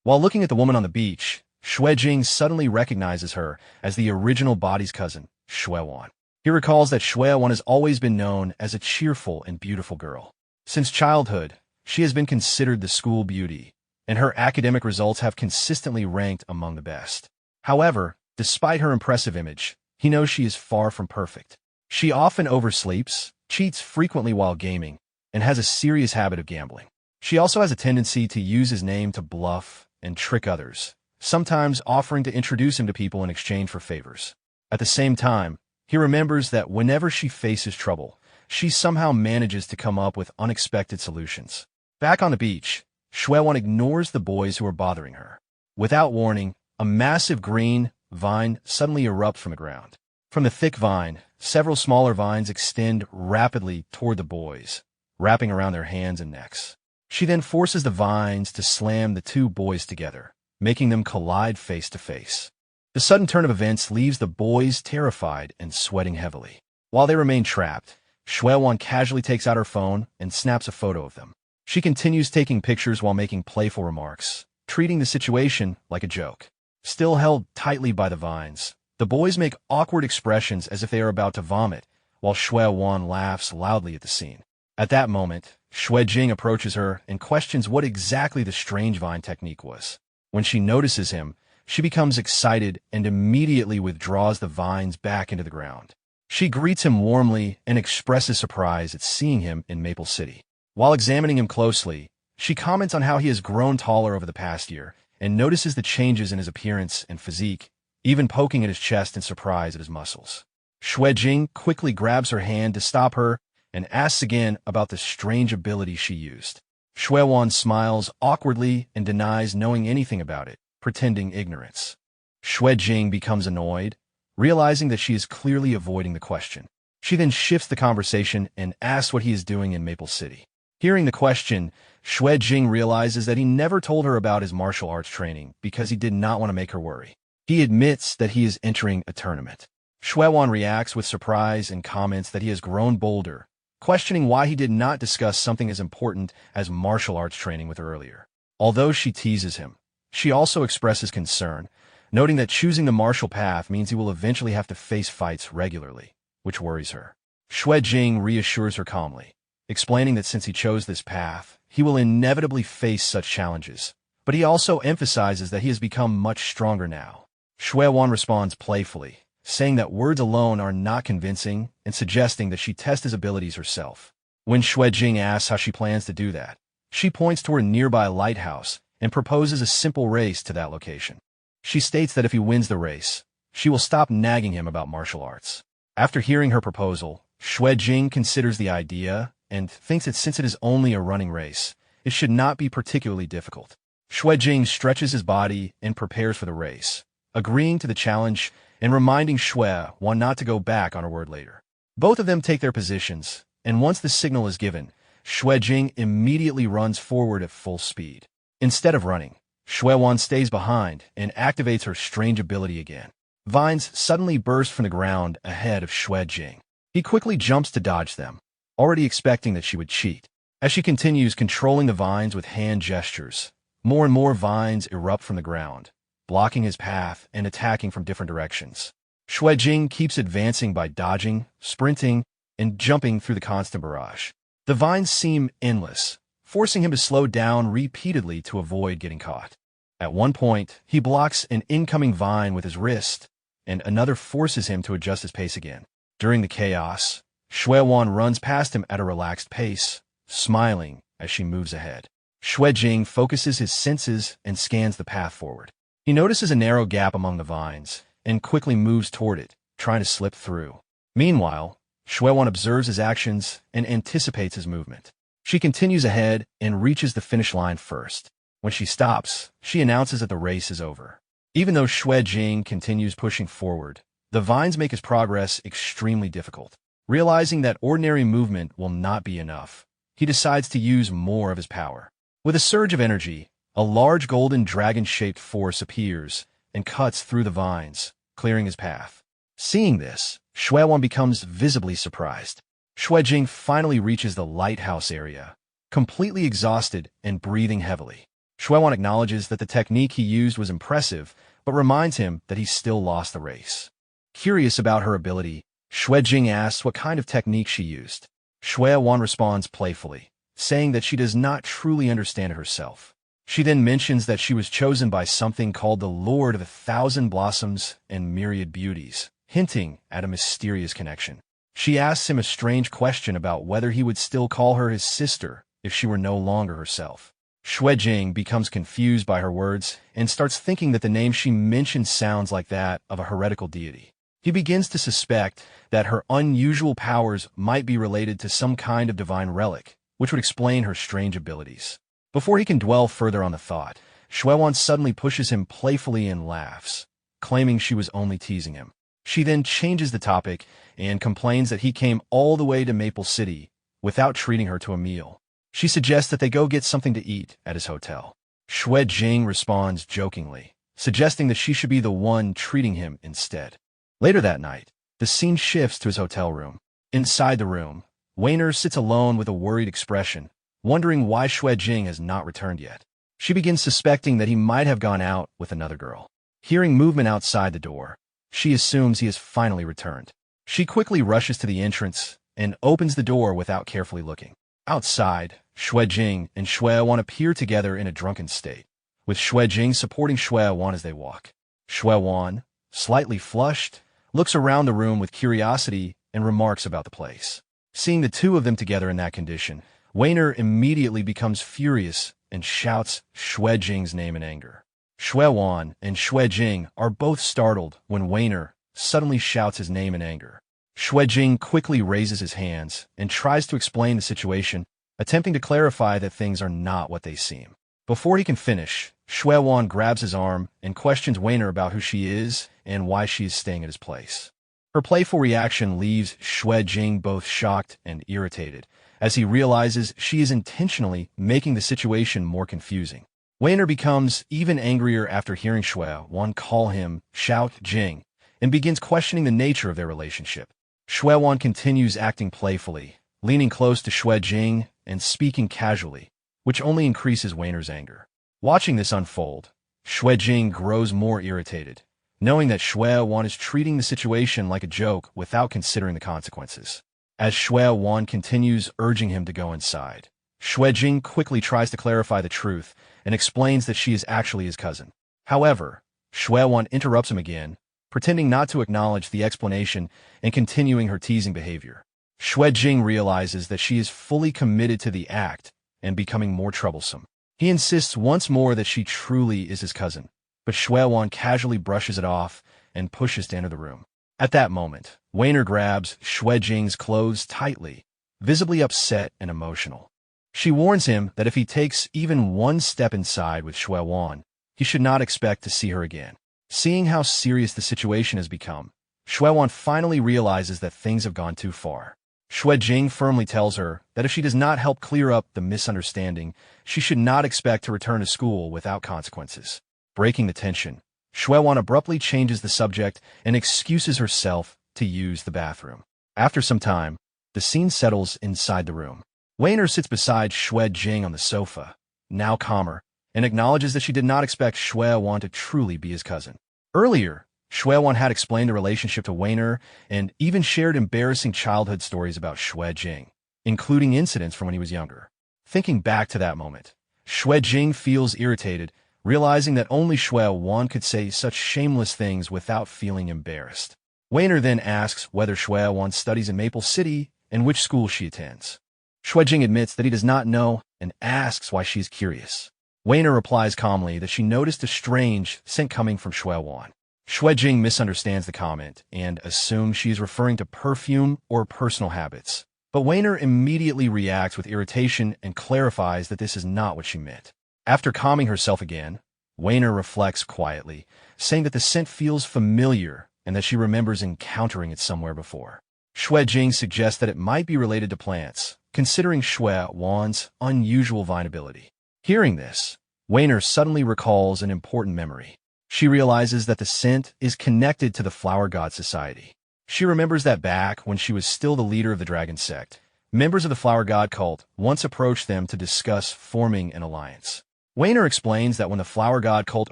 While looking at the woman on the beach, Xue Jing suddenly recognizes her as the original body's cousin, Xue Wan. He recalls that Xue Wan has always been known as a cheerful and beautiful girl. Since childhood, she has been considered the school beauty, and her academic results have consistently ranked among the best. However, despite her impressive image, he knows she is far from perfect. She often oversleeps, cheats frequently while gaming, and has a serious habit of gambling. She also has a tendency to use his name to bluff and trick others, sometimes offering to introduce him to people in exchange for favors. At the same time, he remembers that whenever she faces trouble, she somehow manages to come up with unexpected solutions. Back on the beach, Xue Wan ignores the boys who are bothering her. Without warning, a massive green vine suddenly erupts from the ground. From the thick vine, several smaller vines extend rapidly toward the boys, wrapping around their hands and necks. She then forces the vines to slam the two boys together, making them collide face to face. The sudden turn of events leaves the boys terrified and sweating heavily. While they remain trapped, Xue Wan casually takes out her phone and snaps a photo of them. She continues taking pictures while making playful remarks, treating the situation like a joke. Still held tightly by the vines, the boys make awkward expressions as if they are about to vomit, while Xue Wan laughs loudly at the scene. At that moment, Xue Jing approaches her and questions what exactly the strange vine technique was. When she notices him, she becomes excited and immediately withdraws the vines back into the ground. She greets him warmly and expresses surprise at seeing him in Maple City. While examining him closely, she comments on how he has grown taller over the past year and notices the changes in his appearance and physique, even poking at his chest in surprise at his muscles. Xue Jing quickly grabs her hand to stop her and asks again about the strange ability she used. Xue Wan smiles awkwardly and denies knowing anything about it, pretending ignorance. Xue Jing becomes annoyed, realizing that she is clearly avoiding the question. She then shifts the conversation and asks what he is doing in Maple City. Hearing the question, Xue Jing realizes that he never told her about his martial arts training because he did not want to make her worry. He admits that he is entering a tournament. Xue Wan reacts with surprise and comments that he has grown bolder, questioning why he did not discuss something as important as martial arts training with her earlier. Although she teases him, she also expresses concern, noting that choosing the martial path means he will eventually have to face fights regularly, which worries her. Xue Jing reassures her calmly, explaining that since he chose this path, he will inevitably face such challenges, but he also emphasizes that he has become much stronger now. Xue Wan responds playfully, saying that words alone are not convincing and suggesting that she test his abilities herself. When Xue Jing asks how she plans to do that, she points toward a nearby lighthouse and proposes a simple race to that location. She states that if he wins the race, she will stop nagging him about martial arts. After hearing her proposal, Xue Jing considers the idea and thinks that since it is only a running race, it should not be particularly difficult. Xue Jing stretches his body and prepares for the race, agreeing to the challenge and reminding Xue Wan not to go back on her word later. Both of them take their positions, and once the signal is given, Xue Jing immediately runs forward at full speed. Instead of running, Xue Wan stays behind and activates her strange ability again. Vines suddenly burst from the ground ahead of Xue Jing. He quickly jumps to dodge them, already expecting that she would cheat. As she continues controlling the vines with hand gestures, more and more vines erupt from the ground, blocking his path and attacking from different directions. Xue Jing keeps advancing by dodging, sprinting, and jumping through the constant barrage. The vines seem endless, forcing him to slow down repeatedly to avoid getting caught. At one point, he blocks an incoming vine with his wrist, and another forces him to adjust his pace again. During the chaos, Xuewan runs past him at a relaxed pace, smiling as she moves ahead. Xuejing focuses his senses and scans the path forward. He notices a narrow gap among the vines and quickly moves toward it, trying to slip through. Meanwhile, Xuewan observes his actions and anticipates his movement. She continues ahead and reaches the finish line first. When she stops, she announces that the race is over. Even though Xuejing continues pushing forward, the vines make his progress extremely difficult. Realizing that ordinary movement will not be enough, he decides to use more of his power. With a surge of energy, a large golden dragon-shaped force appears and cuts through the vines, clearing his path. Seeing this, Xuewan becomes visibly surprised. Xuejing finally reaches the lighthouse area, completely exhausted and breathing heavily. Xuewan acknowledges that the technique he used was impressive, but reminds him that he still lost the race. Curious about her ability, Xuejing asks what kind of technique she used. Xuewan responds playfully, saying that she does not truly understand it herself. She then mentions that she was chosen by something called the Lord of 1,000 Blossoms and Myriad Beauties, hinting at a mysterious connection. She asks him a strange question about whether he would still call her his sister if she were no longer herself. Xuejing becomes confused by her words and starts thinking that the name she mentioned sounds like that of a heretical deity. He begins to suspect that her unusual powers might be related to some kind of divine relic, which would explain her strange abilities. Before he can dwell further on the thought, Xuewan suddenly pushes him playfully and laughs, claiming she was only teasing him. She then changes the topic and complains that he came all the way to Maple City without treating her to a meal. She suggests that they go get something to eat at his hotel. Xuejing responds jokingly, suggesting that she should be the one treating him instead. Later that night, the scene shifts to his hotel room. Inside the room, Weiner sits alone with a worried expression, wondering why Xuejing has not returned yet. She begins suspecting that he might have gone out with another girl. Hearing movement outside the door, she assumes he has finally returned. She quickly rushes to the entrance and opens the door without carefully looking. Outside, Xuejing and Xuewan appear together in a drunken state, with Xuejing supporting Xuewan as they walk. Xuewan, slightly flushed, looks around the room with curiosity and remarks about the place. Seeing the two of them together in that condition, Weiner immediately becomes furious and shouts Xuejing's name in anger. Xuewan and Xuejing are both startled when Weiner suddenly shouts his name in anger. Xuejing quickly raises his hands and tries to explain the situation, attempting to clarify that things are not what they seem. Before he can finish, Xuewan grabs his arm and questions Weiner about who she is and why she is staying at his place. Her playful reaction leaves Xuejing both shocked and irritated, as he realizes she is intentionally making the situation more confusing. Weiner becomes even angrier after hearing Xuewan call him Shout Jing and begins questioning the nature of their relationship. Xuewan continues acting playfully, leaning close to Xuejing and speaking casually, which only increases Weiner's anger. Watching this unfold, Xuejing grows more irritated, knowing that Xuewan is treating the situation like a joke without considering the consequences. As Xuewan continues urging him to go inside, Xuejing quickly tries to clarify the truth and explains that she is actually his cousin. However, Xuewan interrupts him again, pretending not to acknowledge the explanation and continuing her teasing behavior. Xuejing realizes that she is fully committed to the act and becoming more troublesome. He insists once more that she truly is his cousin, but Xuewan casually brushes it off and pushes to enter the room. At that moment, Weiner grabs Xuejing's clothes tightly, visibly upset and emotional. She warns him that if he takes even one step inside with Xuewan, he should not expect to see her again. Seeing how serious the situation has become, Xuewan finally realizes that things have gone too far. Xuejing firmly tells her that if she does not help clear up the misunderstanding, she should not expect to return to school without consequences. Breaking the tension, Xuewan abruptly changes the subject and excuses herself to use the bathroom. After some time, the scene settles inside the room. Weiner sits beside Xuejing on the sofa, now calmer, and acknowledges that she did not expect Xuewan to truly be his cousin. Earlier, Xuewan had explained the relationship to Weiner and even shared embarrassing childhood stories about Xuejing, including incidents from when he was younger. Thinking back to that moment, Shui Jing feels irritated, realizing that only Shui Wan could say such shameless things without feeling embarrassed. Weiner then asks whether Shui Wan studies in Maple City and which school she attends. Shui Jing admits that he does not know and asks why she's curious. Weiner replies calmly that she noticed a strange scent coming from Shui Wan. Shui Jing misunderstands the comment and assumes she is referring to perfume or personal habits. But Weiner immediately reacts with irritation and clarifies that this is not what she meant. After calming herself again, Weiner reflects quietly, saying that the scent feels familiar and that she remembers encountering it somewhere before. Shui Jing suggests that it might be related to plants, considering Shui Wan's unusual vine ability. Hearing this, Weiner suddenly recalls an important memory. She realizes that the scent is connected to the Flower God Society. She remembers that back when she was still the leader of the Dragon Sect, members of the Flower God cult once approached them to discuss forming an alliance. Weiner explains that when the Flower God cult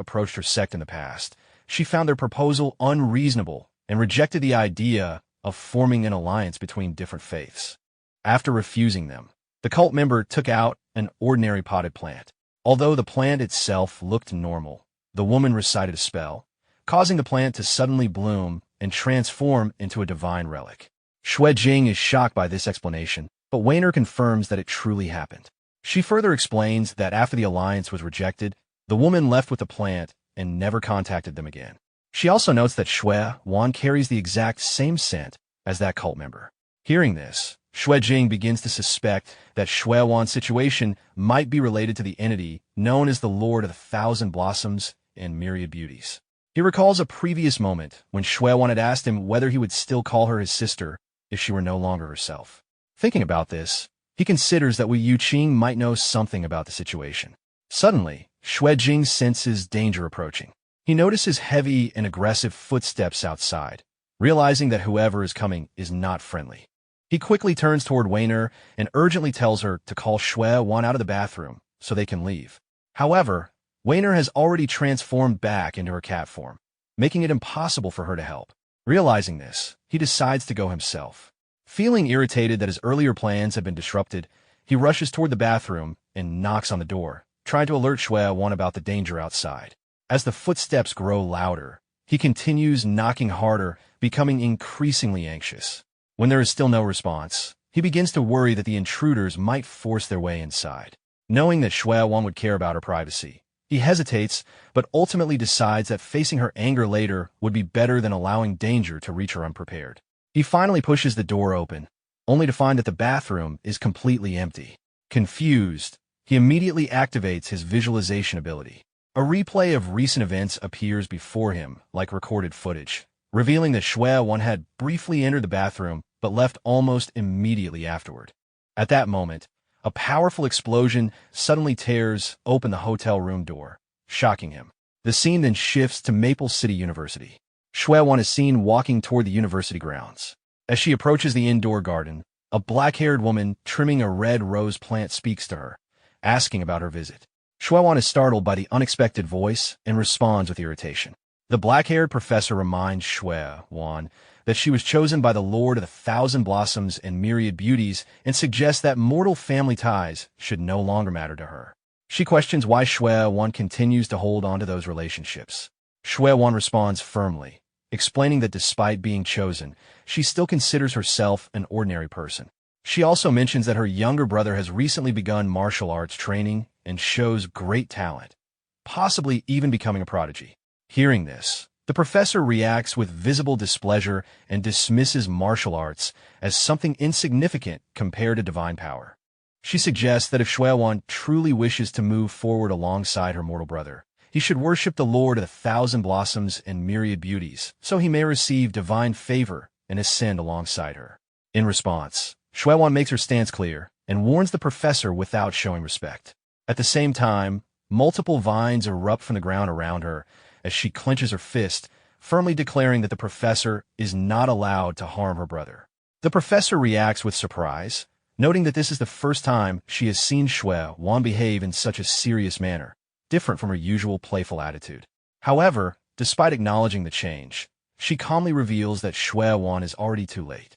approached her sect in the past, she found their proposal unreasonable and rejected the idea of forming an alliance between different faiths. After refusing them, the cult member took out an ordinary potted plant. Although the plant itself looked normal, the woman recited a spell, causing the plant to suddenly bloom and transform into a divine relic. Shui Jing is shocked by this explanation, but Weiner confirms that it truly happened. She further explains that after the alliance was rejected, the woman left with the plant and never contacted them again. She also notes that Shui Wan carries the exact same scent as that cult member. Hearing this, Shui Jing begins to suspect that Shui Wan's situation might be related to the entity known as the Lord of the Thousand Blossoms and Myriad Beauties. He recalls a previous moment when Shui Wan had asked him whether he would still call her his sister if she were no longer herself. Thinking about this, he considers that Wu Yuqing might know something about the situation. Suddenly, Shui Jing senses danger approaching. He notices heavy and aggressive footsteps outside, realizing that whoever is coming is not friendly. He quickly turns toward Weiner and urgently tells her to call Shui Wan out of the bathroom so they can leave. However, Weiner has already transformed back into her cat form, making it impossible for her to help. Realizing this, he decides to go himself. Feeling irritated that his earlier plans have been disrupted, he rushes toward the bathroom and knocks on the door, trying to alert Shui Wan about the danger outside. As the footsteps grow louder, he continues knocking harder, becoming increasingly anxious. When there is still no response, he begins to worry that the intruders might force their way inside. Knowing that Shui Wan would care about her privacy, he hesitates, but ultimately decides that facing her anger later would be better than allowing danger to reach her unprepared. He finally pushes the door open, only to find that the bathroom is completely empty. Confused, he immediately activates his visualization ability. A replay of recent events appears before him, like recorded footage, revealing that Shui Wan had briefly entered the bathroom but left almost immediately afterward. At that moment, a powerful explosion suddenly tears open the hotel room door, shocking him. The scene then shifts to Maple City University. Shui Wan is seen walking toward the university grounds. As she approaches the indoor garden, a black-haired woman trimming a red rose plant speaks to her, asking about her visit. Shui Wan is startled by the unexpected voice and responds with irritation. The black-haired professor reminds Shui Wan that she was chosen by the Lord of the Thousand Blossoms and Myriad Beauties and suggests that mortal family ties should no longer matter to her. She questions why Shui Wan continues to hold on to those relationships. Shui Wan responds firmly, explaining that despite being chosen, she still considers herself an ordinary person. She also mentions that her younger brother has recently begun martial arts training and shows great talent, possibly even becoming a prodigy. Hearing this, the professor reacts with visible displeasure and dismisses martial arts as something insignificant compared to divine power. She suggests that if Shui Wan truly wishes to move forward alongside her mortal brother, he should worship the Lord of the Thousand Blossoms and Myriad Beauties so he may receive divine favor and ascend alongside her. In response, Shui Wan makes her stance clear and warns the professor without showing respect. At the same time, multiple vines erupt from the ground around her as she clenches her fist, firmly declaring that the professor is not allowed to harm her brother. The professor reacts with surprise, noting that this is the first time she has seen Shui Wan behave in such a serious manner, different from her usual playful attitude. However, despite acknowledging the change, she calmly reveals that Shui Wan is already too late.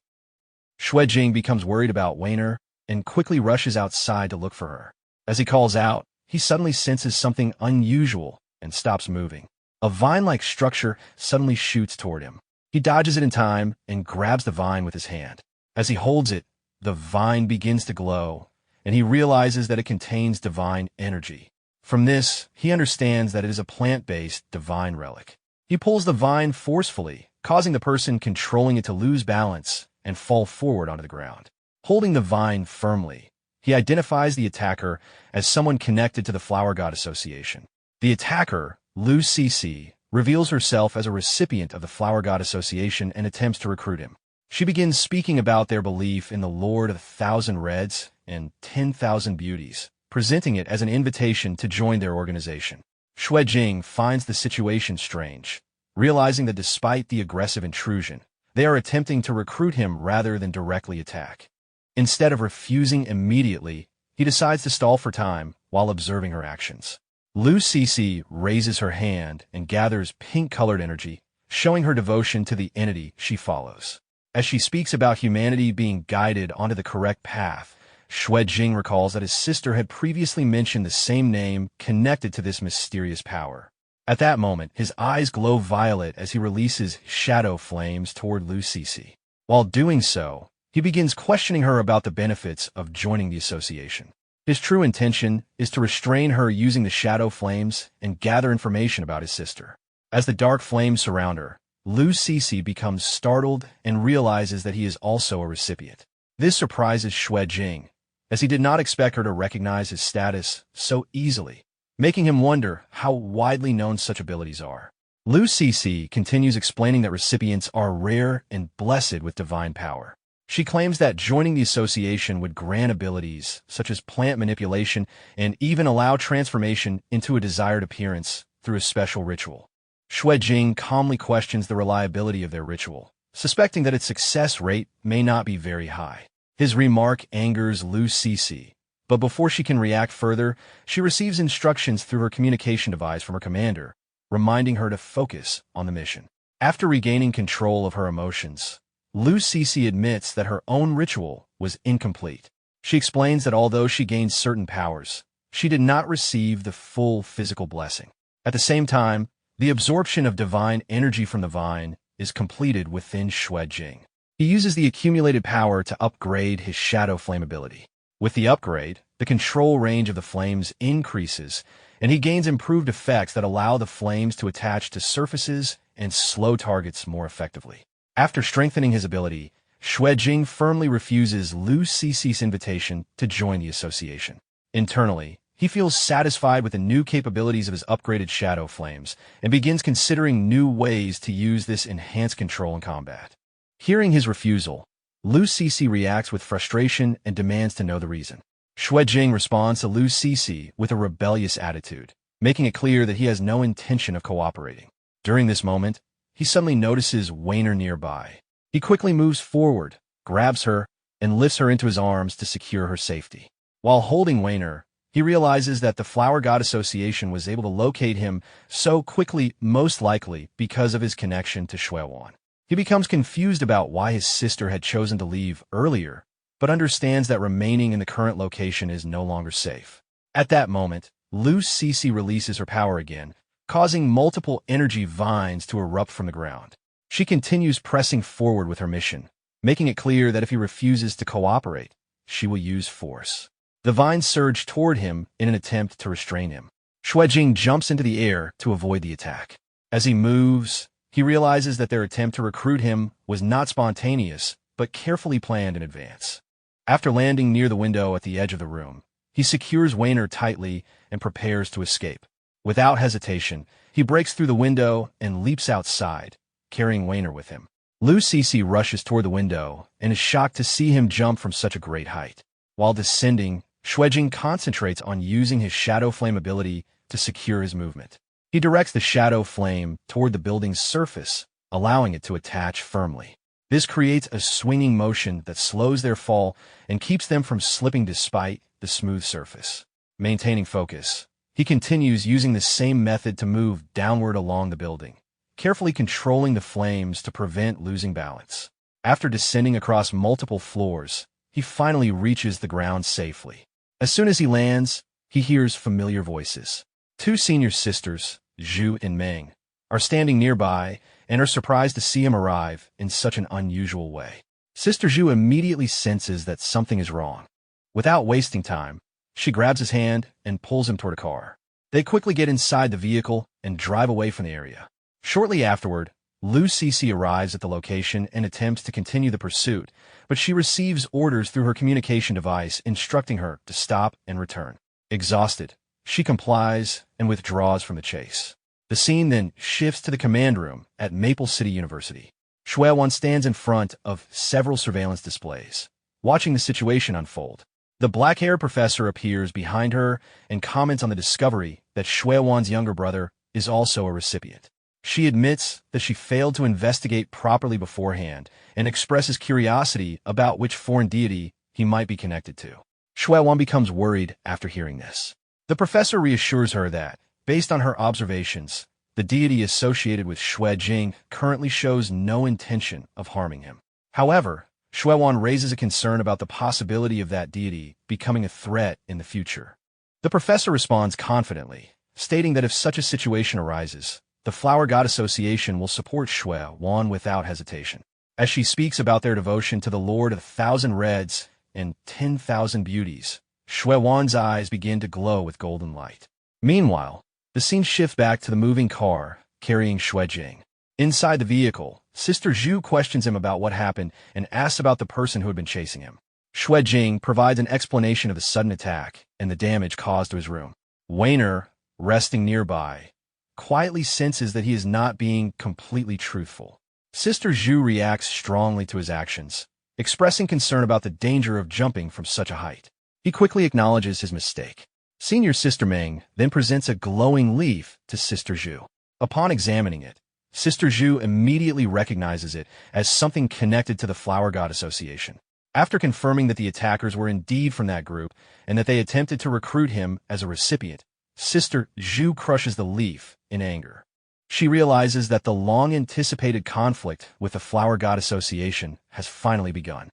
Shui Jing becomes worried about Weiner and quickly rushes outside to look for her. As he calls out, he suddenly senses something unusual and stops moving. A vine-like structure suddenly shoots toward him. He dodges it in time and grabs the vine with his hand. As he holds it, the vine begins to glow, and he realizes that it contains divine energy. From this, he understands that it is a plant-based divine relic. He pulls the vine forcefully, causing the person controlling it to lose balance and fall forward onto the ground. Holding the vine firmly, he identifies the attacker as someone connected to the Flower God Association. The attacker, Lu Cece, reveals herself as a recipient of the Flower God Association and attempts to recruit him. She begins speaking about their belief in the Lord of 1,000 Reds and 10,000 Beauties, presenting it as an invitation to join their organization. Xue Jing finds the situation strange, realizing that despite the aggressive intrusion, they are attempting to recruit him rather than directly attack. Instead of refusing immediately, he decides to stall for time while observing her actions. Lu Cece raises her hand and gathers pink-colored energy, showing her devotion to the entity she follows. As she speaks about humanity being guided onto the correct path, Xue Jing recalls that his sister had previously mentioned the same name connected to this mysterious power. At that moment, his eyes glow violet as he releases shadow flames toward Lu Cece. While doing so, he begins questioning her about the benefits of joining the association. His true intention is to restrain her using the shadow flames and gather information about his sister. As the dark flames surround her, Lu Cece becomes startled and realizes that he is also a recipient. This surprises Xue Jing, as he did not expect her to recognize his status so easily, making him wonder how widely known such abilities are. Lu Cece continues explaining that recipients are rare and blessed with divine power. She claims that joining the association would grant abilities such as plant manipulation and even allow transformation into a desired appearance through a special ritual. Xue Jing calmly questions the reliability of their ritual, suspecting that its success rate may not be very high. His remark angers Lu Cece, but before she can react further, she receives instructions through her communication device from her commander, reminding her to focus on the mission. After regaining control of her emotions, Lu Cece admits that her own ritual was incomplete. She explains that although she gained certain powers, she did not receive the full physical blessing. At the same time, the absorption of divine energy from the vine is completed within Xue Jing. He uses the accumulated power to upgrade his shadow flame ability. With the upgrade, the control range of the flames increases, and he gains improved effects that allow the flames to attach to surfaces and slow targets more effectively. After strengthening his ability, Xue Jing firmly refuses Lu Cece's invitation to join the association. Internally, he feels satisfied with the new capabilities of his upgraded shadow flames and begins considering new ways to use this enhanced control in combat. Hearing his refusal, Lu Cece reacts with frustration and demands to know the reason. Xue Jing responds to Lu Cece with a rebellious attitude, making it clear that he has no intention of cooperating. During this moment, he suddenly notices Wayner nearby. He quickly moves forward, grabs her, and lifts her into his arms to secure her safety. While holding Wayner, he realizes that the Flower God Association was able to locate him so quickly, most likely because of his connection to Xuewan. He becomes confused about why his sister had chosen to leave earlier, but understands that remaining in the current location is no longer safe. At that moment, Lu Cece releases her power again, causing multiple energy vines to erupt from the ground. She continues pressing forward with her mission, making it clear that if he refuses to cooperate, she will use force. The vines surge toward him in an attempt to restrain him. Xue Jing jumps into the air to avoid the attack. As he moves, he realizes that their attempt to recruit him was not spontaneous, but carefully planned in advance. After landing near the window at the edge of the room, he secures Wayner tightly and prepares to escape. Without hesitation, he breaks through the window and leaps outside, carrying Wayner with him. Lu Cece rushes toward the window and is shocked to see him jump from such a great height. While descending, Xue Jing concentrates on using his shadow flame ability to secure his movement. He directs the shadow flame toward the building's surface, allowing it to attach firmly. This creates a swinging motion that slows their fall and keeps them from slipping despite the smooth surface. Maintaining focus, he continues using the same method to move downward along the building, carefully controlling the flames to prevent losing balance. After descending across multiple floors, he finally reaches the ground safely. As soon as he lands, he hears familiar voices. Two senior sisters, Zhu and Meng, are standing nearby and are surprised to see him arrive in such an unusual way. Sister Zhu immediately senses that something is wrong. Without wasting time, she grabs his hand and pulls him toward a car. They quickly get inside the vehicle and drive away from the area. Shortly afterward, Lu Cece arrives at the location and attempts to continue the pursuit, but she receives orders through her communication device instructing her to stop and return. Exhausted, she complies and withdraws from the chase. The scene then shifts to the command room at Maple City University. Shuewan stands in front of several surveillance displays, watching the situation unfold. The black-haired professor appears behind her and comments on the discovery that Shuewan's younger brother is also a recipient. She admits that she failed to investigate properly beforehand and expresses curiosity about which foreign deity he might be connected to. Shuewan becomes worried after hearing this. The professor reassures her that, based on her observations, the deity associated with Xue Jing currently shows no intention of harming him. However, Shuewan raises a concern about the possibility of that deity becoming a threat in the future. The professor responds confidently, stating that if such a situation arises, the Flower God Association will support Shuewan without hesitation. As she speaks about their devotion to the Lord of 1,000 Reds and 10,000 Beauties, Shuewan's eyes begin to glow with golden light. Meanwhile, the scene shifts back to the moving car carrying Xue Jing. Inside the vehicle, Sister Zhu questions him about what happened and asks about the person who had been chasing him. Xue Jing provides an explanation of the sudden attack and the damage caused to his room. Weiner, resting nearby, quietly senses that he is not being completely truthful. Sister Zhu reacts strongly to his actions, expressing concern about the danger of jumping from such a height. He quickly acknowledges his mistake. Senior Sister Meng then presents a glowing leaf to Sister Zhu. Upon examining it, Sister Zhu immediately recognizes it as something connected to the Flower God Association. After confirming that the attackers were indeed from that group and that they attempted to recruit him as a recipient, Sister Zhu crushes the leaf in anger. She realizes that the long-anticipated conflict with the Flower God Association has finally begun.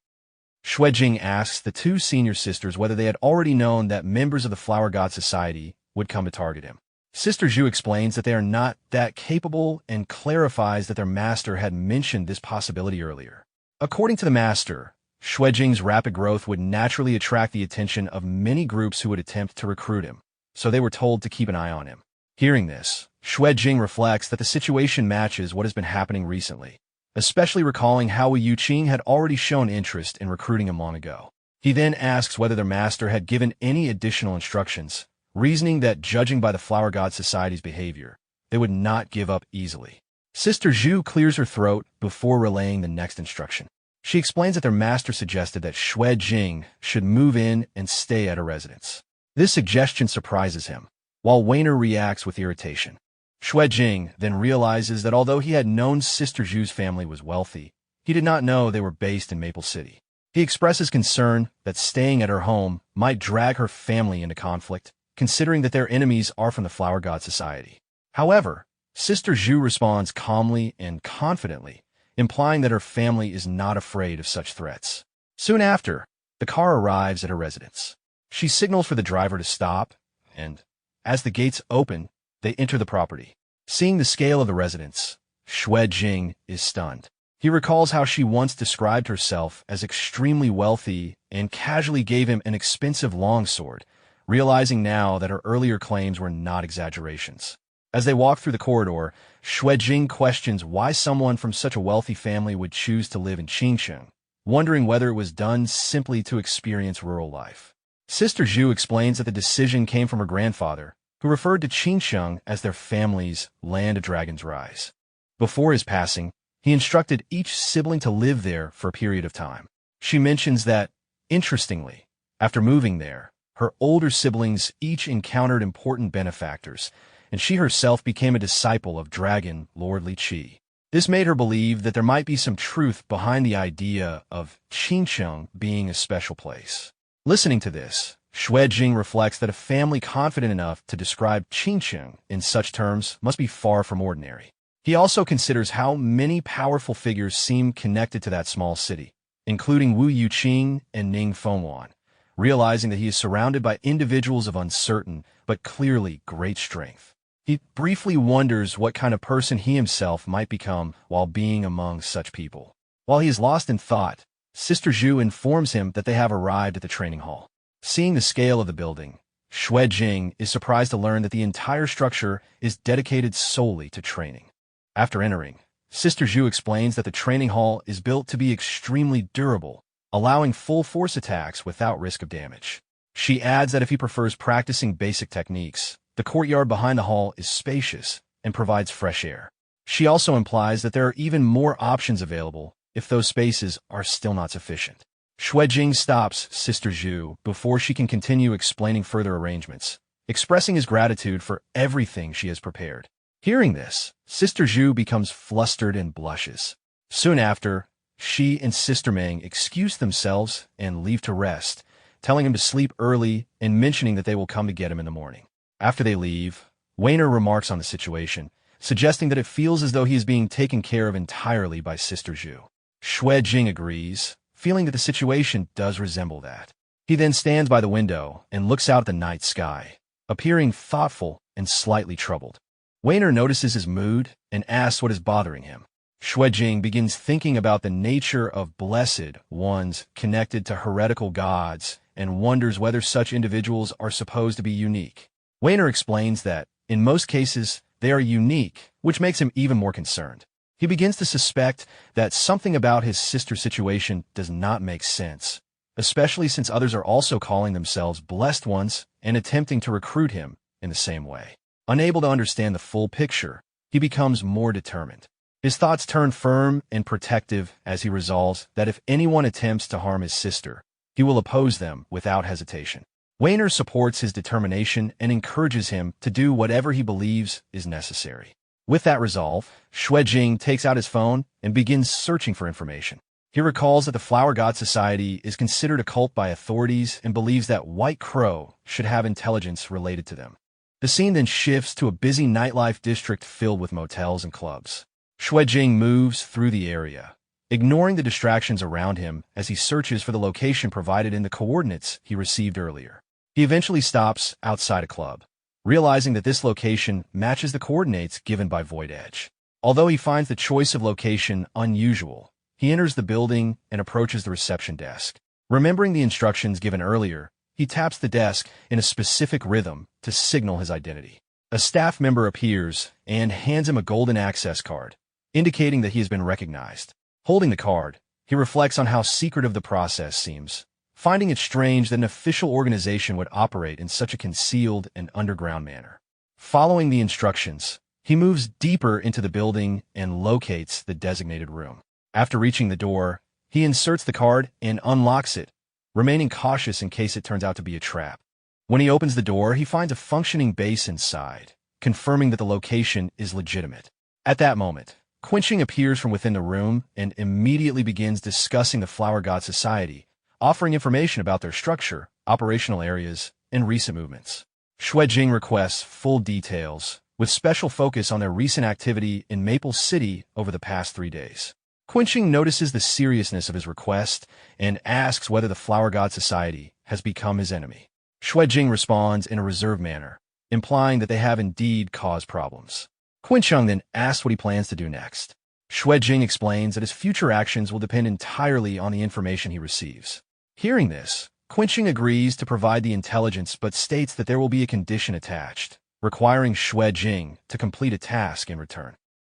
Xue Jing asks the two senior sisters whether they had already known that members of the Flower God Society would come to target him. Sister Zhu explains that they are not that capable and clarifies that their master had mentioned this possibility earlier. According to the master, Xue Jing's rapid growth would naturally attract the attention of many groups who would attempt to recruit him, so they were told to keep an eye on him. Hearing this, Xue Jing reflects that the situation matches what has been happening recently, especially recalling how Wei Yuqing had already shown interest in recruiting him long ago. He then asks whether their master had given any additional instructions, reasoning that judging by the Flower God Society's behavior, they would not give up easily. Sister Zhu clears her throat before relaying the next instruction. She explains that their master suggested that Xue Jing should move in and stay at a residence. This suggestion surprises him, while Weiner reacts with irritation. Xue Jing then realizes that although he had known Sister Zhu's family was wealthy, he did not know they were based in Maple City. He expresses concern that staying at her home might drag her family into conflict, considering that their enemies are from the Flower God Society. However, Sister Zhu responds calmly and confidently, implying that her family is not afraid of such threats. Soon after, the car arrives at her residence. She signals for the driver to stop, and, as the gates open, they enter the property. Seeing the scale of the residence, Xue Jing is stunned. He recalls how she once described herself as extremely wealthy and casually gave him an expensive longsword, realizing now that her earlier claims were not exaggerations. As they walk through the corridor, Xue Jing questions why someone from such a wealthy family would choose to live in Qingsheng, wondering whether it was done simply to experience rural life. Sister Zhu explains that the decision came from her grandfather, who referred to Qingsheng as their family's land of dragon's rise. Before his passing, he instructed each sibling to live there for a period of time. She mentions that, interestingly, after moving there, her older siblings each encountered important benefactors, and she herself became a disciple of Dragon Lord Li Qi. This made her believe that there might be some truth behind the idea of Qingsheng being a special place. Listening to this, Xue Jing reflects that a family confident enough to describe Qingsheng in such terms must be far from ordinary. He also considers how many powerful figures seem connected to that small city, including Wu Yuqing and Ning Fengwan, realizing that he is surrounded by individuals of uncertain but clearly great strength. He briefly wonders what kind of person he himself might become while being among such people. While he is lost in thought, Sister Zhu informs him that they have arrived at the training hall. Seeing the scale of the building, Xue Jing is surprised to learn that the entire structure is dedicated solely to training. After entering, Sister Zhu explains that the training hall is built to be extremely durable, allowing full force attacks without risk of damage. She adds that if he prefers practicing basic techniques, the courtyard behind the hall is spacious and provides fresh air. She also implies that there are even more options available if those spaces are still not sufficient. Xue Jing stops Sister Zhu before she can continue explaining further arrangements, expressing his gratitude for everything she has prepared. Hearing this, Sister Zhu becomes flustered and blushes. Soon after, she and Sister Meng excuse themselves and leave to rest, telling him to sleep early and mentioning that they will come to get him in the morning. After they leave, Weiner remarks on the situation, suggesting that it feels as though he is being taken care of entirely by Sister Zhu. Xue Jing agrees, feeling that the situation does resemble that. He then stands by the window and looks out at the night sky, appearing thoughtful and slightly troubled. Weiner notices his mood and asks what is bothering him. Xue Jing begins thinking about the nature of blessed ones connected to heretical gods and wonders whether such individuals are supposed to be unique. Weiner explains that, in most cases, they are unique, which makes him even more concerned. He begins to suspect that something about his sister's situation does not make sense, especially since others are also calling themselves blessed ones and attempting to recruit him in the same way. Unable to understand the full picture, he becomes more determined. His thoughts turn firm and protective as he resolves that if anyone attempts to harm his sister, he will oppose them without hesitation. Weiner supports his determination and encourages him to do whatever he believes is necessary. With that resolve, Xue Jing takes out his phone and begins searching for information. He recalls that the Flower God Society is considered a cult by authorities and believes that White Crow should have intelligence related to them. The scene then shifts to a busy nightlife district filled with motels and clubs. Xue Jing moves through the area, ignoring the distractions around him as he searches for the location provided in the coordinates he received earlier. He eventually stops outside a club, realizing that this location matches the coordinates given by Void Edge. Although he finds the choice of location unusual, he enters the building and approaches the reception desk. Remembering the instructions given earlier, he taps the desk in a specific rhythm to signal his identity. A staff member appears and hands him a golden access card, indicating that he has been recognized. Holding the card, he reflects on how secretive the process seems, finding it strange that an official organization would operate in such a concealed and underground manner. Following the instructions, he moves deeper into the building and locates the designated room. After reaching the door, he inserts the card and unlocks it, remaining cautious in case it turns out to be a trap. When he opens the door, he finds a functioning base inside, confirming that the location is legitimate. At that moment, Quenching appears from within the room and immediately begins discussing the Flower God Society, offering information about their structure, operational areas, and recent movements. Xue Jing requests full details, with special focus on their recent activity in Maple City over the past 3 days. Quenching notices the seriousness of his request and asks whether the Flower God Society has become his enemy. Xue Jing responds in a reserved manner, implying that they have indeed caused problems. Quencheng then asks what he plans to do next. Xue Jing explains that his future actions will depend entirely on the information he receives. Hearing this, Quencheng agrees to provide the intelligence but states that there will be a condition attached, requiring Xue Jing to complete a task in return.